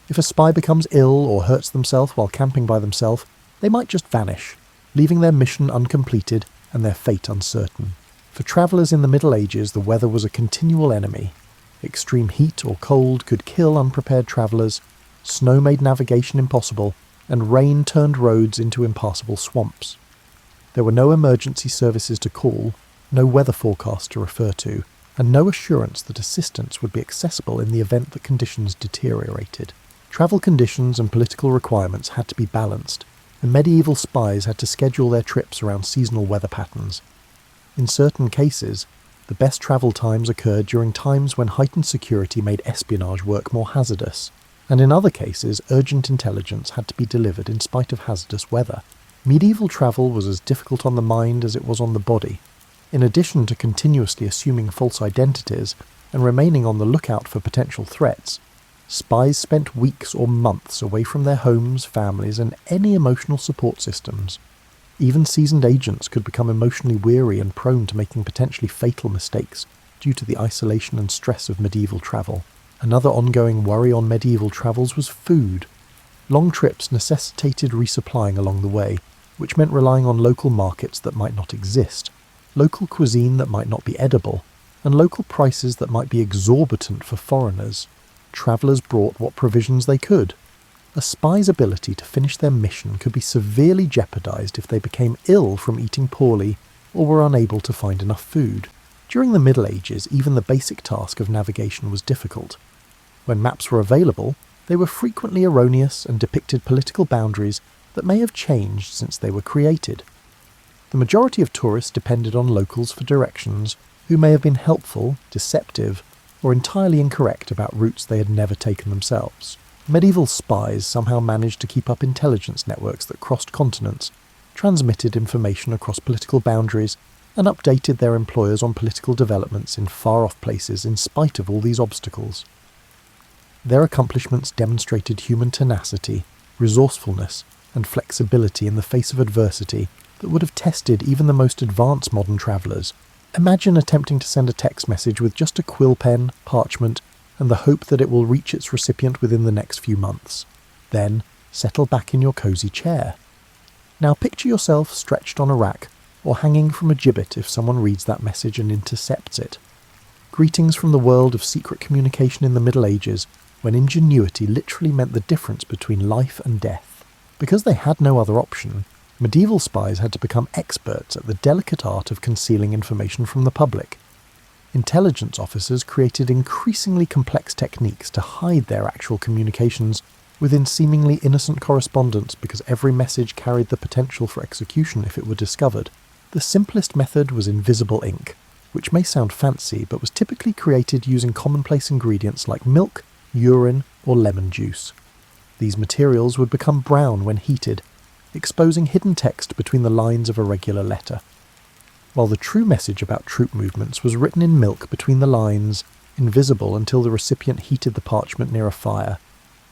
If a spy becomes ill or hurts themselves while camping by themselves, they might just vanish, leaving their mission uncompleted and their fate uncertain. For travellers in the Middle Ages, the weather was a continual enemy. Extreme heat or cold could kill unprepared travellers, snow made navigation impossible, and rain turned roads into impassable swamps. There were no emergency services to call, no weather forecast to refer to, and no assurance that assistance would be accessible in the event that conditions deteriorated. Travel conditions and political requirements had to be balanced, and medieval spies had to schedule their trips around seasonal weather patterns. In certain cases, the best travel times occurred during times when heightened security made espionage work more hazardous, and in other cases urgent intelligence had to be delivered in spite of hazardous weather. Medieval travel was as difficult on the mind as it was on the body. In addition to continuously assuming false identities and remaining on the lookout for potential threats, spies spent weeks or months away from their homes, families, and any emotional support systems. Even seasoned agents could become emotionally weary and prone to making potentially fatal mistakes due to the isolation and stress of medieval travel. Another ongoing worry on medieval travels was food. Long trips necessitated resupplying along the way, which meant relying on local markets that might not exist, local cuisine that might not be edible, and local prices that might be exorbitant for foreigners. Travellers brought what provisions they could. A spy's ability to finish their mission could be severely jeopardised if they became ill from eating poorly or were unable to find enough food. During the Middle Ages, even the basic task of navigation was difficult. When maps were available, they were frequently erroneous and depicted political boundaries that may have changed since they were created. The majority of tourists depended on locals for directions, who may have been helpful, deceptive, or entirely incorrect about routes they had never taken themselves. Medieval spies somehow managed to keep up intelligence networks that crossed continents, transmitted information across political boundaries, and updated their employers on political developments in far-off places in spite of all these obstacles. Their accomplishments demonstrated human tenacity, resourcefulness, and flexibility in the face of adversity that would have tested even the most advanced modern travellers. Imagine attempting to send a text message with just a quill pen, parchment, and the hope that it will reach its recipient within the next few months. Then, settle back in your cosy chair. Now picture yourself stretched on a rack, or hanging from a gibbet if someone reads that message and intercepts it. Greetings from the world of secret communication in the Middle Ages, when ingenuity literally meant the difference between life and death. Because they had no other option, medieval spies had to become experts at the delicate art of concealing information from the public. Intelligence officers created increasingly complex techniques to hide their actual communications within seemingly innocent correspondence because every message carried the potential for execution if it were discovered. The simplest method was invisible ink, which may sound fancy but was typically created using commonplace ingredients like milk, urine, or lemon juice. These materials would become brown when heated, exposing hidden text between the lines of a regular letter. While the true message about troop movements was written in milk between the lines, invisible until the recipient heated the parchment near a fire,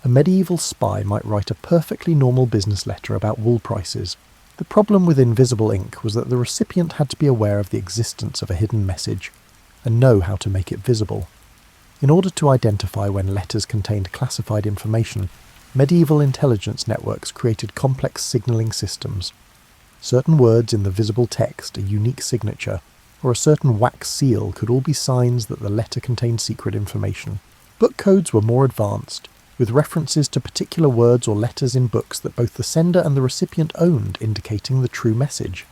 a medieval spy might write a perfectly normal business letter about wool prices. The problem with invisible ink was that the recipient had to be aware of the existence of a hidden message, and know how to make it visible. In order to identify when letters contained classified information, medieval intelligence networks created complex signalling systems. Certain words in the visible text, a unique signature, or a certain wax seal could all be signs that the letter contained secret information. Book codes were more advanced, with references to particular words or letters in books that both the sender and the recipient owned, indicating the true message.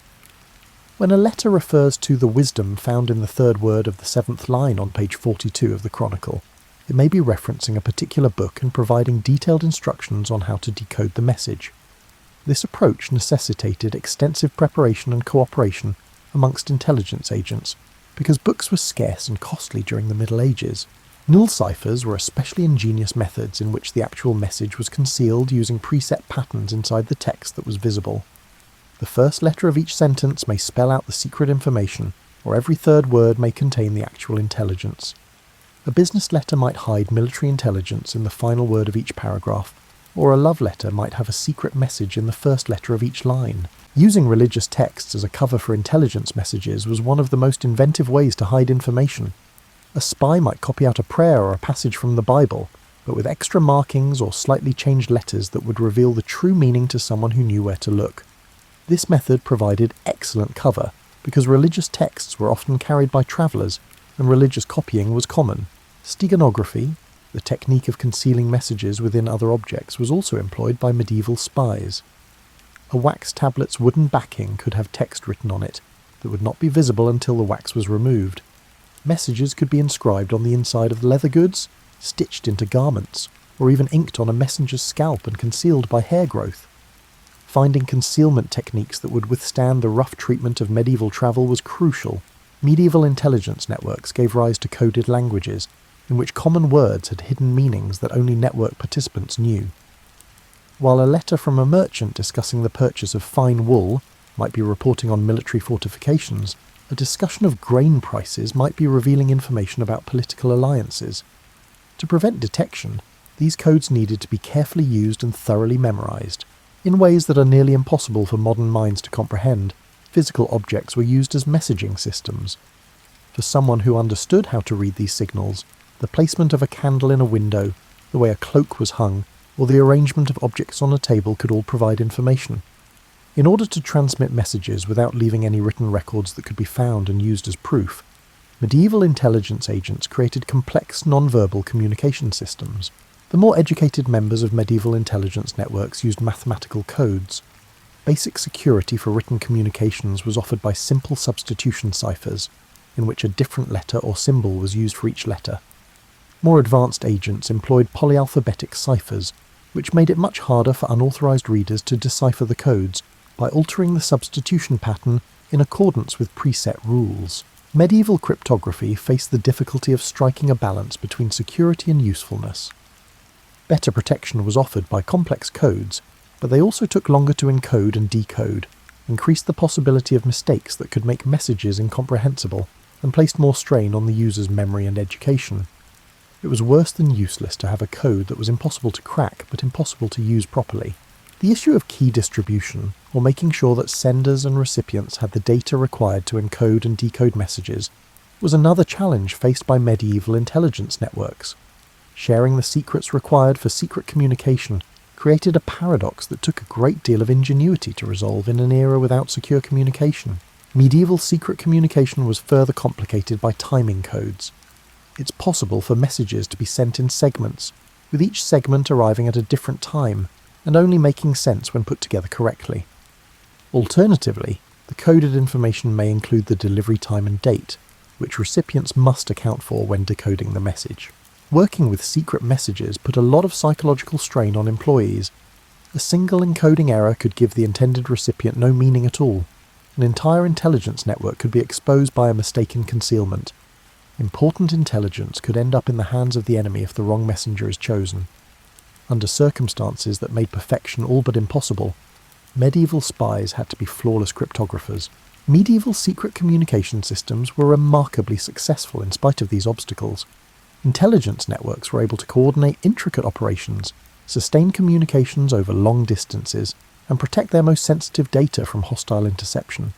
When a letter refers to the wisdom found in the third word of the seventh line on page 42 of the Chronicle, it may be referencing a particular book and providing detailed instructions on how to decode the message. This approach necessitated extensive preparation and cooperation amongst intelligence agents, because books were scarce and costly during the Middle Ages. Null ciphers were especially ingenious methods in which the actual message was concealed using preset patterns inside the text that was visible. The first letter of each sentence may spell out the secret information, or every third word may contain the actual intelligence. A business letter might hide military intelligence in the final word of each paragraph, or a love letter might have a secret message in the first letter of each line. Using religious texts as a cover for intelligence messages was one of the most inventive ways to hide information. A spy might copy out a prayer or a passage from the Bible, but with extra markings or slightly changed letters that would reveal the true meaning to someone who knew where to look. This method provided excellent cover, because religious texts were often carried by travellers, and religious copying was common. Steganography, the technique of concealing messages within other objects, was also employed by medieval spies. A wax tablet's wooden backing could have text written on it, that would not be visible until the wax was removed. Messages could be inscribed on the inside of leather goods, stitched into garments, or even inked on a messenger's scalp and concealed by hair growth. Finding concealment techniques that would withstand the rough treatment of medieval travel was crucial. Medieval intelligence networks gave rise to coded languages, in which common words had hidden meanings that only network participants knew. While a letter from a merchant discussing the purchase of fine wool might be reporting on military fortifications, a discussion of grain prices might be revealing information about political alliances. To prevent detection, these codes needed to be carefully used and thoroughly memorized. In ways that are nearly impossible for modern minds to comprehend, physical objects were used as messaging systems. For someone who understood how to read these signals, the placement of a candle in a window, the way a cloak was hung, or the arrangement of objects on a table could all provide information. In order to transmit messages without leaving any written records that could be found and used as proof, medieval intelligence agents created complex non-verbal communication systems. The more educated members of medieval intelligence networks used mathematical codes. Basic security for written communications was offered by simple substitution ciphers, in which a different letter or symbol was used for each letter. More advanced agents employed polyalphabetic ciphers, which made it much harder for unauthorized readers to decipher the codes by altering the substitution pattern in accordance with preset rules. Medieval cryptography faced the difficulty of striking a balance between security and usefulness. Better protection was offered by complex codes, but they also took longer to encode and decode, increased the possibility of mistakes that could make messages incomprehensible, and placed more strain on the user's memory and education. It was worse than useless to have a code that was impossible to crack but impossible to use properly. The issue of key distribution, or making sure that senders and recipients had the data required to encode and decode messages, was another challenge faced by medieval intelligence networks. Sharing the secrets required for secret communication created a paradox that took a great deal of ingenuity to resolve in an era without secure communication. Medieval secret communication was further complicated by timing codes. It's possible for messages to be sent in segments, with each segment arriving at a different time, and only making sense when put together correctly. Alternatively, the coded information may include the delivery time and date, which recipients must account for when decoding the message. Working with secret messages put a lot of psychological strain on employees. A single encoding error could give the intended recipient no meaning at all. An entire intelligence network could be exposed by a mistaken concealment. Important intelligence could end up in the hands of the enemy if the wrong messenger is chosen. Under circumstances that made perfection all but impossible, medieval spies had to be flawless cryptographers. Medieval secret communication systems were remarkably successful in spite of these obstacles. Intelligence networks were able to coordinate intricate operations, sustain communications over long distances, and protect their most sensitive data from hostile interception.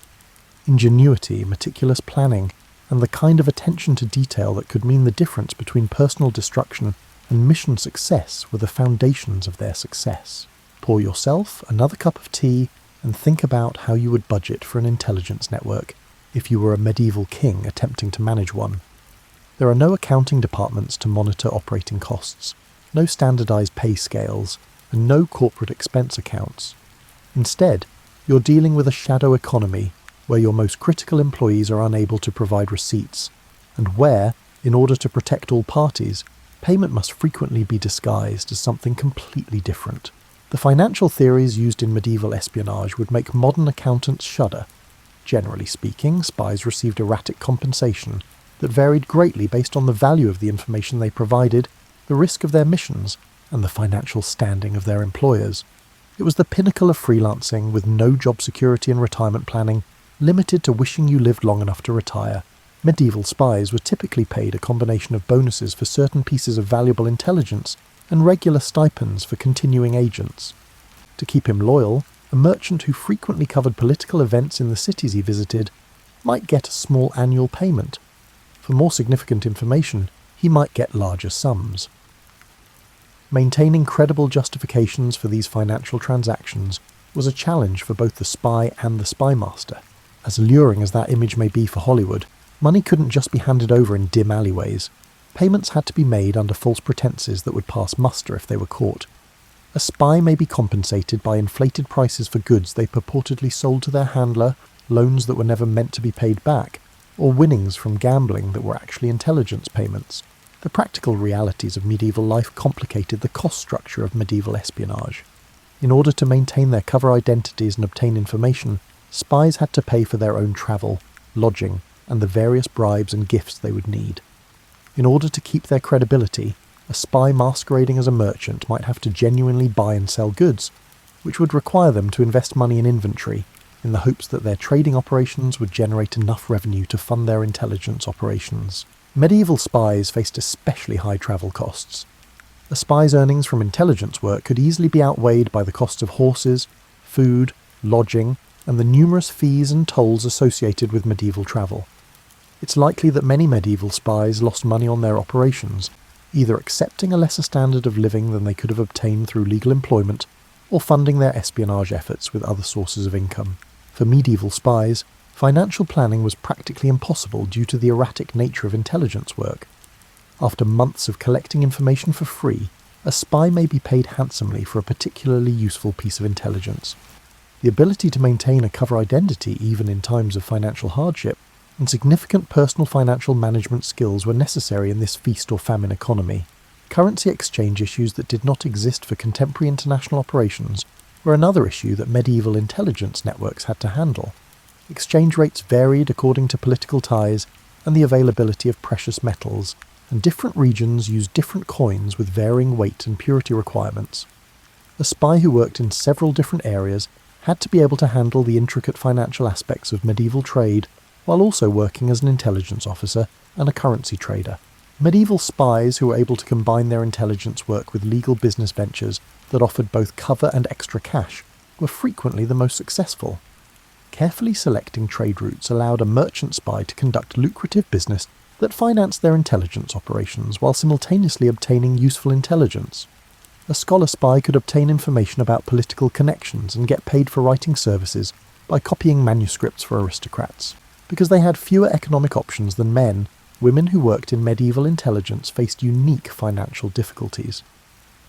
Ingenuity, meticulous planning, and the kind of attention to detail that could mean the difference between personal destruction and mission success were the foundations of their success. Pour yourself another cup of tea and think about how you would budget for an intelligence network if you were a medieval king attempting to manage one. There are no accounting departments to monitor operating costs, no standardized pay scales, and no corporate expense accounts. Instead, you're dealing with a shadow economy where your most critical employees are unable to provide receipts, and where, in order to protect all parties, payment must frequently be disguised as something completely different. The financial theories used in medieval espionage would make modern accountants shudder. Generally speaking, spies received erratic compensation that varied greatly based on the value of the information they provided, the risk of their missions, and the financial standing of their employers. It was the pinnacle of freelancing, with no job security and retirement planning, limited to wishing you lived long enough to retire. Medieval spies were typically paid a combination of bonuses for certain pieces of valuable intelligence and regular stipends for continuing agents. To keep him loyal, a merchant who frequently covered political events in the cities he visited might get a small annual payment. For more significant information, he might get larger sums. Maintaining credible justifications for these financial transactions was a challenge for both the spy and the spymaster. As alluring as that image may be for Hollywood, money couldn't just be handed over in dim alleyways. Payments had to be made under false pretenses that would pass muster if they were caught. A spy may be compensated by inflated prices for goods they purportedly sold to their handler, loans that were never meant to be paid back, or winnings from gambling that were actually intelligence payments. The practical realities of medieval life complicated the cost structure of medieval espionage. In order to maintain their cover identities and obtain information, spies had to pay for their own travel, lodging, and the various bribes and gifts they would need. In order to keep their credibility, a spy masquerading as a merchant might have to genuinely buy and sell goods, which would require them to invest money in inventory, in the hopes that their trading operations would generate enough revenue to fund their intelligence operations. Medieval spies faced especially high travel costs. A spy's earnings from intelligence work could easily be outweighed by the costs of horses, food, lodging, and the numerous fees and tolls associated with medieval travel. It's likely that many medieval spies lost money on their operations, either accepting a lesser standard of living than they could have obtained through legal employment, or funding their espionage efforts with other sources of income. For medieval spies, financial planning was practically impossible due to the erratic nature of intelligence work. After months of collecting information for free, a spy may be paid handsomely for a particularly useful piece of intelligence. The ability to maintain a cover identity even in times of financial hardship, and significant personal financial management skills were necessary in this feast or famine economy. Currency exchange issues that did not exist for contemporary international operations were another issue that medieval intelligence networks had to handle. Exchange rates varied according to political ties and the availability of precious metals, and different regions used different coins with varying weight and purity requirements. A spy who worked in several different areas had to be able to handle the intricate financial aspects of medieval trade while also working as an intelligence officer and a currency trader. Medieval spies who were able to combine their intelligence work with legal business ventures that offered both cover and extra cash were frequently the most successful. Carefully selecting trade routes allowed a merchant spy to conduct lucrative business that financed their intelligence operations while simultaneously obtaining useful intelligence. A scholar spy could obtain information about political connections and get paid for writing services by copying manuscripts for aristocrats. Because they had fewer economic options than men, women who worked in medieval intelligence faced unique financial difficulties.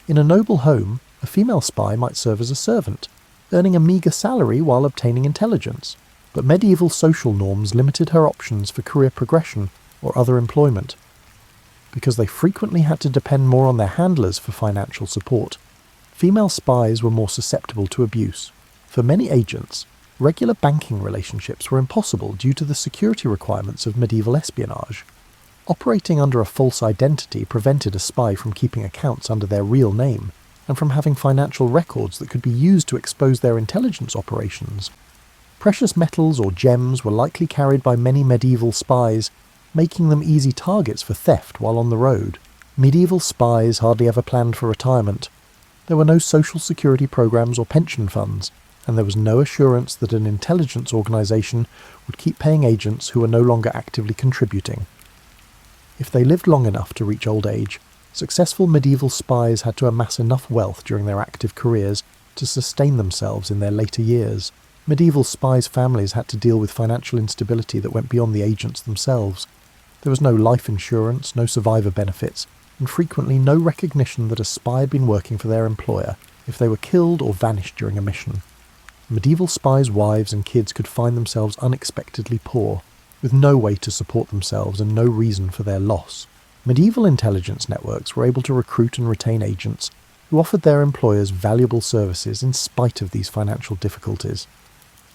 In a noble home, a female spy might serve as a servant, earning a meagre salary while obtaining intelligence, but medieval social norms limited her options for career progression or other employment. Because they frequently had to depend more on their handlers for financial support, female spies were more susceptible to abuse. For many agents, regular banking relationships were impossible due to the security requirements of medieval espionage. Operating under a false identity prevented a spy from keeping accounts under their real name, and from having financial records that could be used to expose their intelligence operations. Precious metals or gems were likely carried by many medieval spies, making them easy targets for theft while on the road. Medieval spies hardly ever planned for retirement. There were no social security programs or pension funds, and there was no assurance that an intelligence organization would keep paying agents who were no longer actively contributing. If they lived long enough to reach old age, successful medieval spies had to amass enough wealth during their active careers to sustain themselves in their later years. Medieval spies' families had to deal with financial instability that went beyond the agents themselves. There was no life insurance, no survivor benefits, and frequently no recognition that a spy had been working for their employer if they were killed or vanished during a mission. Medieval spies' wives and kids could find themselves unexpectedly poor, with no way to support themselves and no reason for their loss. Medieval intelligence networks were able to recruit and retain agents who offered their employers valuable services in spite of these financial difficulties.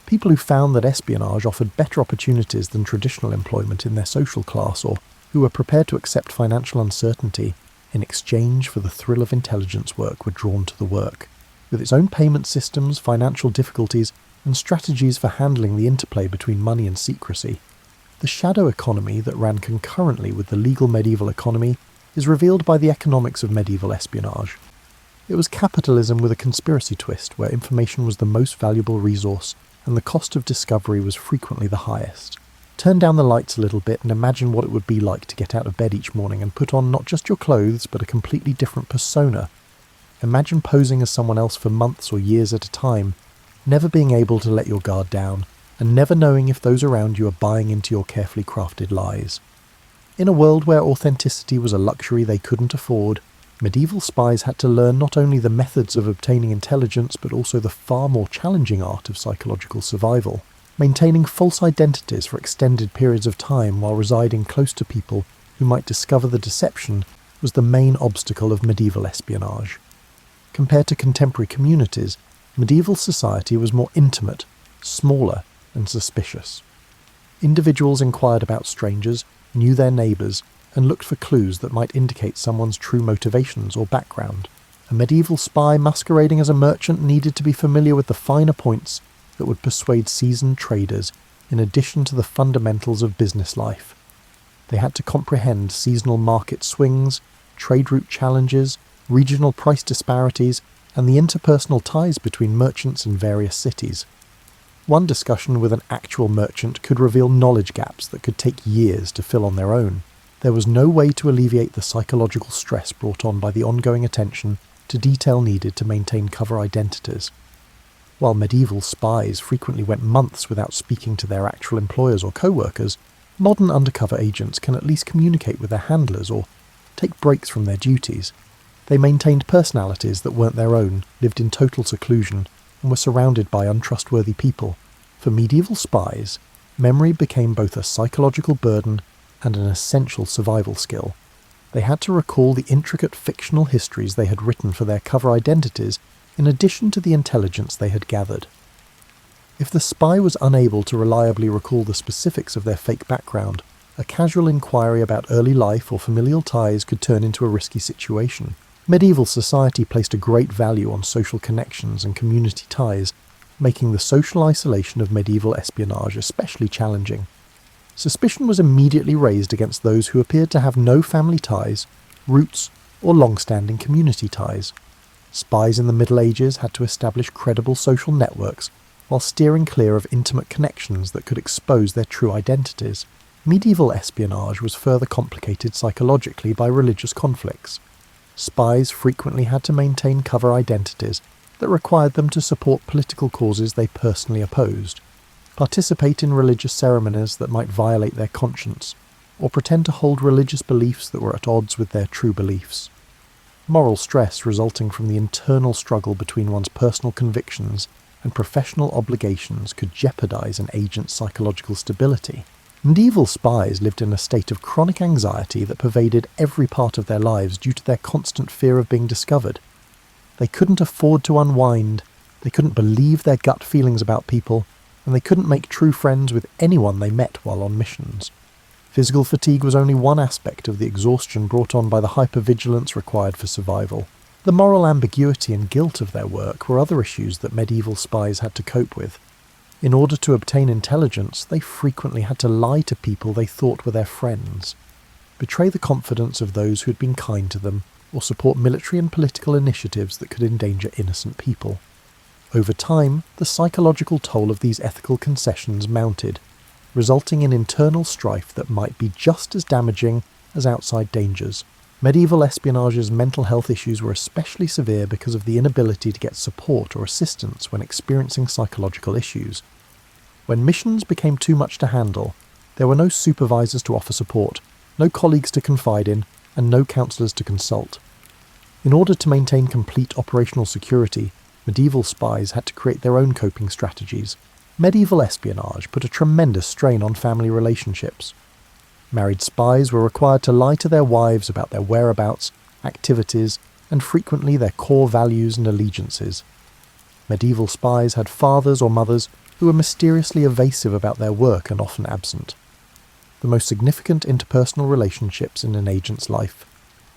People who found that espionage offered better opportunities than traditional employment in their social class, or who were prepared to accept financial uncertainty in exchange for the thrill of intelligence work, were drawn to the work. With its own payment systems, financial difficulties, and strategies for handling the interplay between money and secrecy, the shadow economy that ran concurrently with the legal medieval economy is revealed by the economics of medieval espionage. It was capitalism with a conspiracy twist, where information was the most valuable resource and the cost of discovery was frequently the highest. Turn down the lights a little bit and imagine what it would be like to get out of bed each morning and put on not just your clothes, but a completely different persona. Imagine posing as someone else for months or years at a time, never being able to let your guard down, and never knowing if those around you are buying into your carefully crafted lies. In a world where authenticity was a luxury they couldn't afford, medieval spies had to learn not only the methods of obtaining intelligence but also the far more challenging art of psychological survival. Maintaining false identities for extended periods of time while residing close to people who might discover the deception was the main obstacle of medieval espionage. Compared to contemporary communities, medieval society was more intimate, smaller, and suspicious. Individuals inquired about strangers, knew their neighbours, and looked for clues that might indicate someone's true motivations or background. A medieval spy masquerading as a merchant needed to be familiar with the finer points that would persuade seasoned traders, in addition to the fundamentals of business life. They had to comprehend seasonal market swings, trade route challenges, regional price disparities, and the interpersonal ties between merchants in various cities. One discussion with an actual merchant could reveal knowledge gaps that could take years to fill on their own. There was no way to alleviate the psychological stress brought on by the ongoing attention to detail needed to maintain cover identities. While medieval spies frequently went months without speaking to their actual employers or co-workers, modern undercover agents can at least communicate with their handlers or take breaks from their duties. They maintained personalities that weren't their own, lived in total seclusion, and were surrounded by untrustworthy people. For medieval spies, memory became both a psychological burden and an essential survival skill. They had to recall the intricate fictional histories they had written for their cover identities in addition to the intelligence they had gathered. If the spy was unable to reliably recall the specifics of their fake background, a casual inquiry about early life or familial ties could turn into a risky situation. Medieval society placed a great value on social connections and community ties, making the social isolation of medieval espionage especially challenging. Suspicion was immediately raised against those who appeared to have no family ties, roots, or long-standing community ties. Spies in the Middle Ages had to establish credible social networks while steering clear of intimate connections that could expose their true identities. Medieval espionage was further complicated psychologically by religious conflicts. Spies frequently had to maintain cover identities that required them to support political causes they personally opposed, participate in religious ceremonies that might violate their conscience, or pretend to hold religious beliefs that were at odds with their true beliefs. Moral stress resulting from the internal struggle between one's personal convictions and professional obligations could jeopardize an agent's psychological stability. Medieval spies lived in a state of chronic anxiety that pervaded every part of their lives due to their constant fear of being discovered. They couldn't afford to unwind, they couldn't believe their gut feelings about people, and they couldn't make true friends with anyone they met while on missions. Physical fatigue was only one aspect of the exhaustion brought on by the hypervigilance required for survival. The moral ambiguity and guilt of their work were other issues that medieval spies had to cope with. In order to obtain intelligence, they frequently had to lie to people they thought were their friends, betray the confidence of those who had been kind to them, or support military and political initiatives that could endanger innocent people. Over time, the psychological toll of these ethical concessions mounted, resulting in internal strife that might be just as damaging as outside dangers. Medieval espionage's mental health issues were especially severe because of the inability to get support or assistance when experiencing psychological issues. When missions became too much to handle, there were no supervisors to offer support, no colleagues to confide in, and no counsellors to consult. In order to maintain complete operational security, medieval spies had to create their own coping strategies. Medieval espionage put a tremendous strain on family relationships. Married spies were required to lie to their wives about their whereabouts, activities, and frequently their core values and allegiances. Medieval spies had fathers or mothers who were mysteriously evasive about their work and often absent. The most significant interpersonal relationships in an agent's life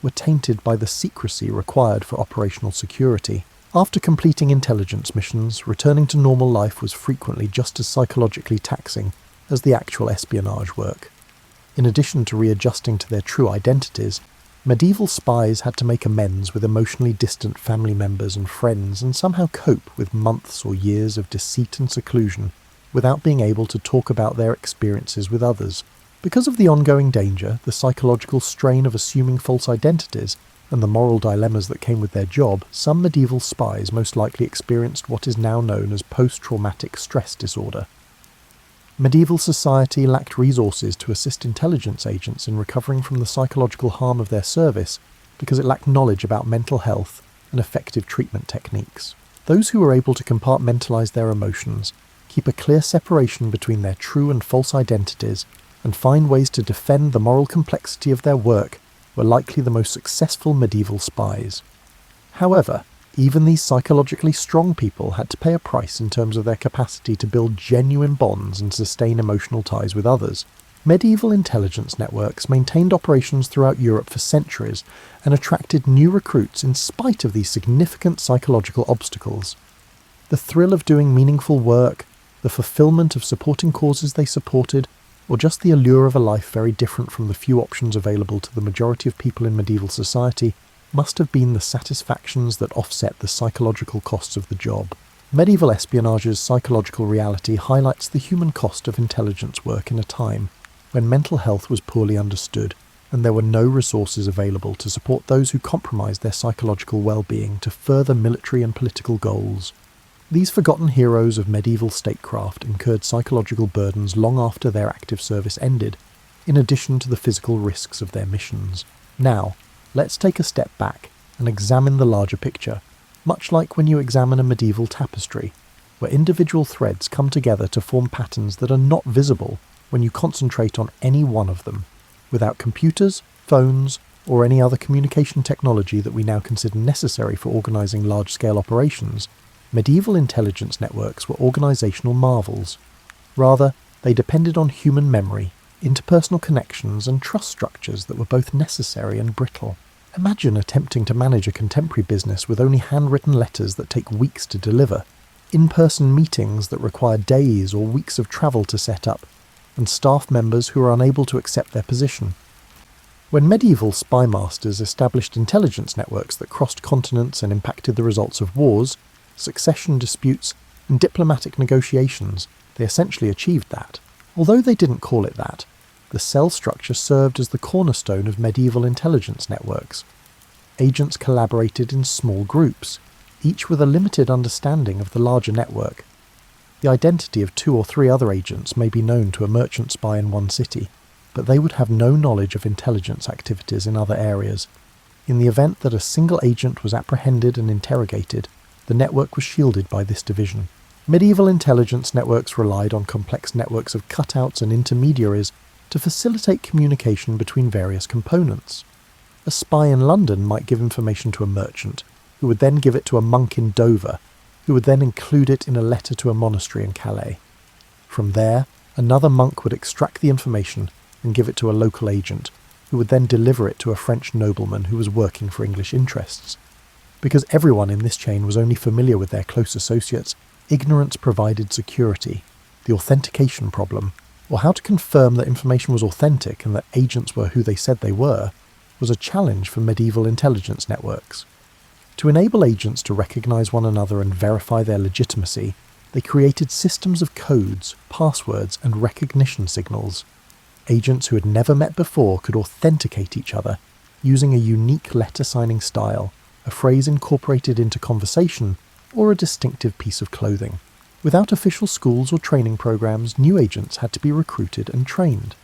were tainted by the secrecy required for operational security. After completing intelligence missions, returning to normal life was frequently just as psychologically taxing as the actual espionage work. In addition to readjusting to their true identities, medieval spies had to make amends with emotionally distant family members and friends and somehow cope with months or years of deceit and seclusion without being able to talk about their experiences with others. Because of the ongoing danger, the psychological strain of assuming false identities, and the moral dilemmas that came with their job, some medieval spies most likely experienced what is now known as post-traumatic stress disorder. Medieval society lacked resources to assist intelligence agents in recovering from the psychological harm of their service because it lacked knowledge about mental health and effective treatment techniques. Those who were able to compartmentalize their emotions keep a clear separation between their true and false identities, and find ways to defend the moral complexity of their work were likely the most successful medieval spies. However, even these psychologically strong people had to pay a price in terms of their capacity to build genuine bonds and sustain emotional ties with others. Medieval intelligence networks maintained operations throughout Europe for centuries and attracted new recruits in spite of these significant psychological obstacles. The thrill of doing meaningful work, the fulfillment of supporting causes they supported, or just the allure of a life very different from the few options available to the majority of people in medieval society, must have been the satisfactions that offset the psychological costs of the job. Medieval espionage's psychological reality highlights the human cost of intelligence work in a time when mental health was poorly understood and there were no resources available to support those who compromised their psychological well-being to further military and political goals. These forgotten heroes of medieval statecraft incurred psychological burdens long after their active service ended, in addition to the physical risks of their missions. Now, let's take a step back and examine the larger picture, much like when you examine a medieval tapestry, where individual threads come together to form patterns that are not visible when you concentrate on any one of them. Without computers, phones, or any other communication technology that we now consider necessary for organising large-scale operations, medieval intelligence networks were organisational marvels. Rather, they depended on human memory, interpersonal connections, and trust structures that were both necessary and brittle. Imagine attempting to manage a contemporary business with only handwritten letters that take weeks to deliver, in-person meetings that require days or weeks of travel to set up, and staff members who are unable to accept their position. When medieval spy masters established intelligence networks that crossed continents and impacted the results of wars, succession disputes, and diplomatic negotiations, they essentially achieved that. Although they didn't call it that, the cell structure served as the cornerstone of medieval intelligence networks. Agents collaborated in small groups, each with a limited understanding of the larger network. The identity of 2 or 3 other agents may be known to a merchant spy in one city, but they would have no knowledge of intelligence activities in other areas. In the event that a single agent was apprehended and interrogated, the network was shielded by this division. Medieval intelligence networks relied on complex networks of cutouts and intermediaries to facilitate communication between various components. A spy in London might give information to a merchant, who would then give it to a monk in Dover, who would then include it in a letter to a monastery in Calais. From there, another monk would extract the information and give it to a local agent, who would then deliver it to a French nobleman who was working for English interests. Because everyone in this chain was only familiar with their close associates, ignorance provided security. The authentication problem, or how to confirm that information was authentic and that agents were who they said they were, was a challenge for medieval intelligence networks. To enable agents to recognize one another and verify their legitimacy, they created systems of codes, passwords, and recognition signals. Agents who had never met before could authenticate each other using a unique letter-signing style, a phrase incorporated into conversation, or a distinctive piece of clothing. Without official schools or training programs, new agents had to be recruited and trained.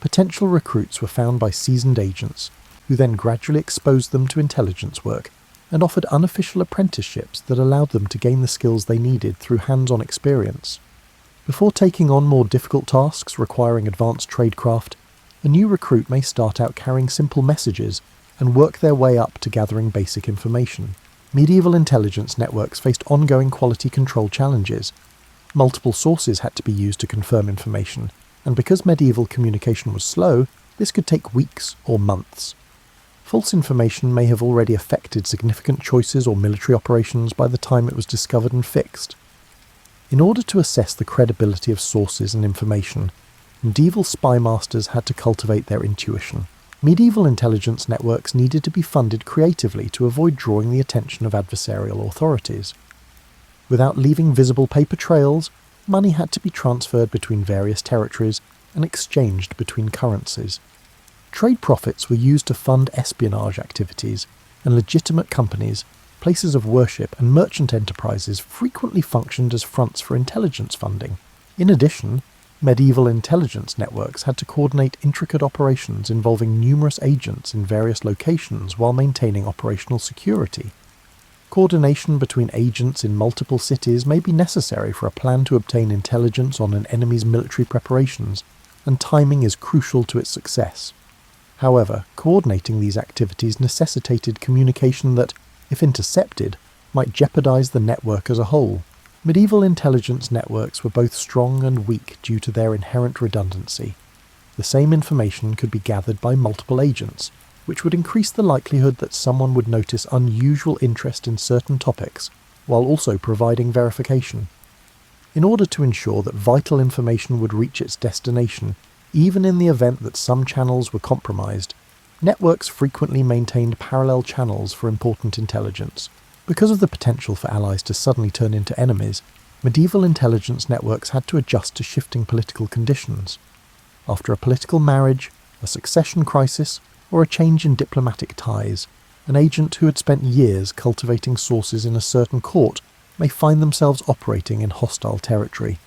Potential recruits were found by seasoned agents, who then gradually exposed them to intelligence work and offered unofficial apprenticeships that allowed them to gain the skills they needed through hands-on experience. Before taking on more difficult tasks requiring advanced tradecraft, a new recruit may start out carrying simple messages and work their way up to gathering basic information. Medieval intelligence networks faced ongoing quality control challenges. Multiple sources had to be used to confirm information, and because medieval communication was slow, this could take weeks or months. False information may have already affected significant choices or military operations by the time it was discovered and fixed. In order to assess the credibility of sources and information, medieval spy masters had to cultivate their intuition. Medieval intelligence networks needed to be funded creatively to avoid drawing the attention of adversarial authorities. Without leaving visible paper trails, money had to be transferred between various territories and exchanged between currencies. Trade profits were used to fund espionage activities, and legitimate companies, places of worship, and merchant enterprises frequently functioned as fronts for intelligence funding. In addition, medieval intelligence networks had to coordinate intricate operations involving numerous agents in various locations while maintaining operational security. Coordination between agents in multiple cities may be necessary for a plan to obtain intelligence on an enemy's military preparations, and timing is crucial to its success. However, coordinating these activities necessitated communication that, if intercepted, might jeopardize the network as a whole. Medieval intelligence networks were both strong and weak due to their inherent redundancy. The same information could be gathered by multiple agents, which would increase the likelihood that someone would notice unusual interest in certain topics, while also providing verification. In order to ensure that vital information would reach its destination, even in the event that some channels were compromised, networks frequently maintained parallel channels for important intelligence. Because of the potential for allies to suddenly turn into enemies, medieval intelligence networks had to adjust to shifting political conditions. After a political marriage, a succession crisis, or a change in diplomatic ties, an agent who had spent years cultivating sources in a certain court may find themselves operating in hostile territory.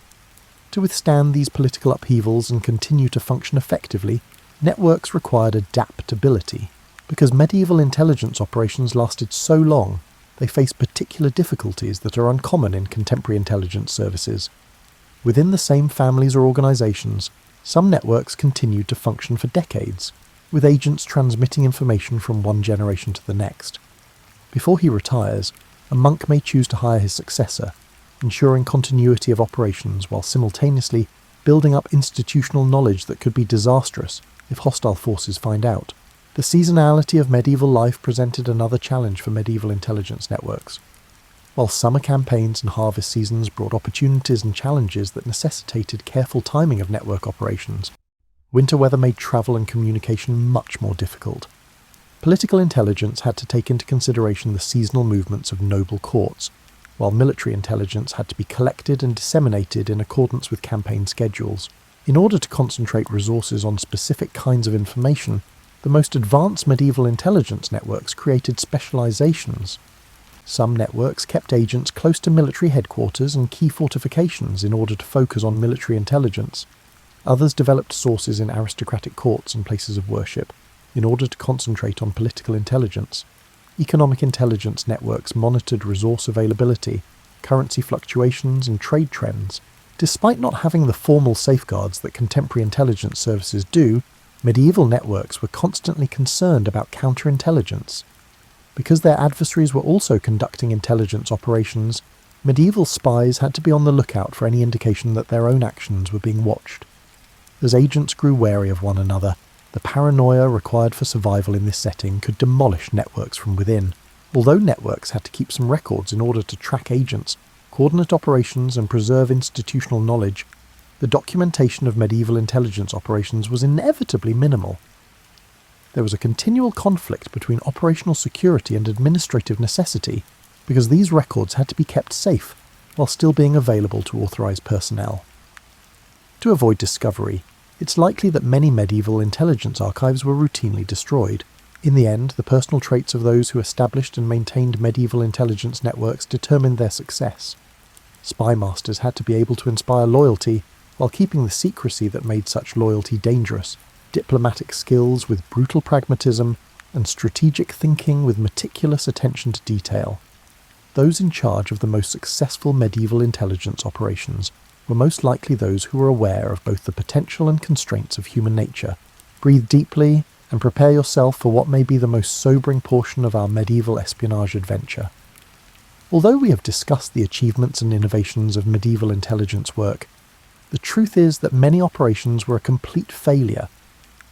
To withstand these political upheavals and continue to function effectively, networks required adaptability. Because medieval intelligence operations lasted so long, they faced particular difficulties that are uncommon in contemporary intelligence services. Within the same families or organizations, some networks continued to function for decades, with agents transmitting information from one generation to the next. Before he retires, a monk may choose to hire his successor, ensuring continuity of operations while simultaneously building up institutional knowledge that could be disastrous if hostile forces find out. The seasonality of medieval life presented another challenge for medieval intelligence networks. While summer campaigns and harvest seasons brought opportunities and challenges that necessitated careful timing of network operations, winter weather made travel and communication much more difficult. Political intelligence had to take into consideration the seasonal movements of noble courts, while military intelligence had to be collected and disseminated in accordance with campaign schedules. In order to concentrate resources on specific kinds of information, the most advanced medieval intelligence networks created specializations. Some networks kept agents close to military headquarters and key fortifications in order to focus on military intelligence. Others developed sources in aristocratic courts and places of worship in order to concentrate on political intelligence. Economic intelligence networks monitored resource availability, currency fluctuations, and trade trends. Despite not having the formal safeguards that contemporary intelligence services do, medieval networks were constantly concerned about counterintelligence. Because their adversaries were also conducting intelligence operations, medieval spies had to be on the lookout for any indication that their own actions were being watched. As agents grew wary of one another, the paranoia required for survival in this setting could demolish networks from within. Although networks had to keep some records in order to track agents, coordinate operations, and preserve institutional knowledge, the documentation of medieval intelligence operations was inevitably minimal. There was a continual conflict between operational security and administrative necessity, because these records had to be kept safe while still being available to authorized personnel. To avoid discovery, it's likely that many medieval intelligence archives were routinely destroyed. In the end, the personal traits of those who established and maintained medieval intelligence networks determined their success. Spy masters had to be able to inspire loyalty while keeping the secrecy that made such loyalty dangerous, diplomatic skills with brutal pragmatism, and strategic thinking with meticulous attention to detail. Those in charge of the most successful medieval intelligence operations were most likely those who were aware of both the potential and constraints of human nature. Breathe deeply and prepare yourself for what may be the most sobering portion of our medieval espionage adventure. Although we have discussed the achievements and innovations of medieval intelligence work, the truth is that many operations were a complete failure,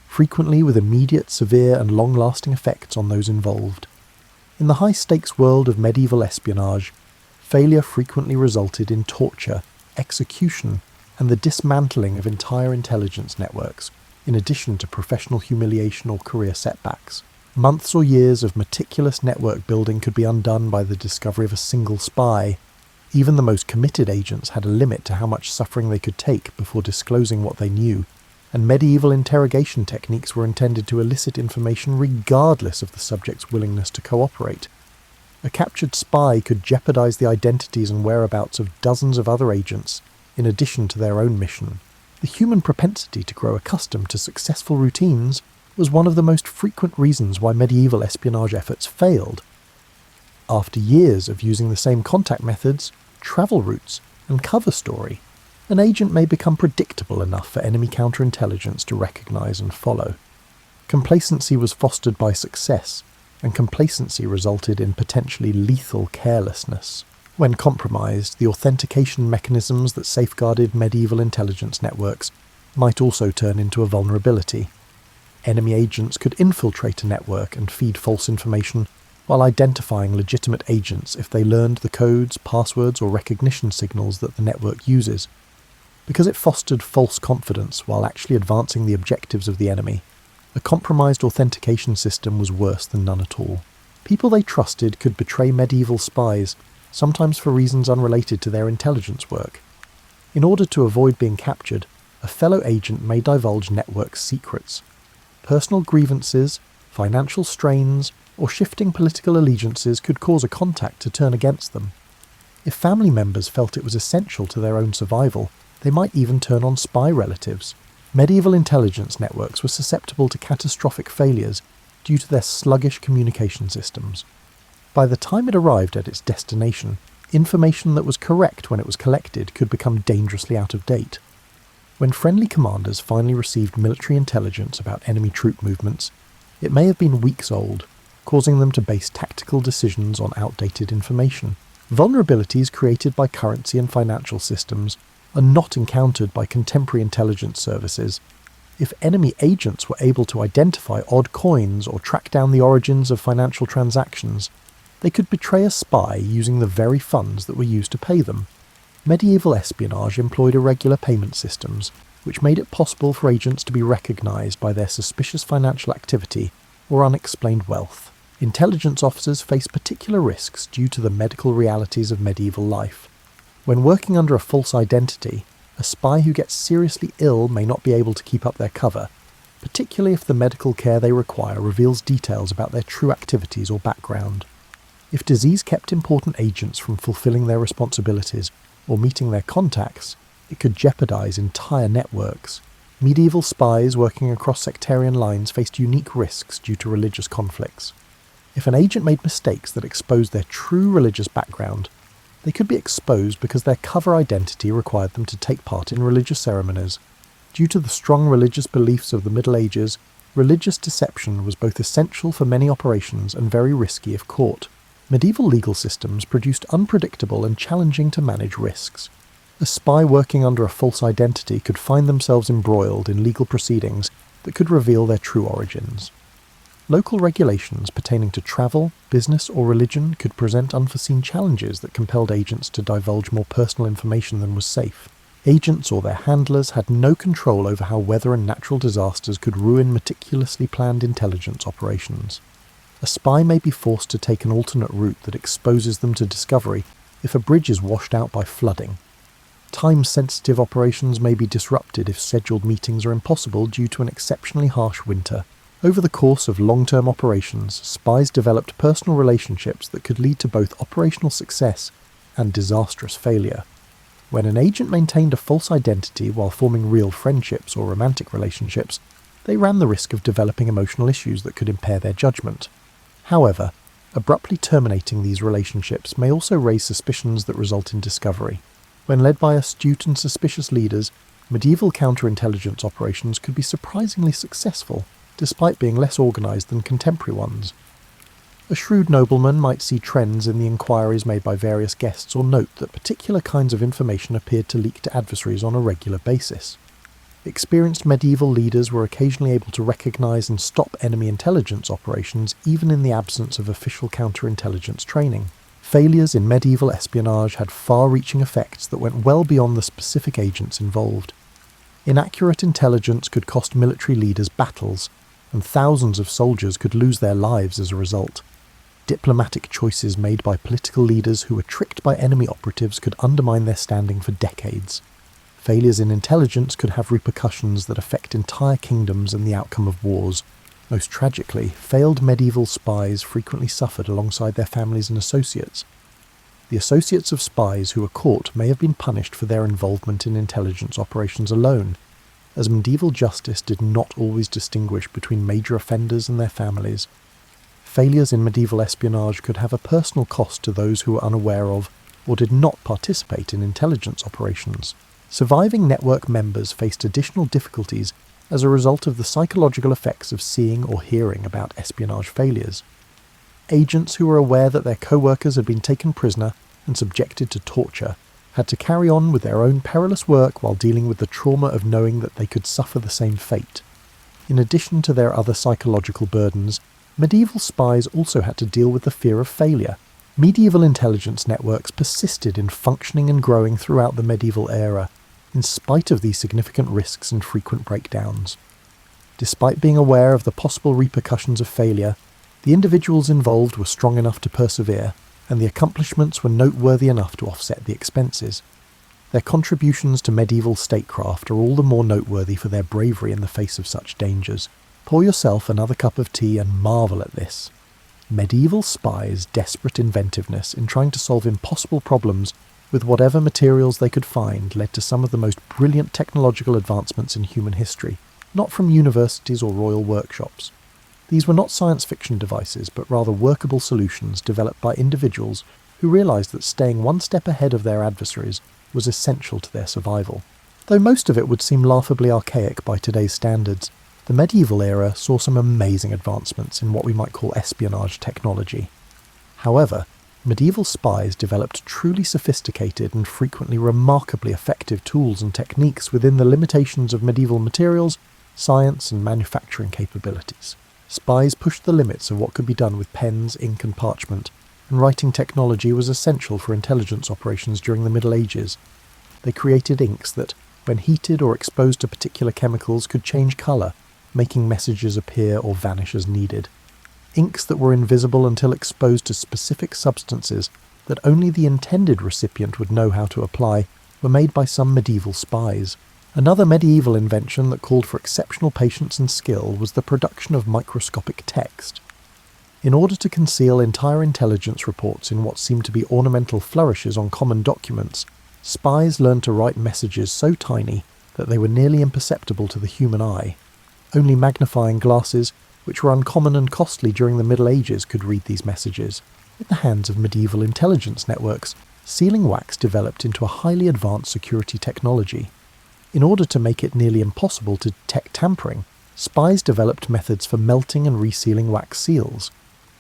frequently with immediate, severe, and long-lasting effects on those involved. In the high-stakes world of medieval espionage, failure frequently resulted in torture, execution, and the dismantling of entire intelligence networks, in addition to professional humiliation or career setbacks. Months or years of meticulous network building could be undone by the discovery of a single spy. Even the most committed agents had a limit to how much suffering they could take before disclosing what they knew, and medieval interrogation techniques were intended to elicit information regardless of the subject's willingness to cooperate. A captured spy could jeopardize the identities and whereabouts of dozens of other agents, in addition to their own mission. The human propensity to grow accustomed to successful routines was one of the most frequent reasons why medieval espionage efforts failed. after years of using the same contact methods, travel routes, and cover story, an agent may become predictable enough for enemy counterintelligence to recognise and follow. Complacency was fostered by success, and complacency resulted in potentially lethal carelessness. When compromised, the authentication mechanisms that safeguarded medieval intelligence networks might also turn into a vulnerability. Enemy agents could infiltrate a network and feed false information while identifying legitimate agents if they learned the codes, passwords, or recognition signals that the network uses. Because it fostered false confidence while actually advancing the objectives of the enemy, a compromised authentication system was worse than none at all. People they trusted could betray medieval spies, sometimes for reasons unrelated to their intelligence work. In order to avoid being captured, a fellow agent may divulge network secrets. Personal grievances, financial strains, or shifting political allegiances could cause a contact to turn against them. If family members felt it was essential to their own survival, they might even turn on spy relatives. Medieval intelligence networks were susceptible to catastrophic failures due to their sluggish communication systems. By the time it arrived at its destination, information that was correct when it was collected could become dangerously out of date. When friendly commanders finally received military intelligence about enemy troop movements, it may have been weeks old, causing them to base tactical decisions on outdated information. Vulnerabilities created by currency and financial systems are not encountered by contemporary intelligence services. If enemy agents were able to identify odd coins or track down the origins of financial transactions, they could betray a spy using the very funds that were used to pay them. Medieval espionage employed irregular payment systems, which made it possible for agents to be recognised by their suspicious financial activity or unexplained wealth. Intelligence officers face particular risks due to the medical realities of medieval life. When working under a false identity, a spy who gets seriously ill may not be able to keep up their cover, particularly if the medical care they require reveals details about their true activities or background. If disease kept important agents from fulfilling their responsibilities or meeting their contacts, it could jeopardize entire networks. Medieval spies working across sectarian lines faced unique risks due to religious conflicts. If an agent made mistakes that exposed their true religious background, they could be exposed because their cover identity required them to take part in religious ceremonies. Due to the strong religious beliefs of the Middle Ages, religious deception was both essential for many operations and very risky if caught. Medieval legal systems produced unpredictable and challenging to manage risks. A spy working under a false identity could find themselves embroiled in legal proceedings that could reveal their true origins. Local regulations pertaining to travel, business, or religion could present unforeseen challenges that compelled agents to divulge more personal information than was safe. Agents or their handlers had no control over how weather and natural disasters could ruin meticulously planned intelligence operations. A spy may be forced to take an alternate route that exposes them to discovery if a bridge is washed out by flooding. Time-sensitive operations may be disrupted if scheduled meetings are impossible due to an exceptionally harsh winter. Over the course of long-term operations, spies developed personal relationships that could lead to both operational success and disastrous failure. When an agent maintained a false identity while forming real friendships or romantic relationships, they ran the risk of developing emotional issues that could impair their judgment. However, abruptly terminating these relationships may also raise suspicions that result in discovery. When led by astute and suspicious leaders, medieval counterintelligence operations could be surprisingly successful, despite being less organised than contemporary ones. A shrewd nobleman might see trends in the inquiries made by various guests or note that particular kinds of information appeared to leak to adversaries on a regular basis. Experienced medieval leaders were occasionally able to recognise and stop enemy intelligence operations even in the absence of official counterintelligence training. Failures in medieval espionage had far-reaching effects that went well beyond the specific agents involved. Inaccurate intelligence could cost military leaders battles, and thousands of soldiers could lose their lives as a result. Diplomatic choices made by political leaders who were tricked by enemy operatives could undermine their standing for decades. Failures in intelligence could have repercussions that affect entire kingdoms and the outcome of wars. Most tragically, failed medieval spies frequently suffered alongside their families and associates. The associates of spies who were caught may have been punished for their involvement in intelligence operations alone, as medieval justice did not always distinguish between major offenders and their families. failures in medieval espionage could have a personal cost to those who were unaware of or did not participate in intelligence operations. Surviving network members faced additional difficulties as a result of the psychological effects of seeing or hearing about espionage failures. Agents who were aware that their co-workers had been taken prisoner and subjected to torture had to carry on with their own perilous work while dealing with the trauma of knowing that they could suffer the same fate. In addition to their other psychological burdens, medieval spies also had to deal with the fear of failure. Medieval intelligence networks persisted in functioning and growing throughout the medieval era, in spite of these significant risks and frequent breakdowns. Despite being aware of the possible repercussions of failure, the individuals involved were strong enough to persevere, and the accomplishments were noteworthy enough to offset the expenses. Their contributions to medieval statecraft are all the more noteworthy for their bravery in the face of such dangers. Pour yourself another cup of tea and marvel at this. Medieval spies' desperate inventiveness in trying to solve impossible problems with whatever materials they could find led to some of the most brilliant technological advancements in human history, not from universities or royal workshops. These were not science fiction devices, but rather workable solutions developed by individuals who realised that staying one step ahead of their adversaries was essential to their survival. Though most of it would seem laughably archaic by today's standards, the medieval era saw some amazing advancements in what we might call espionage technology. However, medieval spies developed truly sophisticated and frequently remarkably effective tools and techniques within the limitations of medieval materials, science, and manufacturing capabilities. Spies pushed the limits of what could be done with pens, ink, and parchment, and writing technology was essential for intelligence operations during the Middle Ages. They created inks that, when heated or exposed to particular chemicals, could change colour, making messages appear or vanish as needed. Inks that were invisible until exposed to specific substances that only the intended recipient would know how to apply were made by some medieval spies. Another medieval invention that called for exceptional patience and skill was the production of microscopic text. In order to conceal entire intelligence reports in what seemed to be ornamental flourishes on common documents, spies learned to write messages so tiny that they were nearly imperceptible to the human eye. Only magnifying glasses, which were uncommon and costly during the Middle Ages, could read these messages. In the hands of medieval intelligence networks, sealing wax developed into a highly advanced security technology. In order to make it nearly impossible to detect tampering, spies developed methods for melting and resealing wax seals.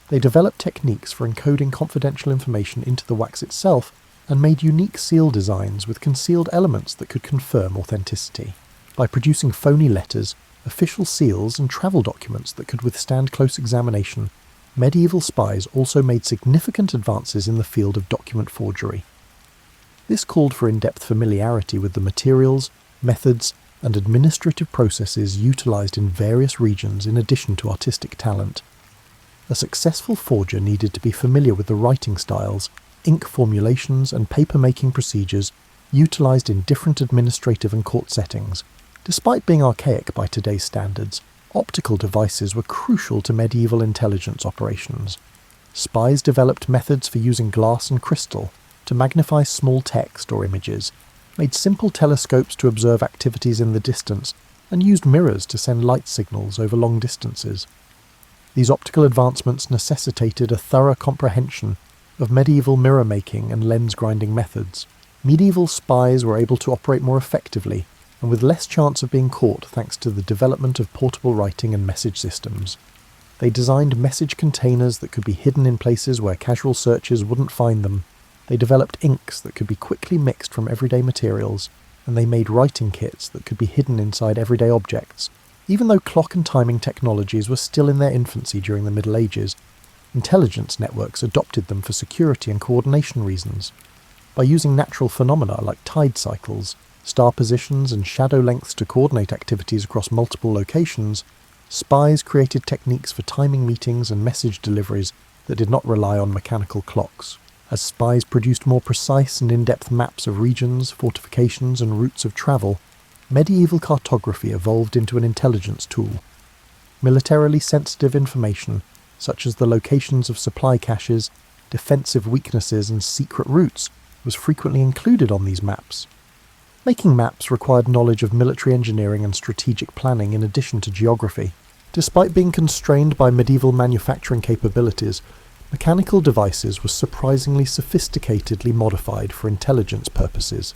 They developed techniques for encoding confidential information into the wax itself and made unique seal designs with concealed elements that could confirm authenticity. By producing phony letters, official seals, and travel documents that could withstand close examination, medieval spies also made significant advances in the field of document forgery. This called for in-depth familiarity with the materials, methods, and administrative processes utilised in various regions in addition to artistic talent. A successful forger needed to be familiar with the writing styles, ink formulations, and paper-making procedures utilised in different administrative and court settings. Despite being archaic by today's standards, optical devices were crucial to medieval intelligence operations. Spies developed methods for using glass and crystal to magnify small text or images, made simple telescopes to observe activities in the distance, and used mirrors to send light signals over long distances. These optical advancements necessitated a thorough comprehension of medieval mirror-making and lens-grinding methods. Medieval spies were able to operate more effectively and with less chance of being caught thanks to the development of portable writing and message systems. They designed message containers that could be hidden in places where casual searchers wouldn't find them. They developed inks that could be quickly mixed from everyday materials, and they made writing kits that could be hidden inside everyday objects. Even though clock and timing technologies were still in their infancy during the Middle Ages, intelligence networks adopted them for security and coordination reasons. By using natural phenomena like tide cycles, star positions, and shadow lengths to coordinate activities across multiple locations, spies created techniques for timing meetings and message deliveries that did not rely on mechanical clocks. As spies produced more precise and in-depth maps of regions, fortifications, and routes of travel, medieval cartography evolved into an intelligence tool. Militarily sensitive information, such as the locations of supply caches, defensive weaknesses, and secret routes, was frequently included on these maps. Making maps required knowledge of military engineering and strategic planning in addition to geography. Despite being constrained by medieval manufacturing capabilities, mechanical devices were surprisingly sophisticatedly modified for intelligence purposes.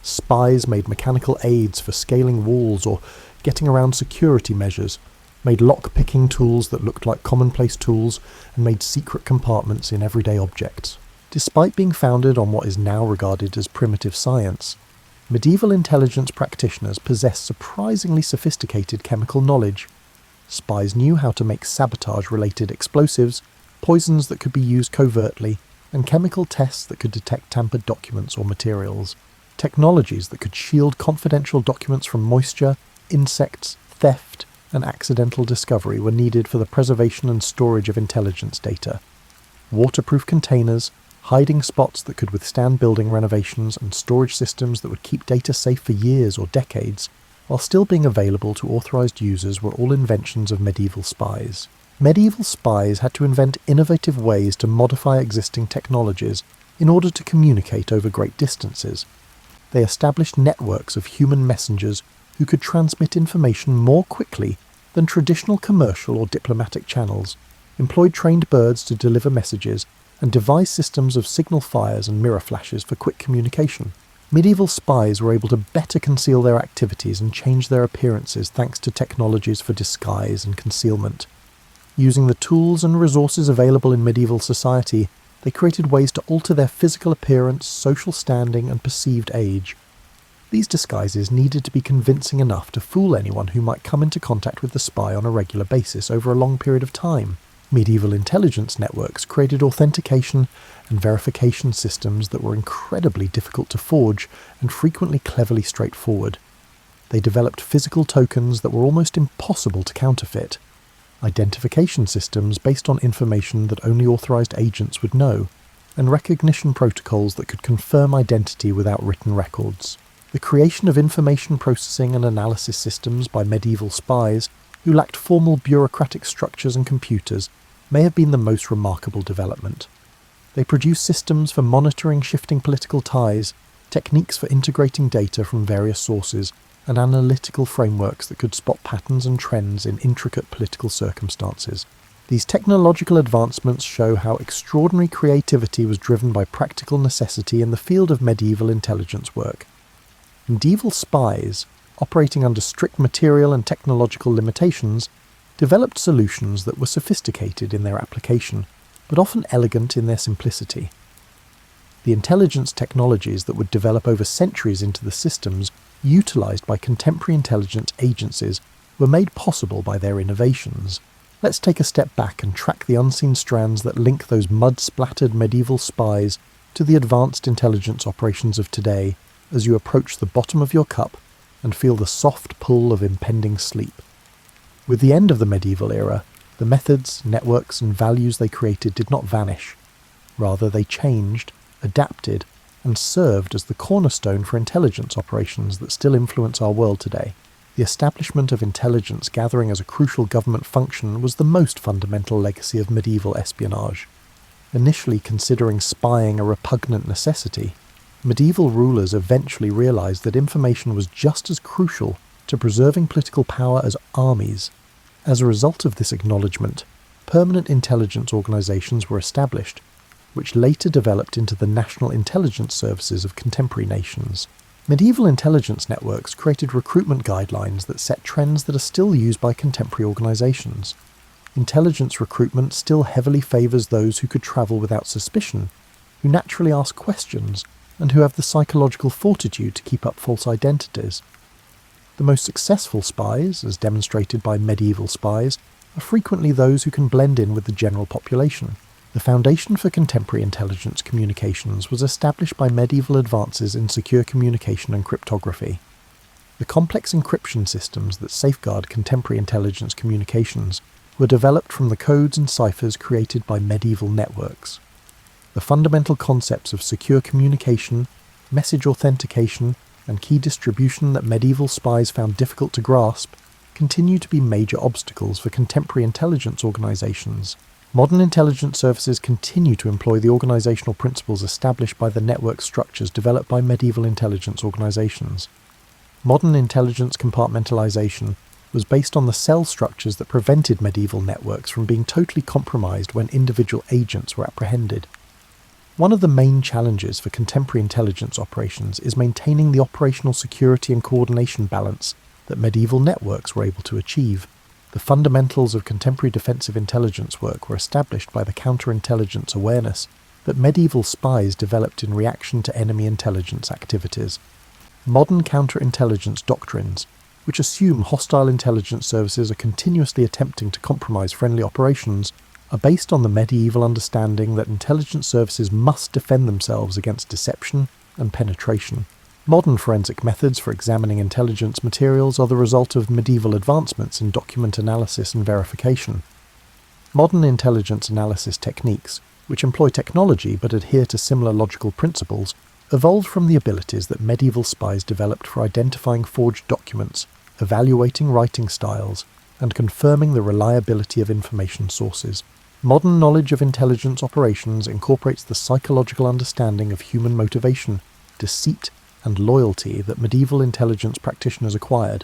Spies made mechanical aids for scaling walls or getting around security measures, made lock-picking tools that looked like commonplace tools, and made secret compartments in everyday objects. Despite being founded on what is now regarded as primitive science, medieval intelligence practitioners possessed surprisingly sophisticated chemical knowledge. Spies knew how to make sabotage-related explosives, poisons that could be used covertly, and chemical tests that could detect tampered documents or materials. Technologies that could shield confidential documents from moisture, insects, theft, and accidental discovery were needed for the preservation and storage of intelligence data. Waterproof containers, hiding spots that could withstand building renovations, and storage systems that would keep data safe for years or decades, while still being available to authorized users, were all inventions of medieval spies. Medieval spies had to invent innovative ways to modify existing technologies in order to communicate over great distances. They established networks of human messengers who could transmit information more quickly than traditional commercial or diplomatic channels, employed trained birds to deliver messages, and devised systems of signal fires and mirror flashes for quick communication. Medieval spies were able to better conceal their activities and change their appearances thanks to technologies for disguise and concealment. Using the tools and resources available in medieval society, they created ways to alter their physical appearance, social standing, and perceived age. These disguises needed to be convincing enough to fool anyone who might come into contact with the spy on a regular basis over a long period of time. Medieval intelligence networks created authentication and verification systems that were incredibly difficult to forge and frequently cleverly straightforward. They developed physical tokens that were almost impossible to counterfeit, identification systems based on information that only authorized agents would know, and recognition protocols that could confirm identity without written records. The creation of information processing and analysis systems by medieval spies, who lacked formal bureaucratic structures and computers, may have been the most remarkable development. They produced systems for monitoring shifting political ties, techniques for integrating data from various sources, and analytical frameworks that could spot patterns and trends in intricate political circumstances. These technological advancements show how extraordinary creativity was driven by practical necessity in the field of medieval intelligence work. Medieval spies, operating under strict material and technological limitations, developed solutions that were sophisticated in their application, but often elegant in their simplicity. The intelligence technologies that would develop over centuries into the systems utilized by contemporary intelligence agencies were made possible by their innovations. Let's take a step back and track the unseen strands that link those mud-splattered medieval spies to the advanced intelligence operations of today as you approach the bottom of your cup and feel the soft pull of impending sleep. With the end of the medieval era, the methods, networks, and values they created did not vanish. Rather, they changed, adapted, and served as the cornerstone for intelligence operations that still influence our world today. The establishment of intelligence gathering as a crucial government function was the most fundamental legacy of medieval espionage. Initially considering spying a repugnant necessity, medieval rulers eventually realized that information was just as crucial to preserving political power as armies. As a result of this acknowledgement, permanent intelligence organizations were established, which later developed into the national intelligence services of contemporary nations. Medieval intelligence networks created recruitment guidelines that set trends that are still used by contemporary organizations. Intelligence recruitment still heavily favors those who could travel without suspicion, who naturally ask questions, and who have the psychological fortitude to keep up false identities. The most successful spies, as demonstrated by medieval spies, are frequently those who can blend in with the general population. The foundation for contemporary intelligence communications was established by medieval advances in secure communication and cryptography. The complex encryption systems that safeguard contemporary intelligence communications were developed from the codes and ciphers created by medieval networks. The fundamental concepts of secure communication, message authentication, and key distribution that medieval spies found difficult to grasp continue to be major obstacles for contemporary intelligence organizations. Modern intelligence services continue to employ the organizational principles established by the network structures developed by medieval intelligence organizations. Modern intelligence compartmentalization was based on the cell structures that prevented medieval networks from being totally compromised when individual agents were apprehended. One of the main challenges for contemporary intelligence operations is maintaining the operational security and coordination balance that medieval networks were able to achieve. The fundamentals of contemporary defensive intelligence work were established by the counterintelligence awareness that medieval spies developed in reaction to enemy intelligence activities. Modern counterintelligence doctrines, which assume hostile intelligence services are continuously attempting to compromise friendly operations, are based on the medieval understanding that intelligence services must defend themselves against deception and penetration. Modern forensic methods for examining intelligence materials are the result of medieval advancements in document analysis and verification. Modern intelligence analysis techniques, which employ technology but adhere to similar logical principles, evolved from the abilities that medieval spies developed for identifying forged documents, evaluating writing styles, and confirming the reliability of information sources. Modern knowledge of intelligence operations incorporates the psychological understanding of human motivation, deceit, and loyalty that medieval intelligence practitioners acquired.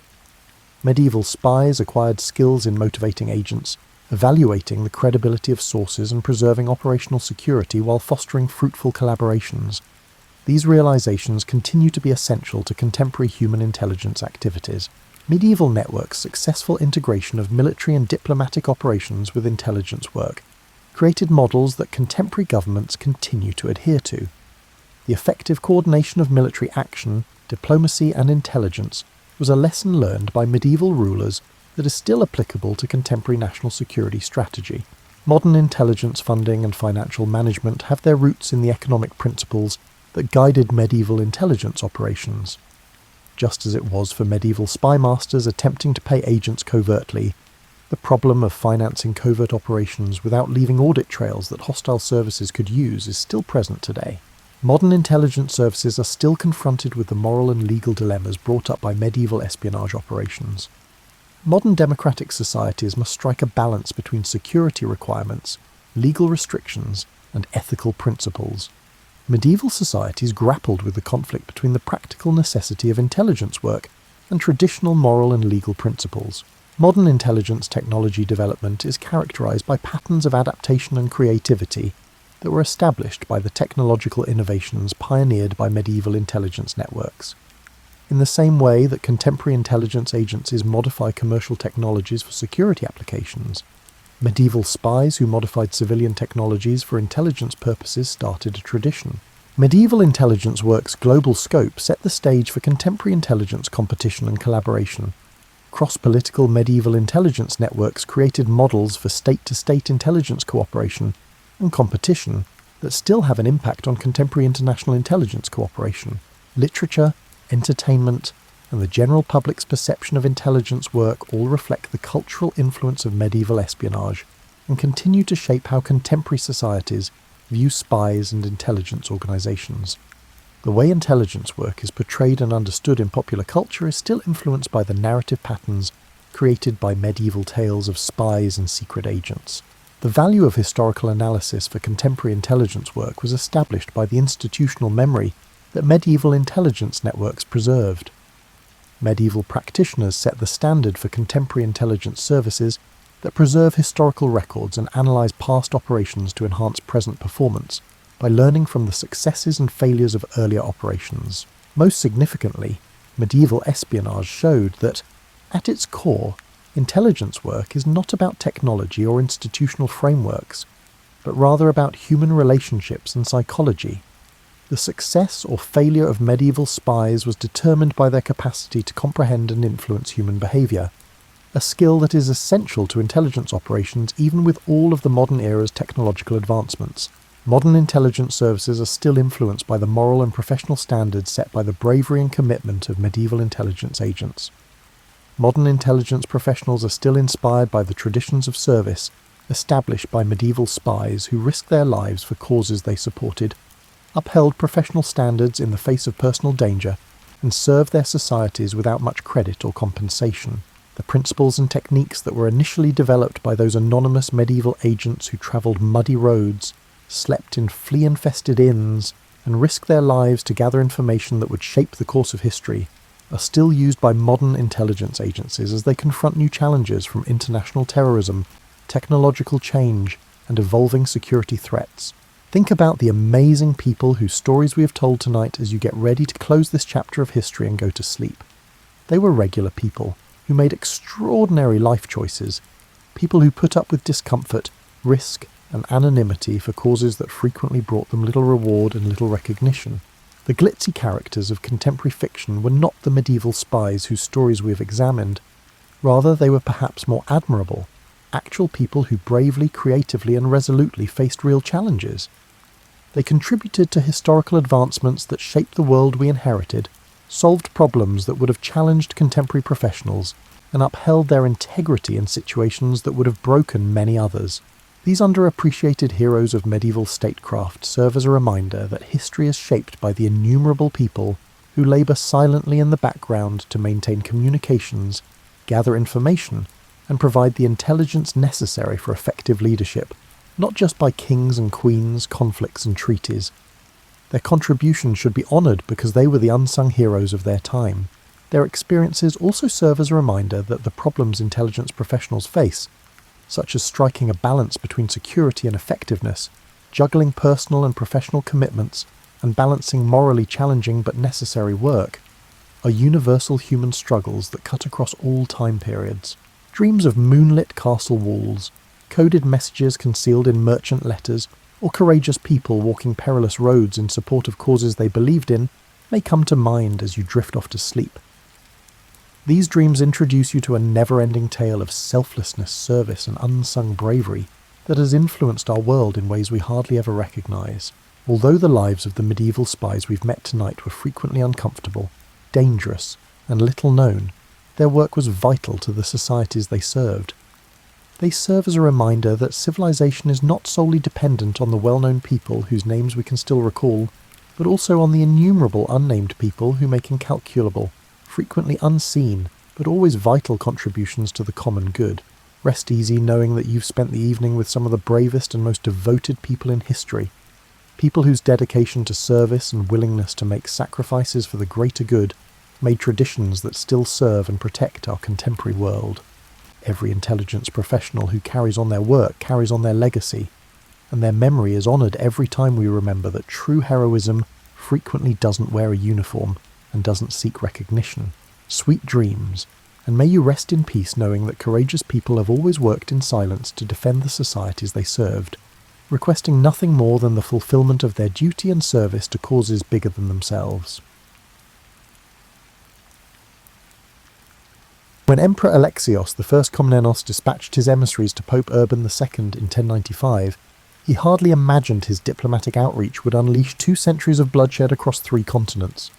Medieval spies acquired skills in motivating agents, evaluating the credibility of sources and preserving operational security while fostering fruitful collaborations. These realizations continue to be essential to contemporary human intelligence activities. Medieval networks' successful integration of military and diplomatic operations with intelligence work created models that contemporary governments continue to adhere to. The effective coordination of military action, diplomacy and intelligence was a lesson learned by medieval rulers that is still applicable to contemporary national security strategy. Modern intelligence funding and financial management have their roots in the economic principles that guided medieval intelligence operations. Just as it was for medieval spy masters attempting to pay agents covertly, the problem of financing covert operations without leaving audit trails that hostile services could use is still present today. Modern intelligence services are still confronted with the moral and legal dilemmas brought up by medieval espionage operations. Modern democratic societies must strike a balance between security requirements, legal restrictions, and ethical principles. Medieval societies grappled with the conflict between the practical necessity of intelligence work and traditional moral and legal principles. Modern intelligence technology development is characterized by patterns of adaptation and creativity that were established by the technological innovations pioneered by medieval intelligence networks. In the same way that contemporary intelligence agencies modify commercial technologies for security applications, medieval spies who modified civilian technologies for intelligence purposes started a tradition. Medieval intelligence work's global scope set the stage for contemporary intelligence competition and collaboration. Cross-political medieval intelligence networks created models for state-to-state intelligence cooperation and competition that still have an impact on contemporary international intelligence cooperation. Literature, entertainment, and the general public's perception of intelligence work all reflect the cultural influence of medieval espionage and continue to shape how contemporary societies view spies and intelligence organizations. The way intelligence work is portrayed and understood in popular culture is still influenced by the narrative patterns created by medieval tales of spies and secret agents. The value of historical analysis for contemporary intelligence work was established by the institutional memory that medieval intelligence networks preserved. Medieval practitioners set the standard for contemporary intelligence services that preserve historical records and analyze past operations to enhance present performance by learning from the successes and failures of earlier operations. Most significantly, medieval espionage showed that, at its core, intelligence work is not about technology or institutional frameworks, but rather about human relationships and psychology. The success or failure of medieval spies was determined by their capacity to comprehend and influence human behaviour, a skill that is essential to intelligence operations even with all of the modern era's technological advancements. Modern intelligence services are still influenced by the moral and professional standards set by the bravery and commitment of medieval intelligence agents. Modern intelligence professionals are still inspired by the traditions of service established by medieval spies who risked their lives for causes they supported, upheld professional standards in the face of personal danger, and served their societies without much credit or compensation. The principles and techniques that were initially developed by those anonymous medieval agents who travelled muddy roads, slept in flea-infested inns, and risked their lives to gather information that would shape the course of history, are still used by modern intelligence agencies as they confront new challenges from international terrorism, technological change, and evolving security threats. Think about the amazing people whose stories we have told tonight as you get ready to close this chapter of history and go to sleep. They were regular people who made extraordinary life choices, people who put up with discomfort, risk, and anonymity for causes that frequently brought them little reward and little recognition. The glitzy characters of contemporary fiction were not the medieval spies whose stories we have examined. Rather, they were perhaps more admirable, actual people who bravely, creatively, and resolutely faced real challenges. They contributed to historical advancements that shaped the world we inherited, solved problems that would have challenged contemporary professionals, and upheld their integrity in situations that would have broken many others. These underappreciated heroes of medieval statecraft serve as a reminder that history is shaped by the innumerable people who labour silently in the background to maintain communications, gather information, and provide the intelligence necessary for effective leadership, not just by kings and queens, conflicts and treaties. Their contribution should be honoured because they were the unsung heroes of their time. Their experiences also serve as a reminder that the problems intelligence professionals face, such as striking a balance between security and effectiveness, juggling personal and professional commitments, and balancing morally challenging but necessary work, are universal human struggles that cut across all time periods. Dreams of moonlit castle walls, coded messages concealed in merchant letters, or courageous people walking perilous roads in support of causes they believed in may come to mind as you drift off to sleep. These dreams introduce you to a never-ending tale of selflessness, service, and unsung bravery that has influenced our world in ways we hardly ever recognise. Although the lives of the medieval spies we've met tonight were frequently uncomfortable, dangerous, and little known, their work was vital to the societies they served. They serve as a reminder that civilization is not solely dependent on the well-known people whose names we can still recall, but also on the innumerable unnamed people who make incalculable, frequently unseen, but always vital contributions to the common good. Rest easy knowing that you've spent the evening with some of the bravest and most devoted people in history, people whose dedication to service and willingness to make sacrifices for the greater good made traditions that still serve and protect our contemporary world. Every intelligence professional who carries on their work carries on their legacy, and their memory is honoured every time we remember that true heroism frequently doesn't wear a uniform and doesn't seek recognition. Sweet dreams, and may you rest in peace knowing that courageous people have always worked in silence to defend the societies they served, requesting nothing more than the fulfilment of their duty and service to causes bigger than themselves. When Emperor Alexios I Komnenos dispatched his emissaries to Pope Urban II in 1095, he hardly imagined his diplomatic outreach would unleash 2 centuries of bloodshed across 3 continents.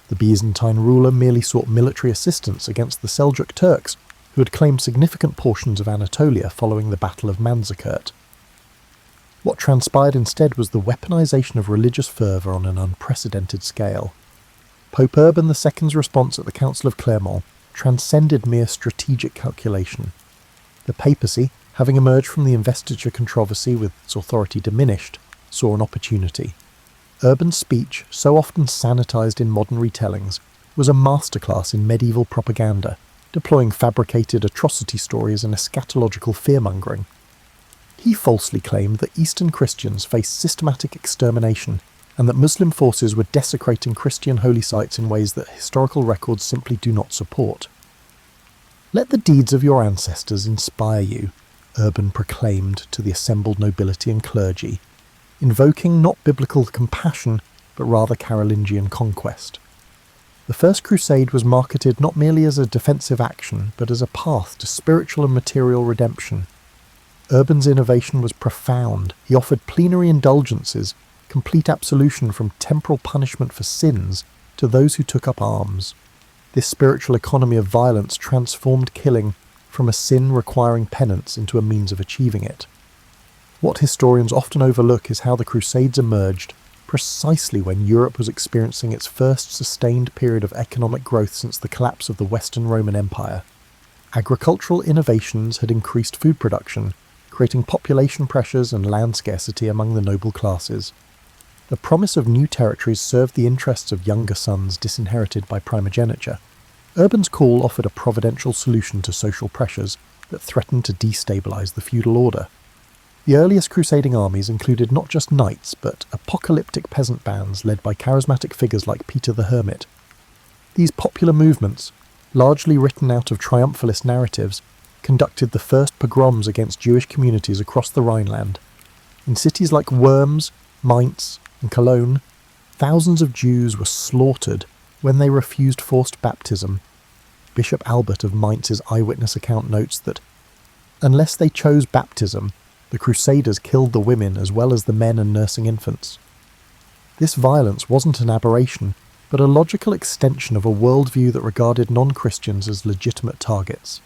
The Byzantine ruler merely sought military assistance against the Seljuk Turks, who had claimed significant portions of Anatolia following the Battle of Manzikert. What transpired instead was the weaponization of religious fervour on an unprecedented scale. Pope Urban II's response at the Council of Clermont transcended mere strategic calculation. The papacy, having emerged from the investiture controversy with its authority diminished, saw an opportunity. Urban's speech, so often sanitized in modern retellings, was a masterclass in medieval propaganda, deploying fabricated atrocity stories and eschatological fearmongering. He falsely claimed that Eastern Christians faced systematic extermination and that Muslim forces were desecrating Christian holy sites in ways that historical records simply do not support. "Let the deeds of your ancestors inspire you," Urban proclaimed to the assembled nobility and clergy, invoking not biblical compassion, but rather Carolingian conquest. The First Crusade was marketed not merely as a defensive action, but as a path to spiritual and material redemption. Urban's innovation was profound. He offered plenary indulgences, complete absolution from temporal punishment for sins, to those who took up arms. This spiritual economy of violence transformed killing from a sin requiring penance into a means of achieving it. What historians often overlook is how the Crusades emerged precisely when Europe was experiencing its first sustained period of economic growth since the collapse of the Western Roman Empire. Agricultural innovations had increased food production, creating population pressures and land scarcity among the noble classes. The promise of new territories served the interests of younger sons disinherited by primogeniture, Urban's call offered a providential solution to social pressures that threatened to destabilise the feudal order. The earliest crusading armies included not just knights, but apocalyptic peasant bands led by charismatic figures like Peter the Hermit. These popular movements, largely written out of triumphalist narratives, conducted the first pogroms against Jewish communities across the Rhineland. In cities like Worms, Mainz, and Cologne, thousands of Jews were slaughtered when they refused forced baptism. Bishop Albert of Mainz's eyewitness account notes that, unless they chose baptism, the Crusaders killed the women as well as the men and nursing infants. This violence wasn't an aberration, but a logical extension of a worldview that regarded non-Christians as legitimate targets.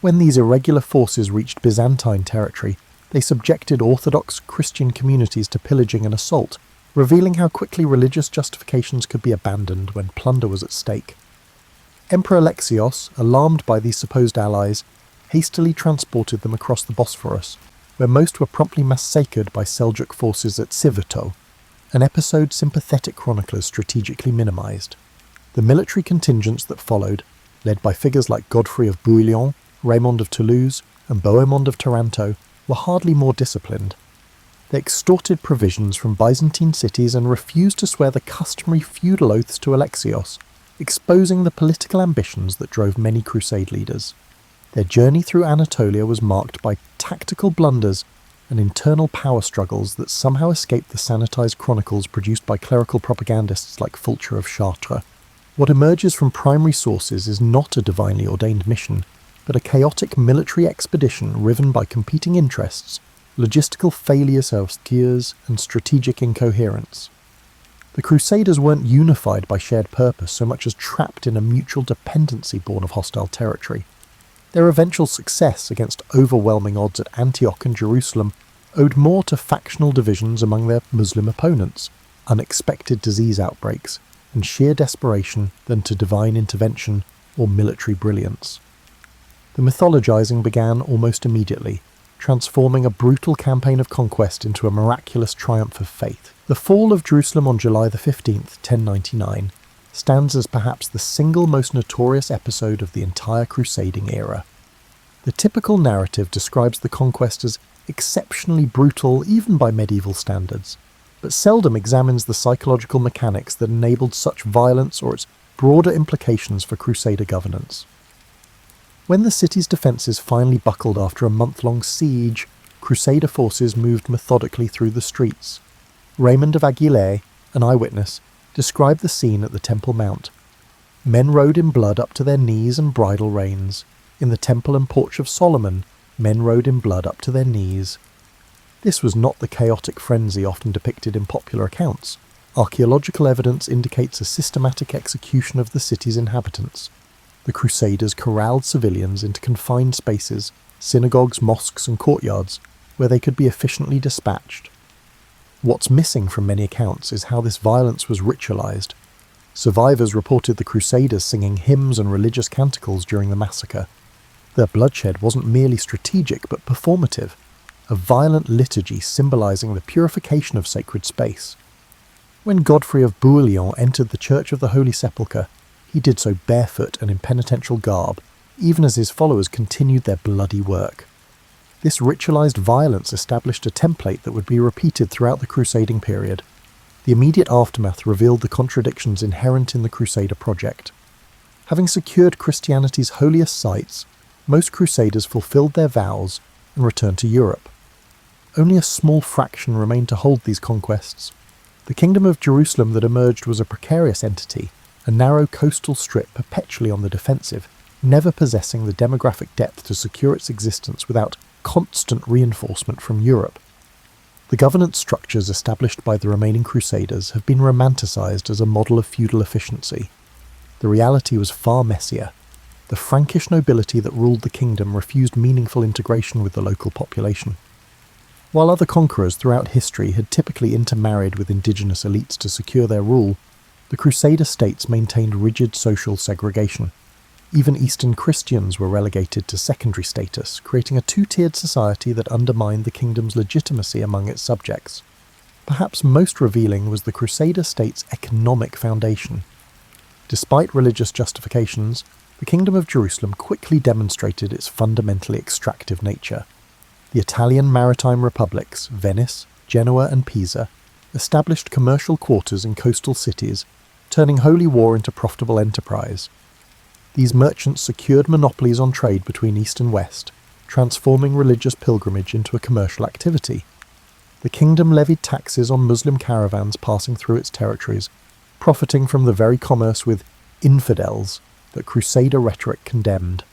When these irregular forces reached Byzantine territory, they subjected Orthodox Christian communities to pillaging and assault, revealing how quickly religious justifications could be abandoned when plunder was at stake. Emperor Alexios, alarmed by these supposed allies, hastily transported them across the Bosphorus, where most were promptly massacred by Seljuk forces at Siverto, an episode sympathetic chroniclers strategically minimised. The military contingents that followed, led by figures like Godfrey of Bouillon, Raymond of Toulouse, and Bohemond of Taranto, were hardly more disciplined. They extorted provisions from Byzantine cities and refused to swear the customary feudal oaths to Alexios, exposing the political ambitions that drove many crusade leaders. Their journey through Anatolia was marked by tactical blunders and internal power struggles that somehow escaped the sanitized chronicles produced by clerical propagandists like Fulcher of Chartres. What emerges from primary sources is not a divinely ordained mission, but a chaotic military expedition riven by competing interests, logistical failures of skiers, and strategic incoherence. The Crusaders weren't unified by shared purpose so much as trapped in a mutual dependency born of hostile territory. Their eventual success against overwhelming odds at Antioch and Jerusalem owed more to factional divisions among their Muslim opponents, unexpected disease outbreaks, and sheer desperation than to divine intervention or military brilliance. The mythologizing began almost immediately, transforming a brutal campaign of conquest into a miraculous triumph of faith. The fall of Jerusalem on July the 15th, 1099, stands as perhaps the single most notorious episode of the entire crusading era. The typical narrative describes the conquest as exceptionally brutal even by medieval standards, but seldom examines the psychological mechanics that enabled such violence or its broader implications for crusader governance. When the city's defences finally buckled after a month-long siege, crusader forces moved methodically through the streets. Raymond of Aguilera, an eyewitness, described the scene at the Temple Mount. Men rode in blood up to their knees and bridle reins. In the Temple and Porch of Solomon, men rode in blood up to their knees. This was not the chaotic frenzy often depicted in popular accounts. Archaeological evidence indicates a systematic execution of the city's inhabitants. The Crusaders corralled civilians into confined spaces, synagogues, mosques and courtyards, where they could be efficiently dispatched. What's missing from many accounts is how this violence was ritualized. Survivors reported the Crusaders singing hymns and religious canticles during the massacre. Their bloodshed wasn't merely strategic but performative, a violent liturgy symbolizing the purification of sacred space. When Godfrey of Bouillon entered the Church of the Holy Sepulchre, he did so barefoot and in penitential garb, even as his followers continued their bloody work. This ritualized violence established a template that would be repeated throughout the crusading period. The immediate aftermath revealed the contradictions inherent in the Crusader project. Having secured Christianity's holiest sites, most crusaders fulfilled their vows and returned to Europe. Only a small fraction remained to hold these conquests. The Kingdom of Jerusalem that emerged was a precarious entity, a narrow coastal strip perpetually on the defensive, never possessing the demographic depth to secure its existence without constant reinforcement from Europe. The governance structures established by the remaining Crusaders have been romanticized as a model of feudal efficiency. The reality was far messier. The Frankish nobility that ruled the kingdom refused meaningful integration with the local population. While other conquerors throughout history had typically intermarried with indigenous elites to secure their rule, the Crusader states maintained rigid social segregation. Even Eastern Christians were relegated to secondary status, creating a two-tiered society that undermined the kingdom's legitimacy among its subjects. Perhaps most revealing was the Crusader state's economic foundation. Despite religious justifications, the Kingdom of Jerusalem quickly demonstrated its fundamentally extractive nature. The Italian maritime republics, Venice, Genoa and Pisa, established commercial quarters in coastal cities, turning holy war into profitable enterprise. These merchants secured monopolies on trade between East and West, transforming religious pilgrimage into a commercial activity. The kingdom levied taxes on Muslim caravans passing through its territories, profiting from the very commerce with infidels that Crusader rhetoric condemned.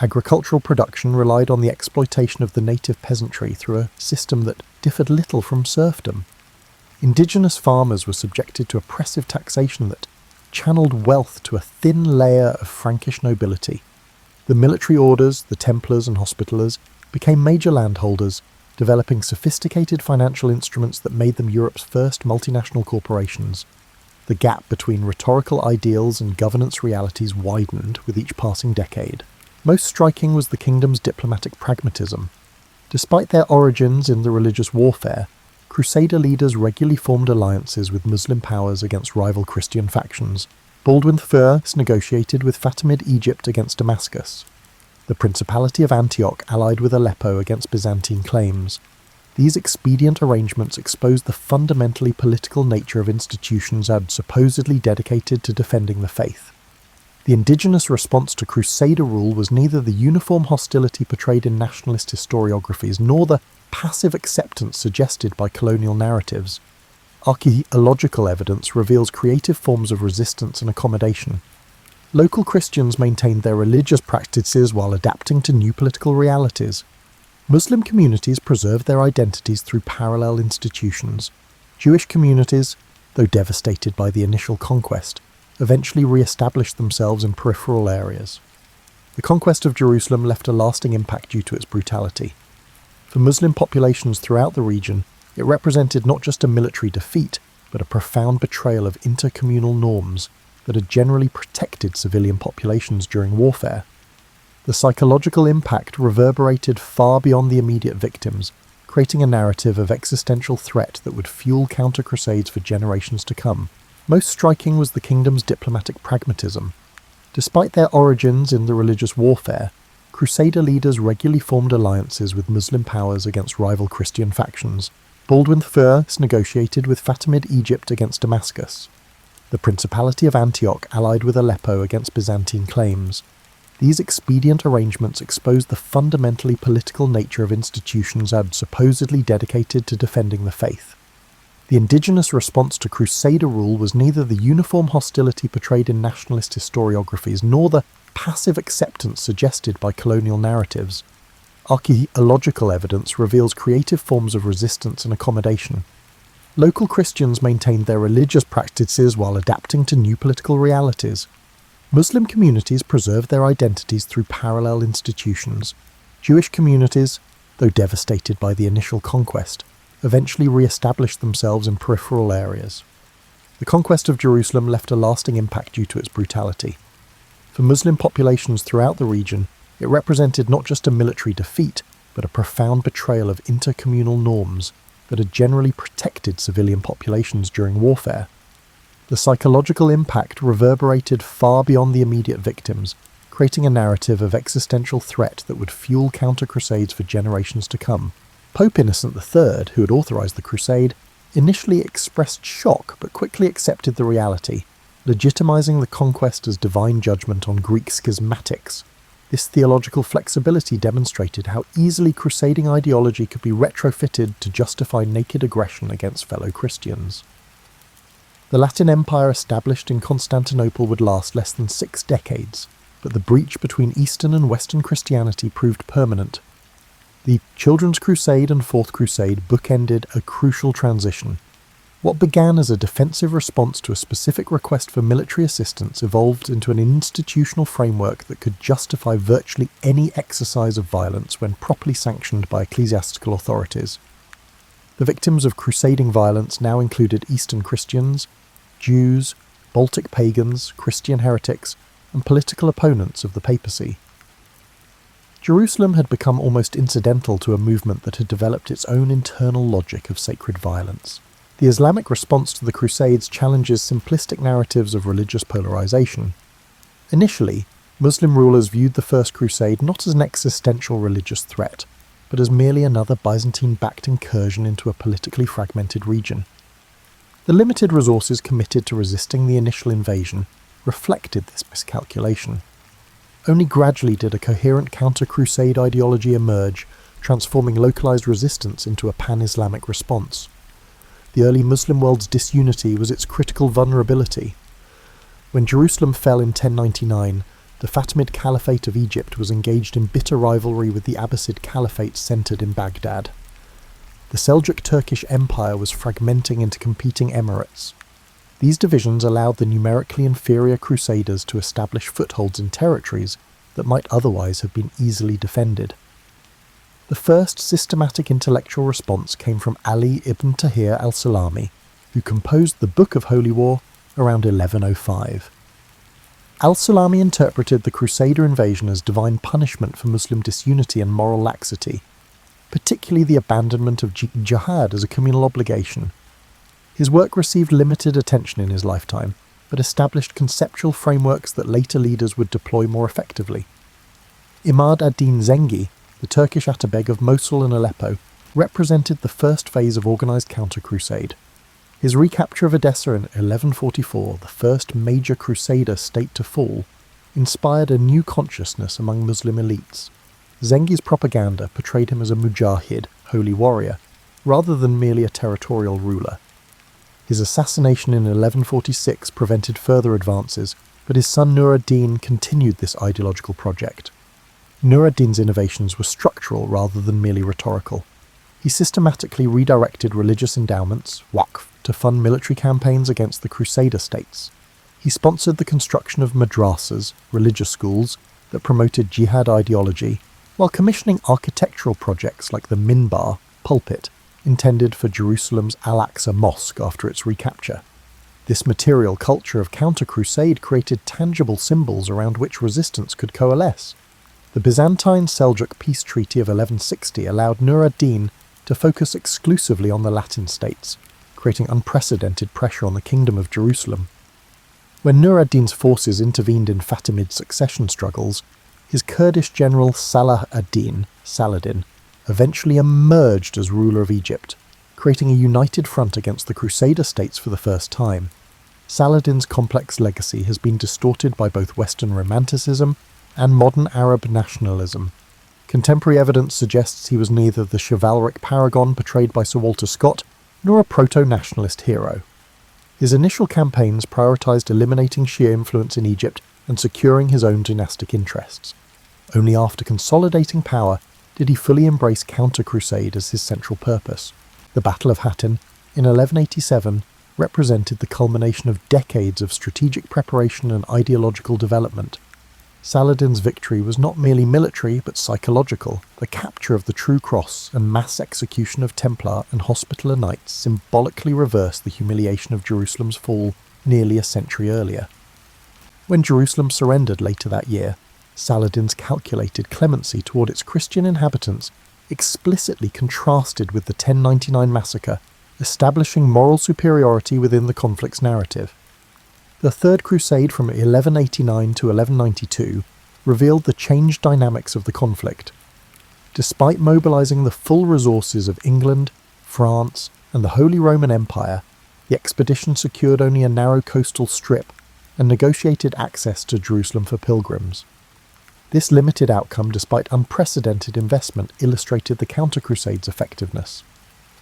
Agricultural production relied on the exploitation of the native peasantry through a system that differed little from serfdom. Indigenous farmers were subjected to oppressive taxation that channeled wealth to a thin layer of Frankish nobility. The military orders, the Templars and Hospitallers, became major landholders, developing sophisticated financial instruments that made them Europe's first multinational corporations. The gap between rhetorical ideals and governance realities widened with each passing decade. Most striking was the kingdom's diplomatic pragmatism. Despite their origins in the religious warfare, Crusader leaders regularly formed alliances with Muslim powers against rival Christian factions. Baldwin I negotiated with Fatimid Egypt against Damascus. The Principality of Antioch allied with Aleppo against Byzantine claims. These expedient arrangements exposed the fundamentally political nature of institutions supposedly dedicated to defending the faith. The indigenous response to Crusader rule was neither the uniform hostility portrayed in nationalist historiographies nor the passive acceptance suggested by colonial narratives. Archaeological evidence reveals creative forms of resistance and accommodation. Local Christians maintained their religious practices while adapting to new political realities. Muslim communities preserved their identities through parallel institutions. Jewish communities, though devastated by the initial conquest, eventually re-established themselves in peripheral areas. The conquest of Jerusalem left a lasting impact due to its brutality. For Muslim populations throughout the region, it represented not just a military defeat, but a profound betrayal of intercommunal norms that had generally protected civilian populations during warfare. The psychological impact reverberated far beyond the immediate victims, creating a narrative of existential threat that would fuel counter-crusades for generations to come. Most striking was the kingdom's diplomatic pragmatism. Despite their origins in the religious warfare, Crusader leaders regularly formed alliances with Muslim powers against rival Christian factions. Baldwin I negotiated with Fatimid Egypt against Damascus. The Principality of Antioch allied with Aleppo against Byzantine claims. These expedient arrangements exposed the fundamentally political nature of institutions supposedly dedicated to defending the faith. The indigenous response to Crusader rule was neither the uniform hostility portrayed in nationalist historiographies nor the passive acceptance suggested by colonial narratives. Archaeological evidence reveals creative forms of resistance and accommodation. Local Christians maintained their religious practices while adapting to new political realities. Muslim communities preserved their identities through parallel institutions. Jewish communities, though devastated by the initial conquest, eventually re-established themselves in peripheral areas. The conquest of Jerusalem left a lasting impact due to its brutality. For Muslim populations throughout the region, it represented not just a military defeat, but a profound betrayal of intercommunal norms that had generally protected civilian populations during warfare. The psychological impact reverberated far beyond the immediate victims, creating a narrative of existential threat that would fuel counter-crusades for generations to come. Pope Innocent III, who had authorized the crusade, initially expressed shock but quickly accepted the reality, legitimizing the conquest as divine judgment on Greek schismatics. This theological flexibility demonstrated how easily crusading ideology could be retrofitted to justify naked aggression against fellow Christians. The Latin Empire established in Constantinople would last less than 6 decades, but the breach between Eastern and Western Christianity proved permanent. The Children's Crusade and Fourth Crusade bookended a crucial transition. What began as a defensive response to a specific request for military assistance evolved into an institutional framework that could justify virtually any exercise of violence when properly sanctioned by ecclesiastical authorities. The victims of crusading violence now included Eastern Christians, Jews, Baltic pagans, Christian heretics, and political opponents of the papacy. Jerusalem had become almost incidental to a movement that had developed its own internal logic of sacred violence. The Islamic response to the Crusades challenges simplistic narratives of religious polarization. Initially, Muslim rulers viewed the First Crusade not as an existential religious threat, but as merely another Byzantine-backed incursion into a politically fragmented region. The limited resources committed to resisting the initial invasion reflected this miscalculation. Only gradually did a coherent counter-Crusade ideology emerge, transforming localized resistance into a pan-Islamic response. The early Muslim world's disunity was its critical vulnerability. When Jerusalem fell in 1099, the Fatimid Caliphate of Egypt was engaged in bitter rivalry with the Abbasid Caliphate centered in Baghdad. The Seljuk Turkish Empire was fragmenting into competing emirates. These divisions allowed the numerically inferior Crusaders to establish footholds in territories that might otherwise have been easily defended. The first systematic intellectual response came from Ali ibn Tahir al-Salami, who composed the Book of Holy War around 1105. Al-Salami interpreted the Crusader invasion as divine punishment for Muslim disunity and moral laxity, particularly the abandonment of jihad as a communal obligation. His work received limited attention in his lifetime, but established conceptual frameworks that later leaders would deploy more effectively. Imad ad-Din Zengi, the Turkish Atabeg of Mosul and Aleppo, represented the first phase of organised counter-crusade. His recapture of Edessa in 1144, the first major Crusader state to fall, inspired a new consciousness among Muslim elites. Zengi's propaganda portrayed him as a mujahid, holy warrior, rather than merely a territorial ruler. His assassination in 1146 prevented further advances, but his son Nur ad-Din continued this ideological project. Nur ad-Din's innovations were structural rather than merely rhetorical. He systematically redirected religious endowments, waqf, to fund military campaigns against the Crusader states. He sponsored the construction of madrasas, religious schools, that promoted jihad ideology, while commissioning architectural projects like the minbar, pulpit, intended for Jerusalem's Al-Aqsa Mosque after its recapture. This material culture of counter-crusade created tangible symbols around which resistance could coalesce. The Byzantine-Seljuk peace treaty of 1160 allowed Nur ad-Din to focus exclusively on the Latin states, creating unprecedented pressure on the Kingdom of Jerusalem. When Nur ad-Din's forces intervened in Fatimid succession struggles, his Kurdish general Salah ad-Din, Saladin, eventually emerged as ruler of Egypt, creating a united front against the Crusader states for the first time. Saladin's complex legacy has been distorted by both Western Romanticism and modern Arab nationalism. Contemporary evidence suggests he was neither the chivalric paragon portrayed by Sir Walter Scott nor a proto-nationalist hero. His initial campaigns prioritised eliminating Shia influence in Egypt and securing his own dynastic interests. Only after consolidating power did he fully embrace counter-crusade as his central purpose. The Battle of Hattin, in 1187, represented the culmination of decades of strategic preparation and ideological development. Saladin's victory was not merely military but psychological. The capture of the True Cross and mass execution of Templar and Hospitaller Knights symbolically reversed the humiliation of Jerusalem's fall nearly a century earlier. When Jerusalem surrendered later that year, Saladin's calculated clemency toward its Christian inhabitants explicitly contrasted with the 1099 massacre, establishing moral superiority within the conflict's narrative. The Third Crusade from 1189 to 1192 revealed the changed dynamics of the conflict. Despite mobilizing the full resources of England, France, and the Holy Roman Empire, the expedition secured only a narrow coastal strip and negotiated access to Jerusalem for pilgrims. This limited outcome, despite unprecedented investment, illustrated the counter-crusade's effectiveness.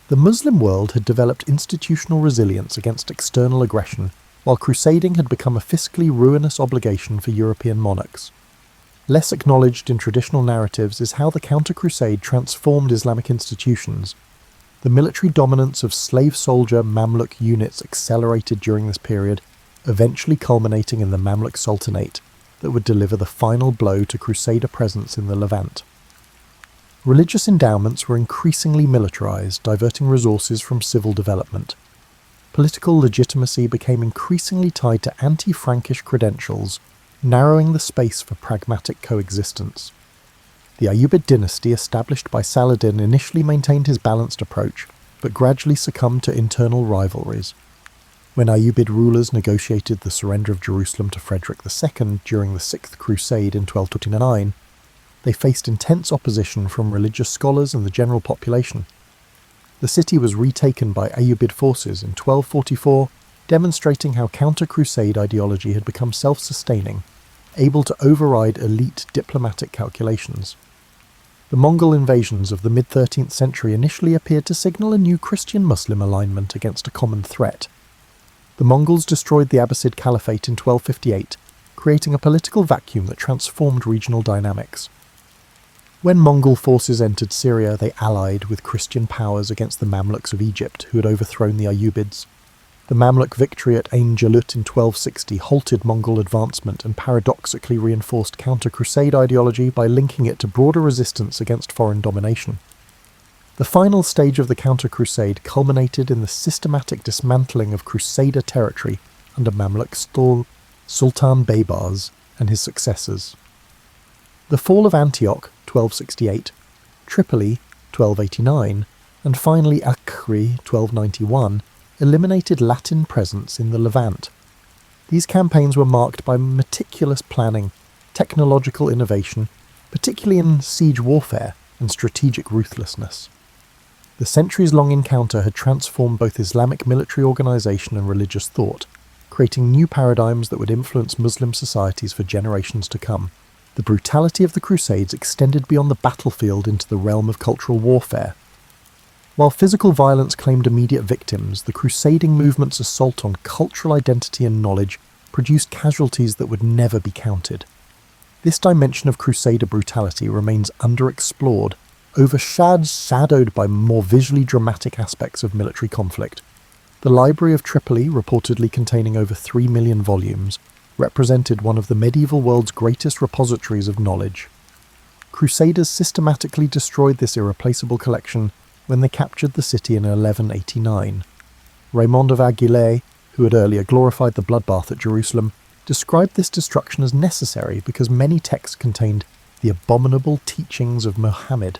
The Muslim world had developed institutional resilience against external aggression, while crusading had become a fiscally ruinous obligation for European monarchs. Less acknowledged in traditional narratives is how the counter-crusade transformed Islamic institutions. The military dominance of slave soldier Mamluk units accelerated during this period, eventually culminating in the Mamluk Sultanate that would deliver the final blow to Crusader presence in the Levant. Religious endowments were increasingly militarized, diverting resources from civil development. Political legitimacy became increasingly tied to anti-Frankish credentials, narrowing the space for pragmatic coexistence. The Ayyubid dynasty established by Saladin initially maintained his balanced approach, but gradually succumbed to internal rivalries. When Ayyubid rulers negotiated the surrender of Jerusalem to Frederick II during the Sixth Crusade in 1229, they faced intense opposition from religious scholars and the general population. The city was retaken by Ayyubid forces in 1244, demonstrating how counter-crusade ideology had become self-sustaining, able to override elite diplomatic calculations. The Mongol invasions of the mid-13th century initially appeared to signal a new Christian-Muslim alignment against a common threat. The Mongols destroyed the Abbasid Caliphate in 1258, creating a political vacuum that transformed regional dynamics. When Mongol forces entered Syria, they allied with Christian powers against the Mamluks of Egypt, who had overthrown the Ayyubids. The Mamluk victory at Ain Jalut in 1260 halted Mongol advancement and paradoxically reinforced counter-crusade ideology by linking it to broader resistance against foreign domination. The final stage of the counter-crusade culminated in the systematic dismantling of Crusader territory under Mamluk Sultan Baybars and his successors. The fall of Antioch, 1268, Tripoli, 1289, and finally Acre, 1291, eliminated Latin presence in the Levant. These campaigns were marked by meticulous planning, technological innovation, particularly in siege warfare, and strategic ruthlessness. The centuries-long encounter had transformed both Islamic military organisation and religious thought, creating new paradigms that would influence Muslim societies for generations to come. The brutality of the Crusades extended beyond the battlefield into the realm of cultural warfare. While physical violence claimed immediate victims, the crusading movement's assault on cultural identity and knowledge produced casualties that would never be counted. This dimension of Crusader brutality remains underexplored, overshadowed by more visually dramatic aspects of military conflict. The Library of Tripoli, reportedly containing over 3 million volumes, represented one of the medieval world's greatest repositories of knowledge. Crusaders systematically destroyed this irreplaceable collection when they captured the city in 1189. Raymond of Aguilé, who had earlier glorified the bloodbath at Jerusalem, described this destruction as necessary because many texts contained the abominable teachings of Mohammed.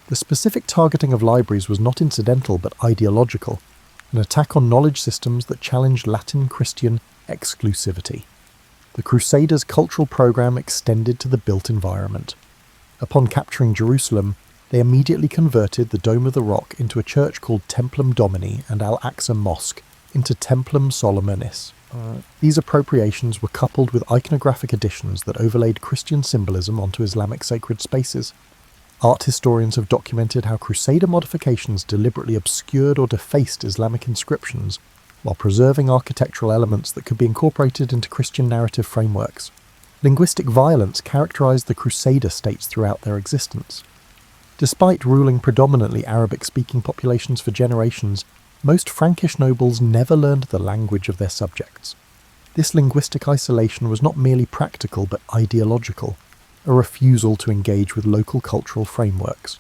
The specific targeting of libraries was not incidental but ideological, an attack on knowledge systems that challenged Latin Christian exclusivity. The Crusaders' cultural program extended to the built environment. Upon capturing Jerusalem, they immediately converted the Dome of the Rock into a church called Templum Domini and Al-Aqsa Mosque into Templum Solomonis. These appropriations were coupled with iconographic additions that overlaid Christian symbolism onto Islamic sacred spaces. Art historians have documented how Crusader modifications deliberately obscured or defaced Islamic inscriptions while preserving architectural elements that could be incorporated into Christian narrative frameworks. Linguistic violence characterized the Crusader states throughout their existence. Despite ruling predominantly Arabic-speaking populations for generations, most Frankish nobles never learned the language of their subjects. This linguistic isolation was not merely practical but ideological, a refusal to engage with local cultural frameworks.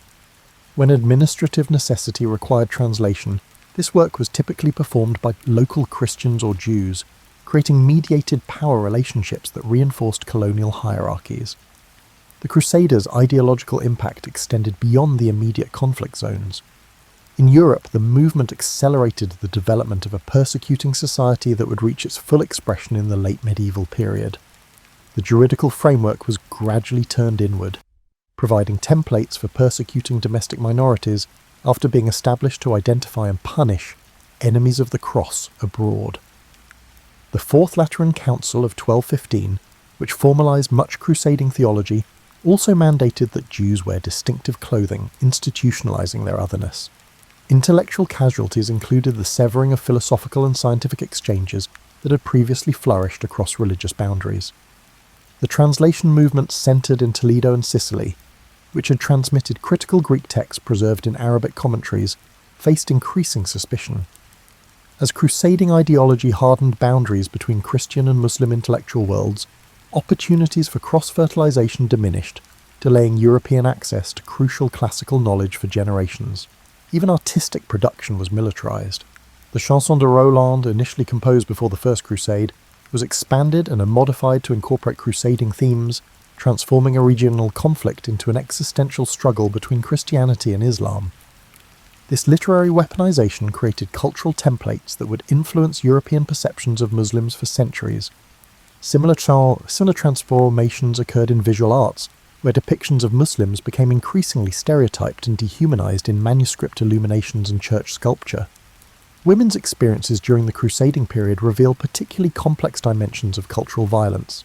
When administrative necessity required translation, this work was typically performed by local Christians or Jews, creating mediated power relationships that reinforced colonial hierarchies. The Crusaders' ideological impact extended beyond the immediate conflict zones. In Europe, the movement accelerated the development of a persecuting society that would reach its full expression in the late medieval period. The Druidical framework was gradually turned inward, providing templates for persecuting domestic minorities after being established to identify and punish enemies of the cross abroad. The Fourth Lateran Council of 1215, which formalised much crusading theology, also mandated that Jews wear distinctive clothing, institutionalising their otherness. Intellectual casualties included the severing of philosophical and scientific exchanges that had previously flourished across religious boundaries. The translation movement centred in Toledo and Sicily, which had transmitted critical Greek texts preserved in Arabic commentaries, faced increasing suspicion. As crusading ideology hardened boundaries between Christian and Muslim intellectual worlds, opportunities for cross-fertilization diminished, delaying European access to crucial classical knowledge for generations. Even artistic production was militarized. The Chanson de Roland, initially composed before the First Crusade, was expanded and modified to incorporate crusading themes, transforming a regional conflict into an existential struggle between Christianity and Islam. This literary weaponization created cultural templates that would influence European perceptions of Muslims for centuries. Similar transformations occurred in visual arts, where depictions of Muslims became increasingly stereotyped and dehumanized in manuscript illuminations and church sculpture. Women's experiences during the Crusading period reveal particularly complex dimensions of cultural violence.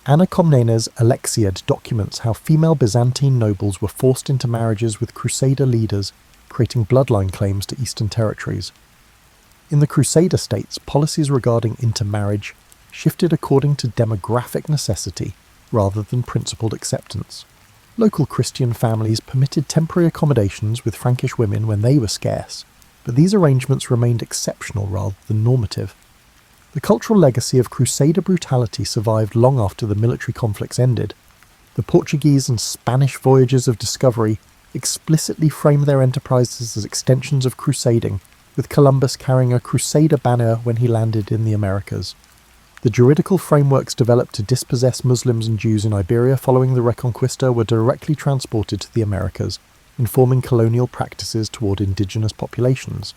Anna Komnene's Alexiad documents how female Byzantine nobles were forced into marriages with Crusader leaders, creating bloodline claims to eastern territories. In the Crusader states, policies regarding intermarriage shifted according to demographic necessity rather than principled acceptance. Local Christian families permitted temporary accommodations with Frankish women when they were scarce, but these arrangements remained exceptional rather than normative. The cultural legacy of Crusader brutality survived long after the military conflicts ended. The Portuguese and Spanish voyages of discovery explicitly framed their enterprises as extensions of crusading, with Columbus carrying a Crusader banner when he landed in the Americas. The Druidical frameworks developed to dispossess Muslims and Jews in Iberia following the Reconquista were directly transported to the Americas, informing colonial practices toward indigenous populations.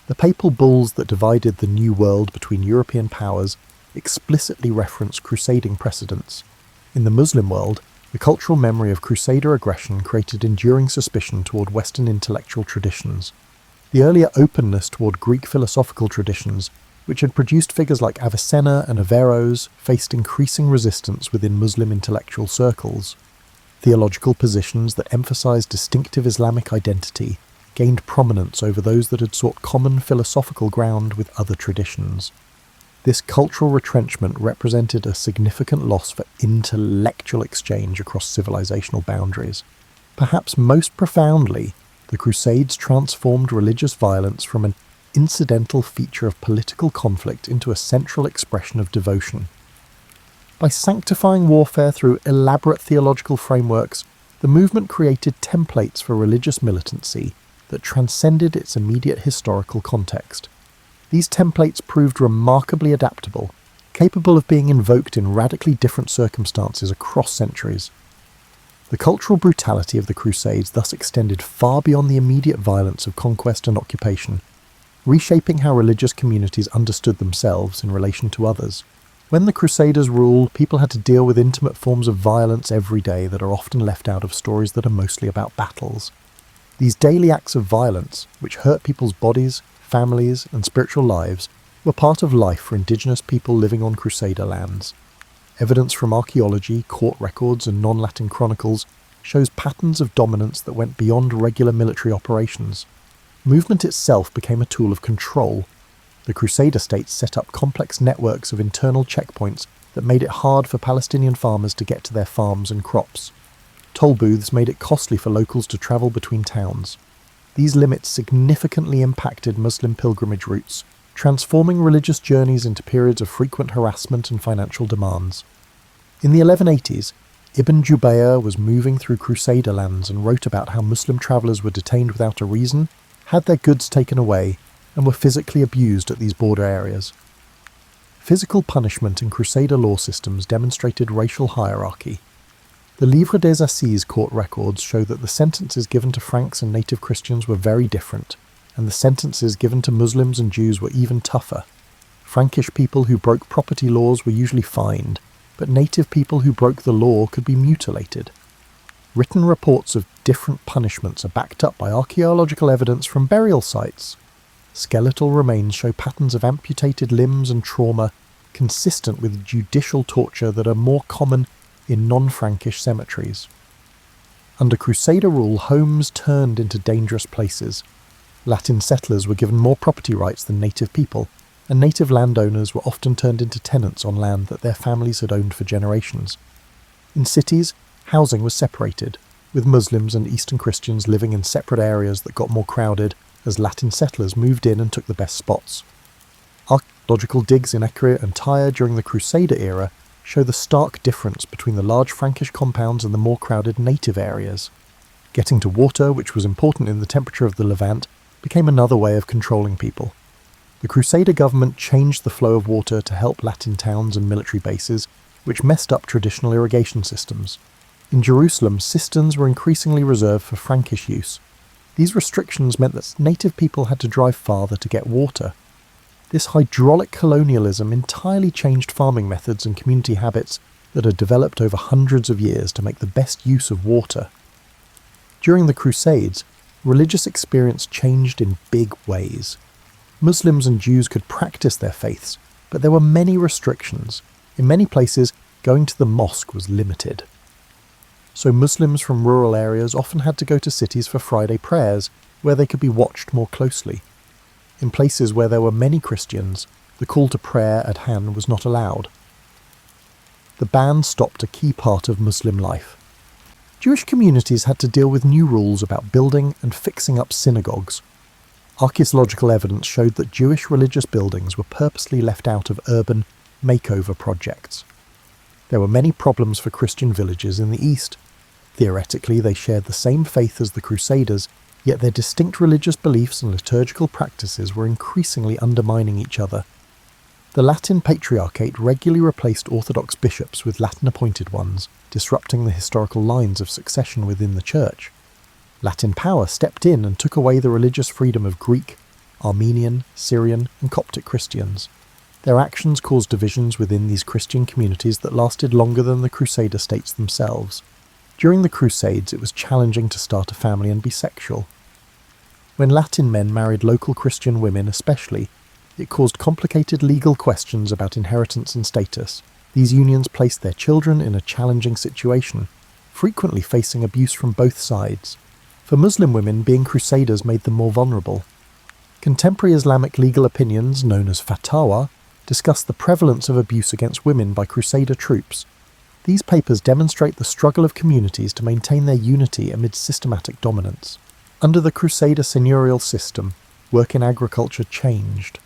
The papal bulls that divided the New World between European powers explicitly reference crusading precedents. In the Muslim world, the cultural memory of Crusader aggression created enduring suspicion toward Western intellectual traditions. The earlier openness toward Greek philosophical traditions, which had produced figures like Avicenna and Averroes, faced increasing resistance within Muslim intellectual circles. Theological positions that emphasized distinctive Islamic identity gained prominence over those that had sought common philosophical ground with other traditions. This cultural retrenchment represented a significant loss for intellectual exchange across civilizational boundaries. Perhaps most profoundly, the Crusades transformed religious violence from an incidental feature of political conflict into a central expression of devotion. By sanctifying warfare through elaborate theological frameworks, the movement created templates for religious militancy that transcended its immediate historical context. These templates proved remarkably adaptable, capable of being invoked in radically different circumstances across centuries. The cultural brutality of the Crusades thus extended far beyond the immediate violence of conquest and occupation, reshaping how religious communities understood themselves in relation to others. When the Crusaders ruled, people had to deal with intimate forms of violence every day that are often left out of stories that are mostly about battles. These daily acts of violence, which hurt people's bodies, families, and spiritual lives, were part of life for indigenous people living on Crusader lands. Evidence from archaeology, court records, and non-Latin chronicles shows patterns of dominance that went beyond regular military operations. Movement itself became a tool of control. The Crusader states set up complex networks of internal checkpoints that made it hard for Palestinian farmers to get to their farms and crops. Toll booths made it costly for locals to travel between towns. These limits significantly impacted Muslim pilgrimage routes, transforming religious journeys into periods of frequent harassment and financial demands. In the 1180s, Ibn Jubayr was moving through Crusader lands and wrote about how Muslim travellers were detained without a reason, had their goods taken away, and were physically abused at these border areas. Physical punishment in Crusader law systems demonstrated racial hierarchy. The Livre des Assises court records show that the sentences given to Franks and native Christians were very different, and the sentences given to Muslims and Jews were even tougher. Frankish people who broke property laws were usually fined, but native people who broke the law could be mutilated. Written reports of different punishments are backed up by archaeological evidence from burial sites. Skeletal remains show patterns of amputated limbs and trauma consistent with judicial torture that are more common in non-Frankish cemeteries. Under Crusader rule, homes turned into dangerous places. Latin settlers were given more property rights than native people, and native landowners were often turned into tenants on land that their families had owned for generations. In cities, housing was separated, with Muslims and Eastern Christians living in separate areas that got more crowded as Latin settlers moved in and took the best spots. Archaeological digs in Ecre and Tyre during the Crusader era show the stark difference between the large Frankish compounds and the more crowded native areas. Getting to water, which was important in the temperature of the Levant, became another way of controlling people. The Crusader government changed the flow of water to help Latin towns and military bases, which messed up traditional irrigation systems. In Jerusalem, cisterns were increasingly reserved for Frankish use. These restrictions meant that native people had to drive farther to get water. This hydraulic colonialism entirely changed farming methods and community habits that had developed over hundreds of years to make the best use of water. During the Crusades, religious experience changed in big ways. Muslims and Jews could practice their faiths, but there were many restrictions. In many places, going to the mosque was limited. So Muslims from rural areas often had to go to cities for Friday prayers, where they could be watched more closely. In places where there were many Christians, the call to prayer at hand was not allowed. The ban stopped a key part of Muslim life. Jewish communities had to deal with new rules about building and fixing up synagogues. Archaeological evidence showed that Jewish religious buildings were purposely left out of urban makeover projects. There were many problems for Christian villages in the East. Theoretically, they shared the same faith as the Crusaders, yet their distinct religious beliefs and liturgical practices were increasingly undermining each other. The Latin Patriarchate regularly replaced Orthodox bishops with Latin-appointed ones, disrupting the historical lines of succession within the Church. Latin power stepped in and took away the religious freedom of Greek, Armenian, Syrian, and Coptic Christians. Their actions caused divisions within these Christian communities that lasted longer than the Crusader states themselves. During the Crusades, it was challenging to start a family and be sexual. When Latin men married local Christian women especially, it caused complicated legal questions about inheritance and status. These unions placed their children in a challenging situation, frequently facing abuse from both sides. For Muslim women, being Crusaders made them more vulnerable. Contemporary Islamic legal opinions, known as fatwa, discuss the prevalence of abuse against women by Crusader troops. These papers demonstrate the struggle of communities to maintain their unity amid systematic dominance. Under the Crusader seigneurial system, work in agriculture changed.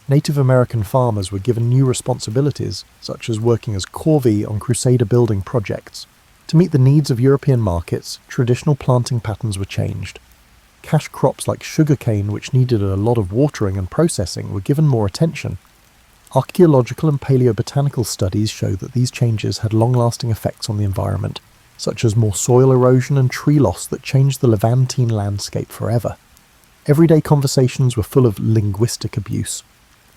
Native American farmers were given new responsibilities, such as working as corvée on Crusader building projects. To meet the needs of European markets, traditional planting patterns were changed. Cash crops like sugarcane, which needed a lot of watering and processing, were given more attention. Archaeological and paleobotanical studies show that these changes had long-lasting effects on the environment, such as more soil erosion and tree loss that changed the Levantine landscape forever. Everyday conversations were full of linguistic abuse.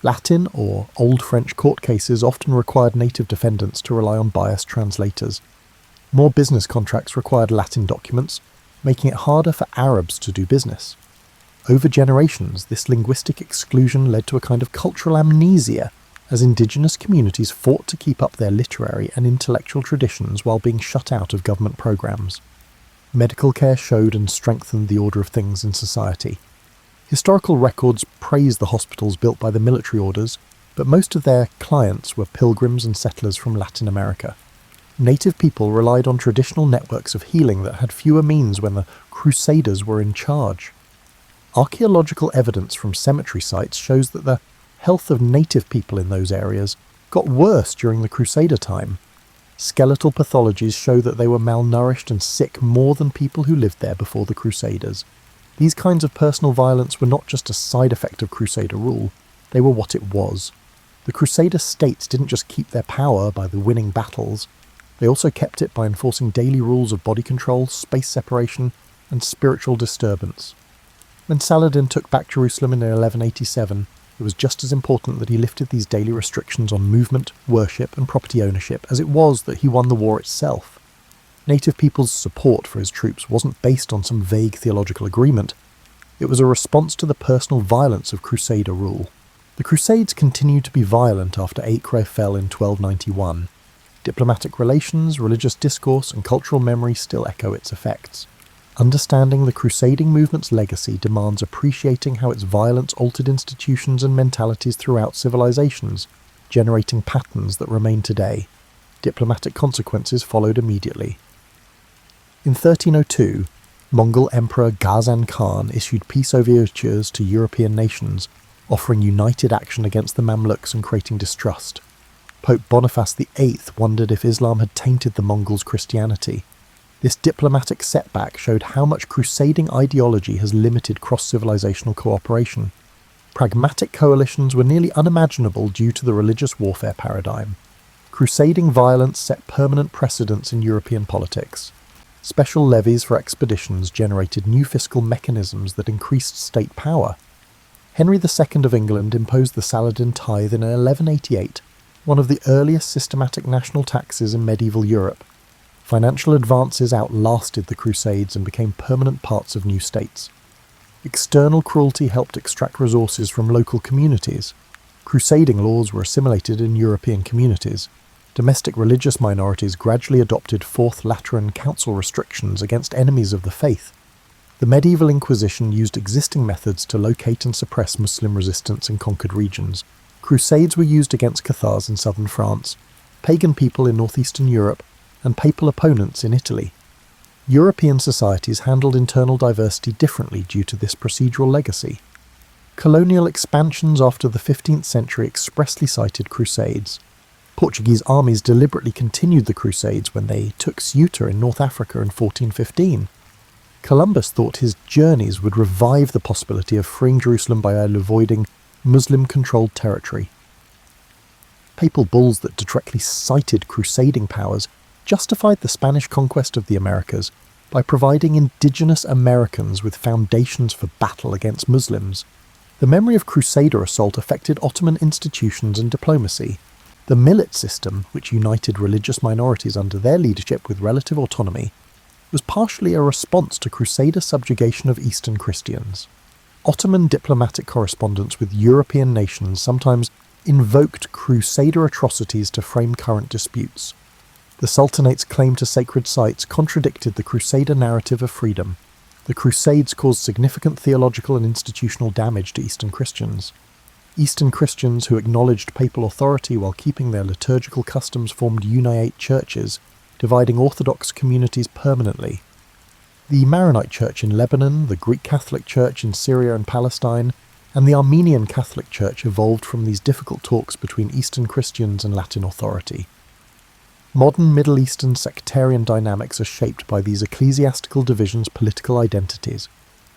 Latin or Old French court cases often required native defendants to rely on biased translators. More business contracts required Latin documents, making it harder for Arabs to do business. Over generations, this linguistic exclusion led to a kind of cultural amnesia, as indigenous communities fought to keep up their literary and intellectual traditions while being shut out of government programs. Medical care showed and strengthened the order of things in society. Historical records praise the hospitals built by the military orders, but most of their clients were pilgrims and settlers from Latin America. Native people relied on traditional networks of healing that had fewer means when the Crusaders were in charge. Archaeological evidence from cemetery sites shows that the health of native people in those areas got worse during the Crusader time. Skeletal pathologies show that they were malnourished and sick more than people who lived there before the Crusaders. These kinds of personal violence were not just a side effect of Crusader rule, they were what it was. The Crusader states didn't just keep their power by the winning battles, they also kept it by enforcing daily rules of body control, space separation, and spiritual disturbance. When Saladin took back Jerusalem in 1187, it was just as important that he lifted these daily restrictions on movement, worship, and property ownership as it was that he won the war itself. Native people's support for his troops wasn't based on some vague theological agreement. It was a response to the personal violence of Crusader rule. The Crusades continued to be violent after Acre fell in 1291. Diplomatic relations, religious discourse, and cultural memory still echo its effects. Understanding the crusading movement's legacy demands appreciating how its violence altered institutions and mentalities throughout civilizations, generating patterns that remain today. Diplomatic consequences followed immediately. In 1302, Mongol Emperor Ghazan Khan issued peace overtures to European nations, offering united action against the Mamluks and creating distrust. Pope Boniface VIII wondered if Islam had tainted the Mongols' Christianity. This diplomatic setback showed how much crusading ideology has limited cross-civilizational cooperation. Pragmatic coalitions were nearly unimaginable due to the religious warfare paradigm. Crusading violence set permanent precedents in European politics. Special levies for expeditions generated new fiscal mechanisms that increased state power. Henry II of England imposed the Saladin tithe in 1188, one of the earliest systematic national taxes in medieval Europe. Financial advances outlasted the Crusades and became permanent parts of new states. External cruelty helped extract resources from local communities. Crusading laws were assimilated in European communities. Domestic religious minorities gradually adopted Fourth Lateran Council restrictions against enemies of the faith. The medieval Inquisition used existing methods to locate and suppress Muslim resistance in conquered regions. Crusades were used against Cathars in southern France, pagan people in northeastern Europe, and papal opponents in Italy. European societies handled internal diversity differently due to this procedural legacy. Colonial expansions after the 15th century expressly cited crusades. Portuguese armies deliberately continued the Crusades when they took Ceuta in North Africa in 1415. Columbus thought his journeys would revive the possibility of freeing Jerusalem by avoiding Muslim-controlled territory. Papal bulls that directly cited crusading powers justified the Spanish conquest of the Americas by providing indigenous Americans with foundations for battle against Muslims. The memory of Crusader assault affected Ottoman institutions and diplomacy. The millet system, which united religious minorities under their leadership with relative autonomy, was partially a response to Crusader subjugation of Eastern Christians. Ottoman diplomatic correspondence with European nations sometimes invoked Crusader atrocities to frame current disputes. The Sultanate's claim to sacred sites contradicted the Crusader narrative of freedom. The Crusades caused significant theological and institutional damage to Eastern Christians. Eastern Christians who acknowledged papal authority while keeping their liturgical customs formed uniate churches, dividing Orthodox communities permanently. The Maronite Church in Lebanon, the Greek Catholic Church in Syria and Palestine, and the Armenian Catholic Church evolved from these difficult talks between Eastern Christians and Latin authority. Modern Middle Eastern sectarian dynamics are shaped by these ecclesiastical divisions' political identities.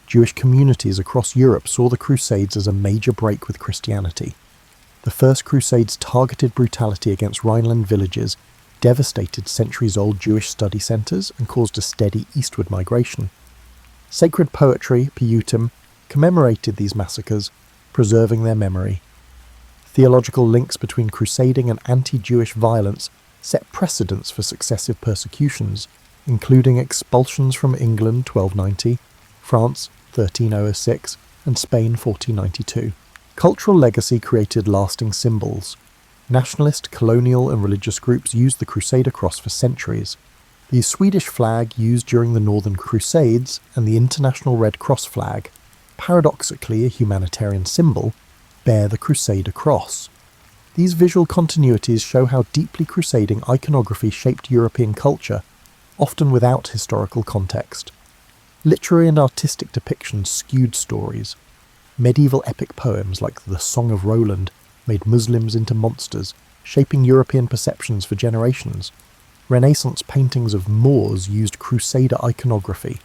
Jewish communities across Europe saw the Crusades as a major break with Christianity. The First Crusades' targeted brutality against Rhineland villages devastated centuries-old Jewish study centres and caused a steady eastward migration. Sacred poetry, piyutim, commemorated these massacres, preserving their memory. Theological links between crusading and anti-Jewish violence set precedents for successive persecutions, including expulsions from England 1290, France 1306, and Spain 1492. Cultural legacy created lasting symbols. Nationalist, colonial and religious groups used the Crusader cross for centuries. The Swedish flag used during the Northern Crusades and the International Red Cross flag, paradoxically a humanitarian symbol, bear the Crusader cross. These visual continuities show how deeply crusading iconography shaped European culture, often without historical context. Literary and artistic depictions skewed stories. Medieval epic poems like the Song of Roland made Muslims into monsters, shaping European perceptions for generations. Renaissance paintings of Moors used Crusader iconography.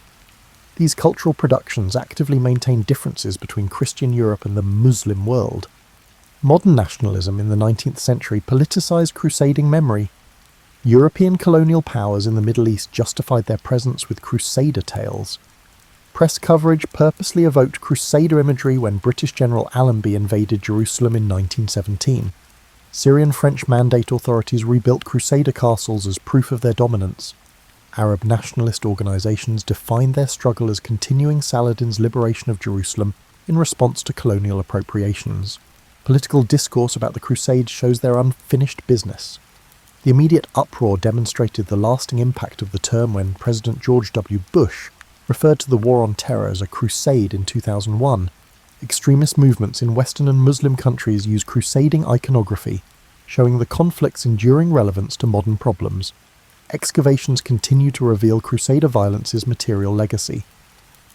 These cultural productions actively maintained differences between Christian Europe and the Muslim world. Modern nationalism in the 19th century politicized crusading memory. European colonial powers in the Middle East justified their presence with Crusader tales. Press coverage purposely evoked Crusader imagery when British General Allenby invaded Jerusalem in 1917. Syrian French Mandate authorities rebuilt Crusader castles as proof of their dominance. Arab nationalist organizations defined their struggle as continuing Saladin's liberation of Jerusalem in response to colonial appropriations. Political discourse about the Crusades shows their unfinished business. The immediate uproar demonstrated the lasting impact of the term when President George W. Bush referred to the War on Terror as a crusade in 2001. Extremist movements in Western and Muslim countries use crusading iconography, showing the conflict's enduring relevance to modern problems. Excavations continue to reveal Crusader violence's material legacy.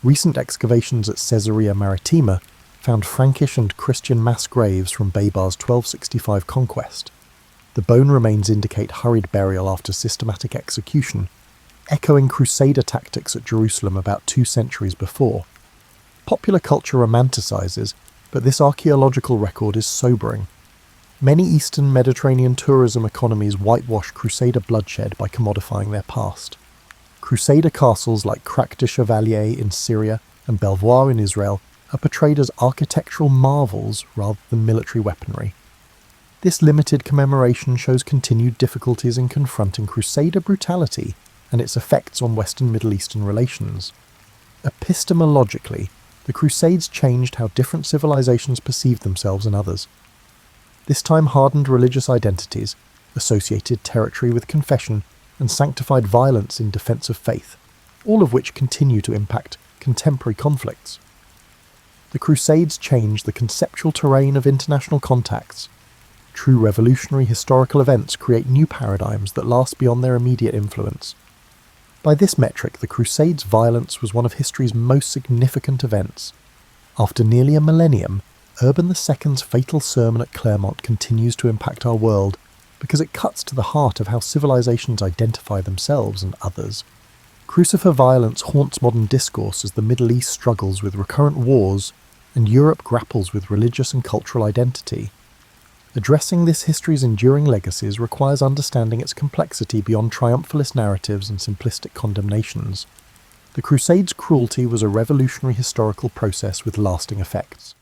Recent excavations at Caesarea Maritima found Frankish and Christian mass graves from Babar's 1265 conquest. The bone remains indicate hurried burial after systematic execution, echoing Crusader tactics at Jerusalem about 2 centuries before. Popular culture romanticizes, but this archaeological record is sobering. Many Eastern Mediterranean tourism economies whitewash Crusader bloodshed by commodifying their past. Crusader castles like Crac de Chevalier in Syria and Belvoir in Israel are portrayed as architectural marvels rather than military weaponry. This limited commemoration shows continued difficulties in confronting Crusader brutality and its effects on Western Middle Eastern relations. Epistemologically, the Crusades changed how different civilizations perceived themselves and others. This time hardened religious identities, associated territory with confession, and sanctified violence in defense of faith, all of which continue to impact contemporary conflicts. The Crusades changed the conceptual terrain of international contacts. True revolutionary historical events create new paradigms that last beyond their immediate influence. By this metric, the Crusades' violence was one of history's most significant events. After nearly a millennium, Urban II's fatal sermon at Clermont continues to impact our world because it cuts to the heart of how civilizations identify themselves and others. Crucifer violence haunts modern discourse as the Middle East struggles with recurrent wars and Europe grapples with religious and cultural identity. Addressing this history's enduring legacies requires understanding its complexity beyond triumphalist narratives and simplistic condemnations. The Crusades' cruelty was a revolutionary historical process with lasting effects.